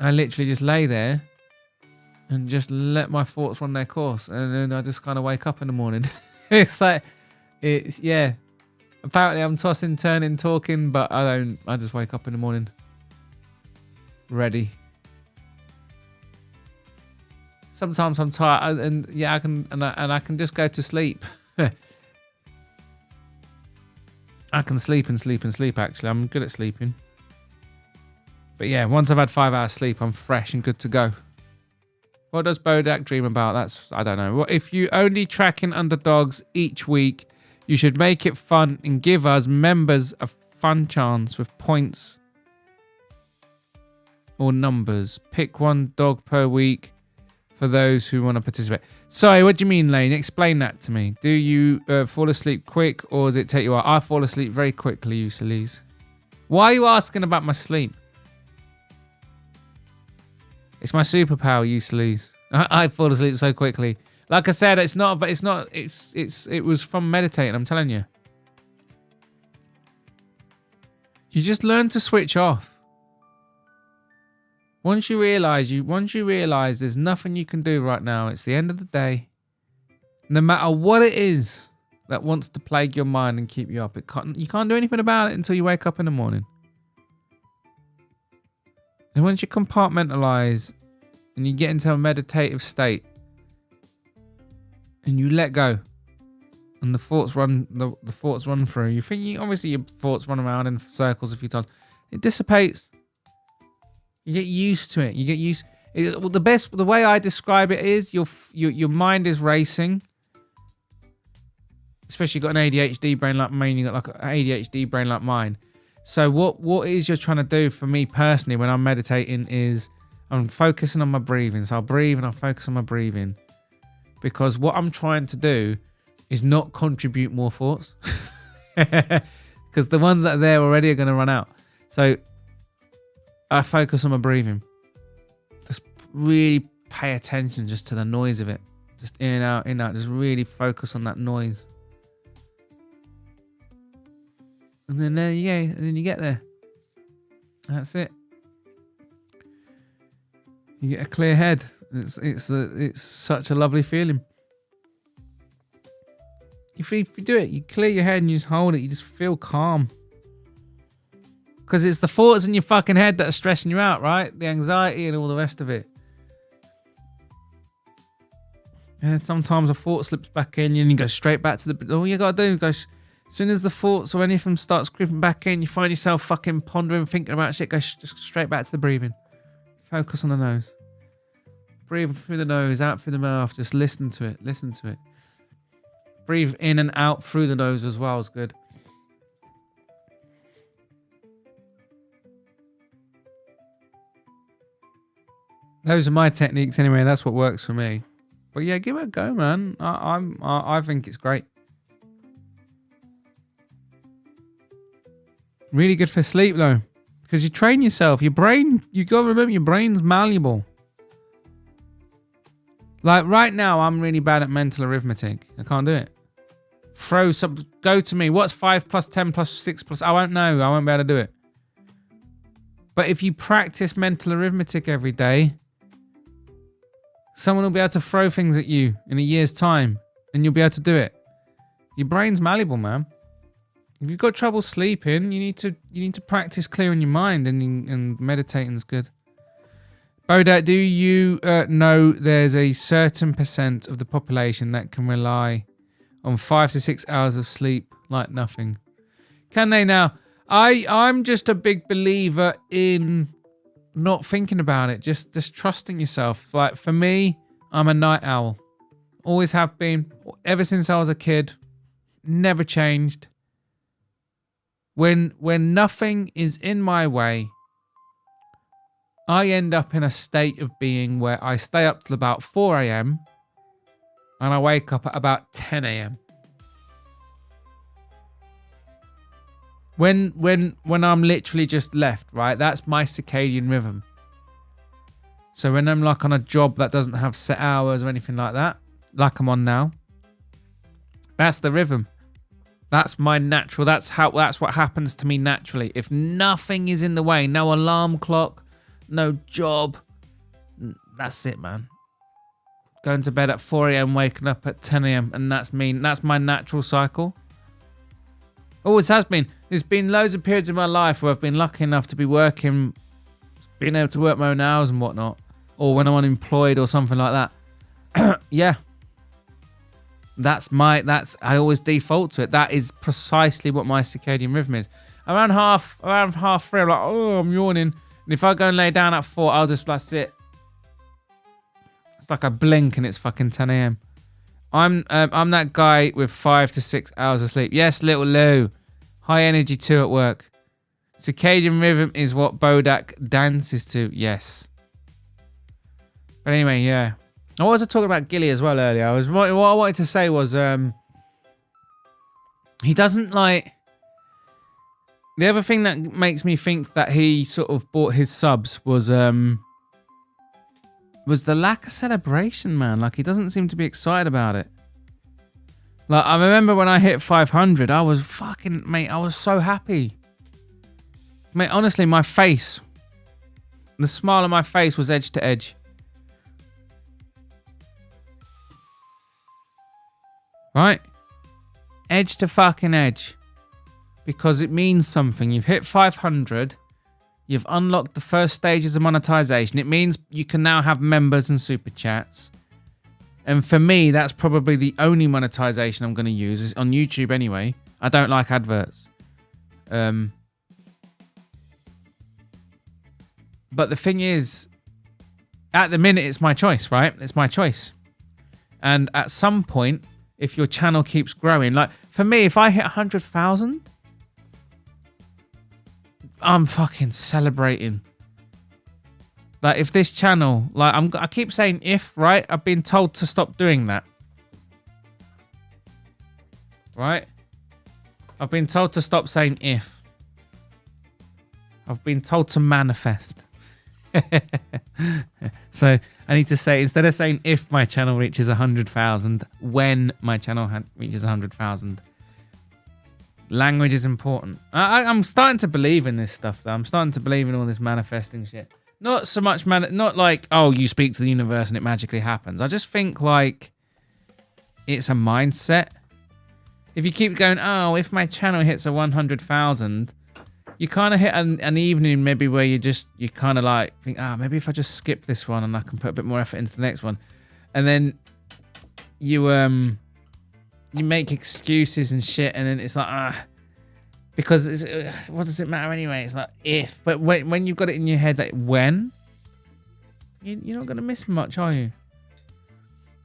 I literally just lay there and just let my thoughts run their course. And then I just kind of wake up in the morning. Yeah. Apparently I'm tossing, turning, talking, but I just wake up in the morning ready. Sometimes I'm tired and yeah, I can just go to sleep. I can sleep and sleep and sleep, actually. I'm good at sleeping. But yeah, once I've had 5 hours sleep, I'm fresh and good to go. What does Bodach dream about? I don't know. What if you only tracking underdogs each week, you should make it fun and give us members a fun chance with points or numbers. Pick one dog per week for those who want to participate. Sorry, what do you mean, Lane? Explain that to me. Do you fall asleep quick, or does it take you a while? I fall asleep very quickly, usually. Why are you asking about my sleep? It's my superpower, usually. I fall asleep so quickly. Like I said, it was from meditating, I'm telling you. You just learn to switch off. Once you realize there's nothing you can do right now, it's the end of the day. No matter what it is that wants to plague your mind and keep you up, you can't do anything about it until you wake up in the morning. And once you compartmentalize and you get into a meditative state and you let go and the thoughts run through, you think obviously your thoughts run around in circles a few times. It dissipates. You get used to it. The way I describe it is your mind is racing. Especially you've got an ADHD brain like mine. You've got like an ADHD brain like mine. So what it is you're trying to do for me personally when I'm meditating is I'm focusing on my breathing. So I'll breathe and I'll focus on my breathing. Because what I'm trying to do is not contribute more thoughts. Because the ones that are there already are going to run out. So I focus on my breathing. Just really pay attention just to the noise of it. Just in and out, in and out. Just really focus on that noise. And then there you go. And then you get there. That's it. You get a clear head. It's such a lovely feeling. If you do it, you clear your head and you just hold it. You just feel calm. Because it's the thoughts in your fucking head that are stressing you out, right? The anxiety and all the rest of it. And sometimes a thought slips back in and you go straight back to the... All you got to do is as soon as the thoughts or any of them starts creeping back in, you find yourself fucking pondering, thinking about shit, go just straight back to the breathing. Focus on the nose. Breathe through the nose, out through the mouth. Just listen to it. Listen to it. Breathe in and out through the nose as well is good. Those are my techniques anyway. That's what works for me. But yeah, give it a go, man. I think it's great. Really good for sleep though, because you train yourself. Your brain, you got to remember, your brain's malleable. Like right now, I'm really bad at mental arithmetic. I can't do it. Go to me. What's 5 plus 10 plus 6 plus? I won't know. I won't be able to do it. But if you practice mental arithmetic every day, someone will be able to throw things at you in a year's time and you'll be able to do it. Your brain's malleable, man. If you've got trouble sleeping, you need to practice clearing your mind, and meditating's good. Bodach, do you know there's a certain % of the population that can rely on 5 to 6 hours of sleep like nothing? Can they now? I'm just a big believer in not thinking about it, just trusting yourself. Like for me, I'm a night owl. Always have been. Ever since I was a kid. Never changed. When nothing is in my way, I end up in a state of being where I stay up till about 4 a.m. and I wake up at about 10 a.m. When I'm literally just left, right? That's my circadian rhythm. So when I'm like on a job that doesn't have set hours or anything like that, like I'm on now, that's the rhythm. That's my natural. That's what happens to me naturally. If nothing is in the way, no alarm clock, no job, that's it, man. Going to bed at 4 a.m, waking up at 10 a.m, and that's me. That's my natural cycle. Always has been. There's been loads of periods in my life where I've been lucky enough to be working, being able to work my own hours and whatnot, or when I'm unemployed or something like that. Yeah. I always default to it. That is precisely what my circadian rhythm is. Around half 3, I'm like, oh, I'm yawning. And if I go and lay down at 4, I'll just like sit. It's like I blink and it's fucking 10 a.m. I'm that guy with 5 to 6 hours of sleep. Yes, little Lou. High energy too at work. Circadian rhythm is what Bodach dances to. Yes. But anyway, yeah. I was talking about Gilly as well earlier. What I wanted to say was he doesn't like. The other thing that makes me think that he sort of bought his subs was the lack of celebration, man. Like, he doesn't seem to be excited about it. Like, I remember when I hit 500, I was fucking, mate, I was so happy. Mate, honestly, my face, the smile on my face was edge to edge. Right? Edge to fucking edge. Because it means something. You've hit 500. You've unlocked the first stages of monetization. It means you can now have members and super chats. And for me, that's probably the only monetization I'm going to use. Is on YouTube anyway. I don't like adverts. But the thing is, at the minute, it's my choice, right? It's my choice. And at some point, if your channel keeps growing, like for me, if I hit 100,000, I'm fucking celebrating. Like, if this channel, like, I keep saying if, right? I've been told to stop doing that. Right? I've been told to stop saying if. I've been told to manifest. So I need to say, instead of saying if my channel reaches 100,000, when my channel reaches 100,000. Language is important. I'm starting to believe in this stuff, though. I'm starting to believe in all this manifesting shit. Not so much, not like, oh, you speak to the universe and it magically happens. I just think, like, it's a mindset. If you keep going, oh, if my channel hits a 100,000, you kind of hit an evening maybe where you kind of like think, maybe if I just skip this one and I can put a bit more effort into the next one. And then you make excuses and shit, and then it's like, because what does it matter anyway? It's like if, but when you've got it in your head, like when, you're not going to miss much, are you?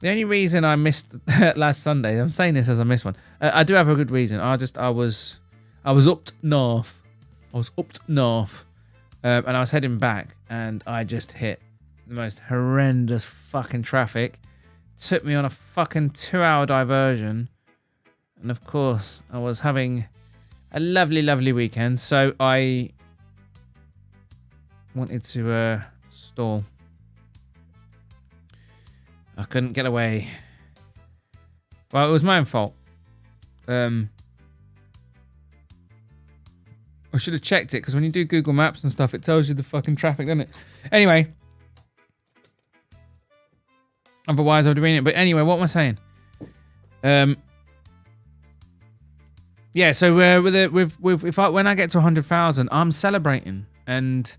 The only reason I missed last Sunday, I'm saying this as I missed one. I do have a good reason. I was up north. And I was heading back, and I just hit the most horrendous fucking traffic. Took me on a fucking 2-hour diversion. And of course, I was having a lovely, lovely weekend. So I wanted to stall. I couldn't get away. Well, it was my own fault. I should have checked it, because when you do Google Maps and stuff, it tells you the fucking traffic, doesn't it? Anyway. Otherwise, I would have been it. But anyway, what am I saying? Yeah, so when I get to 100,000, I'm celebrating. And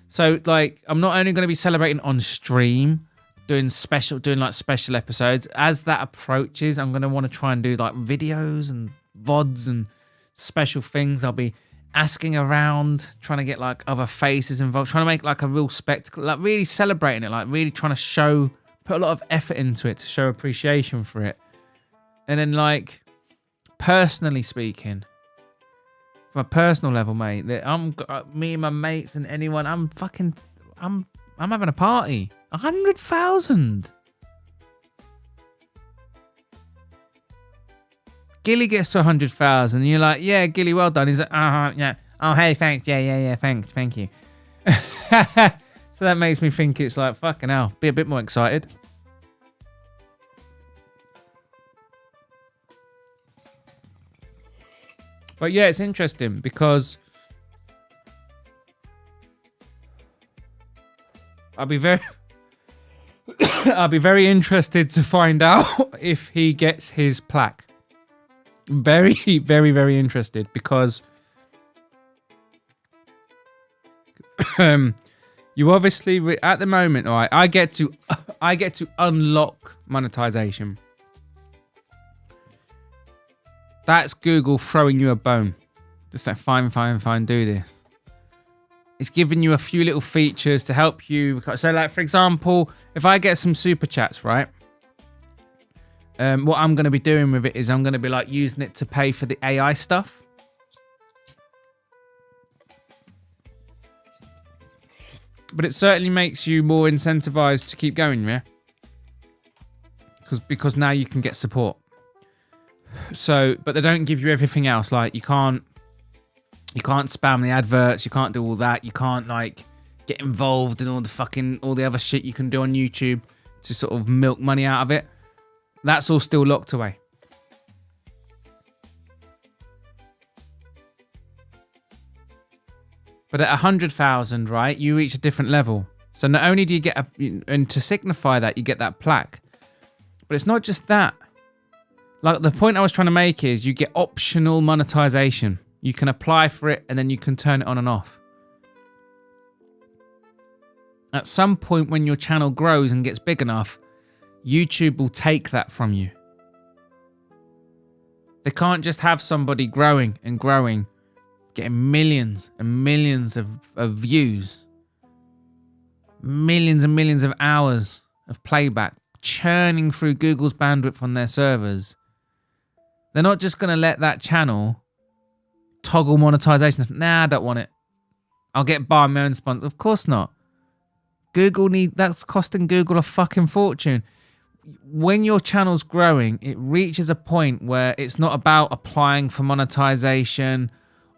so, like, I'm not only going to be celebrating on stream, doing like special episodes. As that approaches, I'm going to want to try and do like videos and VODs and special things. I'll be asking around, trying to get like other faces involved, trying to make like a real spectacle, like really celebrating it, like really trying to show put a lot of effort into it to show appreciation for it. And then, like, personally speaking, from a personal level, mate, that me and my mates and anyone, I'm having a party. 100,000. Gilly gets to 100,000. You're like, yeah, Gilly, well done. He's like, yeah. Oh, hey, thanks. Yeah, thanks. Thank you. So that makes me think it's like, fucking hell, be a bit more excited. But yeah, it's interesting because I'll be very interested to find out if he gets his plaque. Very, very, very interested because you obviously at the moment, all right, I get to unlock monetization. That's Google throwing you a bone. Just like, fine, do this. It's giving you a few little features to help you. So, like, for example, if I get some super chats, right? What I'm going to be doing with it is I'm going to be, like, using it to pay for the AI stuff. But it certainly makes you more incentivized to keep going, yeah? Because now you can get support. So, but they don't give you everything else. Like, you can't spam the adverts. You can't do all that. You can't, like, get involved in all the other shit you can do on YouTube to sort of milk money out of it. That's all still locked away. But at 100,000, right, you reach a different level. So not only do you get and to signify that, you get that plaque. But it's not just that. Like, the point I was trying to make is you get optional monetization. You can apply for it and then you can turn it on and off. At some point when your channel grows and gets big enough, YouTube will take that from you. They can't just have somebody growing and growing, getting millions and millions of views, millions and millions of hours of playback, churning through Google's bandwidth on their servers. They're not just going to let that channel toggle monetization. Nah, I don't want it. I'll get by my own sponsor. Of course not. That's costing Google a fucking fortune. When your channel's growing, it reaches a point where it's not about applying for monetization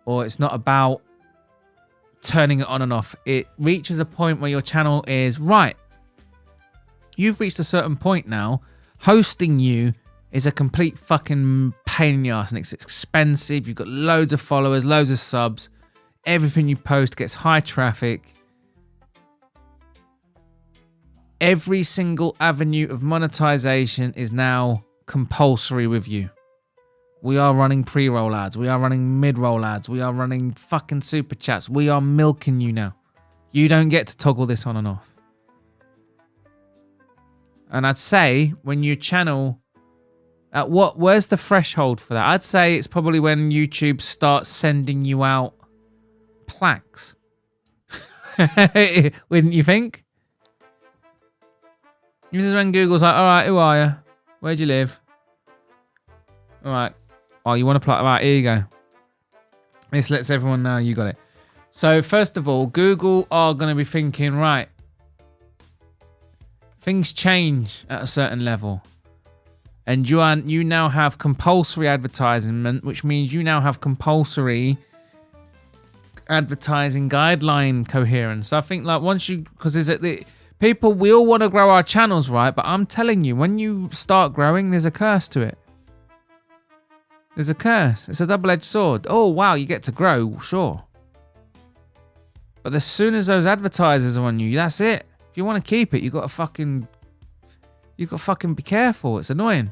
or it's not about turning it on and off. It reaches a point where your channel is, right, you've reached a certain point now. Hosting you is a complete fucking pain in the ass and it's expensive. You've got loads of followers, loads of subs. Everything you post gets high traffic. Every single avenue of monetization is now compulsory with you. We are running pre-roll ads. We are running mid-roll ads. We are running fucking super chats. We are milking you now. You don't get to toggle this on and off. And I'd say when your channel... where's the threshold for that? I'd say it's probably when YouTube starts sending you out plaques. Wouldn't you think? This is when Google's like, all right, who are you? Where do you live? All right. Oh, you want to play? All right, here you go. This lets everyone know you got it. So first of all, Google are going to be thinking, right, things change at a certain level. And you now have compulsory advertisement, which means you now have compulsory advertising guideline coherence. So I think, like, once you, because people, we all want to grow our channels, right? But I'm telling you, when you start growing, there's a curse to it. There's a curse. It's a double-edged sword. Oh, wow, you get to grow, sure. But as soon as those advertisers are on you, that's it. If you want to keep it, you got to fucking be careful. It's annoying.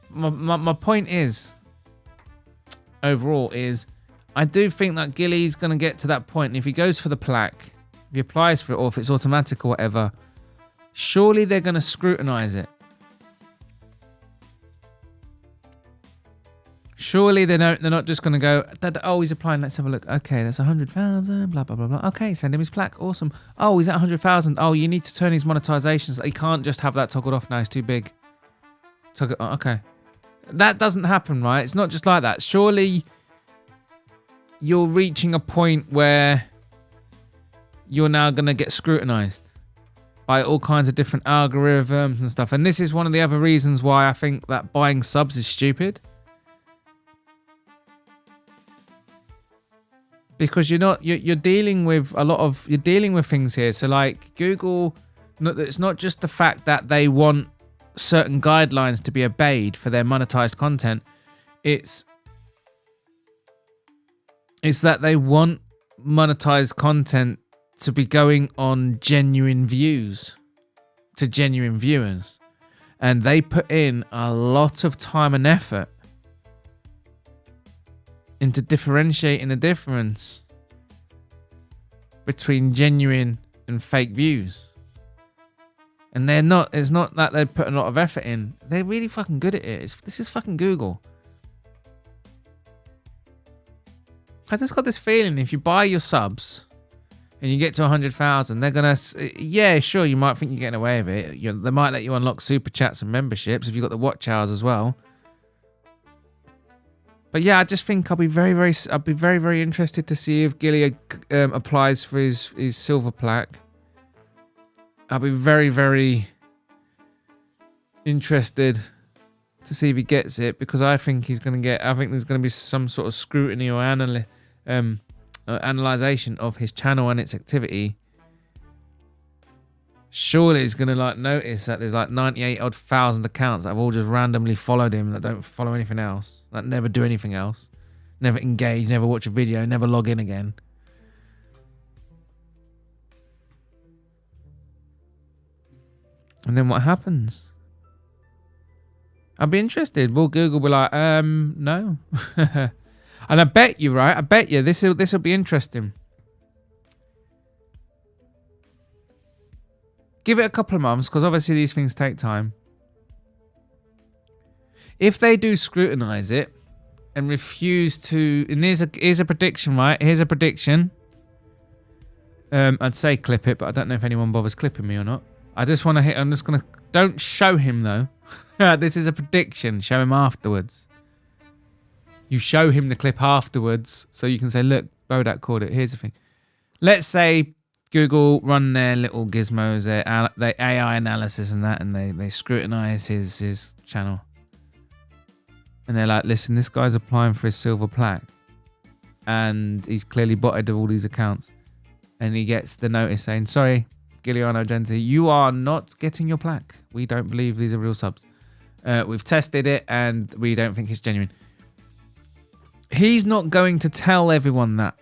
My point is, overall, is I do think that Gilly's going to get to that point. And if he goes for the plaque, if he applies for it, or if it's automatic or whatever, surely they're going to scrutinize it. Surely they're not just going to go, oh, he's applying, let's have a look. Okay, that's 100,000, blah, blah, blah, blah. Okay, send him his plaque. Awesome. Oh, he's at 100,000. Oh, you need to turn his monetizations. He can't just have that toggled off now. It's too big. Okay. That doesn't happen, right? It's not just like that. Surely you're reaching a point where you're now going to get scrutinized by all kinds of different algorithms and stuff. And this is one of the other reasons why I think that buying subs is stupid. Because you're dealing with things here. So like Google, it's not just the fact that they want certain guidelines to be obeyed for their monetized content. It's that they want monetized content to be going on genuine views to genuine viewers. And they put in a lot of time and effort into differentiating the difference between genuine and fake views. And it's not that they put a lot of effort in. They're really fucking good at it. This is fucking Google. I just got this feeling if you buy your subs and you get to 100,000, they're going to... Yeah, sure, you might think you're getting away with it. They might let you unlock super chats and memberships if you've got the watch hours as well. But yeah, I just think I'll be very, very interested to see if Gilly applies for his silver plaque. I'll be very, very interested to see if he gets it, because I think he's going to get... I think there's going to be some sort of scrutiny or analyzation of his channel and its activity. Surely he's going to like notice that there's like 98,000 accounts that have all just randomly followed him that don't follow anything else, that never do anything else, never engage, never watch a video, never log in again. And then what happens? I'd be interested. Will Google be like, no? And I bet you, right? I bet you this will be interesting. Give it a couple of months, because obviously these things take time. If they do scrutinize it and refuse to, and here's a prediction, right? Here's a prediction. I'd say clip it, but I don't know if anyone bothers clipping me or not. I just want to hit. I'm just gonna. Don't show him though. This is a prediction. Show him afterwards. You show him the clip afterwards, so you can say, "Look, Bodach called it." Here's the thing. Let's say Google run their little gizmos, their AI analysis and that, and they scrutinize his channel. And they're like, listen, this guy's applying for his silver plaque. And he's clearly botted all these accounts. And he gets the notice saying, sorry, Giuliano Genti, you are not getting your plaque. We don't believe these are real subs. We've tested it and we don't think it's genuine. He's not going to tell everyone that.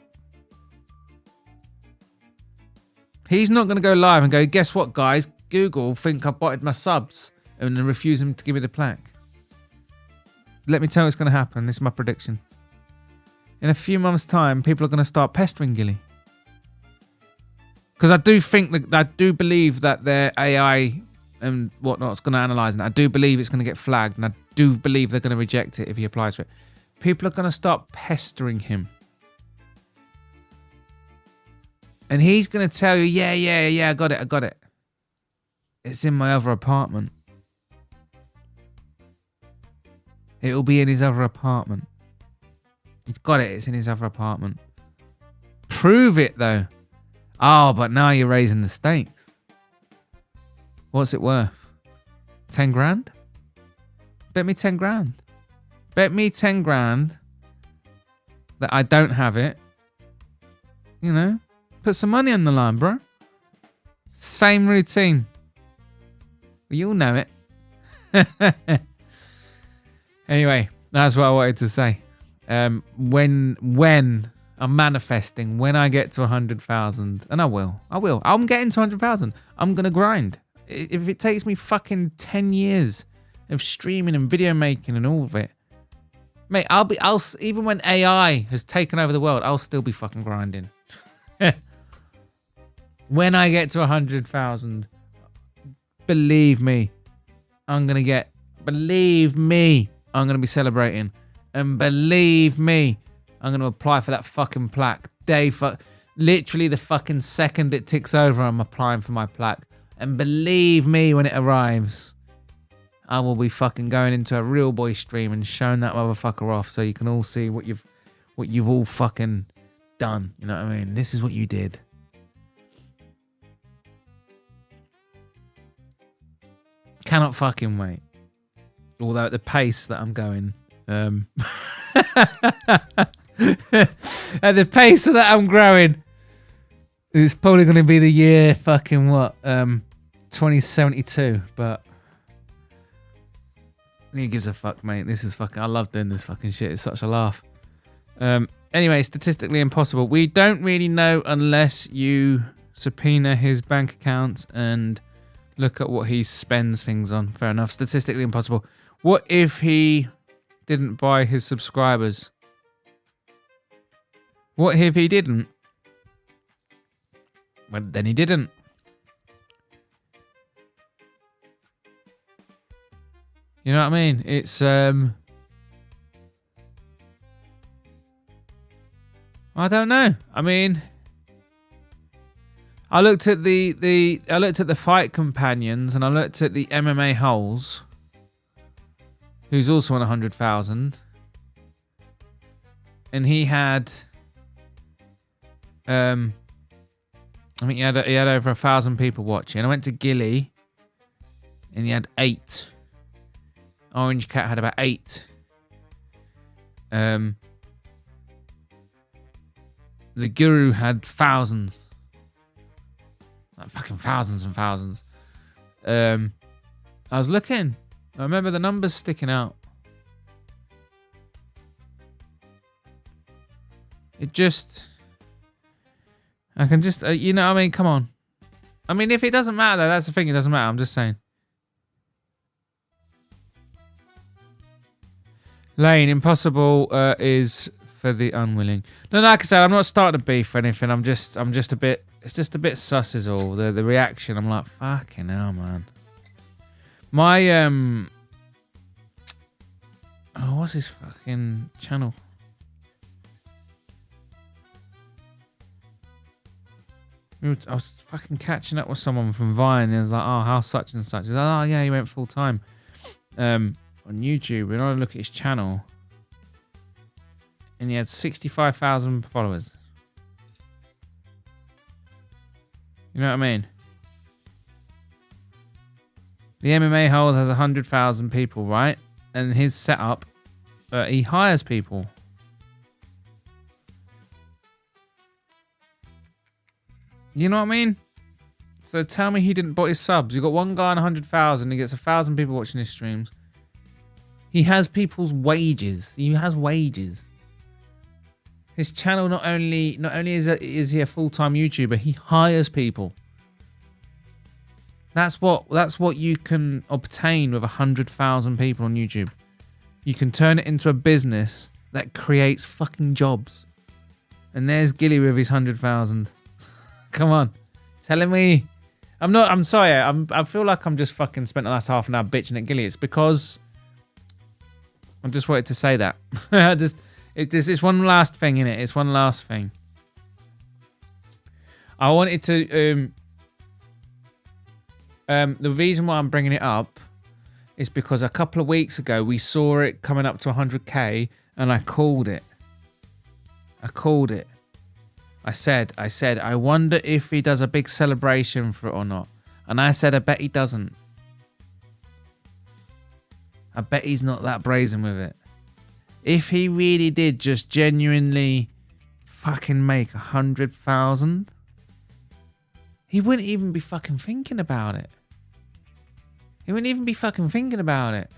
He's not going to go live and go, guess what, guys? Google think I botted my subs and then refuse him to give me the plaque. Let me tell you what's going to happen. This is my prediction. In a few months' time, people are going to start pestering Gilly. Because I do believe that their AI and whatnot is going to analyze it. I do believe it's going to get flagged. And I do believe they're going to reject it if he applies for it. People are going to start pestering him. And he's going to tell you, yeah, I got it. It's in my other apartment. It'll be in his other apartment. He's got it, it's in his other apartment. Prove it, though. Oh, but now you're raising the stakes. What's it worth? 10 grand? Bet me 10 grand. Bet me 10 grand that I don't have it. You know? Put some money on the line, bro. Same routine. We all know it. Anyway, that's what I wanted to say. When I'm manifesting, when I get to 100,000, and I will. I'm getting to 100,000. I'm going to grind. If it takes me fucking 10 years of streaming and video making and all of it, mate, I'll even when AI has taken over the world, I'll still be fucking grinding. When I get to 100,000, believe me, I'm going to be celebrating And believe me, I'm going to apply for that fucking plaque. Literally the fucking second it ticks over, I'm applying for my plaque. And believe me, when it arrives, I will be fucking going into a real boy stream and showing that motherfucker off so you can all see what you've all fucking done. You know what I mean? This is what you did. Cannot fucking wait. Although at the pace that I'm going, at the pace that I'm growing, it's probably going to be the year fucking what, 2072. But who gives a fuck, mate? This is fucking. I love doing this fucking shit. It's such a laugh. Anyway, statistically impossible. We don't really know unless you subpoena his bank accounts and look at what he spends things on. Fair enough. Statistically impossible. What if he didn't buy his subscribers? What if he didn't? Well, then he didn't. You know what I mean? It's I don't know. I mean, I looked at the fight companions and I looked at the MMA holes, who's also on 100,000, and he had I think he had over 1,000 people watching. I went to Gilly and he had 8. Orange Cat had about 8. The Guru had thousands. Like fucking thousands and thousands. I was looking. I remember the numbers sticking out. It just... I can just... you know what I mean? Come on. I mean, if it doesn't matter, though, that's the thing. It doesn't matter. I'm just saying. Lane, impossible is for the unwilling. No, like I said, I'm not starting a beef or anything. I'm just a bit. It's just a bit sus is all. The reaction. I'm like, fucking hell, man. My oh, what's his fucking channel? I was fucking catching up with someone from Vine. And it was like, oh, how such and such. Like, oh yeah, he went full time. On YouTube, and I look at his channel, and he had 65,000 followers. You know what I mean? The MMA holes has 100,000 people, right? And his setup, he hires people. You know what I mean? So tell me he didn't bought his subs. You got one guy on 100,000. He gets 1,000 people watching his streams. He has people's wages. He has wages. His channel not only is he a full-time YouTuber, he hires people. That's what you can obtain with 100,000 people on YouTube. You can turn it into a business that creates fucking jobs. And there's Gilly with his 100,000. Come on, telling me. I'm sorry. I feel like I'm just fucking spent the last half an hour bitching at Gilly. It's because I just wanted to say that. It's one last thing, innit? It's one last thing. I wanted to. The reason why I'm bringing it up is because a couple of weeks ago we saw it coming up to 100k, and I called it. I said, I wonder if he does a big celebration for it or not. And I said, I bet he doesn't. I bet he's not that brazen with it. If he really did just genuinely fucking make 100,000, he wouldn't even be fucking thinking about it. He wouldn't even be fucking thinking about it.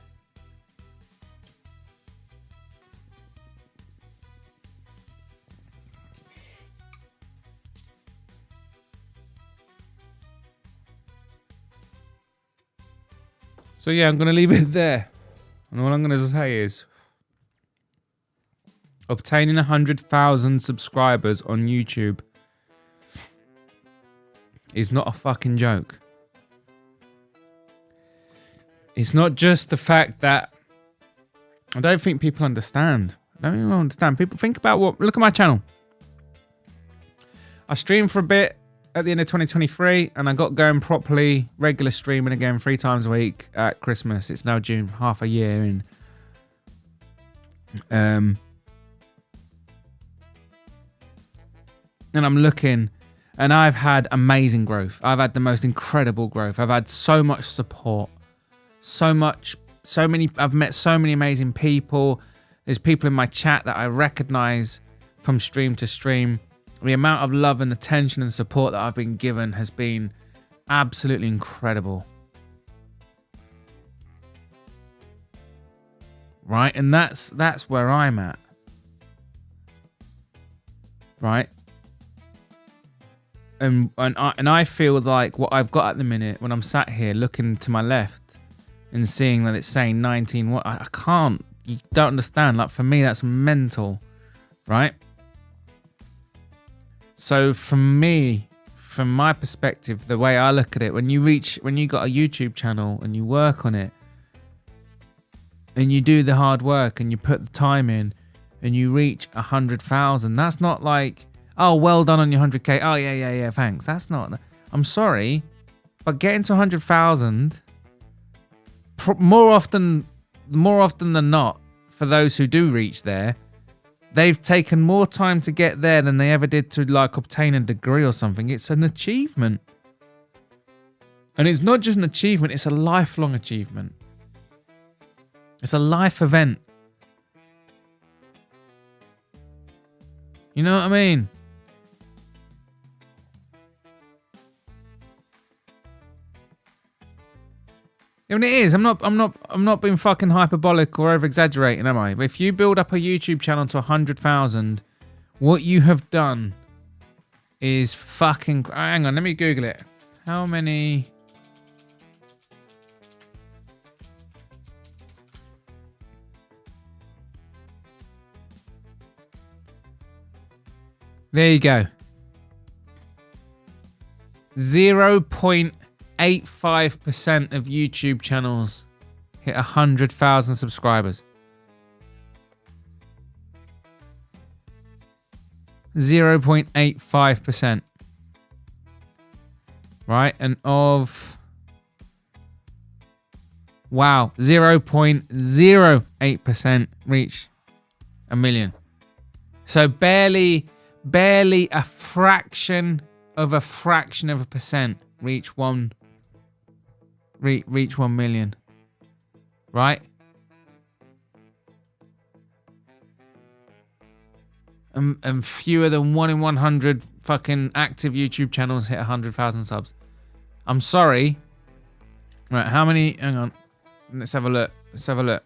So yeah, I'm going to leave it there. And all I'm going to say is obtaining 100,000 subscribers on YouTube is not a fucking joke. It's not just the fact that I don't think people understand. I don't even understand. People think about look at my channel. I streamed for a bit at the end of 2023 and I got going properly, regular streaming again 3 times a week at Christmas. It's now June, half a year in. And I'm looking, and I've had amazing growth. I've had the most incredible growth. I've had so much support, I've met so many amazing people. There's people in my chat that I recognize from stream to stream. The amount of love and attention and support that I've been given has been absolutely incredible. Right? And that's where I'm at. Right? And I feel like what I've got at the minute when I'm sat here looking to my left and seeing that it's saying 19, what I can't, you don't understand. Like for me, that's mental, right? So from my perspective, the way I look at it, when you got a YouTube channel and you work on it and you do the hard work and you put the time in and you reach 100,000, that's not like, oh, well done on your 100K. Oh, yeah, thanks. That's not... I'm sorry, but getting to 100,000, more often than not, for those who do reach there, they've taken more time to get there than they ever did to, like, obtain a degree or something. It's an achievement. And it's not just an achievement, it's a lifelong achievement. It's a life event. You know what I mean? I mean, it is. I'm not being fucking hyperbolic or over exaggerating, am I? But if you build up a YouTube channel to 100,000, what you have done is fucking. Hang on, let me Google it. How many? There you go. 0.85% of YouTube channels hit 100,000 subscribers. 0.85%. Right? And of... Wow. 0.08% reach a million. So barely a fraction of a percent reach 1 million, right? And fewer than 1 in 100 fucking active YouTube channels hit 100,000 subs. I'm sorry. Right, how many? Hang on, let's have a look. Let's have a look.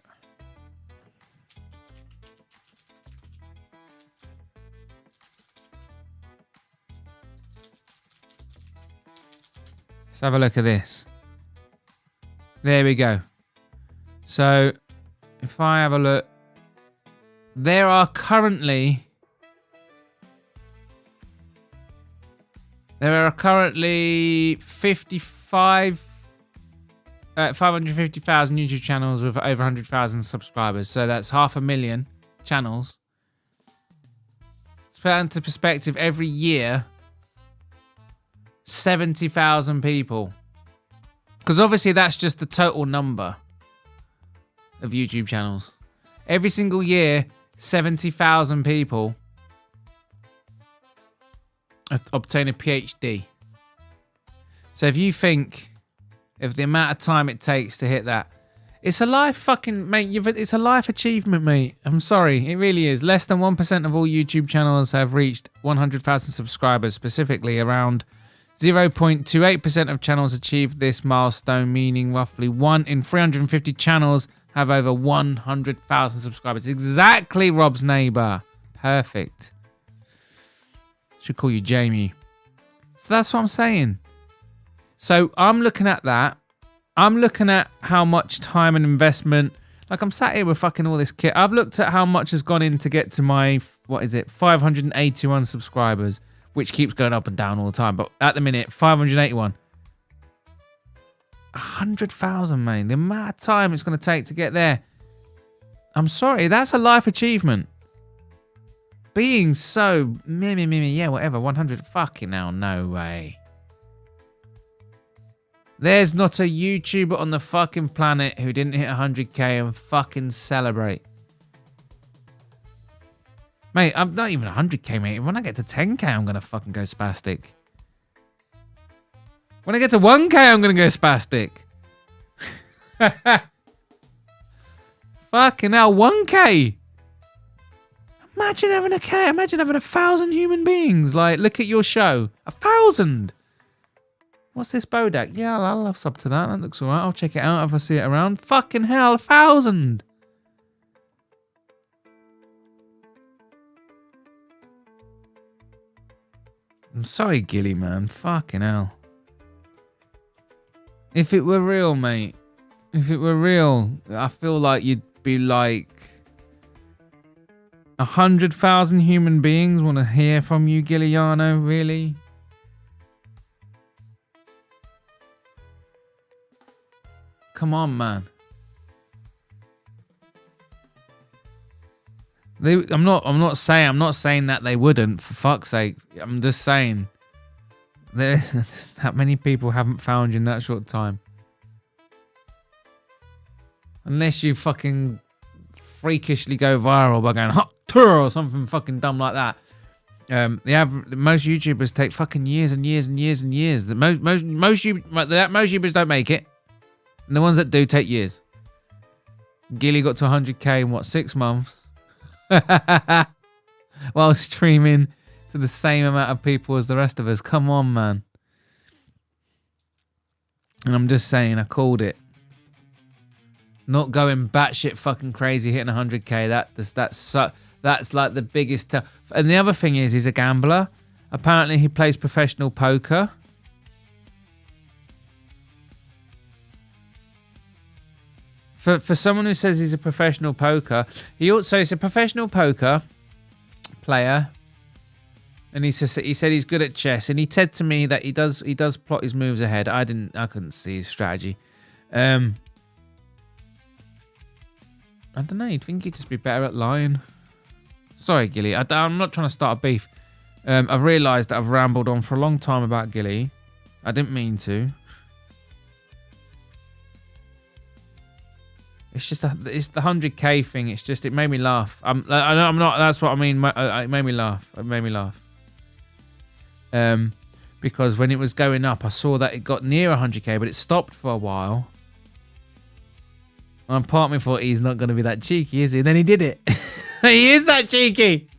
Let's have a look at this. There we go. So, if I have a look, there are currently 550,000 YouTube channels with over 100,000 subscribers. So that's 500,000 channels. To put that into perspective, every year, 70,000 people. Because obviously that's just the total number of YouTube channels. Every single year, 70,000 people obtain a PhD. So if you think of the amount of time it takes to hit that, it's a life fucking, mate, it's a life achievement, mate. I'm sorry, it really is. Less than 1% of all YouTube channels have reached 100,000 subscribers, specifically around 0.28% of channels achieve this milestone, meaning roughly 1 in 350 channels have over 100,000 subscribers. Exactly, Rob's neighbor. Perfect. Should call you Jamie. So that's what I'm saying. So I'm looking at that. I'm looking at how much time and investment. Like, I'm sat here with fucking all this kit. I've looked at how much has gone in to get to my, 581 subscribers. Which keeps going up and down all the time. But at the minute, 581. 100,000, man. The amount of time it's going to take to get there. I'm sorry, that's a life achievement. Being so yeah, whatever, 100, fucking hell, no way. There's not a YouTuber on the fucking planet who didn't hit 100k and fucking celebrate. Mate, I'm not even 100k, mate. When I get to 10k, I'm gonna fucking go spastic. When I get to 1k, I'm gonna go spastic. Fucking hell, 1k. Imagine having a K. Imagine having 1,000 human beings. Like, look at your show. 1,000. What's this Bodach? Yeah, I'll sub to that. That looks alright. I'll check it out if I see it around. Fucking hell, 1,000. I'm sorry, Gilly, man. Fucking hell. If it were real, mate. If it were real, I feel like you'd be like 100,000 human beings want to hear from you, Gilliano. Really? Come on, man. I'm not saying that they wouldn't, for fuck's sake. I'm just saying that many people haven't found you in that short time. Unless you fucking freakishly go viral by going hot tour or something fucking dumb like that. Most YouTubers take fucking years and years and years and years. Most YouTubers don't make it. And the ones that do take years. Gilly got to 100k in what, 6 months? While streaming to the same amount of people as the rest of us. Come on, man. And I'm just saying, I called it. Not going batshit fucking crazy, hitting 100k. That's like the biggest. And the other thing is, he's a gambler. Apparently, he plays professional poker. For someone who says he's a professional poker, he's a professional poker player, and he said he's good at chess. And he said to me that he does plot his moves ahead. I couldn't see his strategy. I don't know. You'd think he'd just be better at lying. Sorry, Gilly. I'm not trying to start a beef. I've realised that I've rambled on for a long time about Gilly. I didn't mean to. It's just it's the 100k thing. It's just, it made me laugh. I'm not. That's what I mean. It made me laugh. It made me laugh. Because when it was going up, I saw that it got near 100k, but it stopped for a while. And part of me thought, he's not going to be that cheeky, is he? And then he did it. He is that cheeky.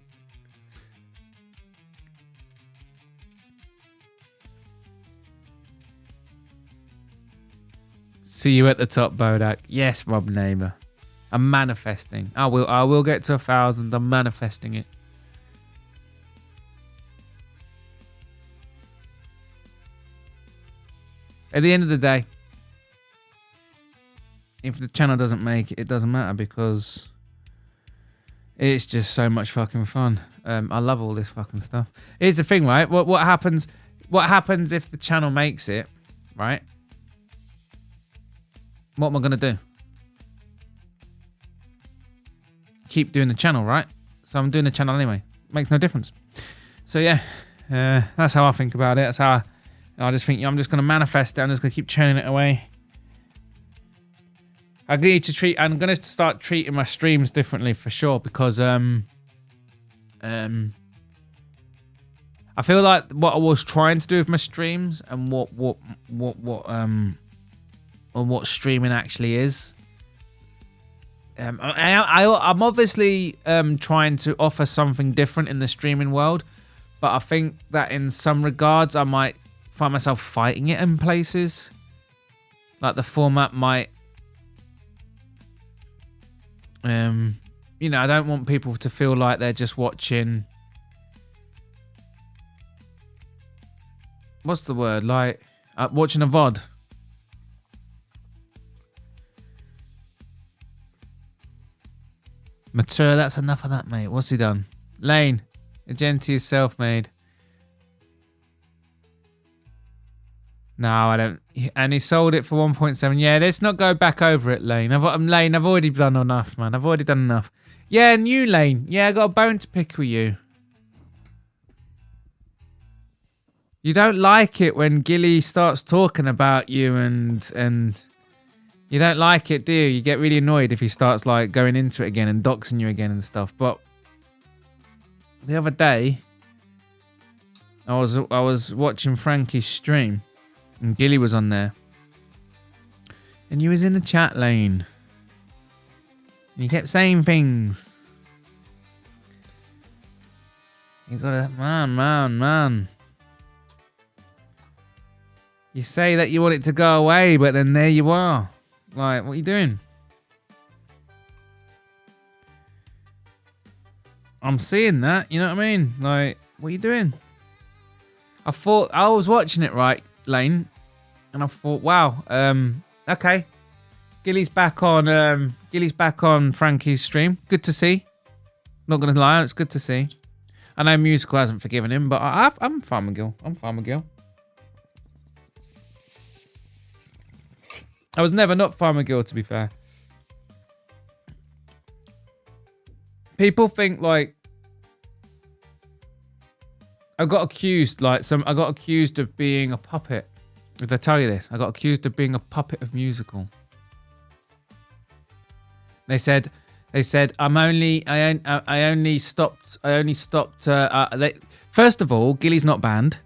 See you at the top, Bodach. Yes, Rob Neighbour. I'm manifesting. I will get to 1,000. I'm manifesting it. At the end of the day, if the channel doesn't make it, it doesn't matter, because it's just so much fucking fun. I love all this fucking stuff. Here's the thing, right? What happens if the channel makes it, right? What am I going to do? Keep doing the channel, right? So I'm doing the channel anyway. Makes no difference. So yeah, that's how I think about it. That's how I just think I'm just going to manifest it. I'm just going to keep churning it away. I'm going to start treating my streams differently for sure, because I feel like what I was trying to do with my streams and what streaming actually is. I'm obviously trying to offer something different in the streaming world, but I think that in some regards I might find myself fighting it in places. Like the format might, you know, I don't want people to feel like they're just watching. What's the word? Like watching a VOD. Mature, that's enough of that, mate. What's he done? Lane, Agenti is self-made. No, I don't. And he sold it for 1.7. Yeah, let's not go back over it, Lane. Lane, I've already done enough, man. I've already done enough. Yeah, and you, Lane. Yeah, I got a bone to pick with you. You don't like it when Gilly starts talking about you and you don't like it, do you? You get really annoyed if he starts like going into it again and doxing you again and stuff. But the other day, I was watching Frankie's stream. And Gilly was on there. And you was in the chat, Lane. And you kept saying things. You gotta... Man. You say that you want it to go away, but then there you are. Like, what are you doing? I'm seeing that, you know what I mean? Like, what are you doing? I was watching it, right, Lane, and I thought, wow, okay. Gilly's back on Frankie's stream. Good to see. Not gonna lie, it's good to see. I know Musical hasn't forgiven him, but I'm fine with Gil. I'm fine with Gil. I was never not fine with Gil, to be fair. People think like I got accused of being a puppet. Did I tell you this? I got accused of being a puppet of Musical. They said I only stopped. First of all, Gilly's not banned.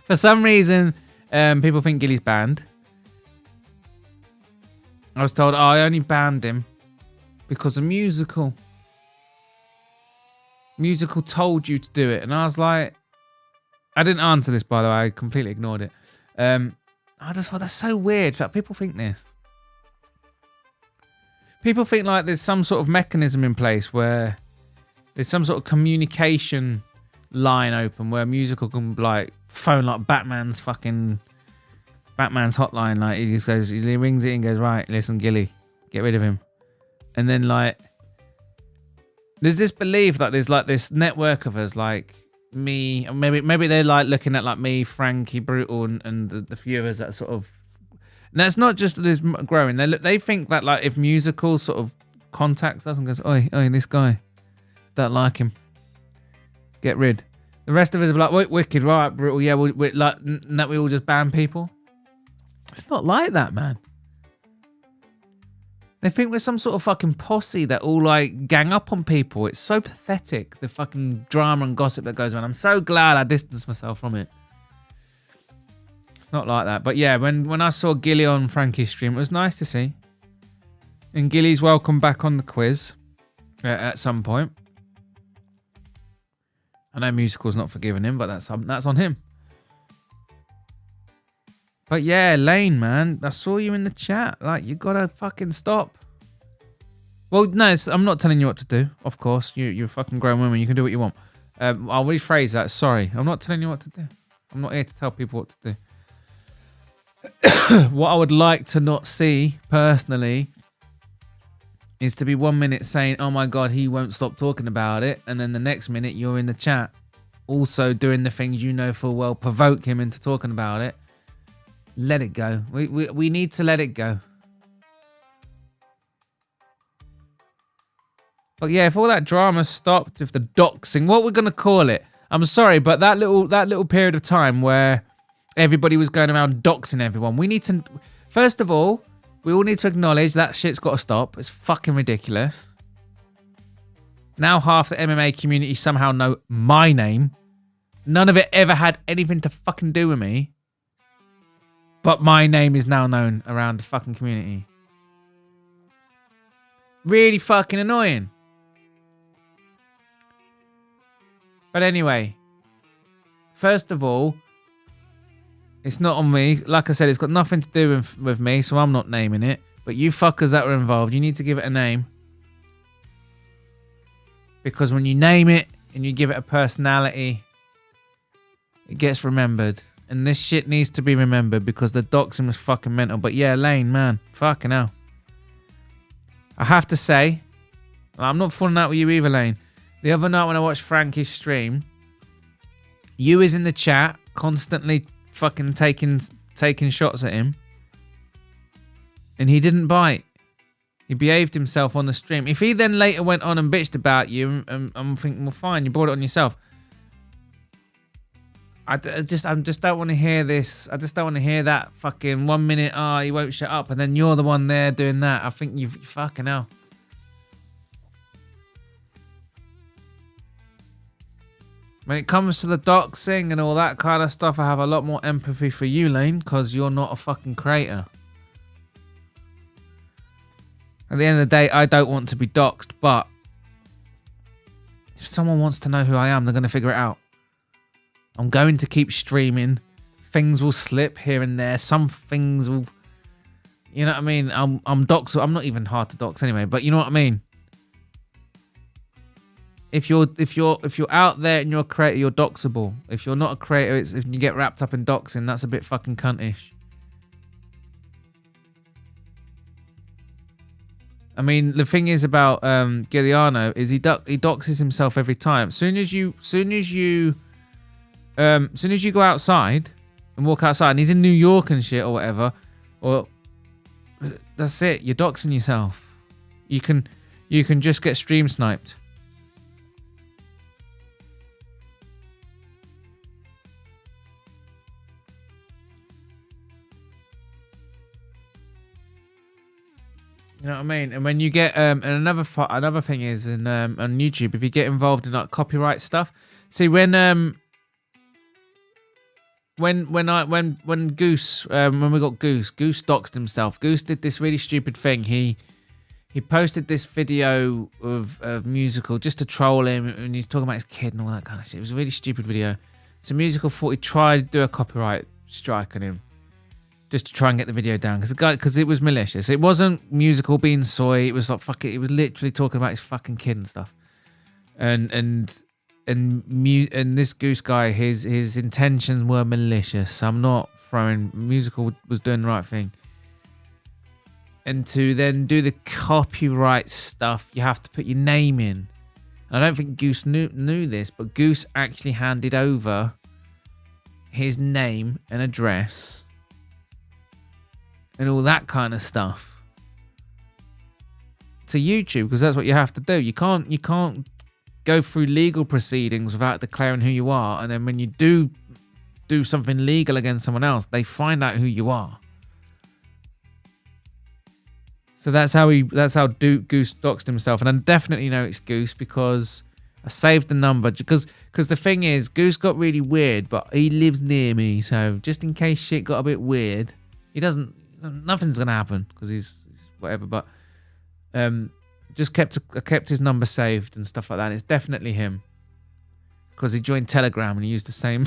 For some reason, people think Gilly's banned. I was told, I only banned him because of Musical. Musical told you to do it, and I was like, I didn't answer this, by the way. I completely ignored it. I just thought that's so weird that people think this. People think like there's some sort of mechanism in place where there's some sort of communication line open where Musical can like phone like Batman's hotline. Like he just goes, he rings it and goes, right, listen, Gilly, get rid of him. And then like there's this belief that there's like this network of us, like me, maybe they're like looking at like me, Frankie, Brutal, and the few of us that sort of. And that's not just this growing. They think that like if Musical sort of contacts us and goes, oi, this guy, don't like him, get rid. The rest of us are like, wicked, right, Brutal, yeah, we like that we all just ban people. It's not like that, man. They think we're some sort of fucking posse that all like gang up on people. It's so pathetic, the fucking drama and gossip that goes on. I'm so glad I distanced myself from it. It's not like that. But yeah, when I saw Gilly on Frankie's stream, it was nice to see. And Gilly's welcome back on the quiz at some point. I know Musical's not forgiving him, but that's on him. But yeah, Lane, man, I saw you in the chat. Like, you gotta fucking stop. Well, no, I'm not telling you what to do. Of course, you're a fucking grown woman. You can do what you want. I'll rephrase that. Sorry, I'm not telling you what to do. I'm not here to tell people what to do. What I would like to not see, personally, is to be 1 minute saying, oh my God, he won't stop talking about it. And then the next minute, you're in the chat also doing the things you know full well provoke him into talking about it. Let it go. We need to let it go. But yeah, if all that drama stopped, if the doxing, what we're gonna call it? I'm sorry, but that little period of time where everybody was going around doxing everyone, we need to. First of all, we all need to acknowledge that shit's got to stop. It's fucking ridiculous. Now half the MMA community somehow know my name. None of it ever had anything to fucking do with me. But my name is now known around the fucking community. Really fucking annoying. But anyway, first of all, it's not on me. Like I said, it's got nothing to do with me, so I'm not naming it. But you fuckers that were involved, you need to give it a name. Because when you name it and you give it a personality, it gets remembered. And this shit needs to be remembered because the doxing was fucking mental. But yeah, Lane, man, fucking hell. I have to say, I'm not falling out with you either, Lane. The other night when I watched Frankie's stream, you was in the chat constantly fucking taking shots at him, and he didn't bite. He behaved himself on the stream. If he then later went on and bitched about you, I'm thinking, well, fine, you brought it on yourself. I just don't want to hear this. I just don't want to hear that fucking 1 minute, he won't shut up, and then you're the one there doing that. I think you fucking hell. When it comes to the doxing and all that kind of stuff, I have a lot more empathy for you, Lane, because you're not a fucking creator. At the end of the day, I don't want to be doxed, but if someone wants to know who I am, they're going to figure it out. I'm going to keep streaming. Things will slip here and there. Some things will, you know what I mean? I'm doxed. I'm not even hard to dox anyway, but you know what I mean? If you're out there and you're a creator, you're doxable. If you're not a creator, it's if you get wrapped up in doxing, that's a bit fucking cuntish. I mean, the thing is about Giuliano is he doxes himself every time. Soon as you go outside and walk outside, and he's in New York and shit or whatever, or that's it. You're doxing yourself. You can just get stream sniped. You know what I mean? And when you get and another thing is on YouTube, if you get involved in like copyright stuff, see when Goose when we got Goose doxed himself. Goose did this really stupid thing. He posted this video of Musical just to troll him, and he's talking about his kid and all that kind of shit. It was a really stupid video. So Musical thought he'd try to do a copyright strike on him, just to try and get the video down, because it was malicious. It wasn't Musical being soy. It was like it was literally talking about his fucking kid and stuff. And this Goose guy, his intentions were malicious. I'm not throwing. Musical was doing the right thing. And to then do the copyright stuff, you have to put your name in. I don't think Goose knew this, but Goose actually handed over his name and address and all that kind of stuff to YouTube, because that's what you have to do. You can't go through legal proceedings without declaring who you are, and then when you do something legal against someone else, they find out who you are. So that's how Goose doxed himself, and I definitely know it's Goose because I saved the number, because the thing is, Goose got really weird, but he lives near me, so just in case shit got a bit weird, nothing's gonna happen because he's whatever, but just kept his number saved and stuff like that. And it's definitely him because he joined Telegram and he used the same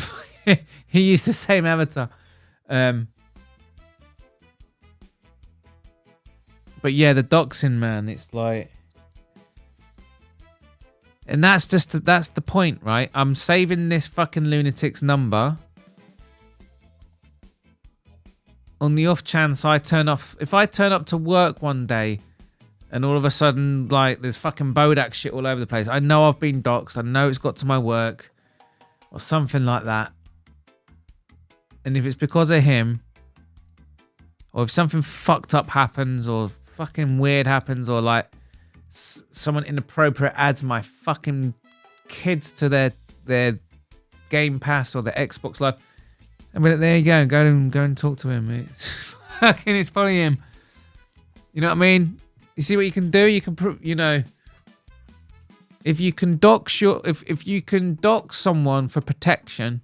avatar. But yeah, the doxing, man, it's like, and that's the point, right? I'm saving this fucking lunatic's number on the off chance if I turn up to work one day and all of a sudden, like, there's fucking Bodach shit all over the place. I know I've been doxed. I know it's got to my work or something like that. And if it's because of him, or if something fucked up happens, or fucking weird happens, or like someone inappropriate adds my fucking kids to their Game Pass or their Xbox Live, I mean, there you go. Go and talk to him. It's probably him. You know what I mean? You see what you can do? You can, if you can dox if you can dox someone for protection,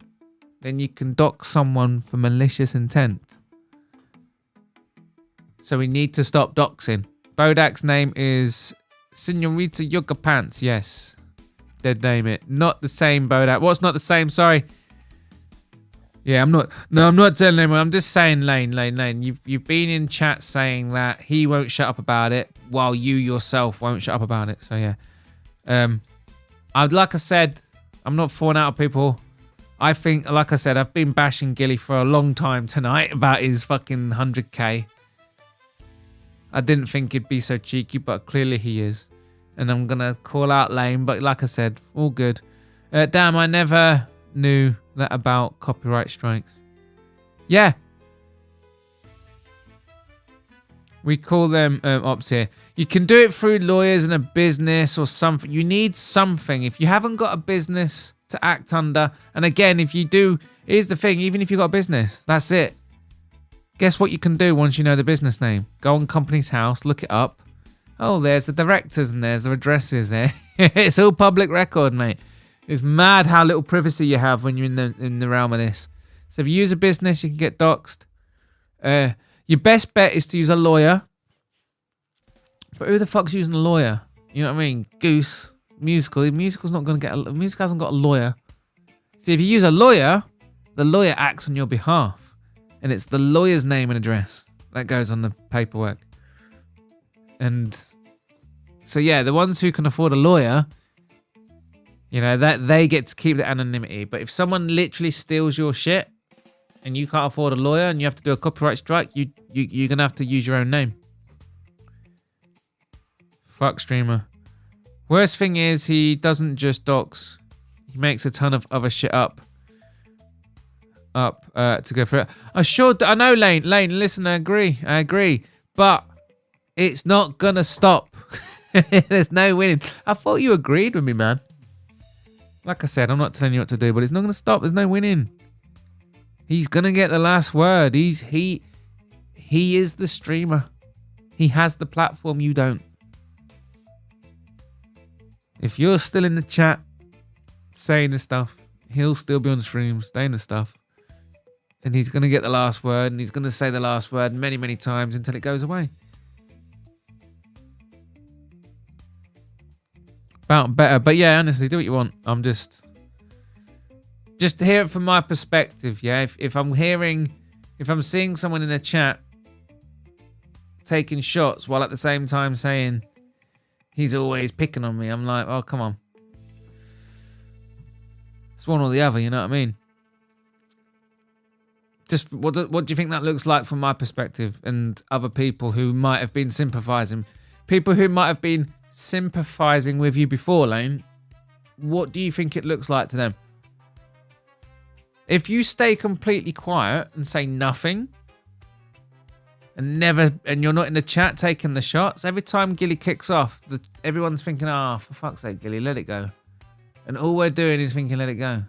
then you can dox someone for malicious intent. So we need to stop doxing. Bodach's name is Senorita Yoga Pants. Yes, dead name it. Not the same Bodach. What's not the same? Sorry. Yeah, I'm not telling anyone. I'm just saying, Lane. You've been in chat saying that he won't shut up about it, while you yourself won't shut up about it. So yeah, like I said, I'm not falling out of people. I think, like I said, I've been bashing Gilly for a long time tonight about his fucking 100k. I didn't think he'd be so cheeky, but clearly he is. And I'm gonna call out Lane, but like I said, all good. Damn, I never knew that about copyright strikes? Yeah. We call them ops here. You can do it through lawyers and a business or something. You need something. If you haven't got a business to act under, and again, if you do, here's the thing, even if you've got a business, that's it. Guess what you can do once you know the business name? Go on Company's House, look it up. Oh, there's the directors and there's the addresses there. It's all public record, mate. It's mad how little privacy you have when you're in the realm of this. So if you use a business, you can get doxxed. Your best bet is to use a lawyer. But who the fuck's using a lawyer? You know what I mean? Goose. Musical. Musical's not going to get a... Musical hasn't got a lawyer. See, if you use a lawyer, the lawyer acts on your behalf. And it's the lawyer's name and address that goes on the paperwork. And so, yeah, the ones who can afford a lawyer, you know, that they get to keep the anonymity. But if someone literally steals your shit and you can't afford a lawyer and you have to do a copyright strike, you're going to have to use your own name. Fuck streamer. Worst thing is he doesn't just dox. He makes a ton of other shit up to go for it. I know, Lane, listen, I agree. But it's not going to stop. There's no winning. I thought you agreed with me, man. Like I said, I'm not telling you what to do, but it's not going to stop. There's no winning. He's going to get the last word. He is the streamer. He has the platform, you don't. If you're still in the chat saying the stuff, he'll still be on the stream saying the stuff. And he's going to get the last word, and he's going to say the last word many, many times until it goes away. About better. But yeah, honestly, do what you want. I'm just hear it from my perspective, yeah? If I'm seeing someone in the chat taking shots while at the same time saying he's always picking on me, I'm like, oh, come on. It's one or the other, you know what I mean? Just what do you think that looks like from my perspective and other people who might have been sympathizing? People who might have been sympathizing with you before, Lane, what do you think it looks like to them? If you stay completely quiet and say nothing and you're not in the chat taking the shots, every time Gilly kicks off, everyone's thinking, oh, for fuck's sake, Gilly, let it go. And all we're doing is thinking, let it go.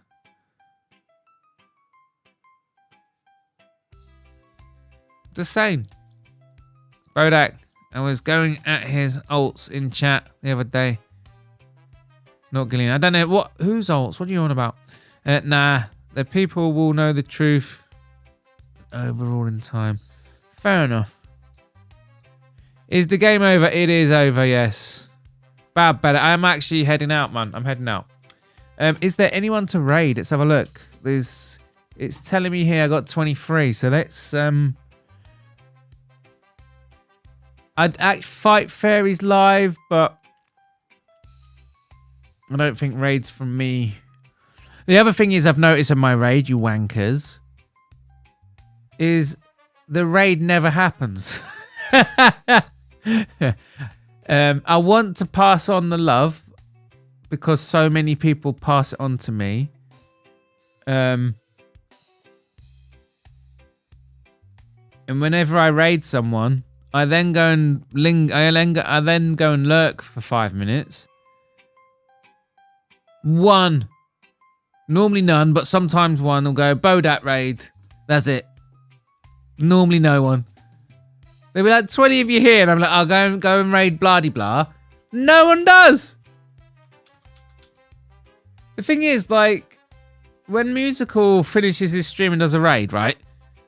Just saying. Bodach, I was going at his alts in chat the other day. Not Gillian. I don't know whose alts. What are you on about? Nah, the people will know the truth overall in time. Fair enough. Is the game over? It is over, yes. Better. I'm actually heading out, man. I'm heading out. Is there anyone to raid? Let's have a look. It's telling me here I got 23. So let's I'd fight fairies live, but I don't think raids from me. The other thing is I've noticed in my raid, you wankers, is the raid never happens. I want to pass on the love because so many people pass it on to me. And whenever I raid someone, I then go and lurk for 5 minutes. One, normally none, but sometimes one will go Bodach raid. That's it. Normally no one. There'll be like 20 of you here, and I'm like, I'll go and raid blah de blah. No one does. The thing is, like, when Musical finishes his stream and does a raid, right,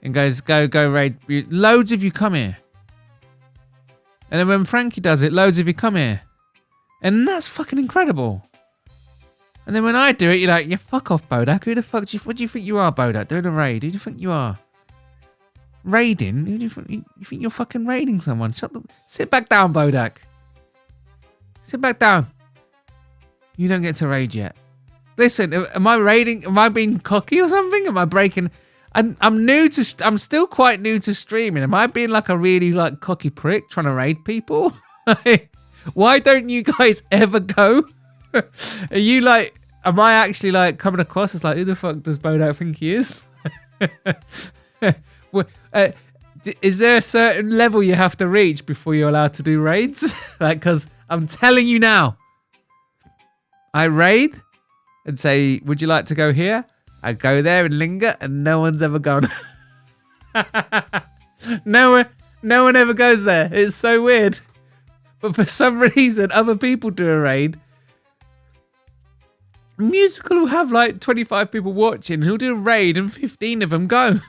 and goes go raid, loads of you come here. And then when Frankie does it, loads of you come here. And that's fucking incredible. And then when I do it, you're like, yeah, fuck off, Bodach. Who the fuck what do you think you are, Bodach? Doing a raid? Who do you think you are? Raiding? Who do you think you're fucking raiding someone? Sit back down, Bodach. Sit back down. You don't get to raid yet. Listen, am I raiding? Am I being cocky or something? Am I breaking? I'm still quite new to streaming. Am I being like a really like cocky prick trying to raid people? Why don't you guys ever go? Are you like, Am I actually like coming across as like, who the fuck does Bodach think he is? Well, is there a certain level you have to reach before you're allowed to do raids? Like, because I'm telling you now, I raid and say, would you like to go here? I go there and linger, and no one's ever gone. No one ever goes there. It's so weird. But for some reason, other people do a raid. Musical will have like 25 people watching. He'll do a raid and 15 of them go.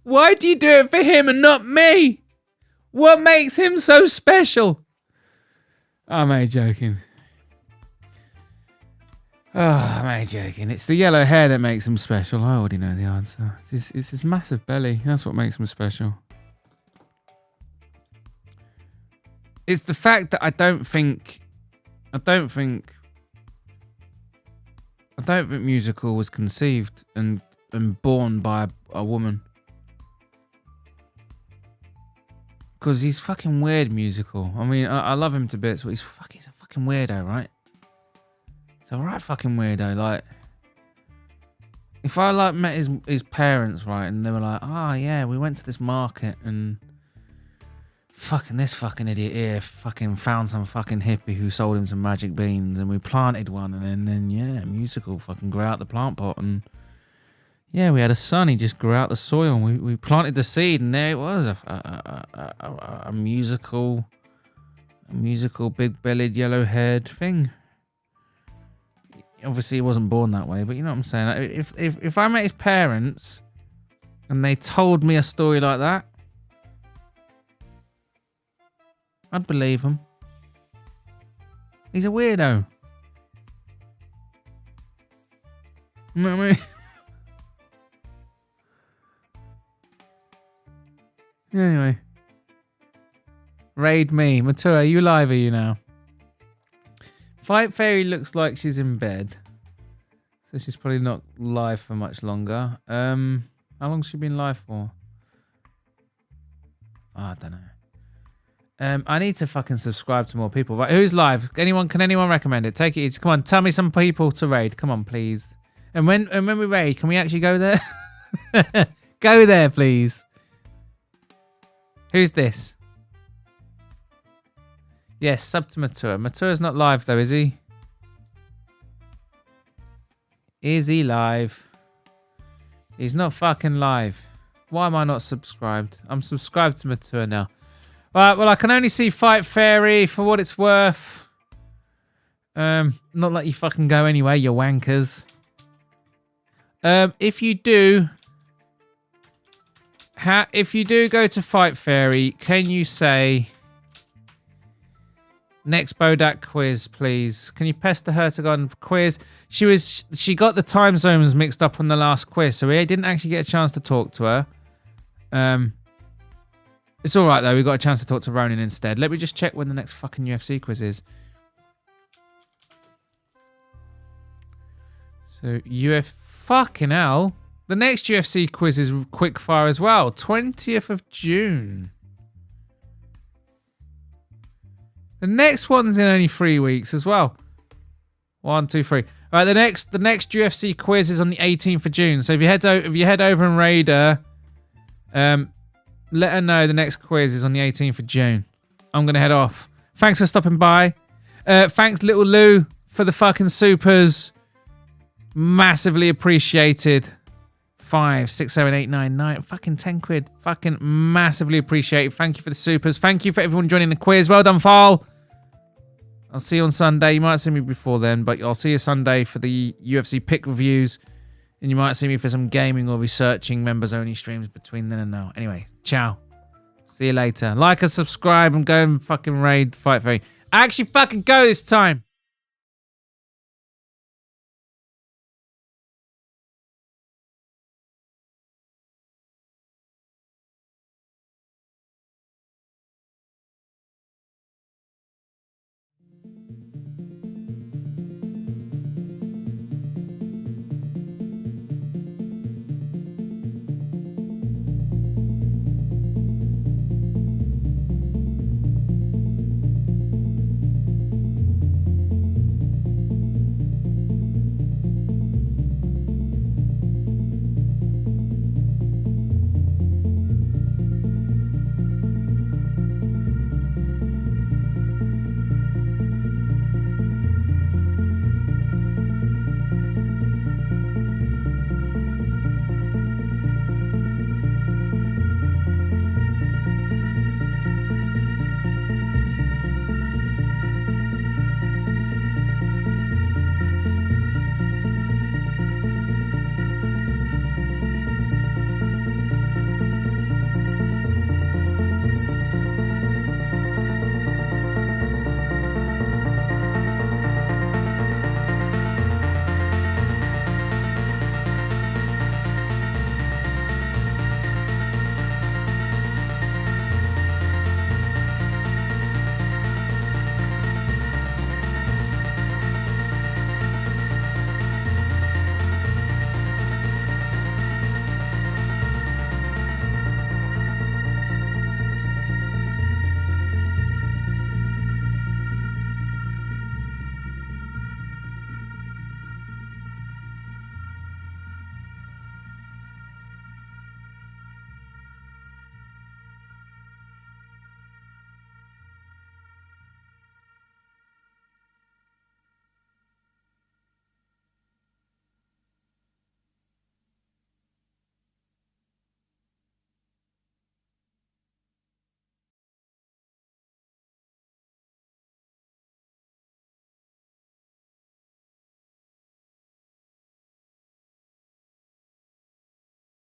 Why do you do it for him and not me? What makes him so special? I'm only joking. Oh, I'm only joking. It's the yellow hair that makes him special. I already know the answer. It's his massive belly. That's what makes him special. It's the fact that I don't think Musical was conceived and born by a woman. Because he's fucking weird, Musical. I mean, I love him to bits, but he's a fucking weirdo, right? He's a right fucking weirdo. Like, if I like met his parents, right, and they were like, oh yeah, we went to this market and fucking this fucking idiot here fucking found some fucking hippie who sold him some magic beans and we planted one and then yeah, Musical fucking grew out the plant pot and yeah, we had a son, he just grew out the soil and we planted the seed and there it was, a musical big-bellied, yellow-haired thing. Obviously, he wasn't born that way, but you know what I'm saying? If I met his parents and they told me a story like that, I'd believe him. He's a weirdo. You know what I mean? Anyway. Raid me. Matura, are you live, are you now? Fight Fairy looks like she's in bed. So she's probably not live for much longer. How long's she been live for? Oh, I don't know. I need to fucking subscribe to more people. Right, who's live? Can anyone recommend it? Take it easy. Come on, tell me some people to raid. Come on, please. And when we raid, can we actually go there? Go there, please. Who's this? Yes, sub to Matura. Matura's not live though, is he? Is he live? He's not fucking live. Why am I not subscribed? I'm subscribed to Matura now. Alright, well I can only see Fight Fairy for what it's worth. Not let you fucking go anyway, you wankers. If you do go to Fight Fairy, can you say next Bodach quiz, please? Can you pester her to go on quiz? She got the time zones mixed up on the last quiz, so we didn't actually get a chance to talk to her. It's all right though. We got a chance to talk to Ronan instead. Let me just check when the next fucking UFC quiz is. So fucking hell. The next UFC quiz is quickfire as well. 20th of June. The next one's in only 3 weeks as well. 1, 2, 3. All right, the next UFC quiz is on the 18th of June. So if you head over and raid her, let her know the next quiz is on the 18th of June. I'm gonna head off. Thanks for stopping by. Thanks, Little Lou, for the fucking supers. Massively appreciated. 5, 6, 7, 8, 9, 9. Fucking 10 quid. Fucking massively appreciated. Thank you for the supers. Thank you for everyone joining the quiz. Well done, Fall. I'll see you on Sunday. You might see me before then, but I'll see you Sunday for the UFC pick reviews. And you might see me for some gaming or researching members-only streams between then and now. Anyway, ciao. See you later. Like and subscribe and go and fucking raid Fight Fairy. Actually fucking go this time.